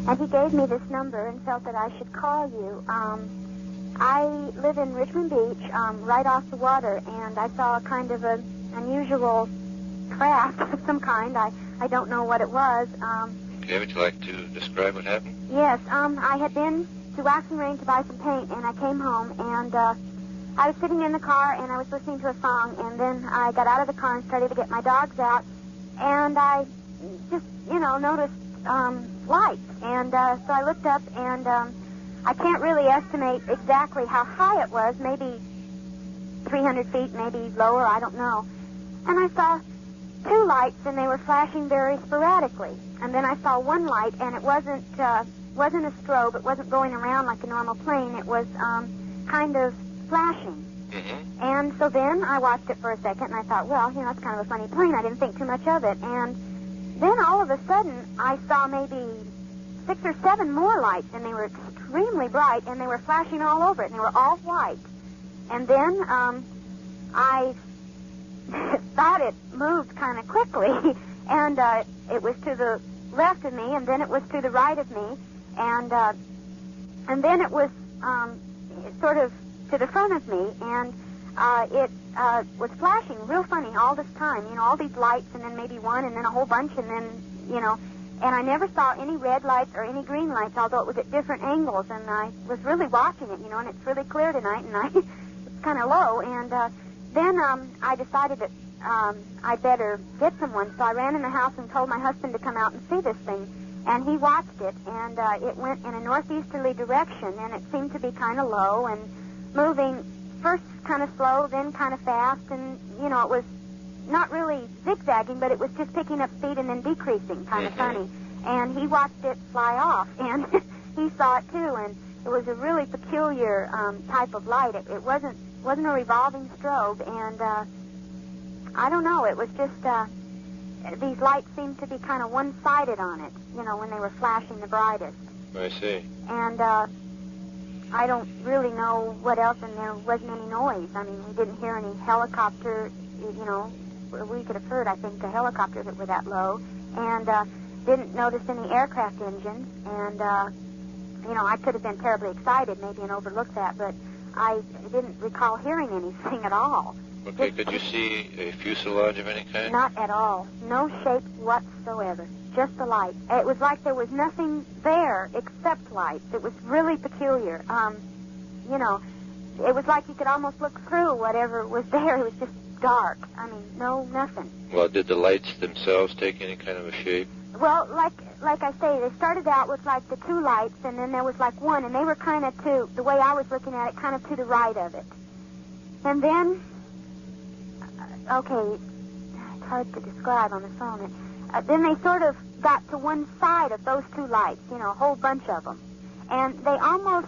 and he gave me this number and felt that I should call you. I live in Richmond Beach, right off the water, and I saw kind of an unusual craft of some kind. I don't know what it was. Okay, would you like to describe what happened? Yes, I had been to Wax and Rain to buy some paint, and I came home, and I was sitting in the car, and I was listening to a song, and then I got out of the car and started to get my dogs out, and I just, noticed lights, and so I looked up, and I can't really estimate exactly how high it was, maybe 300 feet, maybe lower, I don't know. And I saw two lights, and they were flashing very sporadically. And then I saw one light, and it wasn't a strobe. It wasn't going around like a normal plane. It was kind of flashing. Mm-hmm. And so then I watched it for a second, and I thought, well, it's kind of a funny plane. I didn't think too much of it. And then all of a sudden, I saw maybe 6 or 7 more lights, and they were extremely bright, and they were flashing all over it, and they were all white. And then I thought it moved kind of quickly, and it was to the left of me, and then it was to the right of me, and then it was sort of to the front of me, and it was flashing real funny all this time, you know, all these lights, and then maybe one, and then a whole bunch, and then, you know, and I never saw any red lights or any green lights, although it was at different angles, and I was really watching it, you know, and it's really clear tonight, and it's kind of low, and then I decided that I'd better get someone, so I ran in the house and told my husband to come out and see this thing, and he watched it, and it went in a northeasterly direction, and it seemed to be kind of low and moving first kind of slow, then kind of fast, and, you know, it was not really zigzagging, but it was just picking up speed and then decreasing, kind of funny. And he watched it fly off, and he saw it too, and it was a really peculiar type of light. It wasn't a revolving strobe, and I don't know, it was just these lights seemed to be kind of one-sided on it, you know, when they were flashing the brightest. I see. And I don't really know what else, and there wasn't any noise. I mean, we didn't hear any helicopter, you know. We could have heard, I think, the helicopters that were that low, and didn't notice any aircraft engines, and, you know, I could have been terribly excited maybe and overlooked that, but I didn't recall hearing anything at all. Okay, could you see a fuselage of any kind? Not at all. No shape whatsoever. Just the light. It was like there was nothing there except light. It was really peculiar. You know, it was like you could almost look through whatever was there. It was just dark. I mean, no, nothing. Well, did the lights themselves take any kind of a shape? Well, like I say, they started out with like the 2 lights, and then there was like one, and they were kind of to, the way I was looking at it, kind of to the right of it. And then, okay, it's hard to describe on the phone. Then they sort of got to one side of those 2 lights, you know, a whole bunch of them. And they almost,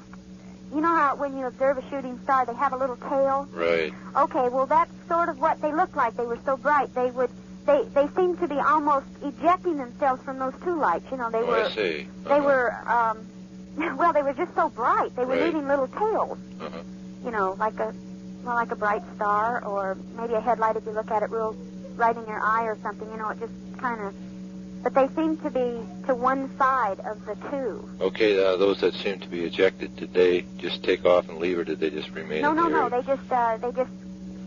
you know how when you observe a shooting star, they have a little tail? Right. Okay, well, that's sort of what they looked like. They were so bright. They seemed to be almost ejecting themselves from those 2 lights. You know, they were... I see. They were, well, they were just so bright. They were leaving little tails. You know, like a bright star, or maybe a headlight if you look at it real right in your eye or something. You know, it just kind of... But they seemed to be to one side of the 2. Okay, those that seemed to be ejected, did they just take off and leave, or did they just remain in the area? No. They just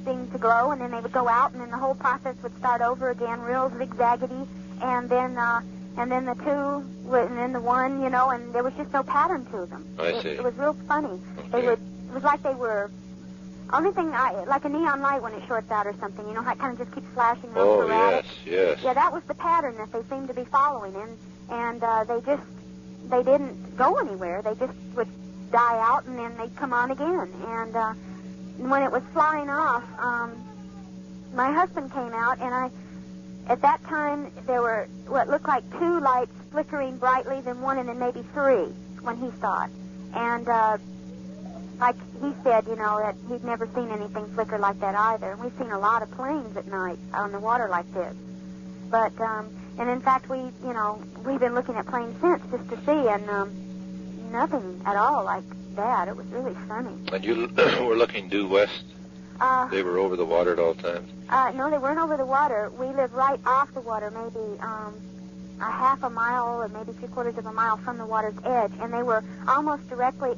seemed to glow, and then they would go out, and then the whole process would start over again, real zigzaggedy, and then the 2, and then the 1, you know, and there was just no pattern to them. I see. It was real funny. Okay. It was like they were... Only thing, like a neon light when it shorts out or something, you know, how it kind of just keeps flashing real sporadic. Yes. Yeah, that was the pattern that they seemed to be following, and they didn't go anywhere. They just would die out, and then they'd come on again. And when it was flying off, my husband came out, and at that time, there were what looked like 2 lights flickering brightly, then 1, and then maybe 3 when he saw it. And, like he said, you know, that he'd never seen anything flicker like that either. And we've seen a lot of planes at night on the water like this. But, and in fact, we've been looking at planes since just to see, and nothing at all like that. It was really funny. And you were looking due west? They were over the water at all times? No, they weren't over the water. We live right off the water, maybe a half a mile or maybe 3/4 of a mile from the water's edge, and they were almost directly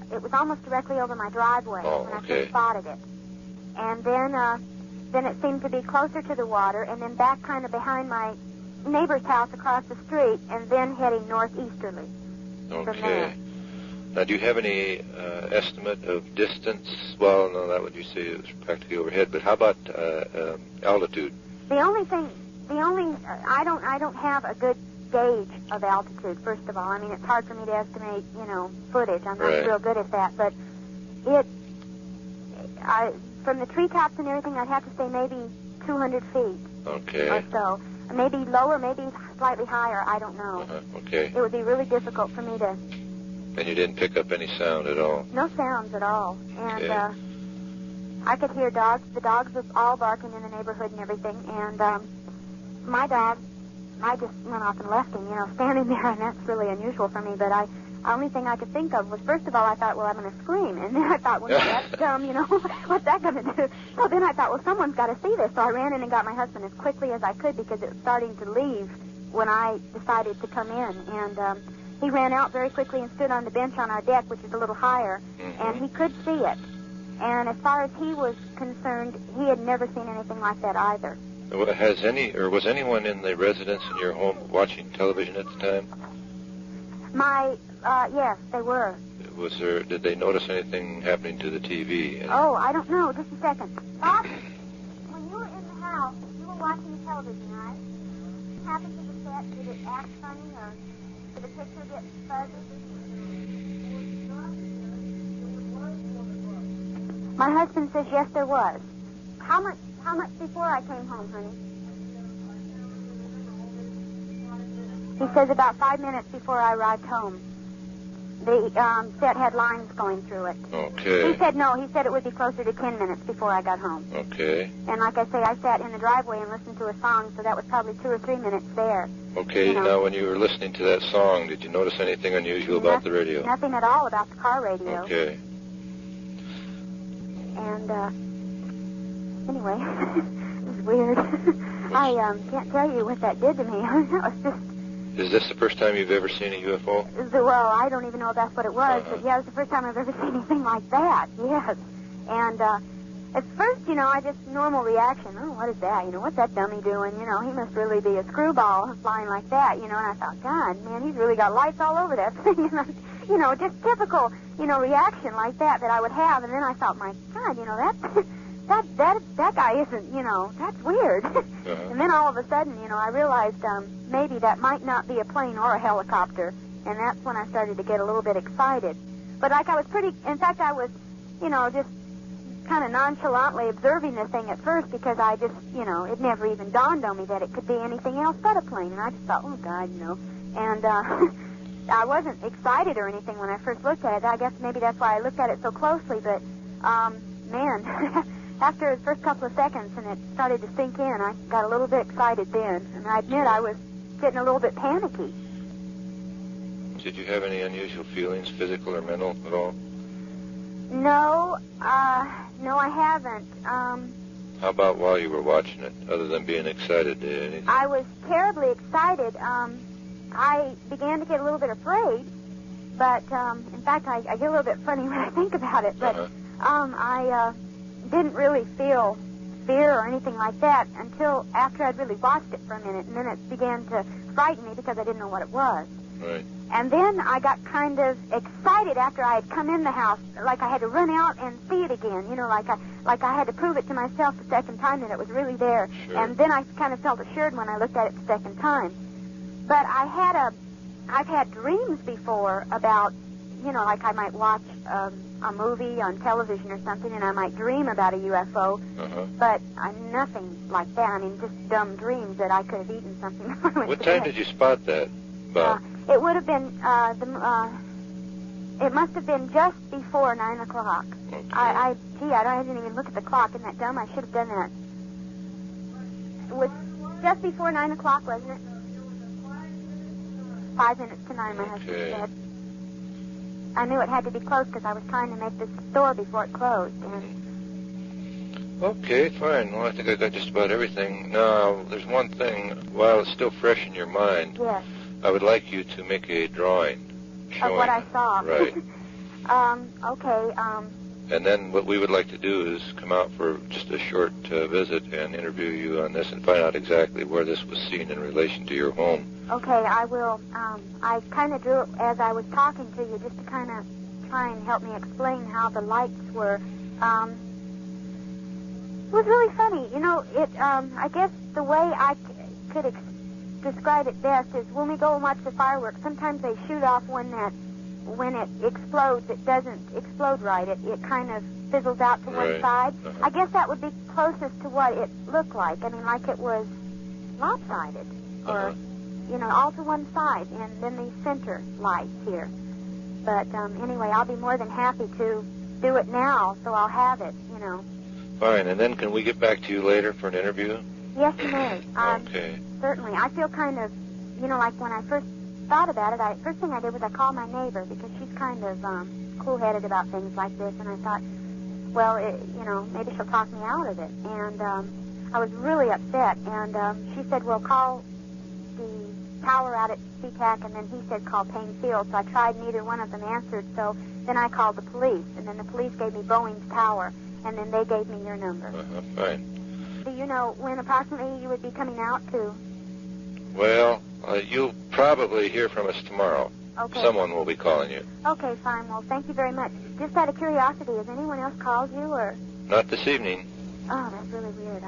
over my driveway when I first spotted it. And then it seemed to be closer to the water, and then back kind of behind my neighbor's house across the street, and then heading northeasterly from there. Now, do you have any estimate of distance? Well, no, that would you say it was practically overhead, but how about altitude? I don't have a good gauge of altitude, first of all. I mean, it's hard for me to estimate, you know, footage. I'm not real good at that. But from the treetops and everything, I'd have to say maybe 200 feet or so. Maybe lower, maybe slightly higher. I don't know. It would be really difficult for me to... And you didn't pick up any sound at all? No sounds at all. And I could hear dogs. The dogs were all barking in the neighborhood and everything. And my dog I just went off and left him, standing there, and that's really unusual for me. But the only thing I could think of was, first of all, I thought, well, I'm going to scream. And then I thought, well, no, that's dumb, what's that going to do? So then I thought, well, someone's got to see this. So I ran in and got my husband as quickly as I could because it was starting to leave when I decided to come in. And he ran out very quickly and stood on the bench on our deck, which is a little higher, and he could see it. And as far as he was concerned, he had never seen anything like that either. Was anyone in the residence in your home watching television at the time? Yes, they were. Did they notice anything happening to the TV? Oh, I don't know. Just a second. Bob, when you were in the house, you were watching the television, right? What happened to the set? Did it act funny, or did the picture get fuzzy? My husband says yes, there was. How much before I came home, honey? He says about 5 minutes before I arrived home. The set had lines going through it. Okay. He said no. He said it would be closer to 10 minutes before I got home. Okay. And like I say, I sat in the driveway and listened to a song, so that was probably 2 or 3 minutes there. Okay. Now, when you were listening to that song, did you notice anything unusual about the radio? Nothing at all about the car radio. Okay. And anyway, it was weird. I can't tell you what that did to me. That was just... Is this the first time you've ever seen a UFO? Well, I don't even know if that's what it was, but yeah, it was the first time I've ever seen anything like that, yes. And at first, I just, normal reaction, oh, what is that? What's that dummy doing? He must really be a screwball flying like that, and I thought, God, man, he's really got lights all over that thing, and just typical, reaction like that I would have, and then I thought, my God, that guy isn't, that's weird. And then all of a sudden, I realized maybe that might not be a plane or a helicopter, and that's when I started to get a little bit excited. But I was in fact, I was, just kind of nonchalantly observing the thing at first because I just, it never even dawned on me that it could be anything else but a plane, and I just thought, oh, God, and I wasn't excited or anything when I first looked at it. I guess maybe that's why I looked at it so closely, but, man... After the first couple of seconds and it started to sink in, I got a little bit excited then. And I admit I was getting a little bit panicky. Did you have any unusual feelings, physical or mental, at all? No, I haven't. How about while you were watching it, other than being excited? Anything? I was terribly excited. I began to get a little bit afraid, but in fact, I get a little bit funny when I think about it. But I didn't really feel fear or anything like that until after I'd really watched it for a minute, and then it began to frighten me because I didn't know what it was. Right. And then I got kind of excited after I had come in the house, like I had to run out and see it again, like I had to prove it to myself the second time that it was really there. Sure. And then I kind of felt assured when I looked at it the second time. But I've had dreams before about, like I might watch a movie on television or something, and I might dream about a UFO, but nothing like that. I mean, just dumb dreams that I could have eaten something. What time did you spot that, Bob? It would have been, it must have been just before 9 o'clock. Okay. I didn't even look at the clock. Isn't that dumb? I should have done that. It was just before 9 o'clock, wasn't it? 5 minutes to 9, my husband said. I knew it had to be close because I was trying to make this store before it closed. And... Okay, fine. Well, I think I got just about everything. Now, there's one thing. While it's still fresh in your mind, yes, I would like you to make a drawing showing of what I saw. Right. Okay. And then what we would like to do is come out for just a short visit and interview you on this and find out exactly where this was seen in relation to your home. Okay, I will. I kind of drew it as I was talking to you just to kind of try and help me explain how the lights were. It was really funny. I guess the way I could describe it best is when we go and watch the fireworks, sometimes they shoot off when it explodes, it doesn't explode right. It kind of fizzles out to one side. I guess that would be closest to what it looked like. I mean, like it was lopsided or... all to one side, and then the center lights here. But anyway, I'll be more than happy to do it now, so I'll have it, Fine, and then can we get back to you later for an interview? Yes, you may. Okay. certainly. I feel kind of, like when I first thought about it, first thing I did was I called my neighbor because she's kind of cool-headed about things like this, and I thought, well, maybe she'll talk me out of it. And I was really upset, and she said, well, call the tower out at SeaTac, and then he said call Payne Field. So I tried, neither one of them answered, so then I called the police, and then the police gave me Boeing's tower, and then they gave me your number. Fine. Do you know when approximately you would be coming out to? Well, you'll probably hear from us tomorrow. Okay. Someone will be calling you. Okay, fine. Well, thank you very much. Just out of curiosity, has anyone else called you, or? Not this evening. Oh, that's really weird.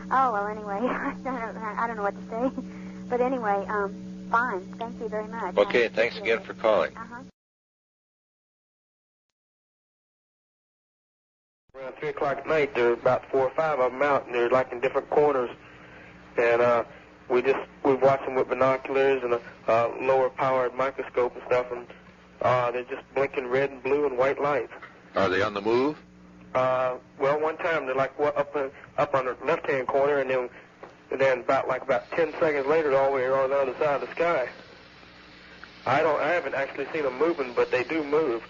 Oh, well, anyway, I don't know what to say. But anyway, fine. Thank you very much. Okay, thanks again for calling. Uh-huh. Around 3 o'clock at night, there were about 4 or 5 of them out, and they're like in different corners. And we watched them with binoculars and a lower-powered microscope and stuff, and they're just blinking red and blue and white lights. Are they on the move? Well, one time they're like up on the left-hand corner, and then about 10 seconds later, they're all the way on the other side of the sky. I haven't actually seen them moving, but they do move.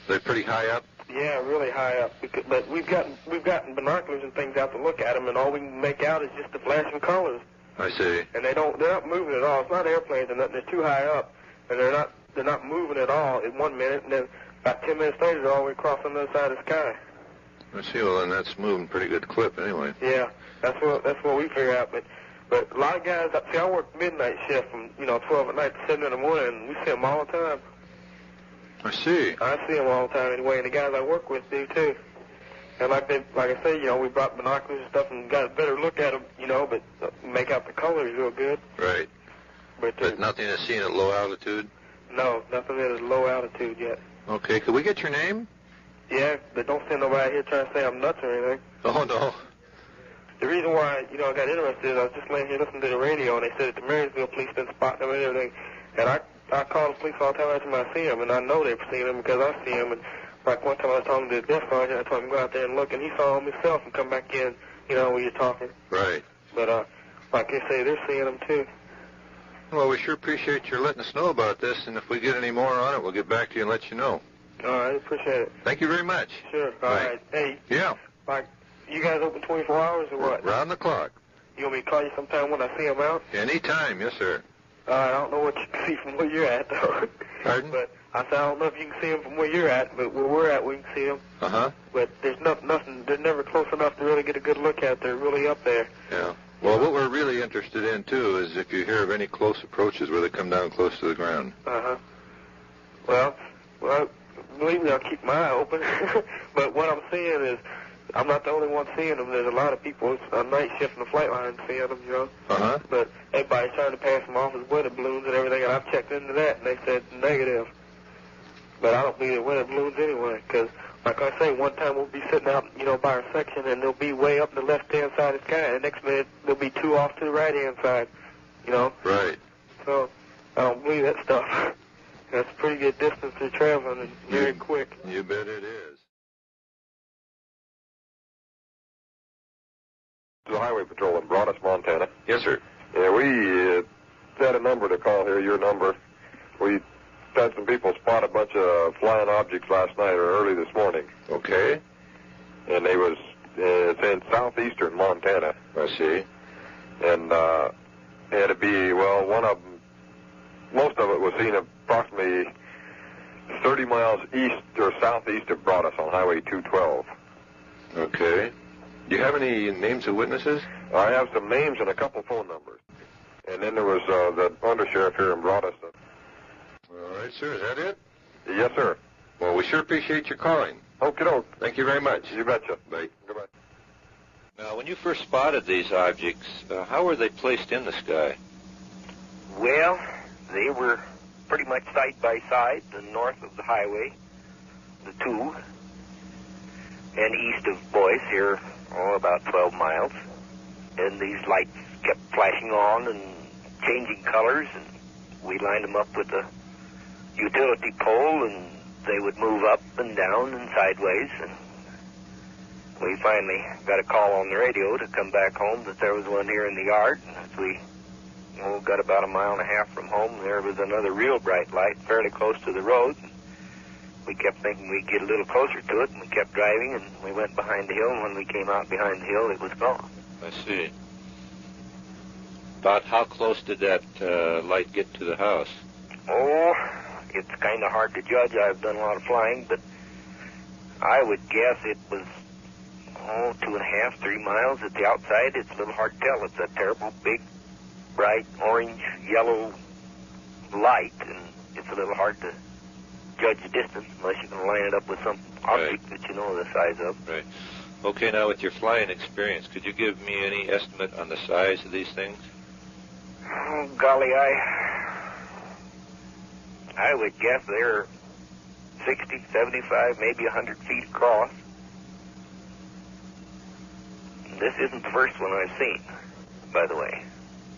They're pretty high up. Yeah, really high up. But we've gotten binoculars and things out to look at them, and all we can make out is just the flashing colors. I see. And they're not moving at all. It's not airplanes, and they're too high up, and they're not moving at all in 1 minute, and then about 10 minutes later, they're all the way across on the other side of the sky. I see. Well, then that's moving pretty good clip anyway. Yeah, that's what we figure out. But a lot of guys, see, I work midnight shift from 12 at night to 7 in the morning, and we see them all the time. I see. I see them all the time anyway, and the guys I work with do too. And like I say, we brought binoculars and stuff and got a better look at them, but make out the colors real good. Right. But nothing is seen at low altitude? No, nothing at low altitude yet. Okay, could we get your name? Yeah, but don't send nobody here trying to say I'm nuts or anything. Oh, no. The reason why, I got interested is I was just laying here listening to the radio, and they said that the Marysville police been spotting them and everything. And I call the police all the time every time I see them, and I know they've seen them because I see them. And like one time I was talking to the desk sergeant, I told him to go out there and look, and he saw them himself and come back in, when you're talking. Right. But like they say, they're seeing them too. Well, we sure appreciate your letting us know about this, and if we get any more on it, we'll get back to you and let you know. All right, appreciate it. Thank you very much. Sure. All right. Hey. Yeah. Like, you guys open 24 hours or what? Round the clock. You want me to call you sometime when I see them out? Anytime, yes, sir. I don't know what you can see from where you're at, though. Pardon? But I said I don't know if you can see them from where you're at, but where we're at, we can see them. But there's nothing. They're never close enough to really get a good look at. They're really up there. Yeah. Well, what we're really interested in, too, is if you hear of any close approaches where they come down close to the ground. Well, believe me, I'll keep my eye open. But what I'm seeing is I'm not the only one seeing them. There's a lot of people on night shift in the flight line seeing them, But everybody's trying to pass them off as weather balloons and everything, and I've checked into that, and they said negative. But I don't believe they're weather balloons anyway, because, like I say, one time we'll be sitting out, by our section, and they'll be way up the left-hand side of the sky, and the next minute they'll be 2 off to the right-hand side, Right. So I don't believe that stuff. That's a pretty good distance they're traveling, and very quick. You bet it is. The Highway Patrol in Broadus, Montana. Yes, sir. Yeah, we had a number to call here, your number. We had some people spot a bunch of flying objects last night or early this morning. Okay. And it's in southeastern Montana. I see. And it had to be, one of them, most of it was seen approximately 30 miles east or southeast of Broadus on Highway 212. Okay. Do you have any names of witnesses? I have some names and a couple phone numbers. And then there was the undersheriff here in Broadus. All right, sir. Is that it? Yes, sir. Well, we sure appreciate your calling. Okie-doke. Thank you very much. You betcha. Bye. Goodbye. Now, when you first spotted these objects, how were they placed in the sky? Well, they were pretty much side by side, the north of the highway, the two, and east of Boyce here, about 12 miles. And these lights kept flashing on and changing colors, and we lined them up with a utility pole, and they would move up and down and sideways. And we finally got a call on the radio to come back home that there was one here in the yard. And as we got about 1.5 miles from home, there was another real bright light fairly close to the road. We kept thinking we'd get a little closer to it, and we kept driving, and we went behind the hill, and when we came out behind the hill, it was gone. I see. About how close did that light get to the house? Oh, it's kind of hard to judge. I've done a lot of flying, but I would guess it was, 2.5, 3 miles at the outside. It's a little hard to tell. It's a terrible, big, bright, orange, yellow light, and it's a little hard to judge the distance unless you can line it up with some object that you know the size of. Right. Okay, now with your flying experience, could you give me any estimate on the size of these things? Oh, golly, I would guess they're 60, 75, maybe 100 feet across. This isn't the first one I've seen, by the way.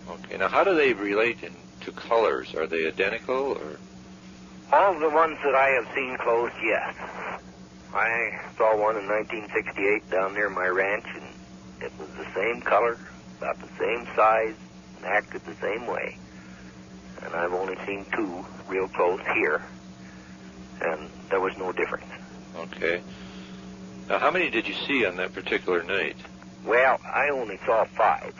Okay, now how do they relate to colors? Are they identical, or...? All the ones that I have seen close, yes. I saw one in 1968 down near my ranch, and it was the same color, about the same size, and acted the same way. And I've only seen 2 real close here, and there was no difference. Okay. Now, how many did you see on that particular night? Well, I only saw 5,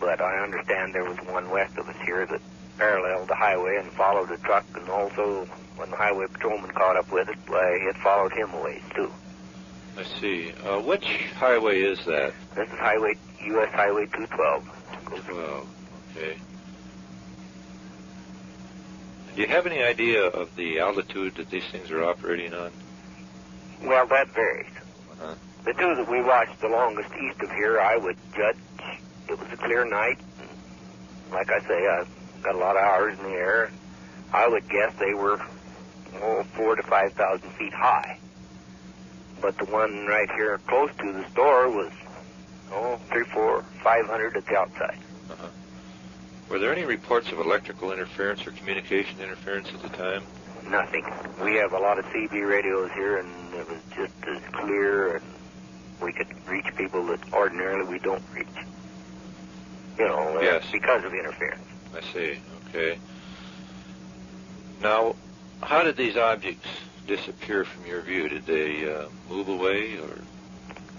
but I understand there was one west of us here that paralleled the highway and followed the truck, and also when the highway patrolman caught up with it, it followed him a ways, too. I see. Which highway is that? This is U.S. Highway 212. 212, okay. Do you have any idea of the altitude that these things are operating on? Well, that varies. The 2 that we watched the longest east of here, I would judge it was a clear night. Like I say, I've got a lot of hours in the air. I would guess they were 4,000 to 5,000 feet high. But the one right here close to the store was 300, 400, 500 at the outside. Were there any reports of electrical interference or communication interference at the time? Nothing. We have a lot of CB radios here, and it was just as clear, and we could reach people that ordinarily we don't reach. Yes. Because of interference. I see. Okay. Now, how did these objects disappear from your view? Did they move away, or?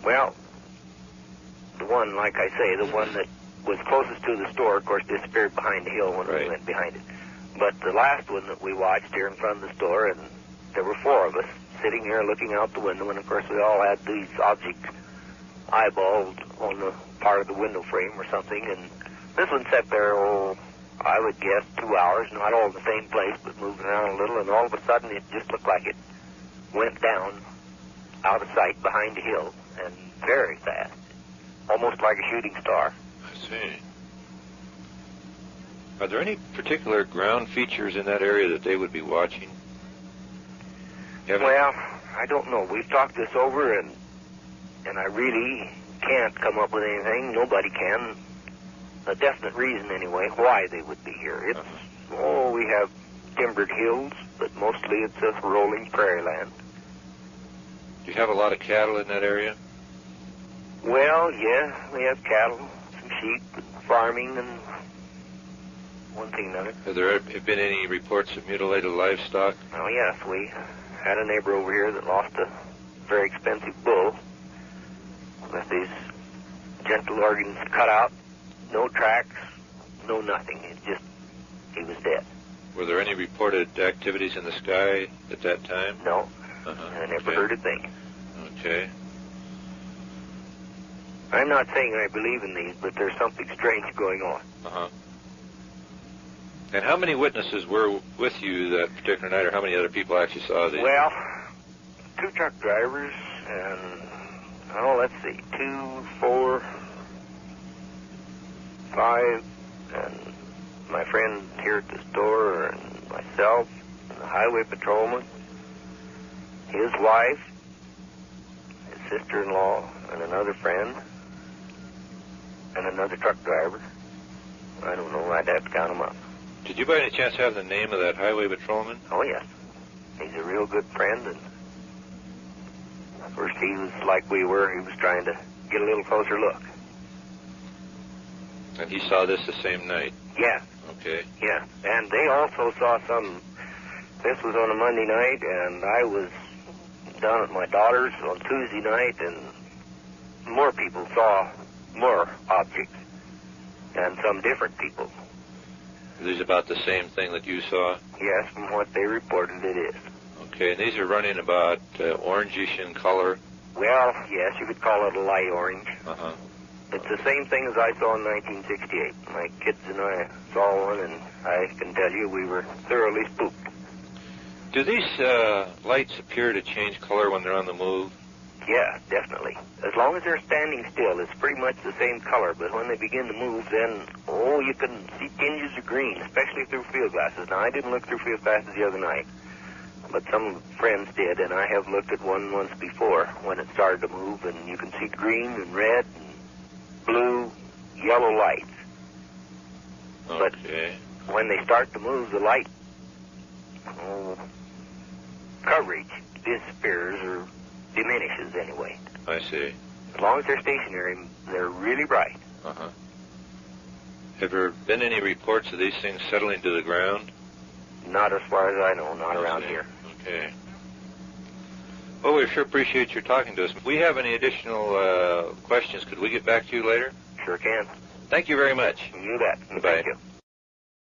Well, the one, like I say, the one that was closest to the store, of course, disappeared behind the hill when we went behind it. But the last one that we watched here in front of the store, and there were 4 of us sitting here looking out the window, and of course we all had these objects eyeballed on the part of the window frame or something, and this one sat there, I would guess 2 hours, not all in the same place, but moving around a little, and all of a sudden it just looked like it went down out of sight behind the hill, and very fast, almost like a shooting star. I see. Are there any particular ground features in that area that they would be watching? Well, I don't know. We've talked this over, and I really can't come up with anything. Nobody can. A definite reason, anyway, why they would be here. It's, we have timbered hills, but mostly it's a rolling prairie land. Do you have a lot of cattle in that area? Well, yeah, we have cattle, some sheep, and farming, and one thing and another. Have there been any reports of mutilated livestock? Oh, yes, we had a neighbor over here that lost a very expensive bull with his gentle organs cut out, no tracks, no nothing. He was dead. Were there any reported activities in the sky at that time? No. I never heard a thing. Okay. I'm not saying I believe in these, but there's something strange going on. And how many witnesses were with you that particular night, or how many other people actually saw these? Well, 2 truck drivers, and, let's see, 2, 4, 5, and my friend here at the store, and myself, and the highway patrolman, his wife, his sister-in-law, and another friend, and another truck driver. I don't know, I'd have to count them up. Did you by any chance have the name of that highway patrolman? Oh, yes. He's a real good friend, and First he was like we were. He was trying to get a little closer look. And he saw this the same night? Yeah. Okay. Yeah. And they also saw some... This was on a Monday night, and I was down at my daughter's on Tuesday night, and more people saw more objects, and some different people. Are these about the same thing that you saw? Yes, from what they reported it is. Okay, and these are running about orangish in color? Well, yes, you could call it a light orange. Uh-huh. It's the same thing as I saw in 1968. My kids and I saw one, and I can tell you we were thoroughly spooked. Do these lights appear to change color when they're on the move? Yeah, definitely. As long as they're standing still, it's pretty much the same color, but when they begin to move, then, you can see tinges of green, especially through field glasses. Now, I didn't look through field glasses the other night, but some friends did, and I have looked at one once before when it started to move, and you can see green and red and blue, yellow lights. Okay. But when they start to move, the light coverage disappears or diminishes anyway. I see. As long as they're stationary, they're really bright. Uh-huh. Have there been any reports of these things settling to the ground? Not as far as I know, not around here. Okay. Well, we sure appreciate your talking to us. If we have any additional questions, could we get back to you later? Sure can. Thank you very much. You bet. Goodbye. Thank you.